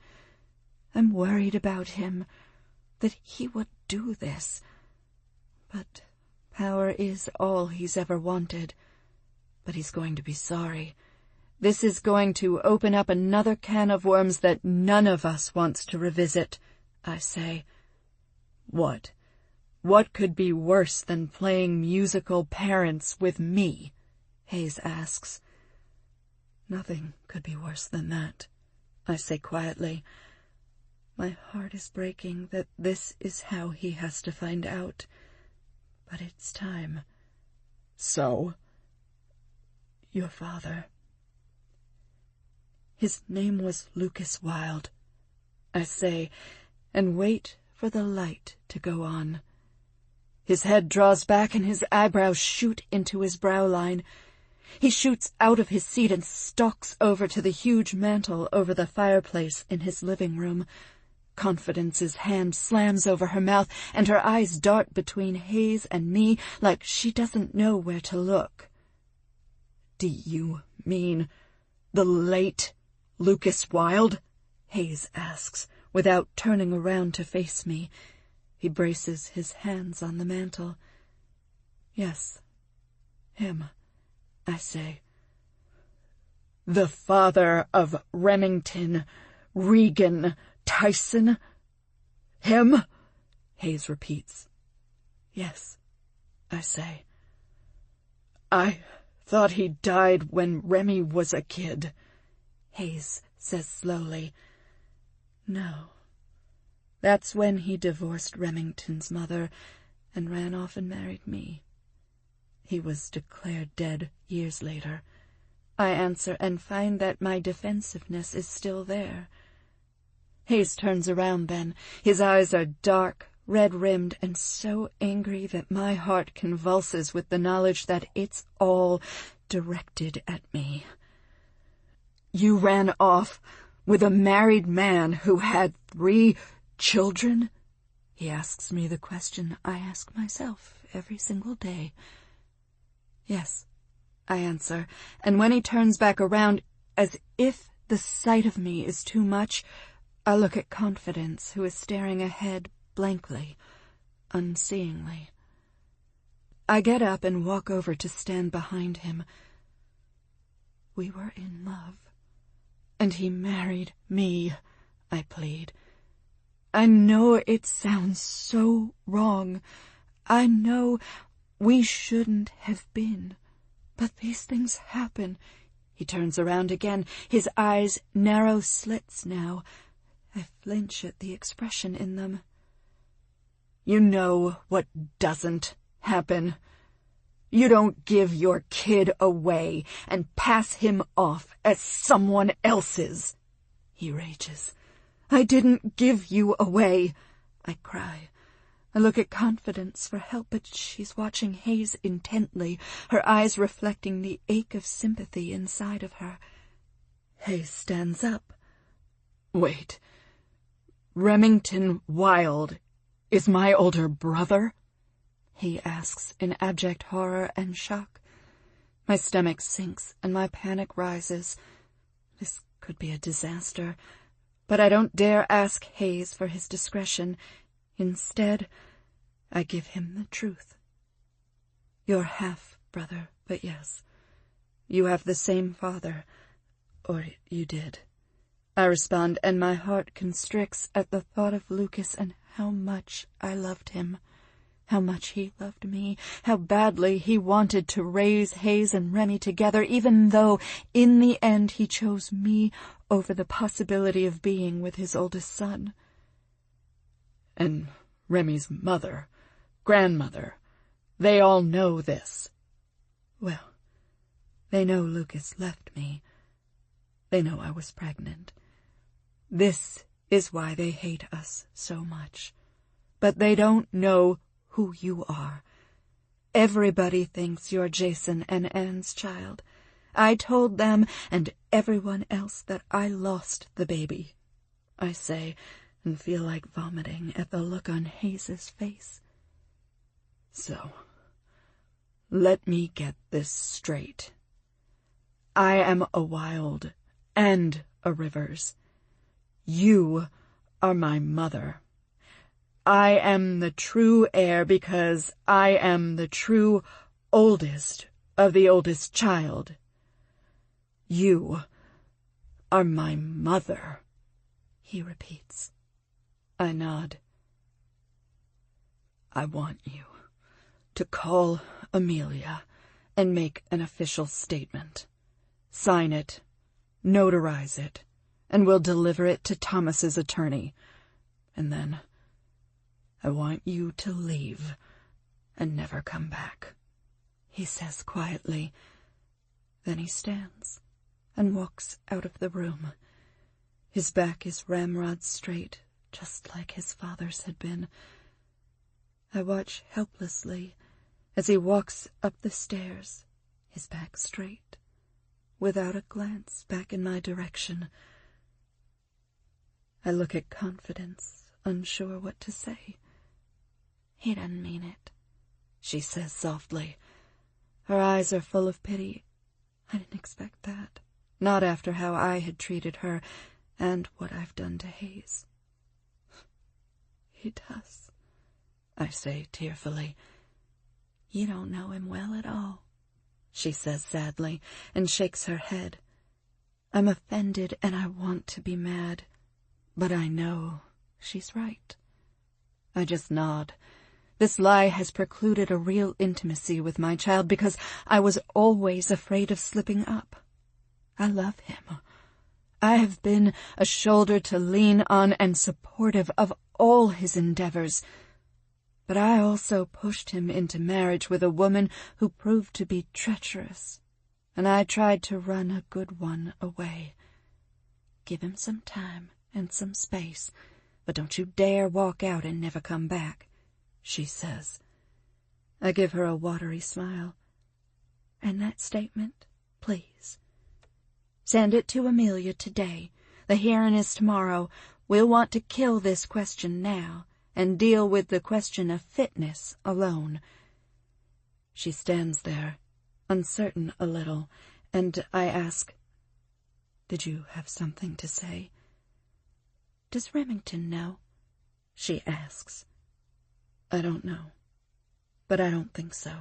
Speaker 1: I'm worried about him, that he would do this. But power is all he's ever wanted. But he's going to be sorry. This is going to open up another can of worms that none of us wants to revisit, I say. What? What could be worse than playing musical parents with me? Hayes asks. Nothing could be worse than that, I say quietly. My heart is breaking that this is how he has to find out. But it's time. So? Your father. His name was Lucas Wilde, I say, and wait for the light to go on. His head draws back and his eyebrows shoot into his brow line. He shoots out of his seat and stalks over to the huge mantel over the fireplace in his living room. Confidence's hand slams over her mouth, and her eyes dart between Hayes and me like she doesn't know where to look. Do you mean the late Lucas Wilde? Hayes asks, without turning around to face me. He braces his hands on the mantel. Yes, him, I say. The father of Remington, Regan, Tyson? Him? Hayes repeats. Yes, I say. I thought he died when Remy was a kid, Hayes says slowly. No. That's when he divorced Remington's mother and ran off and married me. He was declared dead years later. I answer and find that my defensiveness is still there. Hayes turns around then. His eyes are dark, red-rimmed, and so angry that my heart convulses with the knowledge that it's all directed at me. You ran off with a married man who had 3 children? He asks me the question I ask myself every single day. Yes, I answer, and when he turns back around, as if the sight of me is too much, I look at Confidence, who is staring ahead blankly, unseeingly. I get up and walk over to stand behind him. We were in love, and he married me, I plead. I know it sounds so wrong. I know we shouldn't have been. But these things happen. He turns around again, his eyes narrow slits now. I flinch at the expression in them. You know what doesn't happen. You don't give your kid away and pass him off as someone else's, he rages. I didn't give you away, I cry. I look at Confidence for help, but she's watching Hayes intently, her eyes reflecting the ache of sympathy inside of her. Hayes stands up. Wait. Remington Wilde is my older brother? He asks in abject horror and shock. My stomach sinks and my panic rises. This could be a disaster, but I don't dare ask Hayes for his discretion. Instead, I give him the truth. You're half brother, but yes, you have the same father, or you did. I respond, and my heart constricts at the thought of Lucas and how much I loved him, how much he loved me, how badly he wanted to raise Hayes and Remy together, even though in the end he chose me over the possibility of being with his oldest son.
Speaker 4: And Remy's mother, grandmother, they all know this.
Speaker 1: Well, they know Lucas left me. They know I was pregnant. This is why they hate us so much. But they don't know who you are. Everybody thinks you're Jason and Anne's child. I told them and everyone else that I lost the baby. I say, and feel like vomiting at the look on Hayes's face. So, let me get this straight. I am a Wilde and a Rivers. You are my mother. I am the true heir because I am the true oldest of the oldest child. You are my mother, he repeats. I nod. I want you to call Amelia and make an official statement. Sign it, notarize it, and we'll deliver it to Thomas's attorney. And then I want you to leave and never come back, he says quietly. Then he stands and walks out of the room. His back is ramrod straight, just like his father's had been. I watch helplessly as he walks up the stairs, his back straight, without a glance back in my direction. I look at Confidence, unsure what to say. He doesn't mean it, she says softly. Her eyes are full of pity. I didn't expect that. Not after how I had treated her and what I've done to Hayes. He does, I say tearfully. You don't know him well at all, she says sadly, and shakes her head. I'm offended and I want to be mad, but I know she's right. I just nod. This lie has precluded a real intimacy with my child because I was always afraid of slipping up. I love him. I have been a shoulder to lean on and supportive of all his endeavors. But I also pushed him into marriage with a woman who proved to be treacherous, and I tried to run a good one away. Give him some time and some space, but don't you dare walk out and never come back, she says. I give her a watery smile. And that statement, please. Send it to Amelia today. The hearing is tomorrow. We'll want to kill this question now and deal with the question of fitness alone. She stands there, uncertain a little, and I ask, Did you have something to say? Does Remington know? She asks. I don't know, but I don't think so.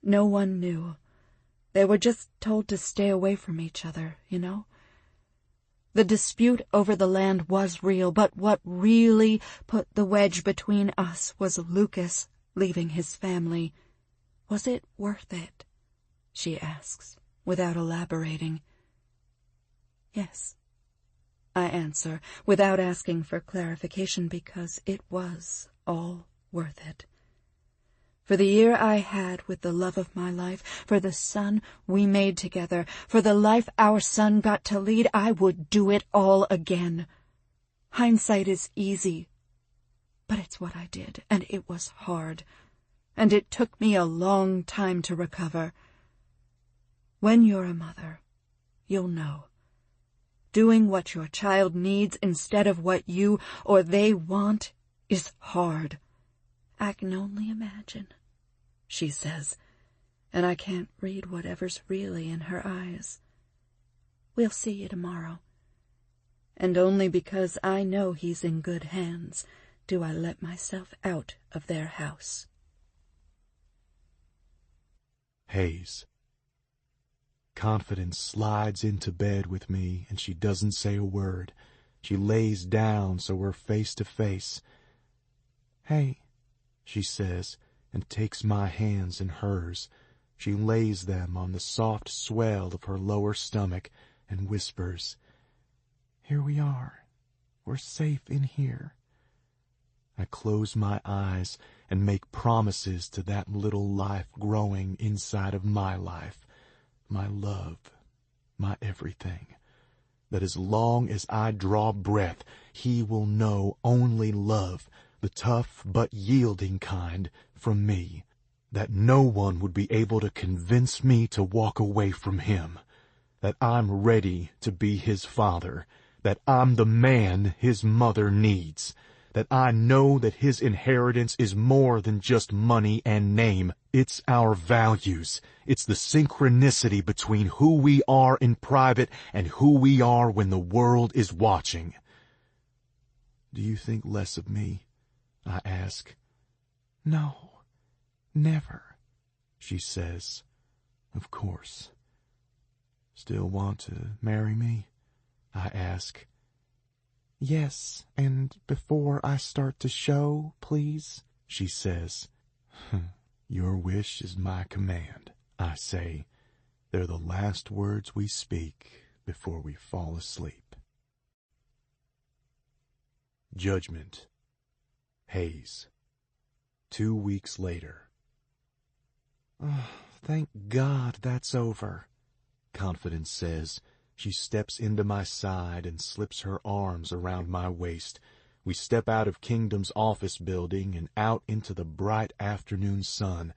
Speaker 1: No one knew. They were just told to stay away from each other, you know? The dispute over the land was real, but what really put the wedge between us was Lucas leaving his family. Was it worth it? She asks, without elaborating. Yes, I answer, without asking for clarification, because it was all worth it. For the year I had with the love of my life, for the son we made together, for the life our son got to lead, I would do it all again. Hindsight is easy, but it's what I did, and it was hard, and it took me a long time to recover. When you're a mother, you'll know. Doing what your child needs instead of what you or they want is hard. I can only imagine, she says, and I can't read whatever's really in her eyes. We'll see you tomorrow. And only because I know he's in good hands do I let myself out of their house.
Speaker 2: Hayes. Confidence slides into bed with me, and she doesn't say a word. She lays down so we're face to face. Hey, she says, and takes my hands in hers. She lays them on the soft swell of her lower stomach and whispers, Here we are. We're safe in here. I close my eyes and make promises to that little life growing inside of my life, my love, my everything, that as long as I draw breath, he will know only love, the tough but yielding kind, from me, that no one would be able to convince me to walk away from him, that I'm ready to be his father, that I'm the man his mother needs, that I know that his inheritance is more than just money and name. It's our values. It's the synchronicity between who we are in private and who we are when the world is watching. Do you think less of me? I ask.
Speaker 3: No, never,
Speaker 2: She says. Of course. Still want to marry me? I ask.
Speaker 3: Yes, and before I start to show, please,
Speaker 2: She says. Your wish is my command, I say. They're the last words we speak before we fall asleep. Judgment. Hayes. 2 weeks later.
Speaker 3: Oh, thank God that's over.
Speaker 2: Confidence says. She steps into my side and slips her arms around my waist. We step out of Kingdom's office building and out into the bright afternoon sun.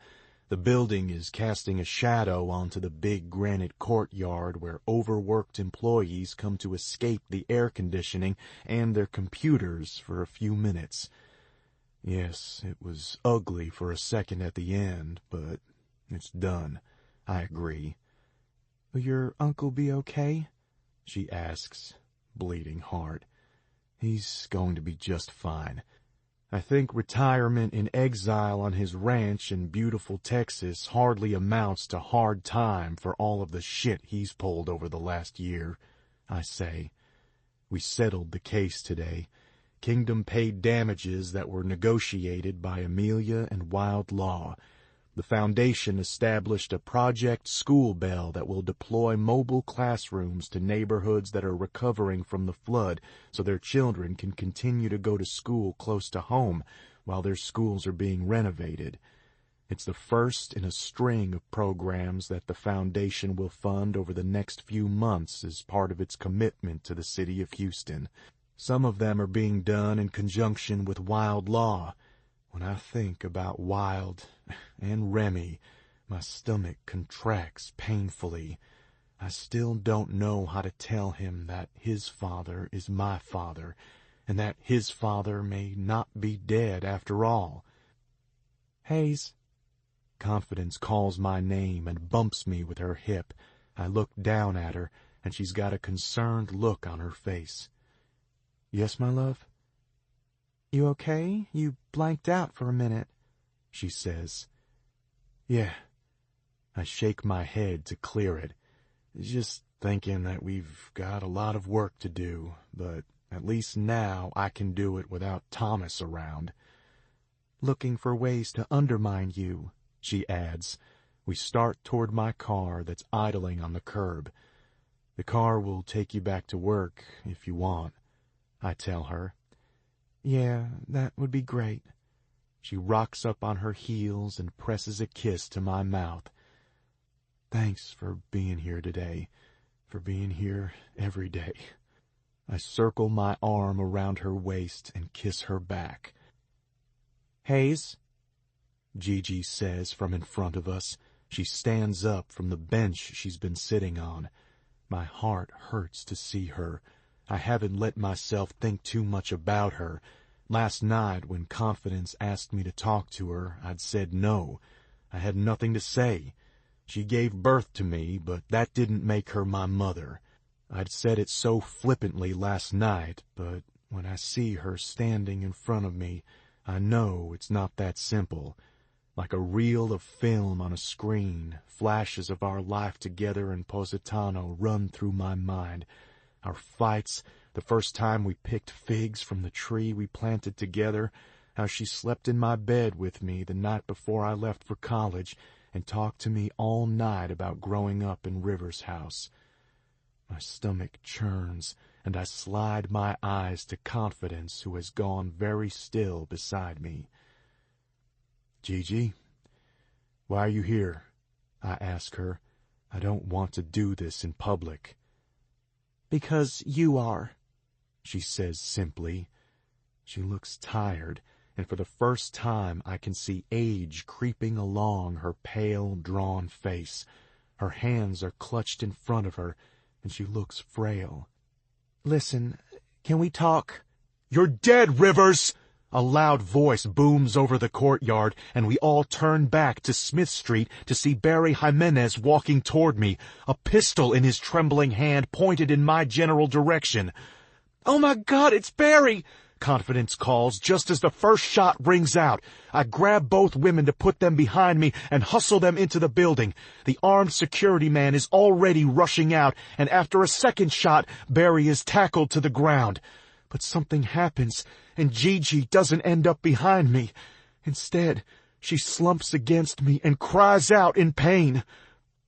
Speaker 2: The building is casting a shadow onto the big granite courtyard where overworked employees come to escape the air conditioning and their computers for a few minutes. Yes, it was ugly for a second at the end, but it's done. I agree.
Speaker 3: Will your uncle be okay?
Speaker 2: She asks, bleeding hard. He's going to be just fine. I think retirement in exile on his ranch in beautiful Texas hardly amounts to hard time for all of the shit he's pulled over the last year, I say. We settled the case today. Kingdom paid damages that were negotiated by Amelia and Wilde Law. The foundation established a project school bell that will deploy mobile classrooms to neighborhoods that are recovering from the flood so their children can continue to go to school close to home while their schools are being renovated. It's the first in a string of programs that the foundation will fund over the next few months as part of its commitment to the city of Houston. Some of them are being done in conjunction with Wilde Law. When I think about Wilde and Remy, my stomach contracts painfully. I still don't know how to tell him that his father is my father, and that his father may not be dead after all.
Speaker 3: Hayes.
Speaker 2: Confidence calls my name and bumps me with her hip. I look down at her, and she's got a concerned look on her face. Yes, my love?
Speaker 3: You okay? You blanked out for a minute,
Speaker 2: She says. Yeah. I shake my head to clear it. Just thinking that we've got a lot of work to do, but at least now I can do it without Thomas around.
Speaker 3: Looking for ways to undermine you,
Speaker 2: She adds. We start toward my car that's idling on the curb. The car will take you back to work if you want, I tell her.
Speaker 3: Yeah, that would be great.
Speaker 2: She rocks up on her heels and presses a kiss to my mouth. Thanks for being here today, for being here every day. I circle my arm around her waist and kiss her back.
Speaker 3: Hayes,
Speaker 2: Gigi says from in front of us. She stands up from the bench she's been sitting on. My heart hurts to see her. I haven't let myself think too much about her. Last night, when Confidence asked me to talk to her, I'd said no. I had nothing to say. She gave birth to me, but that didn't make her my mother. I'd said it so flippantly last night, but when I see her standing in front of me, I know it's not that simple. Like a reel of film on a screen, flashes of our life together in Positano run through my mind. Our fights, the first time we picked figs from the tree we planted together, how she slept in my bed with me the night before I left for college and talked to me all night about growing up in River's house. My stomach churns, and I slide my eyes to Confidence, who has gone very still beside me. "Gigi, why are you here?" I ask her. I don't want to do this in public.
Speaker 3: "Because you are,"
Speaker 2: she says simply. She looks tired, and for the first time I can see age creeping along her pale, drawn face. Her hands are clutched in front of her, and she looks frail.
Speaker 3: "Listen, can we talk?"
Speaker 2: "You're dead, Rivers!" A loud voice booms over the courtyard, and we all turn back to Smith Street to see Barry Jimenez walking toward me, a pistol in his trembling hand pointed in my general direction.
Speaker 3: "Oh my God, it's Barry!"
Speaker 2: Confidence calls just as the first shot rings out. I grab both women to put them behind me and hustle them into the building. The armed security man is already rushing out, and after a second shot, Barry is tackled to the ground. But something happens, and Gigi doesn't end up behind me. Instead, she slumps against me and cries out in pain.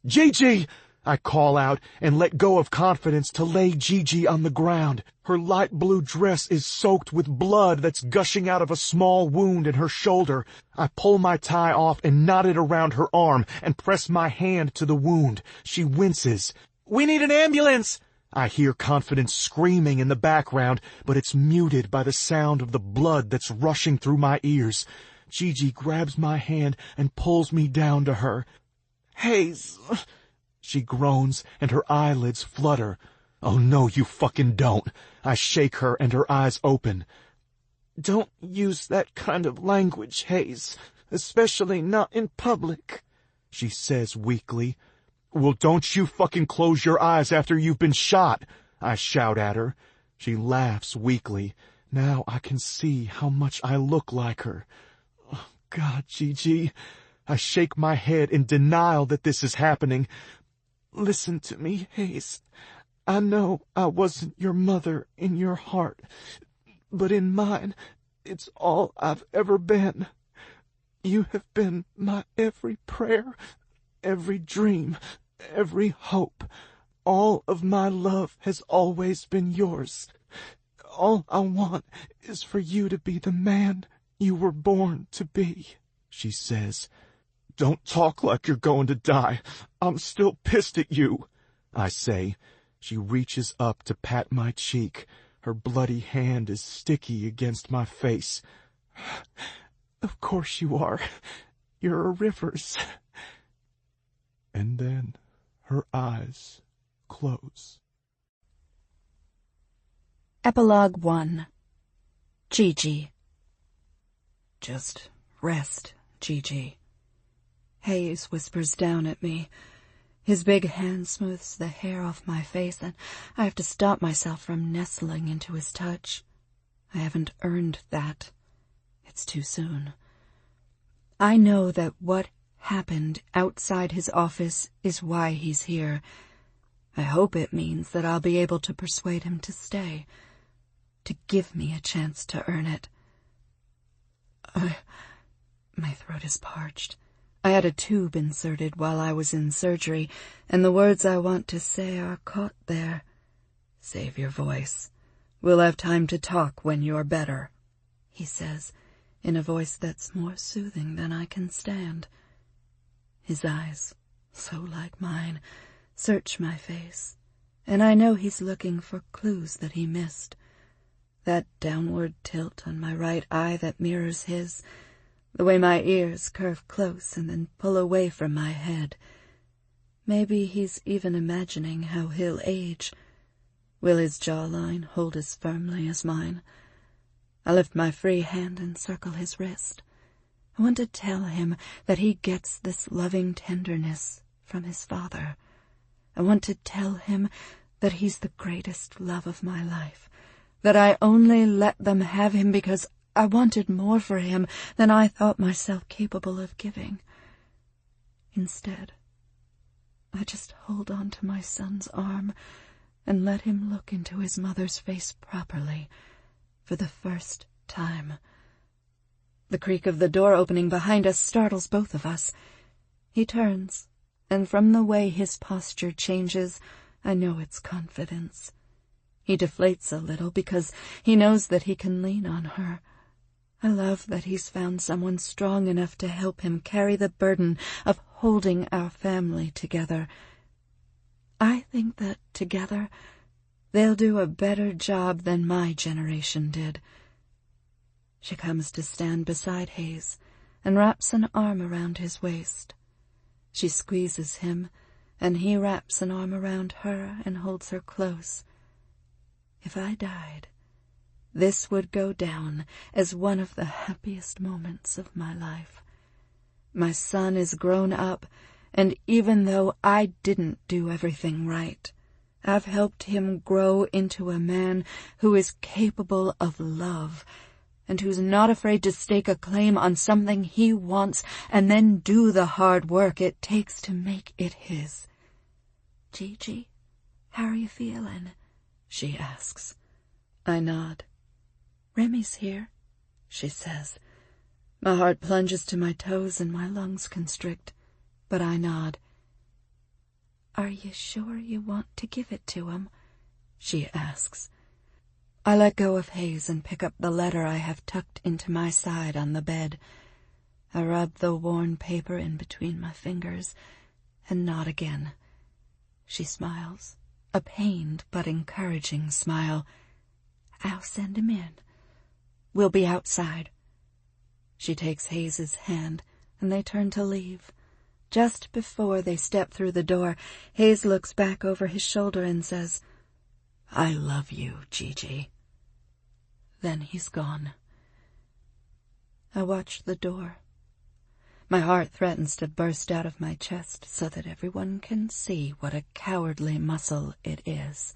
Speaker 2: "Gigi!" I call out and let go of Confidence to lay Gigi on the ground. Her light blue dress is soaked with blood that's gushing out of a small wound in her shoulder. I pull my tie off and knot it around her arm and press my hand to the wound. She winces.
Speaker 3: "We need an ambulance!"
Speaker 2: I hear Confidence screaming in the background, but it's muted by the sound of the blood that's rushing through my ears. Gigi grabs my hand and pulls me down to her.
Speaker 3: "Hayes,"
Speaker 2: she groans, and her eyelids flutter. "Oh, no, you fucking don't." I shake her, and her eyes open.
Speaker 3: "Don't use that kind of language, Hayes, especially not in public,"
Speaker 2: she says weakly. "Well, don't you fucking close your eyes after you've been shot," I shout at her. She laughs weakly. Now I can see how much I look like her. Oh, God, Gigi. I shake my head in denial that this is happening.
Speaker 3: "Listen to me, Hayes. I know I wasn't your mother in your heart, but in mine, it's all I've ever been. You have been my every prayer, every dream, every hope. All of my love has always been yours. All I want is for you to be the man you were born to be," she says.
Speaker 2: "Don't talk like you're going to die. I'm still pissed at you," I say. She reaches up to pat my cheek. Her bloody hand is sticky against my face.
Speaker 3: "Of course you are. You're a Rivers."
Speaker 2: And then her eyes close.
Speaker 1: Epilogue 1. Gigi. "Just rest, Gigi." Hayes whispers down at me. His big hand smooths the hair off my face, and I have to stop myself from nestling into his touch. I haven't earned that. It's too soon. I know that what happened outside his office is why he's here. I hope it means that I'll be able to persuade him to stay, to give me a chance to earn it. My throat is parched. I had a tube inserted while I was in surgery, and the words I want to say are caught there. "Save your voice. We'll have time to talk when you're better," he says, in a voice that's more soothing than I can stand. His eyes, so like mine, search my face, and I know he's looking for clues that he missed. That downward tilt on my right eye that mirrors his, the way my ears curve close and then pull away from my head. Maybe he's even imagining how he'll age. Will his jawline hold as firmly as mine? I lift my free hand and circle his wrist. I want to tell him that he gets this loving tenderness from his father. I want to tell him that he's the greatest love of my life, that I only let them have him because I wanted more for him than I thought myself capable of giving. Instead, I just hold on to my son's arm and let him look into his mother's face properly, for the first time. The creak of the door opening behind us startles both of us. He turns, and from the way his posture changes, I know it's confidence. He deflates a little because he knows that he can lean on her. I love that he's found someone strong enough to help him carry the burden of holding our family together. I think that together they'll do a better job than my generation did. She comes to stand beside Hayes and wraps an arm around his waist. She squeezes him, and he wraps an arm around her and holds her close. If I died, this would go down as one of the happiest moments of my life. My son is grown up, and even though I didn't do everything right, I've helped him grow into a man who is capable of love, and who's not afraid to stake a claim on something he wants and then do the hard work it takes to make it his. "Gigi, how are you feeling?" she asks. I nod. "Remy's here," she says. My heart plunges to my toes and my lungs constrict, but I nod. "Are you sure you want to give it to him?" she asks. I let go of Hayes and pick up the letter I have tucked into my side on the bed. I rub the worn paper in between my fingers and nod again. She smiles, a pained but encouraging smile. "I'll send him in. We'll be outside." She takes Hayes's hand, and they turn to leave. Just before they step through the door, Hayes looks back over his shoulder and says, "I love you, Gigi." Then he's gone. I watch the door. My heart threatens to burst out of my chest so that everyone can see what a cowardly muscle it is.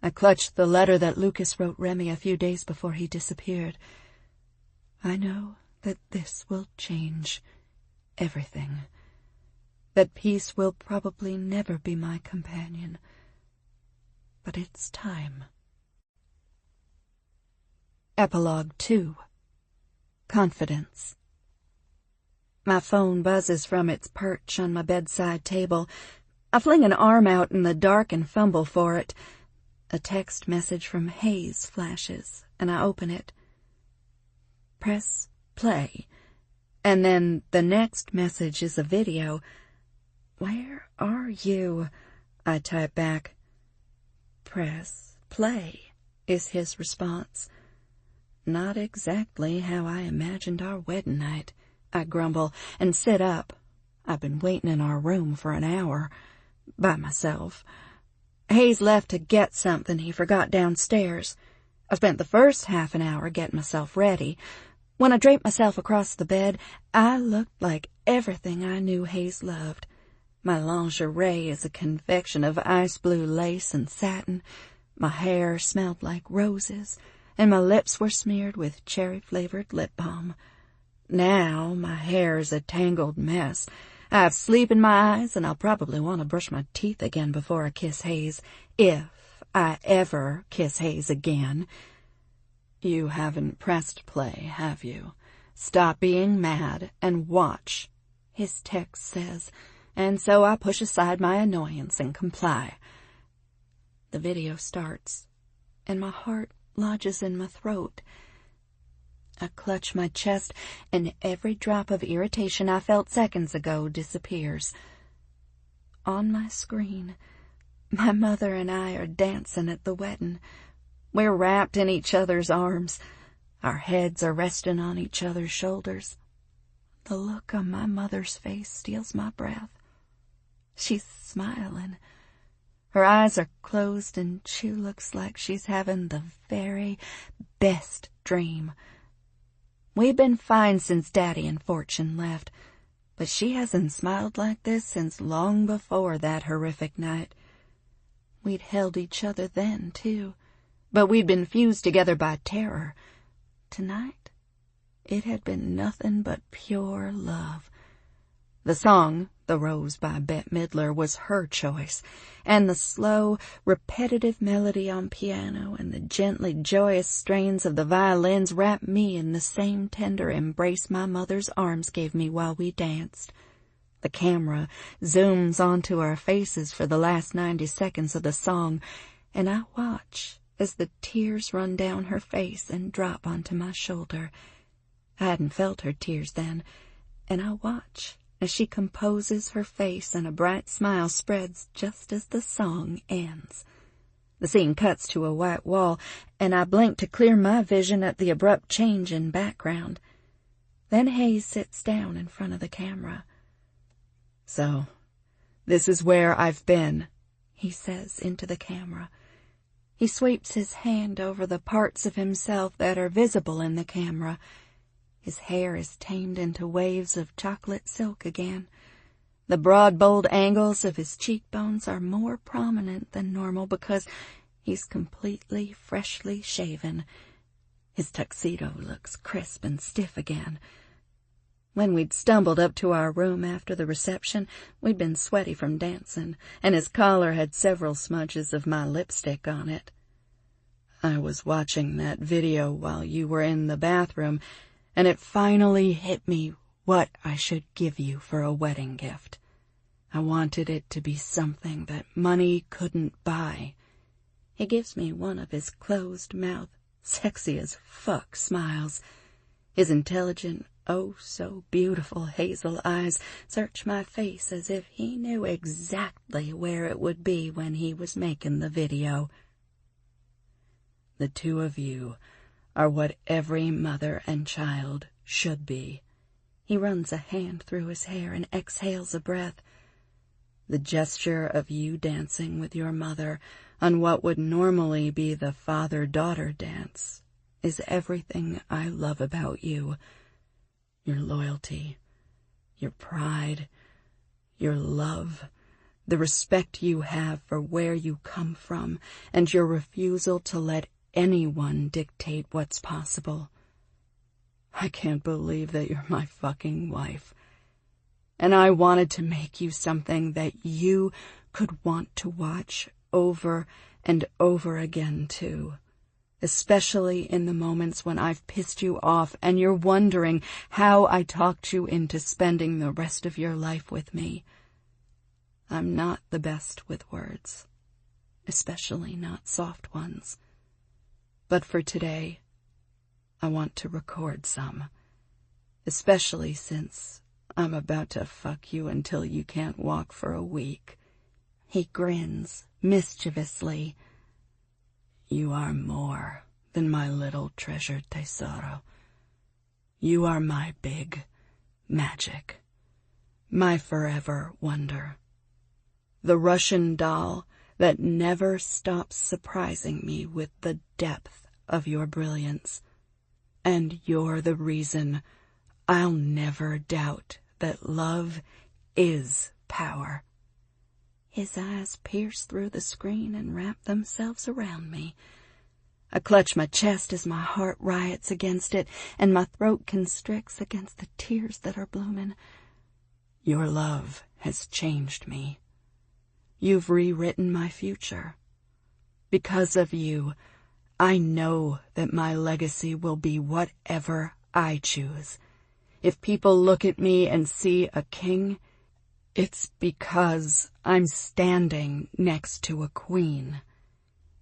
Speaker 1: I clutch the letter that Lucas wrote Remy a few days before he disappeared. I know that this will change everything. That peace will probably never be my companion. But it's time. Epilogue 2. Confidence. My phone buzzes from its perch on my bedside table. I fling an arm out in the dark and fumble for it. A text message from Hayes flashes, and I open it. Press play. And then the next message is a video. "Where are you?" I type back. "Press play," is his response. "Not exactly how I imagined our wedding night," I grumble and sit up. I've been waiting in our room for an hour, by myself. Hayes left to get something he forgot downstairs. I spent the first half an hour getting myself ready. When I draped myself across the bed, I looked like everything I knew Hayes loved. My lingerie is a confection of ice blue lace and satin. My hair smelled like roses, and my lips were smeared with cherry-flavored lip balm. Now my hair is a tangled mess. I have sleep in my eyes, and I'll probably want to brush my teeth again before I kiss Hayes, if I ever kiss Hayes again. "You haven't pressed play, have you? Stop being mad and watch," his text says, and so I push aside my annoyance and comply. The video starts, and my heart lodges in my throat. I clutch my chest, and every drop of irritation I felt seconds ago disappears. On my screen, my mother and I are dancing at the wedding. We're wrapped in each other's arms. Our heads are resting on each other's shoulders. The look on my mother's face steals my breath. She's smiling. Her eyes are closed, and she looks like she's having the very best dream. We've been fine since Daddy and Fortune left, but she hasn't smiled like this since long before that horrific night. We'd held each other then, too, but we'd been fused together by terror. Tonight, it had been nothing but pure love. The song, "The Rose" by Bette Midler, was her choice, and the slow, repetitive melody on piano and the gently joyous strains of the violins wrapped me in the same tender embrace my mother's arms gave me while we danced. The camera zooms onto our faces for the last 90 seconds of the song, and I watch as the tears run down her face and drop onto my shoulder. I hadn't felt her tears then, and I watch as she composes her face and a bright smile spreads just as the song ends. The scene cuts to a white wall, and I blink to clear my vision at the abrupt change in background. Then Hayes sits down in front of the camera. "So, this is where I've been," he says into the camera. He sweeps his hand over the parts of himself that are visible in the camera. His hair is tamed into waves of chocolate silk again. The broad, bold angles of his cheekbones are more prominent than normal because he's completely freshly shaven. His tuxedo looks crisp and stiff again. When we'd stumbled up to our room after the reception, we'd been sweaty from dancing, and his collar had several smudges of my lipstick on it. "I was watching that video while you were in the bathroom, and it finally hit me what I should give you for a wedding gift. I wanted it to be something that money couldn't buy." He gives me one of his closed-mouth, sexy-as-fuck smiles. His intelligent, oh-so-beautiful hazel eyes search my face as if he knew exactly where it would be when he was making the video. "The two of you are what every mother and child should be." He runs a hand through his hair and exhales a breath. "The gesture of you dancing with your mother on what would normally be the father-daughter dance is everything I love about you. Your loyalty, your pride, your love, the respect you have for where you come from, and your refusal to let anyone dictate what's possible. I can't believe that you're my fucking wife. And I wanted to make you something that you could want to watch over and over again, too. Especially in the moments when I've pissed you off and you're wondering how I talked you into spending the rest of your life with me. I'm not the best with words, especially not soft ones. But for today, I want to record some, especially since I'm about to fuck you until you can't walk for a week." He grins mischievously. "You are more than my little treasured tesoro. You are my big magic, my forever wonder, the Russian doll that never stops surprising me with the depth of your brilliance. And you're the reason I'll never doubt that love is power." His eyes pierce through the screen and wrap themselves around me. I clutch my chest as my heart riots against it, and my throat constricts against the tears that are blooming. Your love has changed me. You've rewritten my future. Because of you, I know that my legacy will be whatever I choose. If people look at me and see a king, it's because I'm standing next to a queen.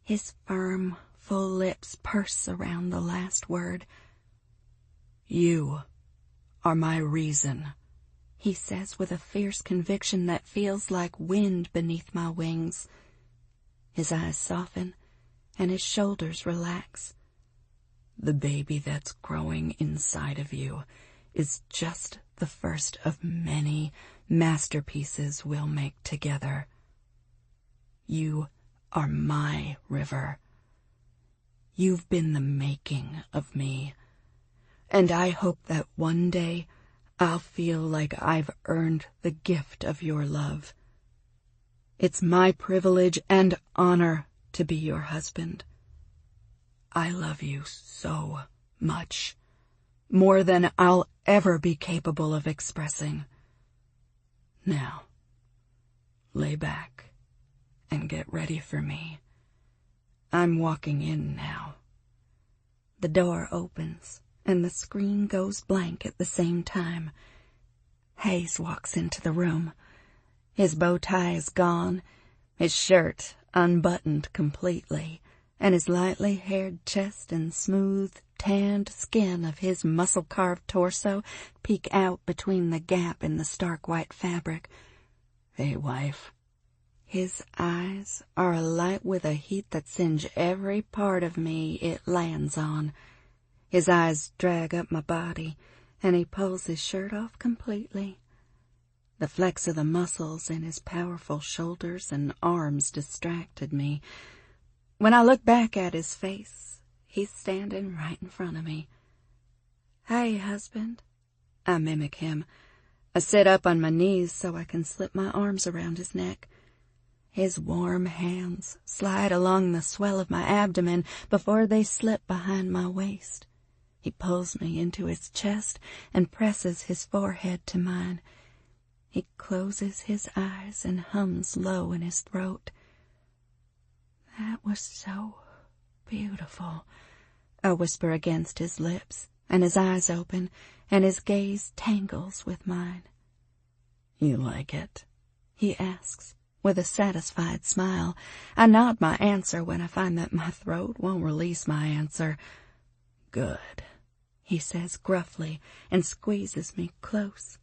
Speaker 1: His firm, full lips purse around the last word. You are my reason, he says with a fierce conviction that feels like wind beneath my wings. His eyes soften and his shoulders relax. The baby that's growing inside of you is just the first of many masterpieces we'll make together. You are my river. You've been the making of me, and I hope that one day I'll feel like I've earned the gift of your love. It's my privilege and honor to be your husband. I love you so much, more than I'll ever be capable of expressing. Now, lay back and get ready for me. I'm walking in now. The door opens, and the screen goes blank at the same time. Hayes walks into the room. His bow tie is gone, his shirt unbuttoned completely, and his lightly haired chest and smooth, tanned skin of his muscle-carved torso peek out between the gap in the stark white fabric. "Hey, wife." His eyes are alight with a heat that singe every part of me it lands on. His eyes drag up my body, and he pulls his shirt off completely. The flex of the muscles in his powerful shoulders and arms distracted me. When I look back at his face, he's standing right in front of me. "Hey, husband." I mimic him. I sit up on my knees so I can slip my arms around his neck. His warm hands slide along the swell of my abdomen before they slip behind my waist. He pulls me into his chest and presses his forehead to mine. He closes his eyes and hums low in his throat. "That was so beautiful," I whisper against his lips, and his eyes open, and his gaze tangles with mine. "You like it?" he asks, with a satisfied smile. I nod my answer when I find that my throat won't release my answer. "Good," he says gruffly, and squeezes me close.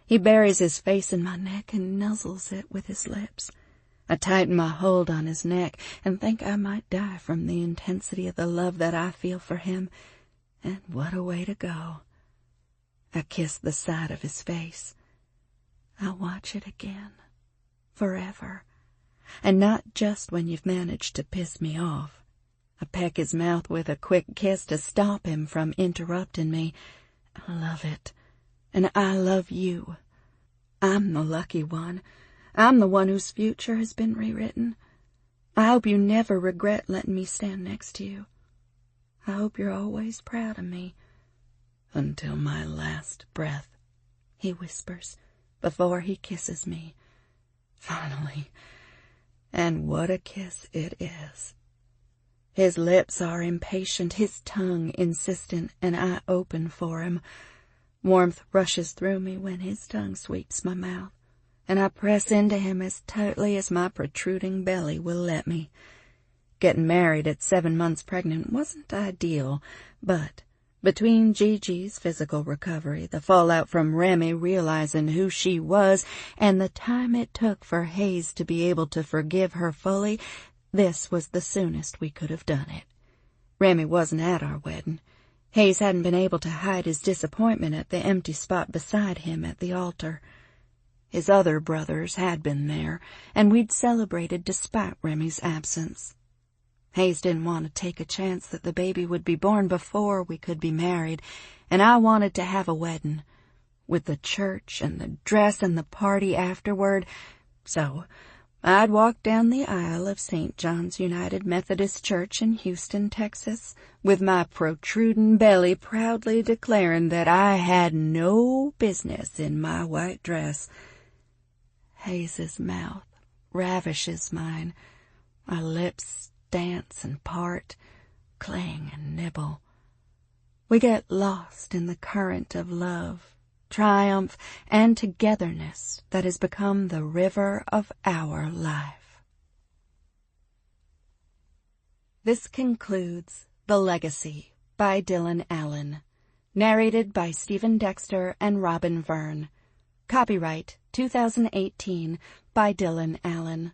Speaker 1: He buries his face in my neck and nuzzles it with his lips. I tighten my hold on his neck and think I might die from the intensity of the love that I feel for him. And what a way to go. I kiss the side of his face. I'll watch it again. Forever. And not just when you've managed to piss me off. I peck his mouth with a quick kiss to stop him from interrupting me. I love it. And I love you. I'm the lucky one. I'm the one whose future has been rewritten. I hope you never regret letting me stand next to you. I hope you're always proud of me. Until my last breath, he whispers, before he kisses me. Finally. And what a kiss it is. His lips are impatient, his tongue insistent, and I open for him. Warmth rushes through me when his tongue sweeps my mouth, and I press into him as tightly as my protruding belly will let me. Getting married at 7 months pregnant wasn't ideal, but between Gigi's physical recovery, the fallout from Remy realizing who she was, and the time it took for Hayes to be able to forgive her fully, this was the soonest we could have done it. Remy wasn't at our wedding. Hayes hadn't been able to hide his disappointment at the empty spot beside him at the altar. His other brothers had been there, and we'd celebrated despite Remy's absence. Hayes didn't want to take a chance that the baby would be born before we could be married, and I wanted to have a wedding, with the church and the dress and the party afterward, so I'd walk down the aisle of St. John's United Methodist Church in Houston, Texas, with my protruding belly proudly declaring that I had no business in my white dress. Hayes's mouth ravishes mine. Our lips dance and part, cling and nibble. We get lost in the current of love, triumph, and togetherness that has become the river of our life. This concludes The Legacy by Dylan Allen, narrated by Stephen Dexter and Robin Verne. Copyright 2018 by Dylan Allen.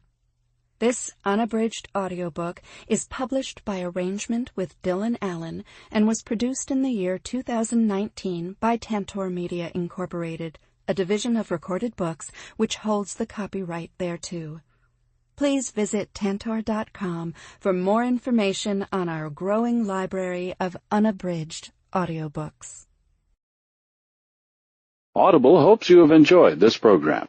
Speaker 1: This unabridged audiobook is published by arrangement with Dylan Allen and was produced in the year 2019 by Tantor Media Incorporated, a division of Recorded Books which holds the copyright thereto. Please visit Tantor.com for more information on our growing library of unabridged audiobooks.
Speaker 5: Audible hopes you have enjoyed this program.